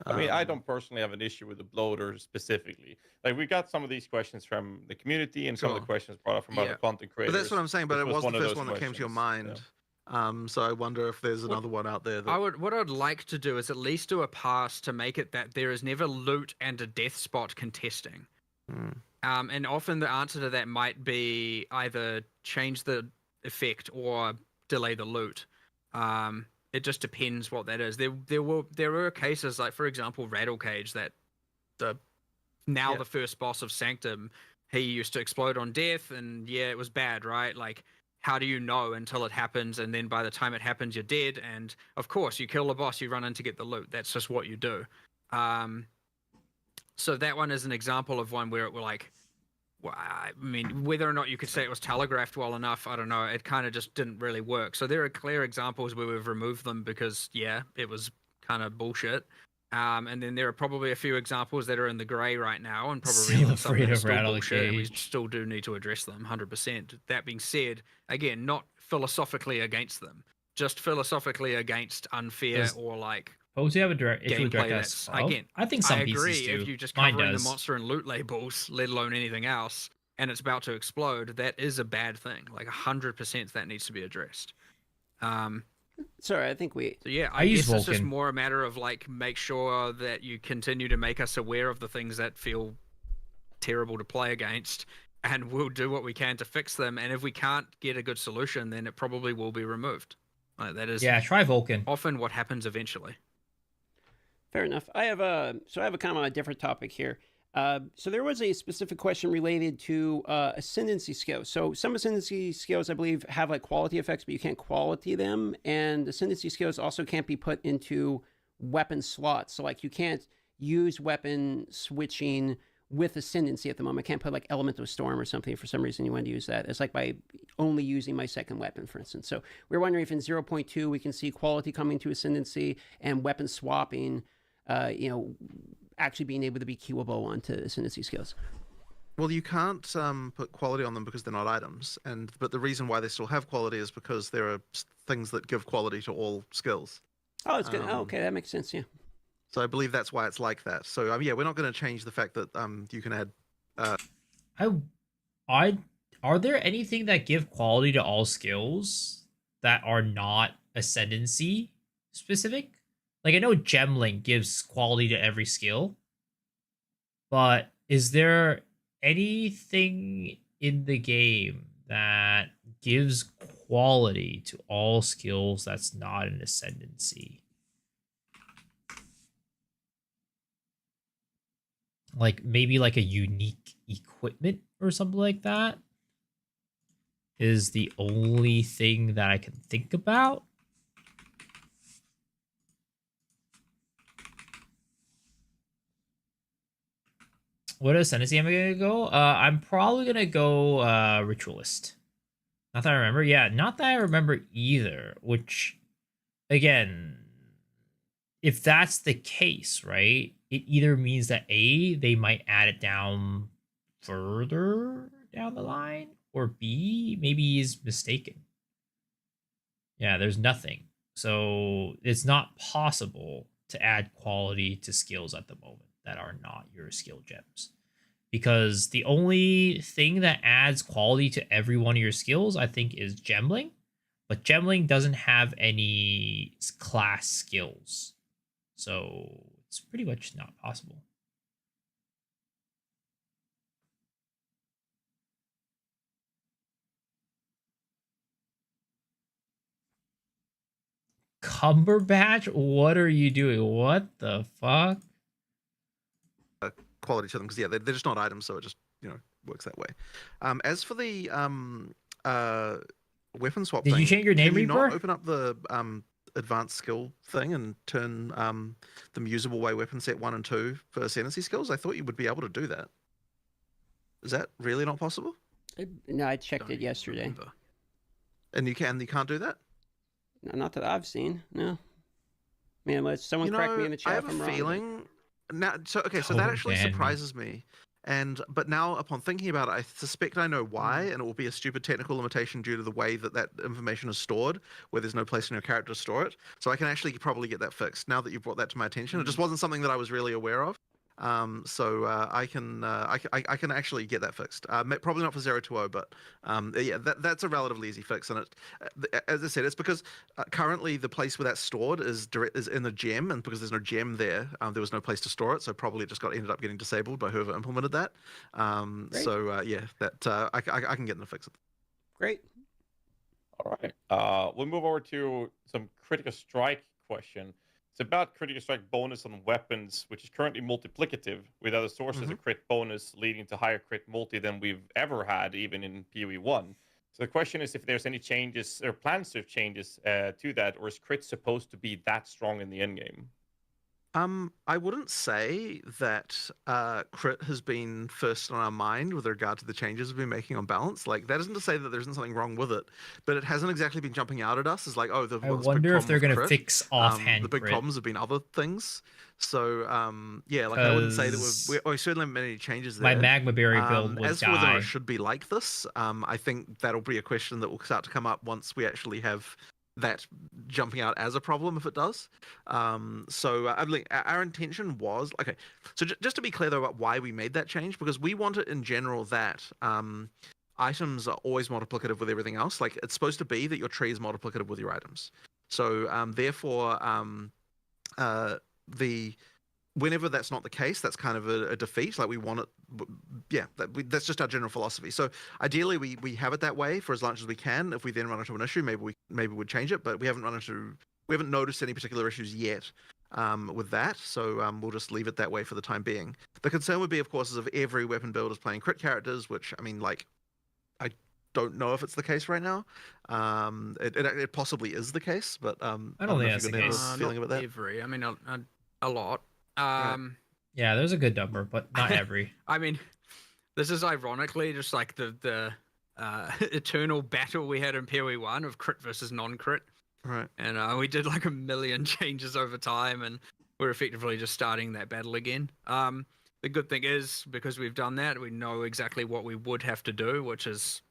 I mean, I don't personally have an issue with the bloater specifically. Like, we got some of these questions from the community and some of the Sure. questions brought up from other Yeah. content But creators. that's what I'm saying. But this it was the one of first those one that came to your questions, mind. So I wonder if there's another one out there. That... What I'd like to do is at least do a pass to make it that there is never loot and a death spot contesting. And often the answer to that might be either change the effect or delay the loot. It just depends what that is. There were cases like, for example, Rattle Cage, that the first boss of Sanctum, he used to explode on death, and yeah, it was bad, right? Like, how do you know until it happens? And then by the time it happens, you're dead. And of course, you kill the boss, you run in to get the loot. That's just what you do. So that one is an example of one where it were like, well, I mean, whether or not you could say it was telegraphed well enough, I don't know. It kind of just didn't really work. So there are clear examples where we've removed them because, yeah, it was kind of bullshit. And then there are probably a few examples that are in the grey right now, and probably Still even some afraid that are of still Rattle bullshit, and we Cage. still do need to address them 100%. That being said, again, not philosophically against them, just philosophically against unfair Does or like PoE have a direct issue with gameplay direct that's, S12? again, I think some I agree pieces do. if you just Mine covering the does. monster and loot labels, let alone anything else, and it's about to explode, that is a bad thing. Like 100% that needs to be addressed. Sorry, I think we. So yeah, I I use guess it's just Vulcan. more a matter of like, make sure that you continue to make us aware of the things that feel terrible to play against, and we'll do what we can to fix them. And if we can't get a good solution, then it probably will be removed. That is Yeah, try Vulcan. often what happens eventually. Fair enough. I have a kind of a different topic here. So there was a specific question related to ascendancy skills. So some ascendancy skills, I believe, have like quality effects, but you can't quality them. And ascendancy skills also can't be put into weapon slots. So like you can't use weapon switching with ascendancy at the moment. I can't put like elemental storm or something for some reason you want to use that. It's like by only using my second weapon, for instance. So we're wondering if in 0.2 we can see quality coming to ascendancy and weapon swapping, actually being able to be queuable onto ascendancy skills. Well, you can't put quality on them because they're not items, but the reason why they still have quality is because there are things that give quality to all skills. Oh, it's good. Okay, that makes sense. Yeah. So I believe that's why it's like that. So yeah, we're not going to change the fact that you can add. Are there anything that give quality to all skills that are not ascendancy specific? Like, I know Gemlink gives quality to every skill, but is there anything in the game that gives quality to all skills that's not an ascendancy? Like, maybe like a unique equipment or something like that is the only thing that I can think about. What ascendancy am I gonna go? I'm probably gonna go ritualist. Not that I remember. Yeah, not that I remember either. Which, again, if that's the case, right? It either means that A, they might add it down further down the line, or B, maybe he's mistaken. Yeah, there's nothing. So it's not possible to add quality to skills at the moment that are not your skill gems. Because the only thing that adds quality to every one of your skills, I think, is Gemling. But Gemling doesn't have any class skills. So it's pretty much not possible. Cumberbatch? What are you doing? What the fuck? Quality to them because yeah, they're just not items, so it just works that way. As for the weapon swap, Did you change your name, can you Reaper? not open up the advanced skill thing and turn them usable way weapon set 1 and 2 for ascendancy skills? I thought you would be able to do that. Is that really not possible? No, I checked it yesterday. And you can't do that? Not that I've seen. No. Man, let someone correct me in the chat I have if I'm a wrong. feeling now. So that Oh, actually man. surprises me. But now upon thinking about it, I suspect I know why, and it will be a stupid technical limitation due to the way that information is stored, where there's no place in your character to store it. So I can actually probably get that fixed now that you've brought that to my attention. It just wasn't something that I was really aware of. I can actually get that fixed. Probably not for 020, but yeah, that's a relatively easy fix. And as I said, it's because currently the place where that's stored is in the gem, and because there's no gem there, there was no place to store it. So probably it just ended up getting disabled by whoever implemented that. Yeah, I can get them to fix it. Great. All right. We'll move over to some critical strike question. It's about critical strike bonus on weapons, which is currently multiplicative, with other sources of crit bonus leading to higher crit multi than we've ever had, even in PoE 1. So the question is if there's any changes or plans to have changes to that, or is crit supposed to be that strong in the endgame? I wouldn't say that crit has been first on our mind with regard to the changes we've been making on balance. Like, that isn't to say that there isn't something wrong with it, but it hasn't exactly been jumping out at us as like, oh, I what's wonder big if they're problem going to with crit? fix offhand The big crit. problems have been other things. So, yeah, like, I wouldn't say that we certainly haven't made any changes there. My Magma Berry build would as for whether die. it should be like this, I think that'll be a question that will start to come up once we actually have that jumping out as a problem if it does. I think our intention was okay. So just to be clear though about why we made that change, because we want it in general that items are always multiplicative with everything else. Like, it's supposed to be that your tree is multiplicative with your items. So therefore, whenever that's not the case, that's kind of a defeat. Like, we want it, yeah, that's just our general philosophy. So ideally we have it that way for as long as we can. If we then run into an issue, maybe we'd change it, but we haven't noticed any particular issues yet with that. So we'll just leave it that way for the time being. The concern would be, of course, is if every weapon build is playing crit characters, which, I mean, like, I don't know if it's the case right now. It possibly is the case, but I don't know think if that's you're the gonna have case. a feeling about that. Every, I mean, a lot. Right. Yeah, there's a good number, but not every. I mean, this is ironically just like the eternal battle we had in PoE 1 of crit versus non-crit. Right. And we did like a million changes over time, and we're effectively just starting that battle again. The good thing is, because we've done that, we know exactly what we would have to do, which is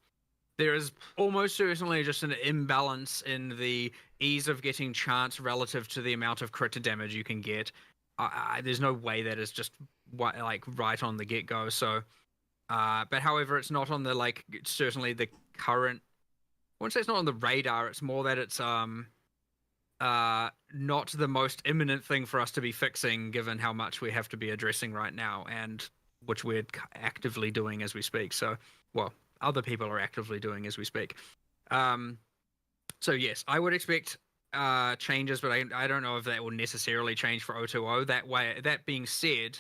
there is almost certainly just an imbalance in the ease of getting chance relative to the amount of crit damage you can get. There's no way that is just like right on the get-go. So, but however, it's not on the certainly the current. I wouldn't say it's not on the radar. It's more that it's not the most imminent thing for us to be fixing, given how much we have to be addressing right now, and which we're actively doing as we speak. So, well, other people are actively doing as we speak. So yes, I would expect changes, but I don't know if that will necessarily change for 020. That being said,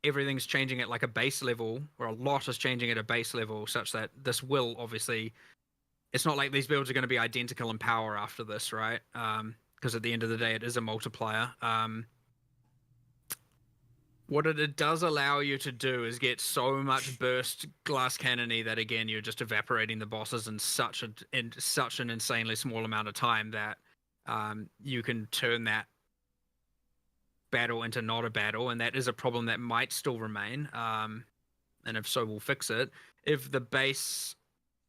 everything's changing at like a base level, or a lot is changing at a base level, such that this will obviously. It's not like these builds are going to be identical in power after this, right? Because at the end of the day, it is a multiplier. What it does allow you to do is get so much burst glass cannony that, again, you're just evaporating the bosses in such an insanely small amount of time that you can turn that battle into not a battle, and that is a problem that might still remain. And if so, we'll fix it. If the base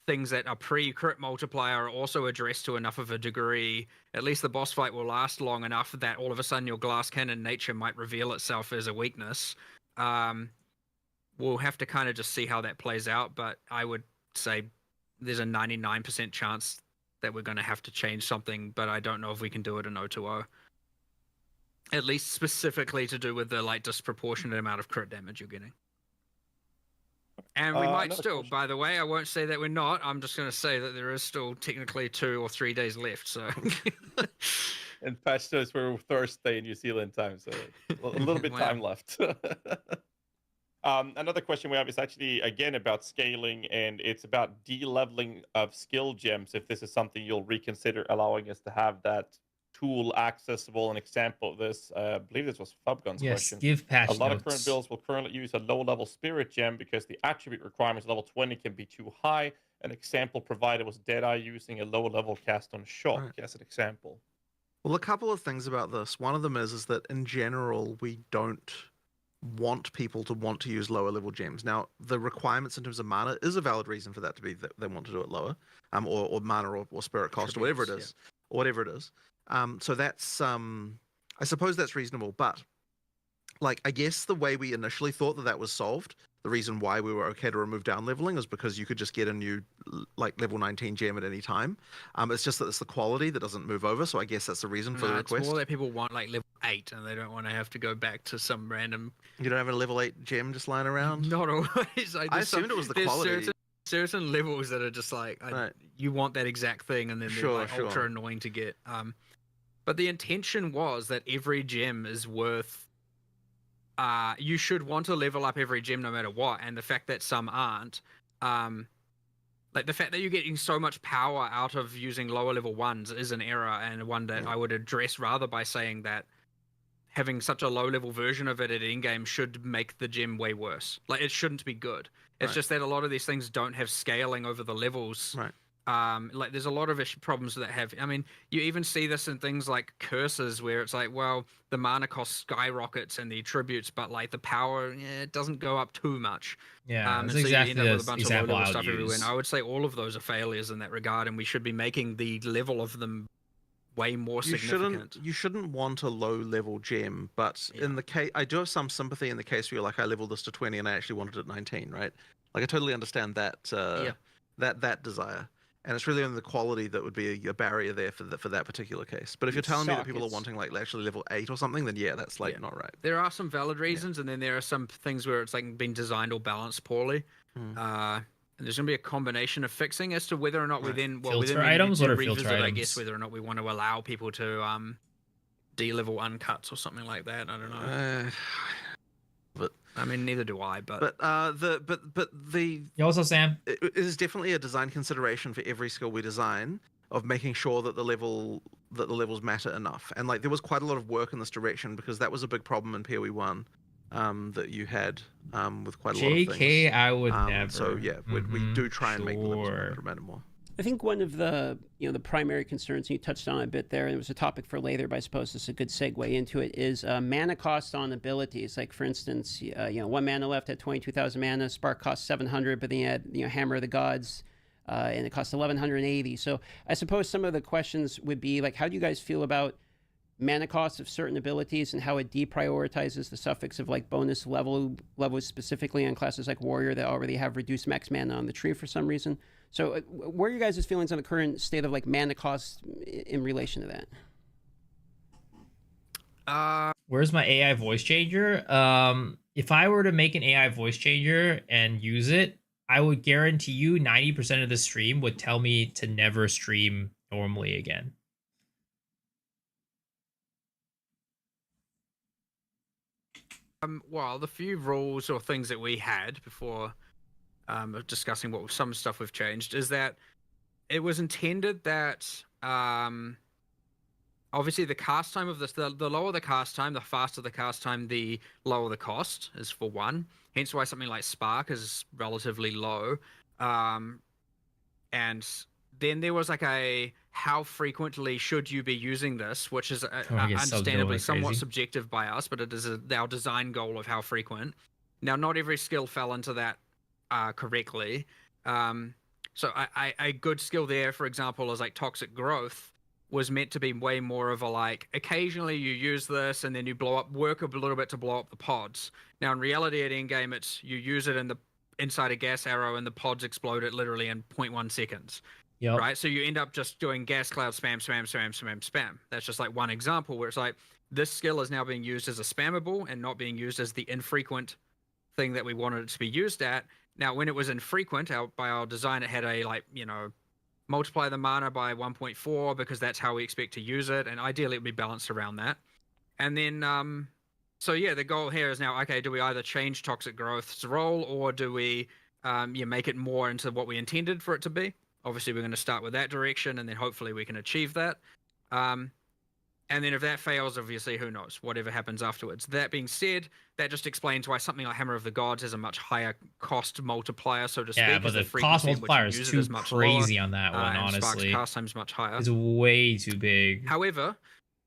things that are pre-crit multiplier are also addressed to enough of a degree, at least the boss fight will last long enough that all of a sudden your glass cannon nature might reveal itself as a weakness. We'll have to kind of just see how that plays out, but I would say there's a 99% chance that we're going to have to change something, but I don't know if we can do it in 020. At least specifically to do with the disproportionate amount of crit damage you're getting. And we might still, question. By the way, I won't say that we're not. I'm just going to say that there is still technically 2 or 3 days left. So, and patch notes for Thursday New Zealand time, so a little bit time left. Another question we have is actually again about scaling, and it's about de-leveling of skill gems. If this is something you'll reconsider allowing us to have that tool accessible. An example of this, I believe this was Fubgun's Yes, question. give patch A lot notes. of current builds will currently use a low-level Spirit Gem because the attribute requirements level 20 can be too high. An example provided was Deadeye using a low-level cast on Shock as an example. Well, a couple of things about this. One of them is that in general, we don't want people to want to use lower level gems. Now, the requirements in terms of mana is a valid reason for that to be that they want to do it lower, or mana or spirit cost or whatever it is, or whatever it is. So that's I suppose that's reasonable, but like I guess the way we initially thought that was solved, the reason why we were okay to remove down leveling is because you could just get a new like level 19 gem at any time. It's just that it's the quality that doesn't move over, so I guess that's the reason for the request. It's more that people want like level 8 and they don't want to have to go back to some random. You don't have a level 8 gem just lying around? Not always. I assumed it was the quality. Certain levels that are just like you want that exact thing, and then they're like ultra annoying to get. But the intention was that every gem is worth. You should want to level up every gem no matter what, and the fact that some aren't, like the fact that you're getting so much power out of using lower level ones is an error, and one that I would address rather by saying that having such a low level version of it at in-game should make the gem way worse. Like it shouldn't be good. It's just that a lot of these things don't have scaling over the levels. Right. Like there's a lot of problems that have. I mean, you even see this in things like curses, where it's like, well, the mana cost skyrockets and the attributes, but like the power, it doesn't go up too much. Yeah, and that's so exactly you end up with a bunch of example low-level I would stuff everywhere. use. And I would say all of those are failures in that regard, and we should be making the level of them way more significant. You shouldn't want a low level gem, but in the case, I do have some sympathy in the case where you're like, I leveled this to 20 and I actually wanted it 19, right? Like I totally understand that that desire. And it's really only the quality that would be a barrier there for that particular case. But if you're telling me that people are wanting like actually level 8 or something, then yeah, that's like not right. There are some valid reasons, and then there are some things where it's like been designed or balanced poorly. And there's going to be a combination of fixing as to whether or not we then filter items or revisit, filter I items. guess, whether or not we want to allow people to de-level uncuts or something like that. I don't know. But I mean, neither do I. But the You also, Sam? it is definitely a design consideration for every skill we design of making sure that the levels matter enough. And like there was quite a lot of work in this direction because that was a big problem in PoE 1 that you had with quite a lot of things. JK, I would never. So yeah, we do try and make the levels matter more. I think one of the the primary concerns, and you touched on it a bit there, and it was a topic for later, but I suppose this is a good segue into it, is mana cost on abilities. Like for instance, 1 mana left at 22,000 mana, Spark costs 700, but then you had Hammer of the Gods, and it costs 1,180. So I suppose some of the questions would be like, how do you guys feel about mana costs of certain abilities and how it deprioritizes the suffix of like bonus levels specifically on classes like Warrior that already have reduced max mana on the tree for some reason? So what are you guys' feelings on the current state of like mana costs in relation to that? Where's my AI voice changer? If I were to make an AI voice changer and use it, I would guarantee you 90% of the stream would tell me to never stream normally again. Well, the few rules or things that we had before discussing what some stuff we've changed is that it was intended that obviously the cast time of this, the lower the cast time, the faster the cast time, the lower the cost is for one. Hence why something like Spark is relatively low. And then there was like a how frequently should you be using this, which is understandably somewhat subjective by us, but it is our design goal of how frequent. Now, not every skill fell into that correctly. So a good skill there, for example, is like Toxic Growth, was meant to be way more of a like occasionally you use this and then you work a little bit to blow up the pods. Now in reality at endgame it's you use it inside a gas arrow and the pods explode it literally in 0.1 seconds. Yep. Right? So you end up just doing gas cloud spam. That's just like one example where it's like this skill is now being used as a spammable and not being used as the infrequent thing that we wanted it to be used at. Now when it was infrequent by our design, it had a multiply the mana by 1.4 because that's how we expect to use it, and ideally it would be balanced around that. And then so yeah, the goal here is now, okay, do we either change Toxic Growth's role or do we make it more into what we intended for it to be? Obviously we're going to start with that direction and then hopefully we can achieve that. And then if that fails, obviously, who knows? Whatever happens afterwards. That being said, that just explains why something like Hammer of the Gods has a much higher cost multiplier, so to speak. Yeah, but the the cost frequency in which multiplier you is use it too is much crazy lower, on that one, and Spark's honestly. cast time's much higher. It's way too big. However,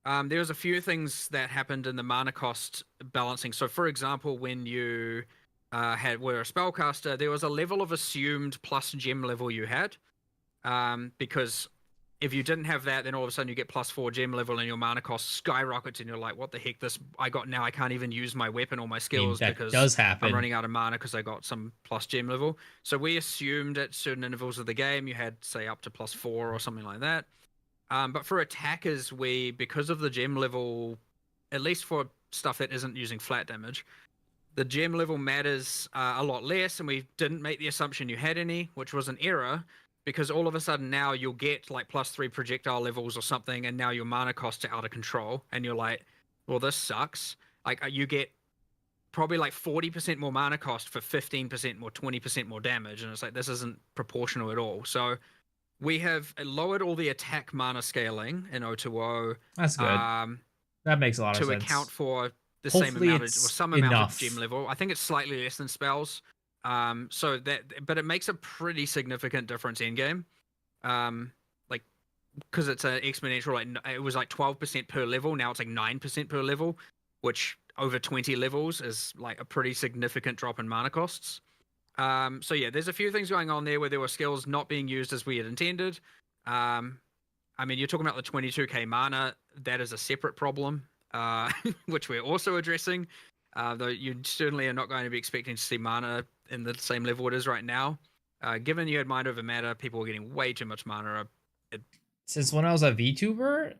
there was a few things that happened in the mana cost balancing. So, for example, when you were a spellcaster, there was a level of assumed plus gem level you had, because if you didn't have that, then all of a sudden you get +4 gem level and your mana cost skyrockets, and you're like, "What the heck? This I got now. I can't even use my weapon or my skills that because does happen. I'm running out of mana because I got some plus gem level." So we assumed at certain intervals of the game you had, say, up to +4 or something like that. But for attackers, because of the gem level, at least for stuff that isn't using flat damage, the gem level matters a lot less, and we didn't make the assumption you had any, which was an error, because all of a sudden now you'll get like +3 projectile levels or something, and now your mana costs are out of control, and you're like, well, this sucks. Like you get probably like 40% more mana cost for 15% more, 20% more damage, and it's like, this isn't proportional at all. So we have lowered all the attack mana scaling in O2O. That's good. That makes a lot of sense. To account for the Hopefully same amount of, or it's some amount enough. of gem level. I think it's slightly less than spells. But it makes a pretty significant difference in game. Like, because it's an exponential, like it was like 12% per level. Now it's like 9% per level, which over 20 levels is like a pretty significant drop in mana costs. So yeah, there's a few things going on there where there were skills not being used as we had intended. I mean, you're talking about the 22k mana. That is a separate problem, which we're also addressing. Though you certainly are not going to be expecting to see mana in the same level it is right now. Given you had mind over matter, people were getting way too much mana. Since when I was a VTuber,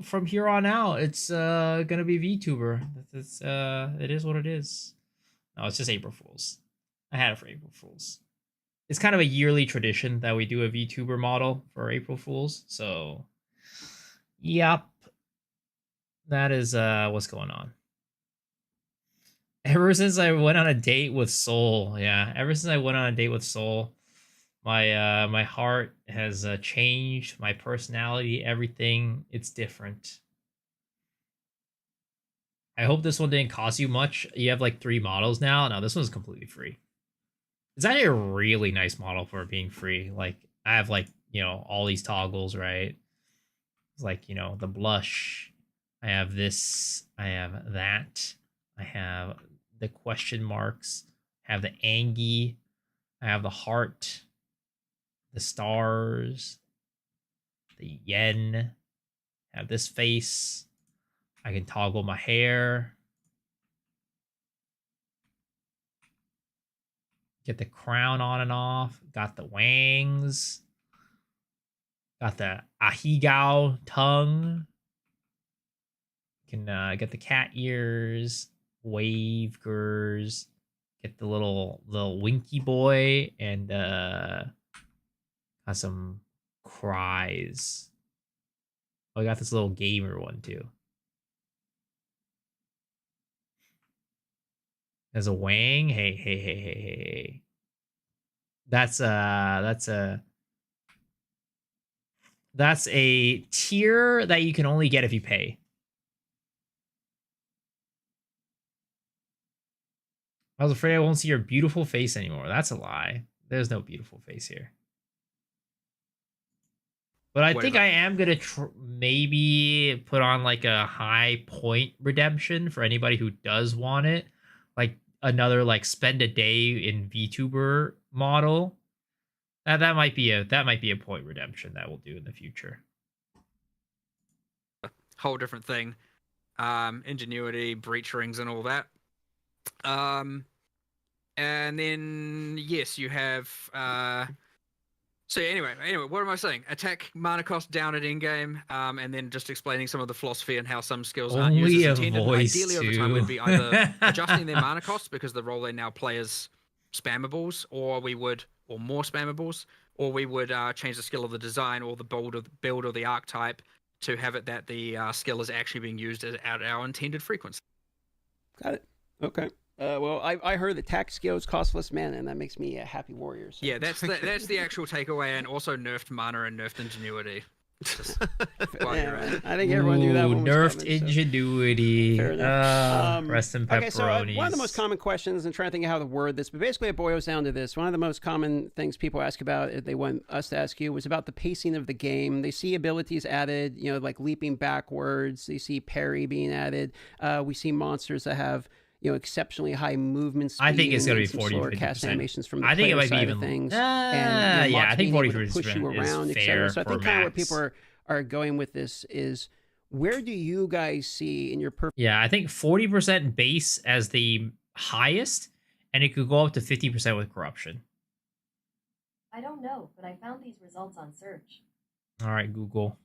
from here on out, it's gonna be VTuber. It is what it is. No, it's just April Fools. I had it for April Fools. It's kind of a yearly tradition that we do a VTuber model for April Fools. So, yep, that is what's going on. Ever since I went on a date with Soul, my heart has changed. My personality, everything, it's different. I hope this one didn't cost you much. You have like 3 models now. No, this one's completely free. It's actually a really nice model for being free. Like, I have like, all these toggles, right? It's like, the blush. I have this. I have that. I have the question marks. I have the Angie. I have the heart. The stars. The yen. I have this face. I can toggle my hair. Get the crown on and off. Got the wangs. Got the ahigao tongue. Can get the cat ears. Wave gers. Get the little winky boy. And got some cries. Oh, I got this little gamer one too. There's a wang. Hey. That's a tier that you can only get if you pay. I was afraid I won't see your beautiful face anymore. That's a lie. There's no beautiful face here. But I think I am going to maybe put on like a high point redemption for anybody who does want it. Like another like spend a day in VTuber model. That might be a point redemption that we'll do in the future. Whole different thing. Ingenuity, breach rings, and all that. And then yes, you have. So anyway, what am I saying? Attack mana cost down at in-game, and then just explaining some of the philosophy and how some skills aren't used as intended. Ideally, over time, we'd be either adjusting their mana costs because the role they now play is spammables, or more spammables, or we would change the skill of the design or the build or the archetype to have it that the skill is actually being used at our intended frequency. Got it. Okay. Well, I heard that attack skills cost less mana, and that makes me a happy warrior. So. Yeah, that's the actual takeaway, and also nerfed mana and nerfed ingenuity. While you're Yeah, at it. I think everyone knew that Ooh, one was nerfed coming, so- ingenuity. Fair enough. Rest in Okay, so pepperonis. one of the most common questions, I'm trying to think of how to word this, but basically it boils down to this. One of the most common things people ask about, they want us to ask you, was about the pacing of the game. They see abilities added, like leaping backwards. They see parry being added. We see monsters that have exceptionally high movement speed. I think it's and going to be some 40 slower 50%. cast animations from the I think it player might be side even of things. yeah, and I mobs think being able 40 to push you 50% around, is etc. fair So I for think kind of where max. people are going with this is, where do you guys see in your perfect Yeah, I think 40% base as the highest, and it could go up to 50% with corruption. I don't know, but I found these results on search. All right, Google.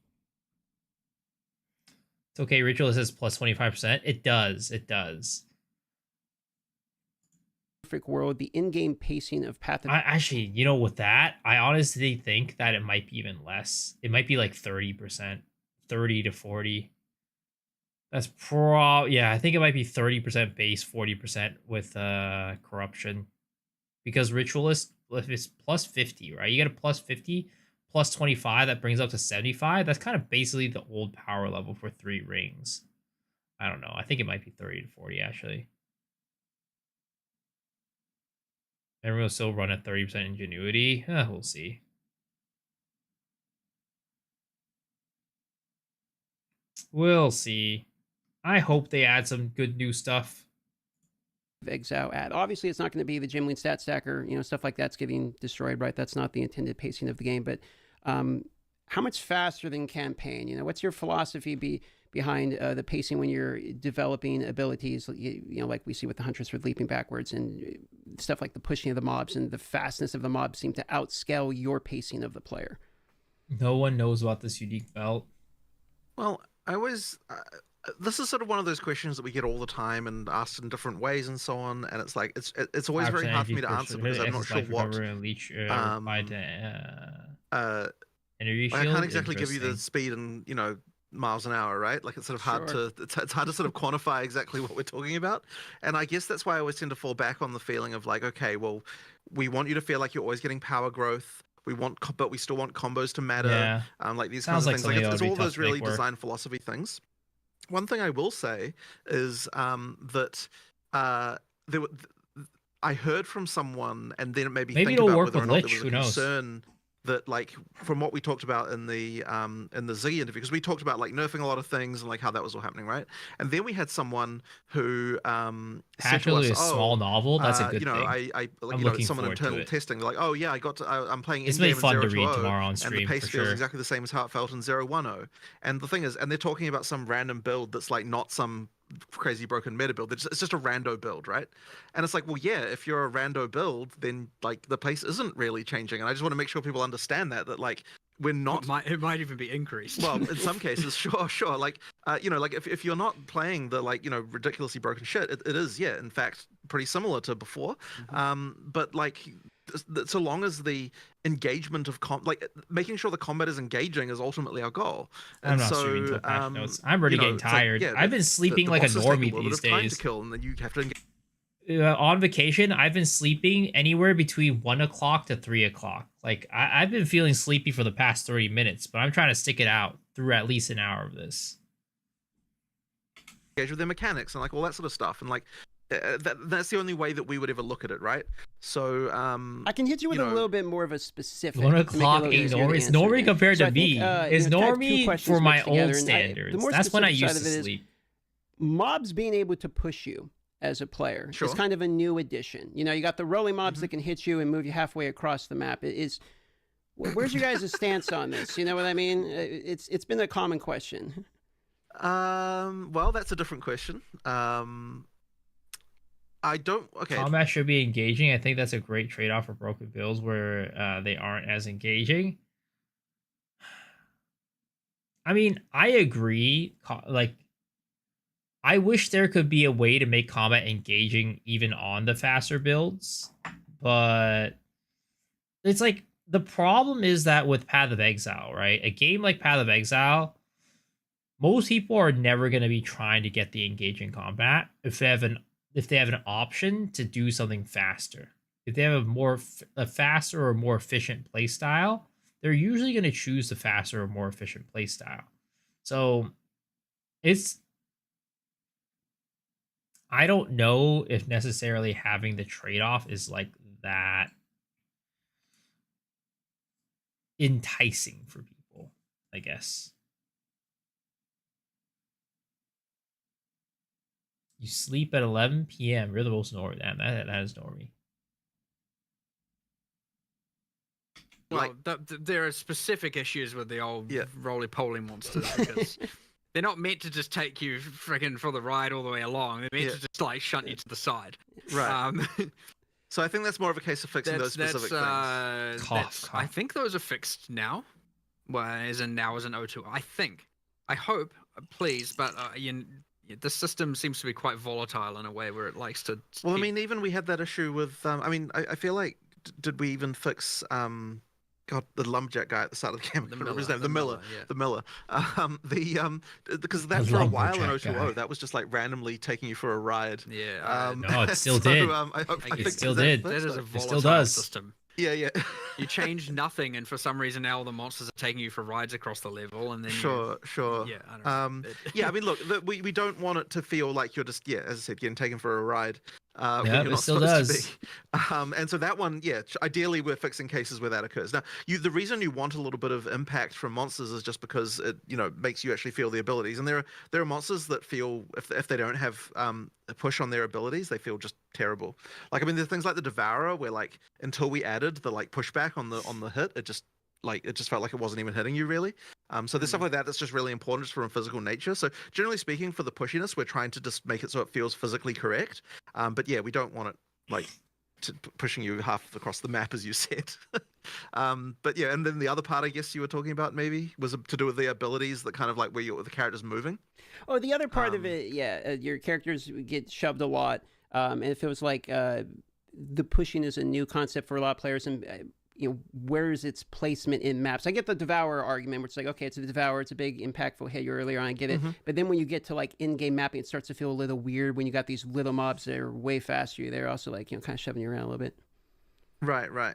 It's okay. Ritual says plus 25%. It does. It does. world, the in-game pacing of Path of Actually, with that, I honestly think that it might be even less. It might be like 30%, 30 to 40. That's yeah, I think it might be 30% base, 40% with corruption. Because Ritualist, if it's plus 50, right? You get a plus 50, plus 25, that brings up to 75. That's kind of basically the old power level for 3 rings. I don't know. I think it might be 30 to 40, actually. Everyone will still run at 30% ingenuity. We'll see. We'll see. I hope they add some good new stuff. Exao ad. Obviously, it's not going to be the gym lean stat stacker, stuff like that's getting destroyed, right? That's not the intended pacing of the game. But how much faster than campaign? What's your philosophy behind the pacing when you're developing abilities? Like we see with the Huntress with leaping backwards and stuff like the pushing of the mobs and the fastness of the mobs seem to outscale your pacing of the player. No one knows about this unique belt. Well, I always. This is sort of one of those questions that we get all the time and asked in different ways and so on. And it's like it's always very hard for me to answer because I'm not sure what. Leech, energy I shield. can't exactly give you the speed in miles an hour, right? Like it's sort of hard to it's hard to sort of quantify exactly what we're talking about. And I guess that's why I always tend to fall back on the feeling of like, okay, well, we want you to feel like you're always getting power growth. But we still want combos to matter. Yeah. Like these Sounds kinds of like things. Like it's all tough those to make really work. design philosophy things. One thing I will say is that I heard from someone, and then it made me think it'll about work whether or with not Lich. there was a Who knows? concern that, like, from what we talked about in the Z interview, because we talked about like nerfing a lot of things and like how that was all happening, right? And then we had someone who said to us, Actually, a small novel. That's a good thing. I I'm looking someone forward to internal it. testing. They're like, oh yeah, I'm playing It's in-game been fun in to 0 read 0, tomorrow on and the stream pace for feels sure. exactly the same as how it felt in 0-1-0. And the thing is, and they're talking about some random build that's like not some crazy broken meta build. It's just a rando build, right? And it's like, well, yeah, if you're a rando build, then like the pace isn't really changing. And I just want to make sure people understand that like we're not. It might even be increased. Well, in some cases, sure. Like, like if you're not playing the like ridiculously broken shit, it is in fact pretty similar to before. But like, so long as the engagement of making sure the combat is engaging is ultimately our goal. And I'm not so, streaming until patch notes. I'm already getting it's like, tired. I've been sleeping like a bosses take normie little bit these of time days. to kill, and then you have to engage. On vacation, I've been sleeping anywhere between 1 o'clock to 3 o'clock. Like I've been feeling sleepy for the past 30 minutes, but I'm trying to stick it out through at least an hour of this. Engage with their mechanics and like all that sort of stuff, and like that's the only way that we would ever look at it, right? So I can hit you with a little bit more of a specific. 1 o'clock ain't normie. It's normie compared to me. It's normie for my old standards. That's when I used to sleep. Mobs being able to push you as a player is kind of a new addition. You got the rolling mobs that can hit you and move you halfway across the map. Where's your guys' stance on this? You know what I mean? It's been a common question. Well, that's a different question. I don't. Okay. Combat should be engaging. I think that's a great trade-off for broken builds where they aren't as engaging. I mean, I agree. Like, I wish there could be a way to make combat engaging even on the faster builds, but it's like the problem is that with Path of Exile, right? A game like Path of Exile, most people are never going to be trying to get the engaging combat if they have an option to do something faster. If they have a faster or more efficient playstyle, they're usually going to choose the faster or more efficient playstyle. So it's, I don't know if necessarily having the trade-off is like that enticing for people, I guess. You sleep at 11 p.m. You're the most normal. Damn, that is normie. Well, there are specific issues with the old Yeah. roly-poly monsters because they're not meant to just take you freaking for the ride all the way along. They're meant to just like shunt you to the side. Right. So I think that's more of a case of fixing those specific things. Cough. I think those are fixed now. Well, as in now as an O2. I think. I hope. Please, but the system seems to be quite volatile in a way where it likes to. Well, I mean, even we had that issue with. I mean, I feel like did we even fix? God, the lumberjack guy at the start of the game. I can't remember his name. The Miller. The Miller. Because that The for a while in lumberjack O2O, guy. that was just like randomly taking you for a ride. Yeah. No, it still so, did. I think still that did. That fixed is a it. It still volatile does. system. Yeah. You change nothing, and for some reason now the monsters are taking you for rides across the level, and then Sure. Yeah, I don't know. Yeah, I mean, look, we don't want it to feel like you're just, as I said, getting taken for a ride. When Yeah, you're it not still supposed does. to be. And so that one, ideally we're fixing cases where that occurs. Now, the reason you want a little bit of impact from monsters is just because it, makes you actually feel the abilities. And there are monsters that feel if they don't have a push on their abilities, they feel just terrible. Like, I mean, there's things like the Devourer where like until we added the like pushback on the hit, it just felt like it wasn't even hitting you really. So there's stuff like that that's just really important just from a physical nature. So generally speaking, for the pushiness, we're trying to just make it so it feels physically correct. But yeah, we don't want it like pushing you half across the map, as you said. But yeah, and then the other part, I guess you were talking about maybe was to do with the abilities, that kind of like where the character's moving. Oh, the other part of it, your characters get shoved a lot, and it feels like the pushing is a new concept for a lot of players, and where is its placement in maps? I get the Devourer argument, where it's like, okay, it's a Devourer, it's a big impactful hit earlier on, I get it. But then when you get to like in-game mapping, it starts to feel a little weird when you got these little mobs that are way faster. They're also like, kind of shoving you around a little bit. Right.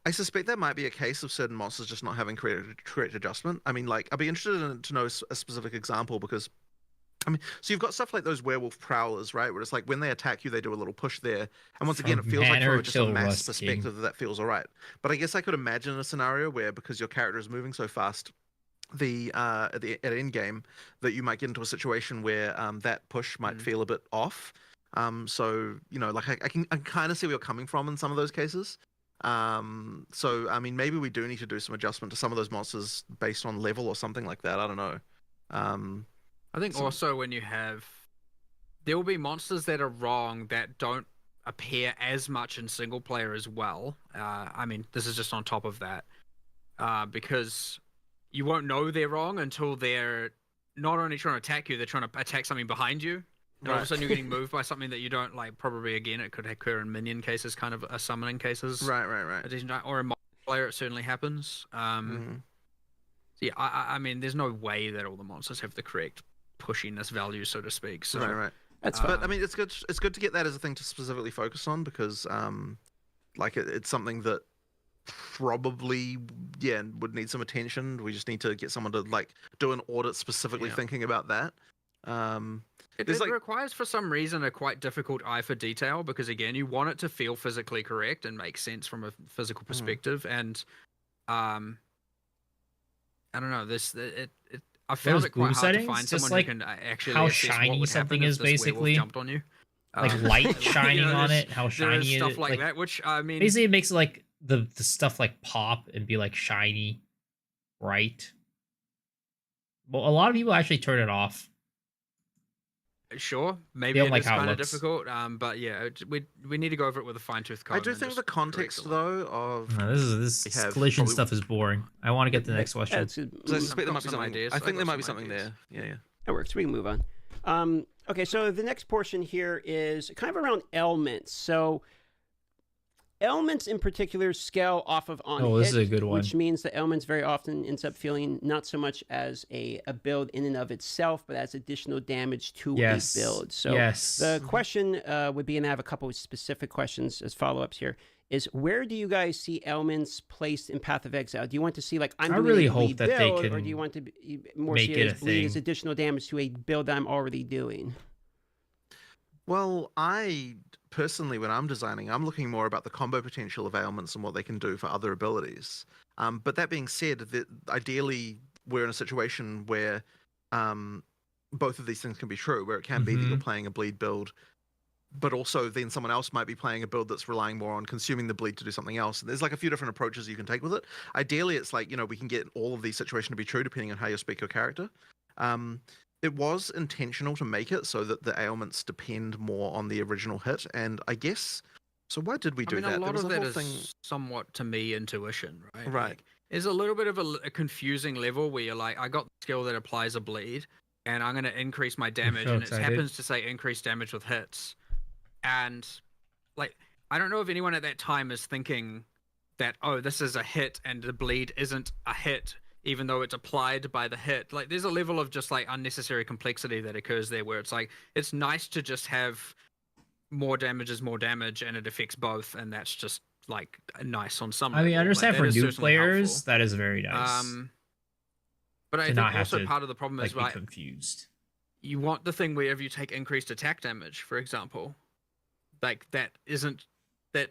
I suspect that might be a case of certain monsters just not having correct adjustment. I mean, like, I'd be interested to know a specific example, because I mean, so you've got stuff like those werewolf prowlers, right? Where it's like when they attack you, they do a little push there. And once again, it feels like from just a mass perspective that feels all right. But I guess I could imagine a scenario where, because your character is moving so fast, at end game, that you might get into a situation where that push might feel a bit off. So like I can kind of see where you're coming from in some of those cases. So I mean, maybe we do need to do some adjustment to some of those monsters based on level or something like that. I don't know. I think also when there will be monsters that are wrong that don't appear as much in single player as well. I mean, this is just on top of that, because you won't know they're wrong until they're not only trying to attack you, they're trying to attack something behind you. And all of a sudden you're getting moved by something that you don't like. Probably, again, it could occur in minion cases, kind of a summoning cases. Right. Or in multiplayer, it certainly happens. Yeah, I mean, there's no way that all the monsters have the correct pushiness value, so to speak. So, right. That's but I mean, it's good to get that as a thing to specifically focus on, because like it's something that probably would need some attention. We just need to get someone to like do an audit specifically thinking about that. It requires, for some reason, a quite difficult eye for detail, because again, you want it to feel physically correct and make sense from a physical perspective. And I don't know, I found it quite hard to find someone who can actually how assess what shiny would something happen is, if this basically werewolf jumped on you. Like light shining on it, how shiny it is, stuff like that. Which I mean, basically it makes like the stuff like pop and be like shiny, bright. Well, a lot of people actually turn it off. Sure, maybe it like is kind of difficult, but yeah, we need to go over it with a fine-tooth comb. I do think the context, though, of this collision stuff is boring. I want to get to the next question. I suspect there might be something. ideas. I think there might be some something ideas. there. Yeah. That works. We can move on. Okay, so the next portion here is kind of around ailments. So Ailments in particular scale off of on Oh, hit, this is a good one. which means that ailments very often ends up feeling not so much as a build in and of itself, but as additional damage to Yes. a build. So yes. the question would be, and I have a couple of specific questions as follow-ups here, is where do you guys see ailments placed in Path of Exile? Do you want to see, like, I'm I doing really a hope bleed that they build, or can do you want to be more make see it it as a bleed as thing. additional damage to a build that I'm already doing? Well, I personally, when I'm designing, I'm looking more about the combo potential of ailments and what they can do for other abilities. But that being said, ideally we're in a situation where both of these things can be true, where it can be that you're playing a bleed build, but also then someone else might be playing a build that's relying more on consuming the bleed to do something else. And there's like a few different approaches you can take with it. Ideally, it's like, we can get all of these situations to be true depending on how you speak your character. It was intentional to make it so that the ailments depend more on the original hit, and I guess so. Why did we do that? A lot There was of a that whole is thing. somewhat, to me, intuition, right? Right. Like, there's a little bit of a confusing level where you're like, I got the skill that applies a bleed, and I'm going to increase my damage, so and it excited. happens to say increase damage with hits. And, like, I don't know if anyone at that time is thinking that, oh, this is a hit, and the bleed isn't a hit, even though it's applied by the hit. Like, there's a level of just, like, unnecessary complexity that occurs there where it's like, it's nice to just have more damage is more damage, and it affects both, and that's just, like, nice on some I mean, I level. understand Like, for that is new certainly players, helpful. that is very nice. But I to not think have also to, part of the problem like, is, be right, confused. you want the thing wherever you take increased attack damage, for example, like, that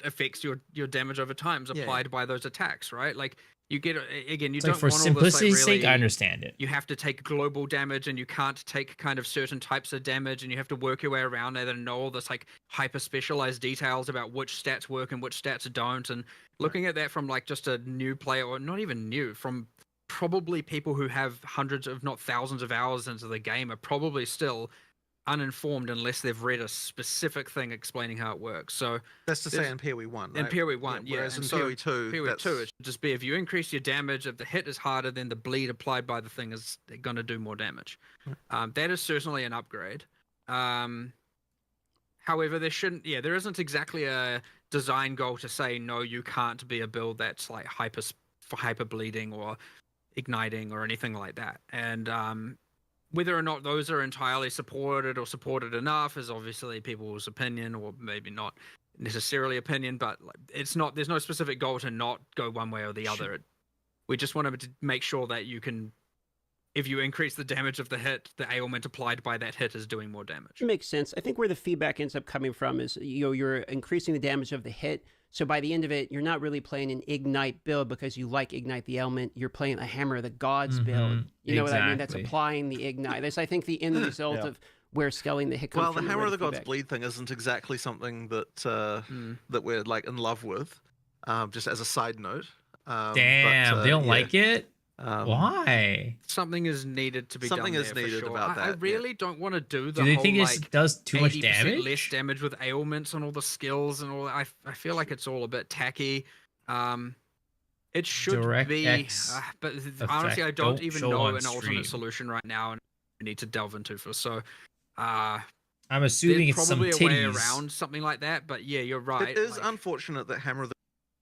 affects your damage over time is applied by those attacks, right? Like, you get, again, you It's don't like, for want all this, like, simplicity's sake, I really, understand it. you have to take global damage, and you can't take kind of certain types of damage, and you have to work your way around it and know all this, like, hyper specialized details about which stats work and which stats don't. And looking at that from, like, just a new player, or not even new, from probably people who have hundreds if not thousands of hours into the game, are probably still uninformed unless they've read a specific thing explaining how it works. So That's to say in PoE 1, right? in PoE 1, yeah. Whereas And in so PoE 2, PoE that's... 2, it should just be, if you increase your damage, if the hit is harder, then the bleed applied by the thing is going to do more damage. That is certainly an upgrade. However, there isn't exactly a design goal to say, no, you can't be a build that's like hyper bleeding or igniting or anything like that. And whether or not those are entirely supported or supported enough is obviously people's opinion, or maybe not necessarily opinion, but it's not, there's no specific goal to not go one way or the other. We just wanted to make sure that you can, if you increase the damage of the hit, the ailment applied by that hit is doing more damage. Makes sense. I think where the feedback ends up coming from is, you're increasing the damage of the hit. So by the end of it, you're not really playing an Ignite build because you like Ignite the element. You're playing a Hammer of the Gods build. You know what I mean? That's applying the Ignite. That's, I think, the end result of where scaling the hit comes from. Well, the Hammer of the Gods bleed thing isn't exactly something that that we're, like, in love with, just as a side note. Damn, they don't like it? Why? Something is needed to be something done is there, needed for sure. about that. I really don't want to do the Do they whole, think it like, does too much 80% damage? less damage with ailments and all the skills and all that. I feel like it's all a bit tacky. It should Direct be, X but honestly, I don't even show know on an alternate stream. solution right now, and we need to delve into for. So, I'm assuming there's it's some probably a way titties. around something like that. But yeah, you're right. It is like, unfortunate that Hammer of the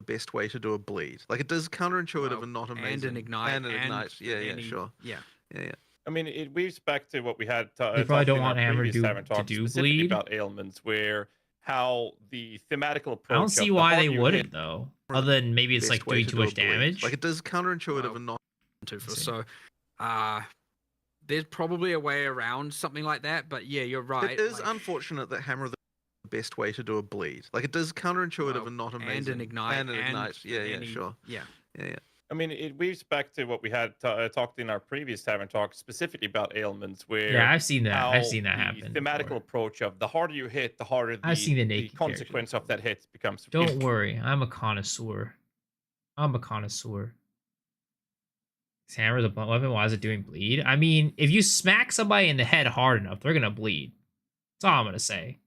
best way to do a bleed. Like, it is counterintuitive and not amazing. and an ignite, And an ignite. Yeah, any- sure. Yeah. Yeah. I mean, it weaves back to what we had. They probably don't want Hammer to do specifically bleed. about ailments, where how the thematical approach. I don't see of the why harder they you wouldn't hit, though. Other than maybe it's Best like way doing to too do a much bleed. damage. Like, it is counterintuitive and not. So, there's probably a way around something like that. But yeah, you're right. It is like, unfortunate that Hammer of the best way to do a bleed. Like, it is counterintuitive and not amazing. and an ignite, And an ignite. Yeah, any- sure. Yeah. Yeah. I mean, it weaves back to what we had talked in our previous Tavern Talk, specifically about ailments, where Yeah, I've seen that. I've how seen that the happen. thematical before. approach of the harder you hit, the harder I've seen the the naked consequence of that hit becomes. Don't worry, I'm a connoisseur. I'm a connoisseur. This hammer's a blunt weapon. Why is it doing bleed? I mean, if you smack somebody in the head hard enough, they're gonna bleed. That's all I'm gonna say.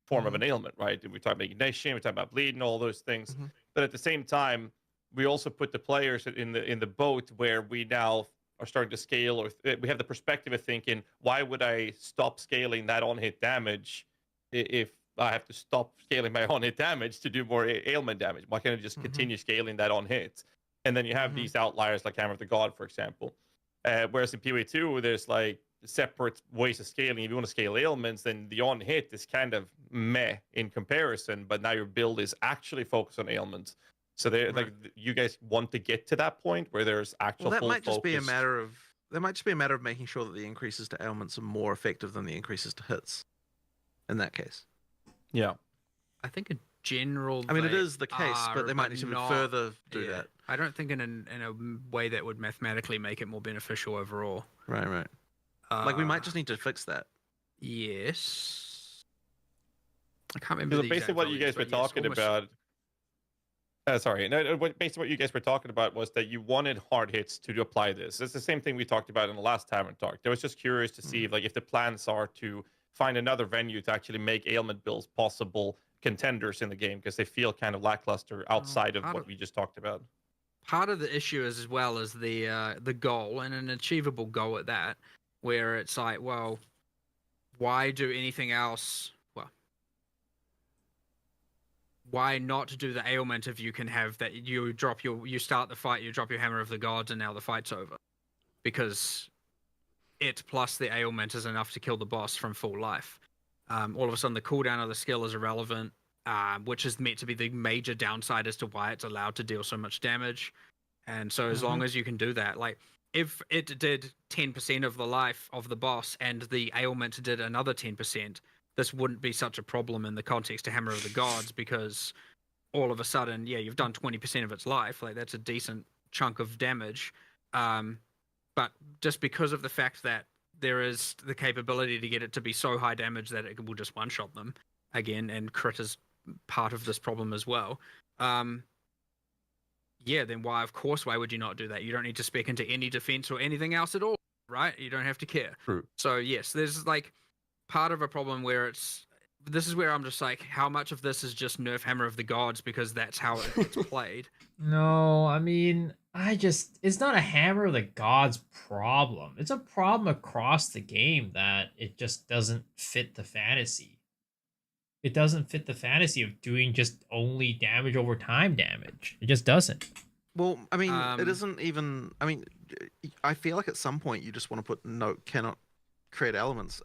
Form of an ailment, right? We talk about ignition, we talk about bleeding, all those things. Mhm. But at the same time, we also put the players in the boat where we now are starting to scale, or we have the perspective of thinking, why would I stop scaling that on hit damage if I have to stop scaling my on-hit damage to do more ailment damage. Why can't I just continue scaling that on-hit? And then you have these outliers like Hammer of the God, for example. Whereas in PoE 2, there's like separate ways of scaling. If you want to scale ailments, then the on-hit is kind of meh in comparison, but now your build is actually focused on ailments. So like you guys want to get to that point where there's actual Well, that full might just be a focus. matter of making sure that the increases to ailments are more effective than the increases to hits. In that case, Yeah. I think in general, I mean, it they is the case, are, but they might need to not- further do yeah. that. I don't think in a way that would mathematically make it more beneficial overall. Right. Like we might just need to fix that. Yes. I can't remember. So the basically exact what you values, guys were but yes, talking almost- about sorry. No, basically what you guys were talking about was that you wanted hard hits to apply this. It's the same thing we talked about in the last Tavern Talk. I was just curious to see if the plans are to find another venue to actually make ailment builds possible contenders in the game, because they feel kind of lackluster outside of what we just talked about. Part of the issue is as well as the goal, and an achievable goal at that, where it's like, well, why do anything else? Well, why not do the ailment if you can have that? You start the fight, you drop your Hammer of the Gods, and now the fight's over, because it plus the ailment is enough to kill the boss from full life. All of a sudden, the cooldown of the skill is irrelevant, which is meant to be the major downside as to why it's allowed to deal so much damage. And so, as long as you can do that, like if it did 10% of the life of the boss and the ailment did another 10%, this wouldn't be such a problem in the context of Hammer of the Gods, because all of a sudden, yeah, you've done 20% of its life. Like that's a decent chunk of damage. But just because of the fact that there is the capability to get it to be so high damage that it will just one-shot them again, and crit is part of this problem as well. Yeah, then why would you not do that? You don't need to spec into any defense or anything else at all, right? You don't have to care. True. So yes, there's like part of a problem where this is where I'm just like, how much of this is just nerf Hammer of the Gods because that's how it's played? No, I mean, it's not a Hammer of the Gods problem. It's a problem across the game that it just doesn't fit the fantasy. It doesn't fit the fantasy of doing just only damage over time damage. It just doesn't. Well, I mean, it isn't even. I mean, I feel like at some point you just want to put cannot create ailments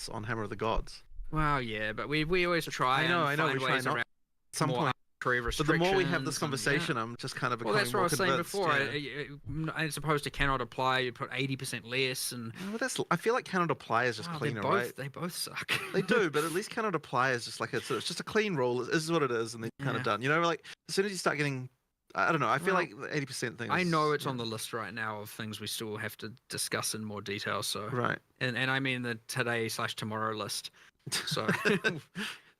on Hammer of the Gods. Well, yeah, but we always try. I know, find we try ways not. around At some more point. arbitrary But the more we have restrictions this and- conversation, yeah. I'm just kind of Well, becoming that's what I more was saying convinced. before. Yeah. As opposed to cannot apply, you put 80% less, and Well, I feel like cannot apply is just wow, cleaner, they both, right? They both suck. They do, but at least cannot apply is just like it's just a clean rule. This is what it is, and then kind of done. You know, like as soon as you start getting, I don't know. I feel Well, like the 80% thing. I is- know it's yeah. on the list right now of things we still have to discuss in more detail. So Right. and I mean the today/tomorrow list. So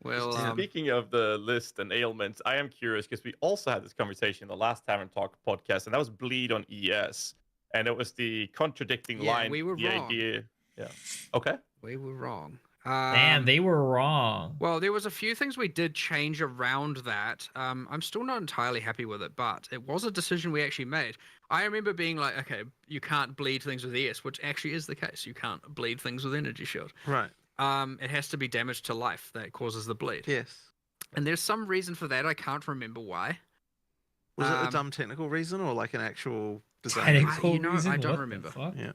well, Speaking of the list and ailments, I am curious because we also had this conversation in the last Tavern Talk podcast, and that was bleed on ES, and it was the contradicting Yeah, line. we were the wrong. idea. Yeah. Okay. we were wrong. Damn, they were wrong. Well, there was a few things we did change around that. I'm still not entirely happy with it, but it was a decision we actually made. I remember being like, okay, you can't bleed things with ES, which actually is the case. You can't bleed things with Energy Shield. Right. It has to be damage to life that causes the bleed. Yes. And there's some reason for that. I can't remember why. Was it a Um, dumb technical reason or like an actual design? Technical you know, reason? I don't What the remember. fuck? Yeah.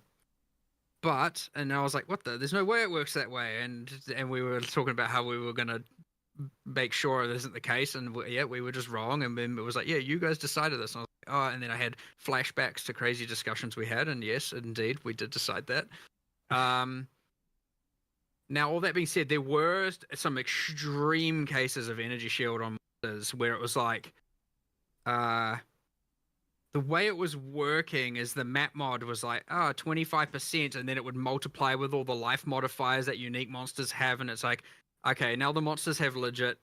And I was like, what the? There's no way it works that way. And we were talking about how we were going to make sure it isn't the case. And we were just wrong. And then it was like, yeah, you guys decided this. And I was like, oh, and then I had flashbacks to crazy discussions we had. And yes, indeed, we did decide that. Now, all that being said, there were some extreme cases of Energy Shield on monsters where it was like, the way it was working is the map mod was like, 25%, and then it would multiply with all the life modifiers that unique monsters have, and it's like, okay, now the monsters have legit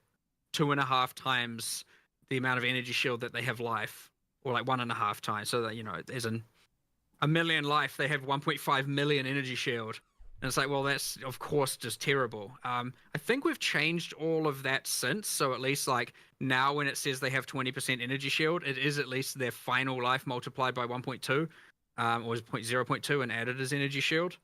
2.5 times the amount of Energy Shield that they have life, or like 1.5 times, so that, you know, there's a million life, they have 1.5 million Energy Shield. And it's like, well, that's of course just terrible. I think we've changed all of that since. So at least like now when it says they have 20% energy shield, it is at least their final life multiplied by 1.2, or 0.2 and added as energy shield.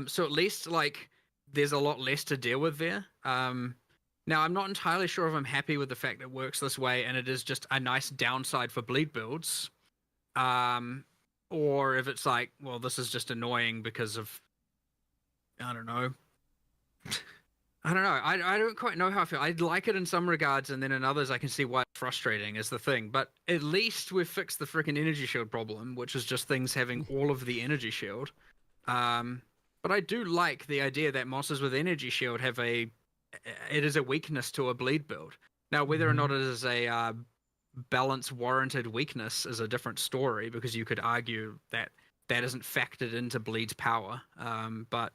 So at least like there's a lot less to deal with there. Now, I'm not entirely sure if I'm happy with the fact that it works this way and it is just a nice downside for bleed builds. Or if it's like, well, this is just annoying because of, I don't know. I don't know. I don't quite know how I feel. I like it in some regards, and then in others, I can see why it's frustrating is the thing. But at least we've fixed the freaking energy shield problem, which is just things having all of the energy shield. But I do like the idea that monsters with energy shield have it is a weakness to a bleed build. Now, whether or not it is a balance warranted weakness is a different story, because you could argue that that isn't factored into bleed's power. But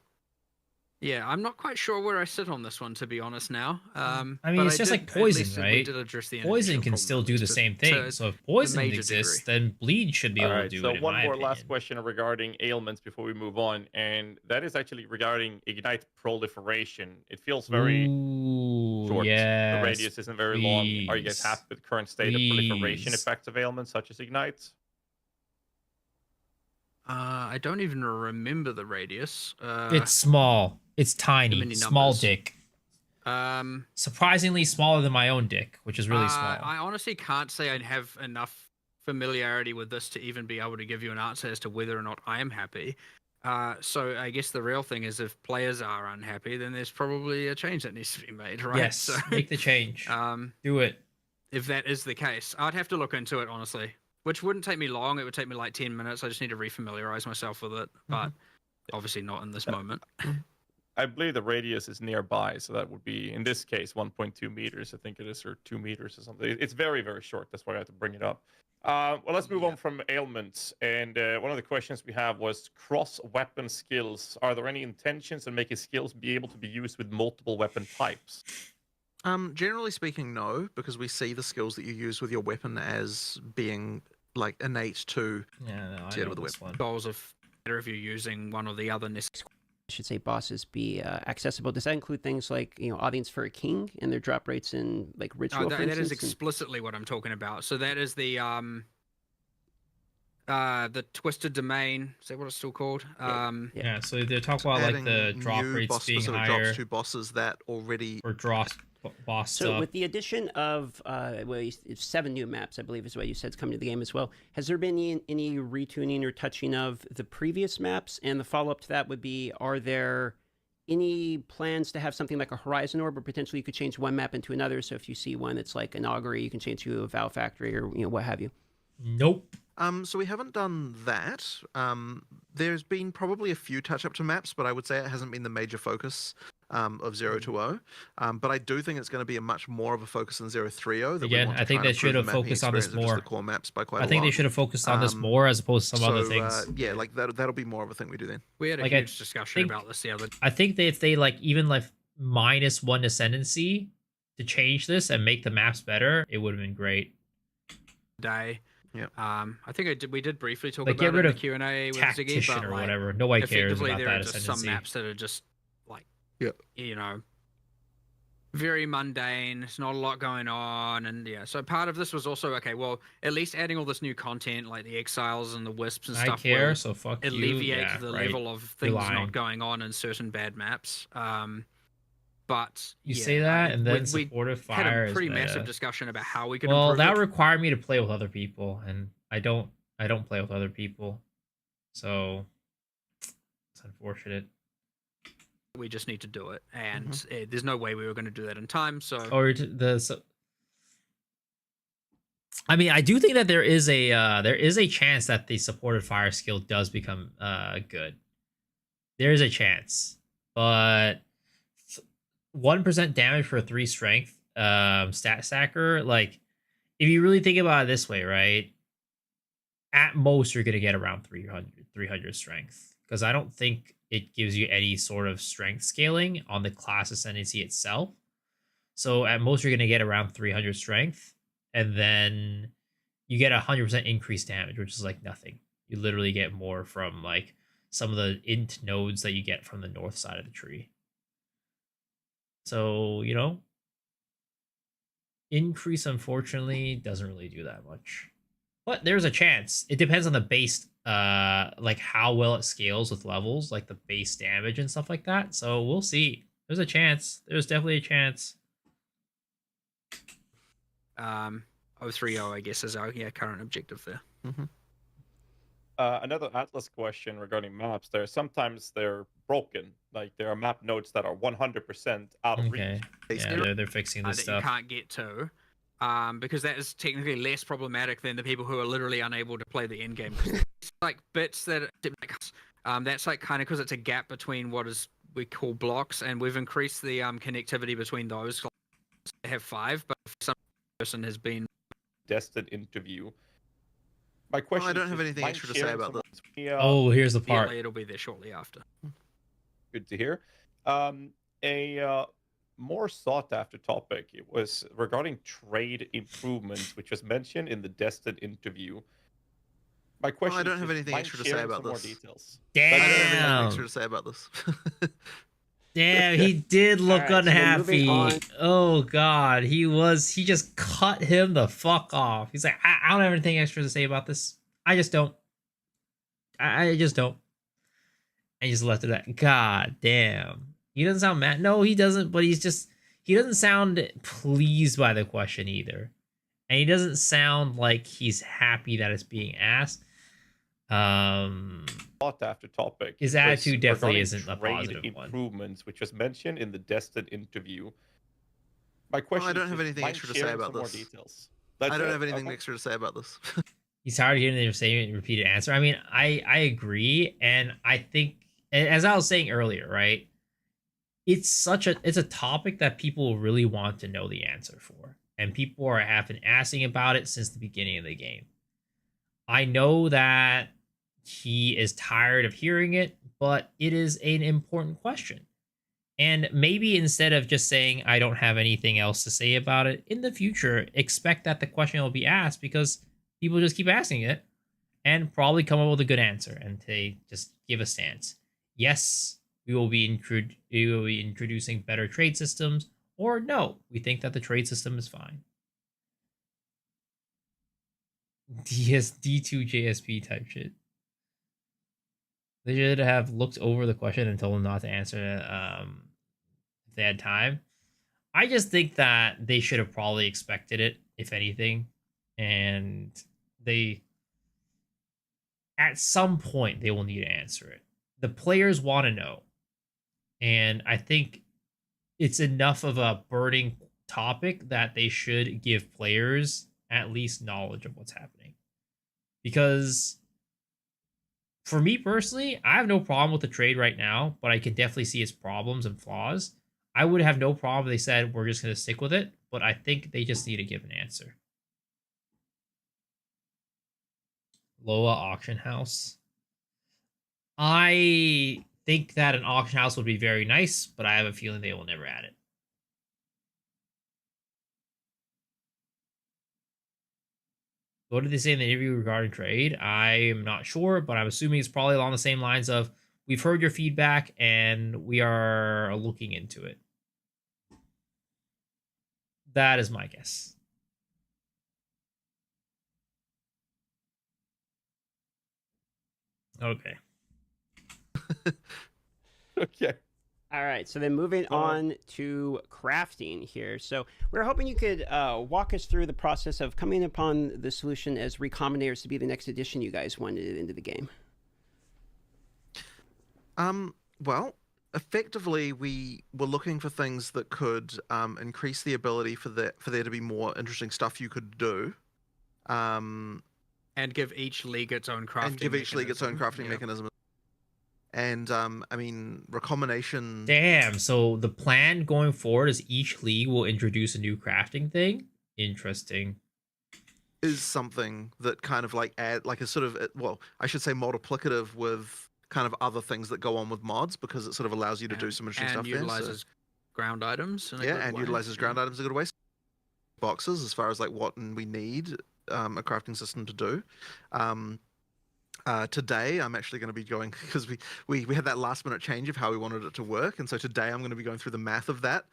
yeah, I'm not quite sure where I sit on this one, to be honest now. I mean, but it's just like at poison, least we right? did address the energy Poison shield can problem, still at do the least same thing. So if poison major exists, degree. then bleed should be All able right, to do so it. In one my more opinion. last question regarding ailments before we move on, and that is actually regarding ignite proliferation. It feels very short. Yes, The radius isn't very long. Are you guys please. happy with the current state of proliferation Please. effects of ailments such as ignite? I don't even remember the radius. It's small. It's tiny. many Small numbers. dick. Um, Surprisingly smaller than my own dick, which is really small. I honestly can't say I have enough familiarity with this to even be able to give you an answer as to whether or not I am happy. So I guess the real thing is, if players are unhappy, then there's probably a change that needs to be made, right? Yes, So, make the change. Do it. if that is the case, I'd have to look into it, honestly, which wouldn't take me long. It would take me like 10 minutes. I just need to refamiliarize myself with it, but obviously not in this moment. I believe the radius is nearby, so that would be, in this case, 1.2 meters. I think it is, or 2 meters or something. It's very, very short. That's why I had to bring it up. Well, let's move on from ailments. And one of the questions we have was cross-weapon skills. Are there any intentions in making skills be able to be used with multiple weapon types? Generally speaking, no, because we see the skills that you use with your weapon as being like innate to Yeah, no, I Deal know with the this one. Goals of better if you're using one or the other. I should say bosses be accessible. Does that include things like, audience for a king and their drop rates in like ritual? That for is instance, explicitly what I'm talking about. So that is the twisted domain. Is that what it's still called? Yeah, so they talk about like the drop new rates being boss-specific higher drops to bosses that already or boss So stuff. with the addition of it's 7 new maps, I believe is what you said is coming to the game as well. Has there been any retuning or touching of the previous maps? And the follow-up to that would be, are there any plans to have something like a horizon orb, or potentially you could change one map into another? So if you see one that's like an augury, you can change to a Vow Factory or what have you. Nope. So we haven't done that. There's been probably a few touch-up to maps, but I would say it hasn't been the major focus of 020. But I do think it's going to be a much more of a focus than 030. Again, I think they should have focused on this more. The core maps by quite I a think lot. they should have focused on this more as opposed to some other things. Yeah, like that'll be more of a thing we do then. We had a Like, I huge discussion think- about this the other I think that if they like even like -1 ascendancy to change this and make the maps better, it would have been great. day. Yeah. I think we did briefly talk Like, about get it rid in of the Q&A with Ziggy, Tactician but or like, whatever. Nobody cares effectively about there that are just some ascendancy. maps that are just like, Yeah. very mundane. It's not a lot going on, and yeah. So part of this was also okay. Well, at least adding all this new content like the exiles and the wisps and I stuff care, will so fuck you. alleviate Yeah, the right. level of You're things lying. not going on in certain bad maps. But You yeah, say that, and then we supportive had fire a pretty is massive meta. discussion about how we could Well, improve that it. required me to play with other people, and I don't play with other people, so it's unfortunate. We just need to do it, and there's no way we were going to do that in time. So Or I mean, I do think that there is a chance that the supported fire skill does become good. There is a chance, but 1% damage for 3 strength stat stacker. Like, if you really think about it this way, right? At most, you're gonna get around 300 strength, because I don't think it gives you any sort of strength scaling on the class ascendancy itself. So at most, you're gonna get around 300 strength, and then you get 100% increased damage, which is like nothing. You literally get more from like some of the int nodes that you get from the north side of the tree. So, increase unfortunately doesn't really do that much. But there's a chance. It depends on the base like how well it scales with levels, like the base damage and stuff like that. So we'll see. There's a chance. There's definitely a chance. 030, I guess, is our current objective there. Another Atlas question regarding maps. Sometimes they're broken. Like there are map nodes that are 100% out of Okay. reach. Yeah, they're fixing this that stuff. you can't get to, because that is technically less problematic than the people who are literally unable to play the end game. It's like bits that that's like kind of because it's a gap between what we call blocks, and we've increased the connectivity between those. They have 5, but if some person has been Destined interview. My question. I don't have anything extra to say about this. Oh, here's the part. it'll be there shortly after. Good to hear. A more sought after topic. It was regarding trade improvements, which was mentioned in the Destined interview. My question. I don't have anything extra to say about More this. details. I don't have anything Damn. extra to say about this. Damn, he did look Alright, so then unhappy. moving on. Oh god, he just cut him the fuck off. He's like, I don't have anything extra to say about this. I just don't. I just don't. And he just left it at, god damn. He doesn't sound mad. No, he doesn't, but he doesn't sound pleased by the question either. And he doesn't sound like he's happy that it's being asked. Sought after topic. His was attitude definitely regarding isn't a trade positive one. improvements, which was mentioned in the Destined interview. My question. I don't is have just anything mind extra to say sharing about some this. More details? I That's don't it? have anything Okay. extra to say about this. He's tired of hearing the same repeated answer. I mean, I agree, and I think, as I was saying earlier, right? It's a topic that people really want to know the answer for, and people have been asking about it since the beginning of the game. I know that he is tired of hearing it, but it is an important question. And maybe instead of just saying, I don't have anything else to say about it, in the future, expect that the question will be asked because people just keep asking it and probably come up with a good answer and they just give a stance. Yes, we will be introducing better trade systems, or no, we think that the trade system is fine. D2 JSP type shit. They should have looked over the question and told them not to answer it if they had time. I just think that they should have probably expected it, if anything. And at some point, they will need to answer it. The players want to know. And I think it's enough of a burning topic that they should give players at least knowledge of what's happening. Because for me personally, I have no problem with the trade right now, but I can definitely see its problems and flaws. I would have no problem if they said we're just going to stick with it, but I think they just need to give an answer. Loa auction house. I think that an auction house would be very nice, but I have a feeling they will never add it. What did they say in the interview regarding trade? I am not sure, but I'm assuming it's probably along the same lines of, we've heard your feedback and we are looking into it. That is my guess. Okay. Okay. All right, so then moving on to crafting here. So we're hoping you could walk us through the process of coming upon the solution as Recombinators to be the next addition you guys wanted into the game. Well, effectively, we were looking for things that could increase the ability for there to be more interesting stuff you could do. And give each league its own crafting mechanism. And I mean, recombination. Damn. So the plan going forward is each league will introduce a new crafting thing. Interesting. Is something that kind of like add like a sort of, well, I should say multiplicative with kind of other things that go on with mods, because it sort of allows you to do some interesting stuff. And utilizes ground items. Utilizes ground items in a good way. Boxes as far as like what we need a crafting system to do. Today, I'm actually going to be going because we had that last minute change of how we wanted it to work, and so today I'm going to be going through the math of that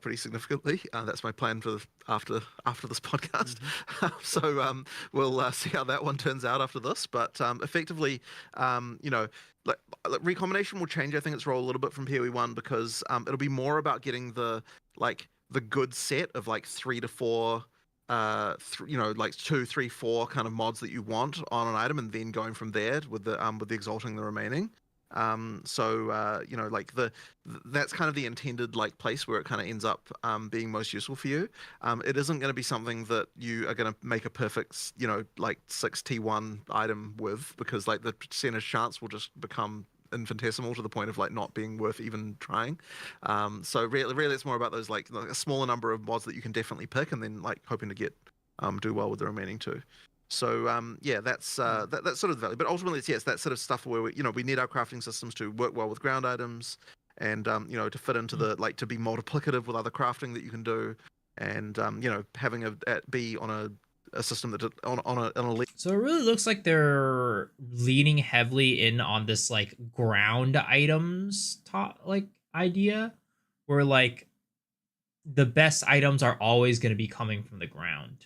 pretty significantly. That's my plan for after this podcast. So we'll see how that one turns out after this. But effectively, like recombination will change. I think its role a little bit from PoE 1 because it'll be more about getting the good set of like 3 to 4 like 2, 3, 4 kind of mods that you want on an item, and then going from there with the exalting the remaining. That's kind of the intended like place where it kind of ends up being most useful for you. It isn't going to be something that you are going to make a perfect like 6T1 item with, because like the percentage chance will just become infinitesimal to the point of like not being worth even trying. So really it's more about those like a smaller number of mods that you can definitely pick, and then like hoping to get do well with the remaining two. So that's that's sort of the value. But ultimately it's that sort of stuff where we need our crafting systems to work well with ground items, and to fit into the like to be multiplicative with other crafting that you can do, and having it be on a system that on a league. So it really looks like they're leaning heavily in on this like ground items idea, where like the best items are always going to be coming from the ground,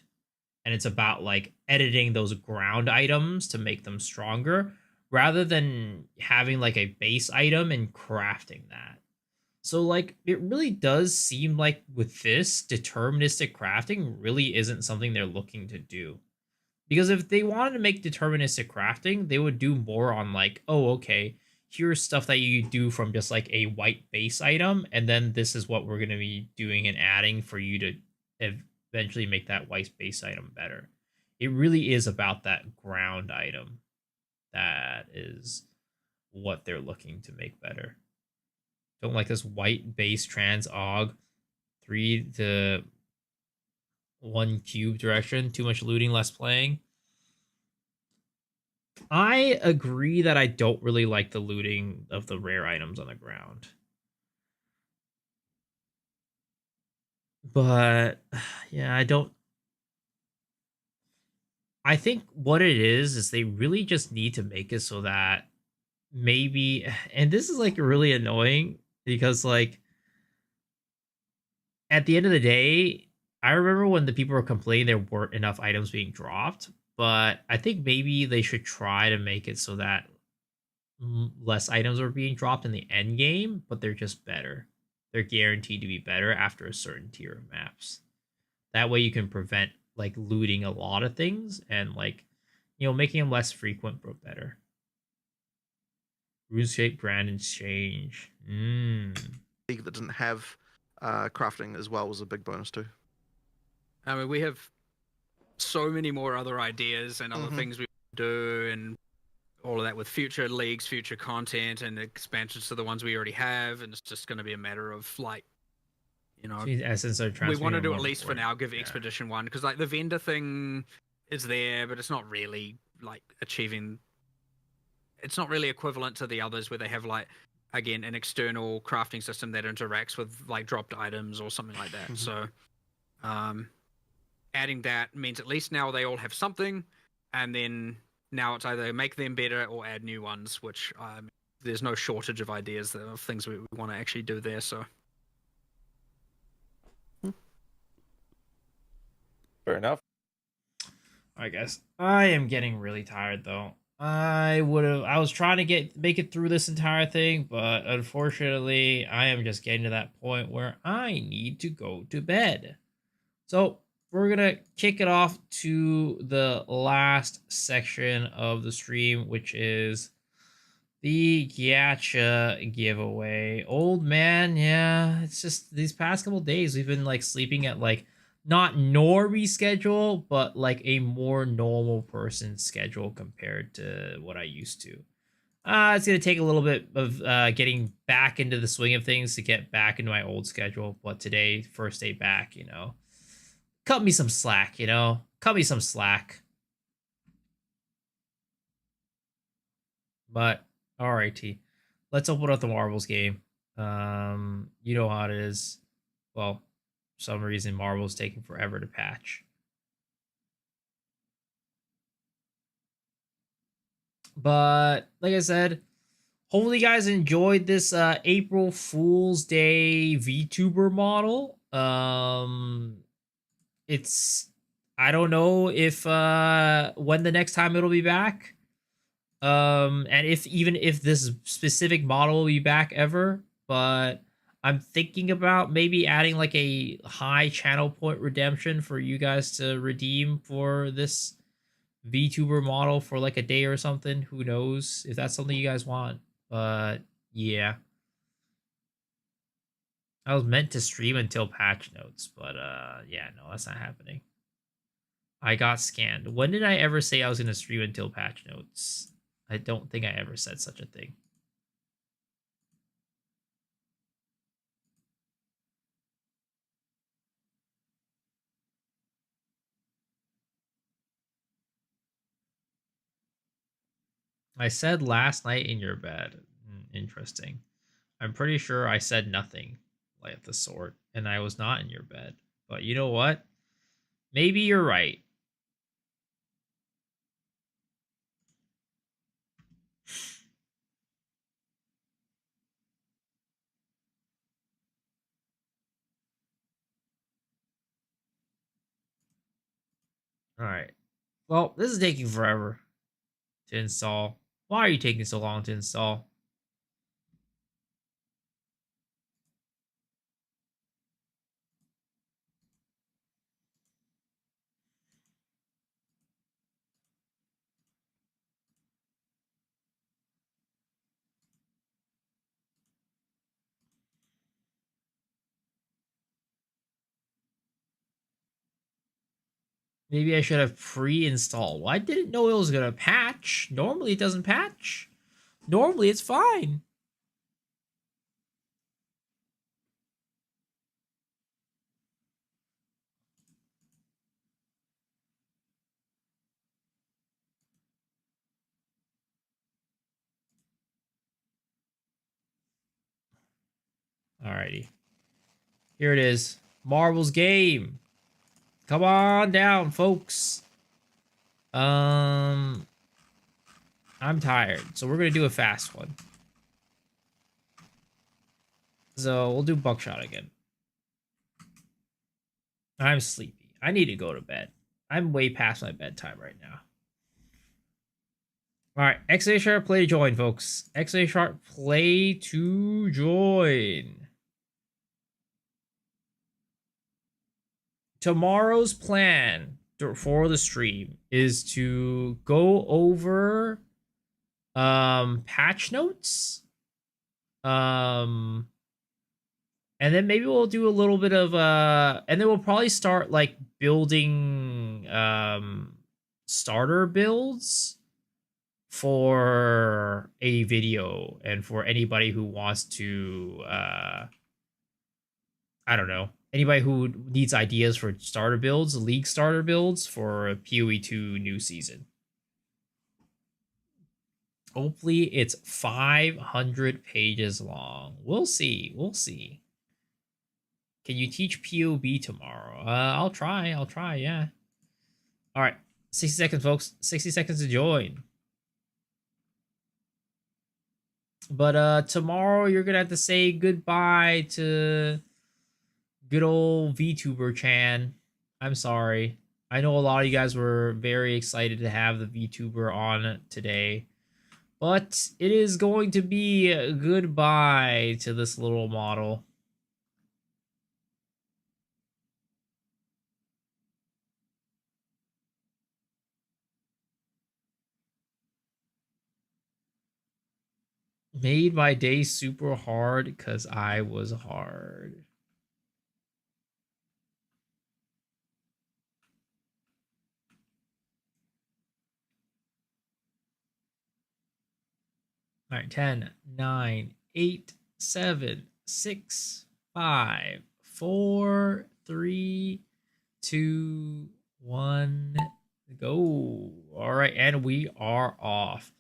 and it's about like editing those ground items to make them stronger rather than having like a base item and crafting that. So like it really does seem like with this, deterministic crafting really isn't something they're looking to do. Because if they wanted to make deterministic crafting, they would do more on like, oh, okay, here's stuff that you do from just like a white base item, and then this is what we're going to be doing and adding for you to eventually make that white base item better. It really is about that ground item. That is what they're looking to make better. Don't like this white base trans aug 3 to 1 cube direction. Too much looting, less playing. I agree that I don't really like the looting of the rare items on the ground. But yeah, I think what it is they really just need to make it so that maybe, and this is like really annoying because like at the end of the day, I remember when the people were complaining there weren't enough items being dropped, but I think maybe they should try to make it so that less items are being dropped in the end game, but they're just better. They're guaranteed to be better after a certain tier of maps. That way you can prevent like looting a lot of things and like, making them less frequent but better. RuneScape brand and change. League that didn't have crafting as well was a big bonus too. I mean, we have so many more other ideas and other things we do, and all of that with future leagues, future content, and expansions to the ones we already have. And it's just going to be a matter of like, the essence of we want to do at least for now give Expedition 1, because like the vendor thing is there, but it's not really like achieving. It's not really equivalent to the others where they have like, again, an external crafting system that interacts with like dropped items or something like that. So adding that means at least now they all have something, and then now it's either make them better or add new ones, which there's no shortage of ideas of things we want to actually do there. So Fair enough. I guess I am getting really tired though. I was trying to make it through this entire thing, but unfortunately I am just getting to that point where I need to go to bed. So we're gonna kick it off to the last section of the stream, which is the gacha giveaway. Old man, yeah, it's just these past couple days we've been like sleeping at like not Norby schedule, but like a more normal person schedule compared to what I used to. It's gonna take a little bit of getting back into the swing of things to get back into my old schedule. But today, first day back, cut me some slack, cut me some slack. But alrighty, let's open up the Marbles game. You know how it is. Well, for some reason Marvel's taking forever to patch. But like I said, hopefully you guys enjoyed this April Fool's Day VTuber model. It's I don't know if when the next time it'll be back. And if this specific model will be back ever, but I'm thinking about maybe adding like a high channel point redemption for you guys to redeem for this VTuber model for like a day or something. Who knows if that's something you guys want? But yeah, I was meant to stream until patch notes, but yeah, no, that's not happening. I got scanned. When did I ever say I was gonna stream until patch notes? I don't think I ever said such a thing. I said last night in your bed. Interesting. I'm pretty sure I said nothing like the sort, and I was not in your bed. But you know what? Maybe you're right. All right. Well, this is taking forever to install. Why are you taking so long to install? Maybe I should have pre-installed. Well, I didn't know it was gonna patch. Normally it doesn't patch. Normally it's fine. Alrighty. Here it is. Marvel's game. Come on down, folks. I'm tired, so we're gonna do a fast one. So we'll do buckshot again. I'm sleepy. I need to go to bed. I'm way past my bedtime right now. All right, XA Sharp play to join, folks. XA Sharp play to join. Tomorrow's plan for the stream is to go over patch notes. And then maybe we'll do a little bit of and then we'll probably start like building starter builds for a video and for anybody who wants to I don't know, anybody who needs ideas for starter builds, league starter builds for PoE 2 new season. Hopefully it's 500 pages long. We'll see. We'll see. Can you teach POB tomorrow? I'll try. Yeah. All right. 60 seconds, folks. 60 seconds to join. But tomorrow you're gonna have to say goodbye to good old VTuber Chan. I'm sorry. I know a lot of you guys were very excited to have the VTuber on today. But it is going to be goodbye to this little model. Made my day super hard because I was hard. All right, 10, 9, 8, 7, 6, 5, 4, 3, 2, 1, go. All right, and we are off.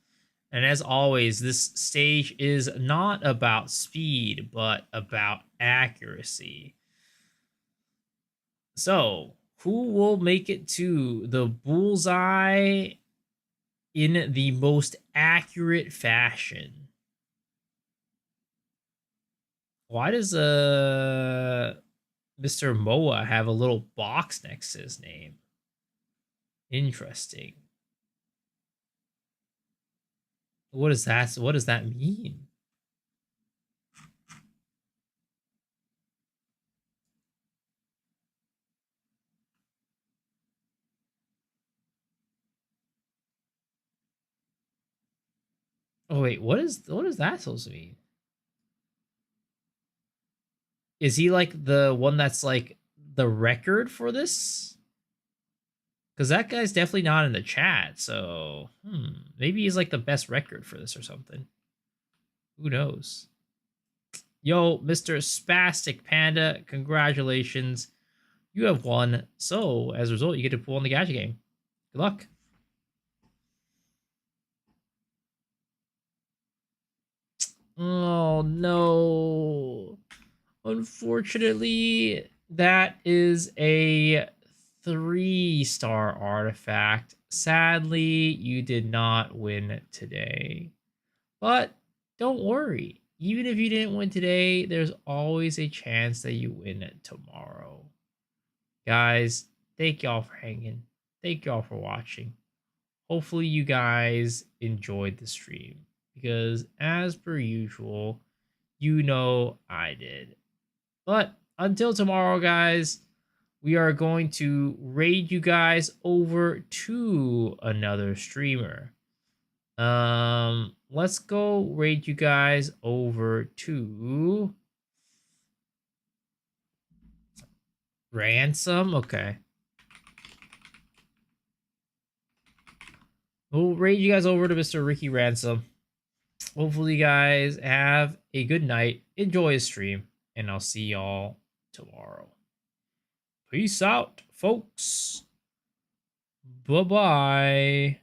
And as always, this stage is not about speed, but about accuracy. So, who will make it to the bullseye in the most accurate fashion. Why does Mr. Moa have a little box next to his name? Interesting. What is that? What does that mean? Oh wait, what is that supposed to mean? Is he like the one that's like the record for this? Because that guy's definitely not in the chat, so maybe he's like the best record for this or something. Who knows? Yo, Mr. Spastic Panda, congratulations. You have won. So, as a result, you get to pull in the gadget game. Good luck. Oh, no. Unfortunately, that is a 3-star artifact. Sadly, you did not win today. But don't worry. Even if you didn't win today, there's always a chance that you win tomorrow. Guys, thank y'all for hanging. Thank y'all for watching. Hopefully you guys enjoyed the stream. Because as per usual, you know I did. But until tomorrow, guys, we are going to raid you guys over to another streamer. Let's go raid you guys over to Ransom. Okay. We'll raid you guys over to Mr. Ricky Ransom. Hopefully, you guys have a good night. Enjoy the stream, and I'll see y'all tomorrow. Peace out, folks. Bye-bye.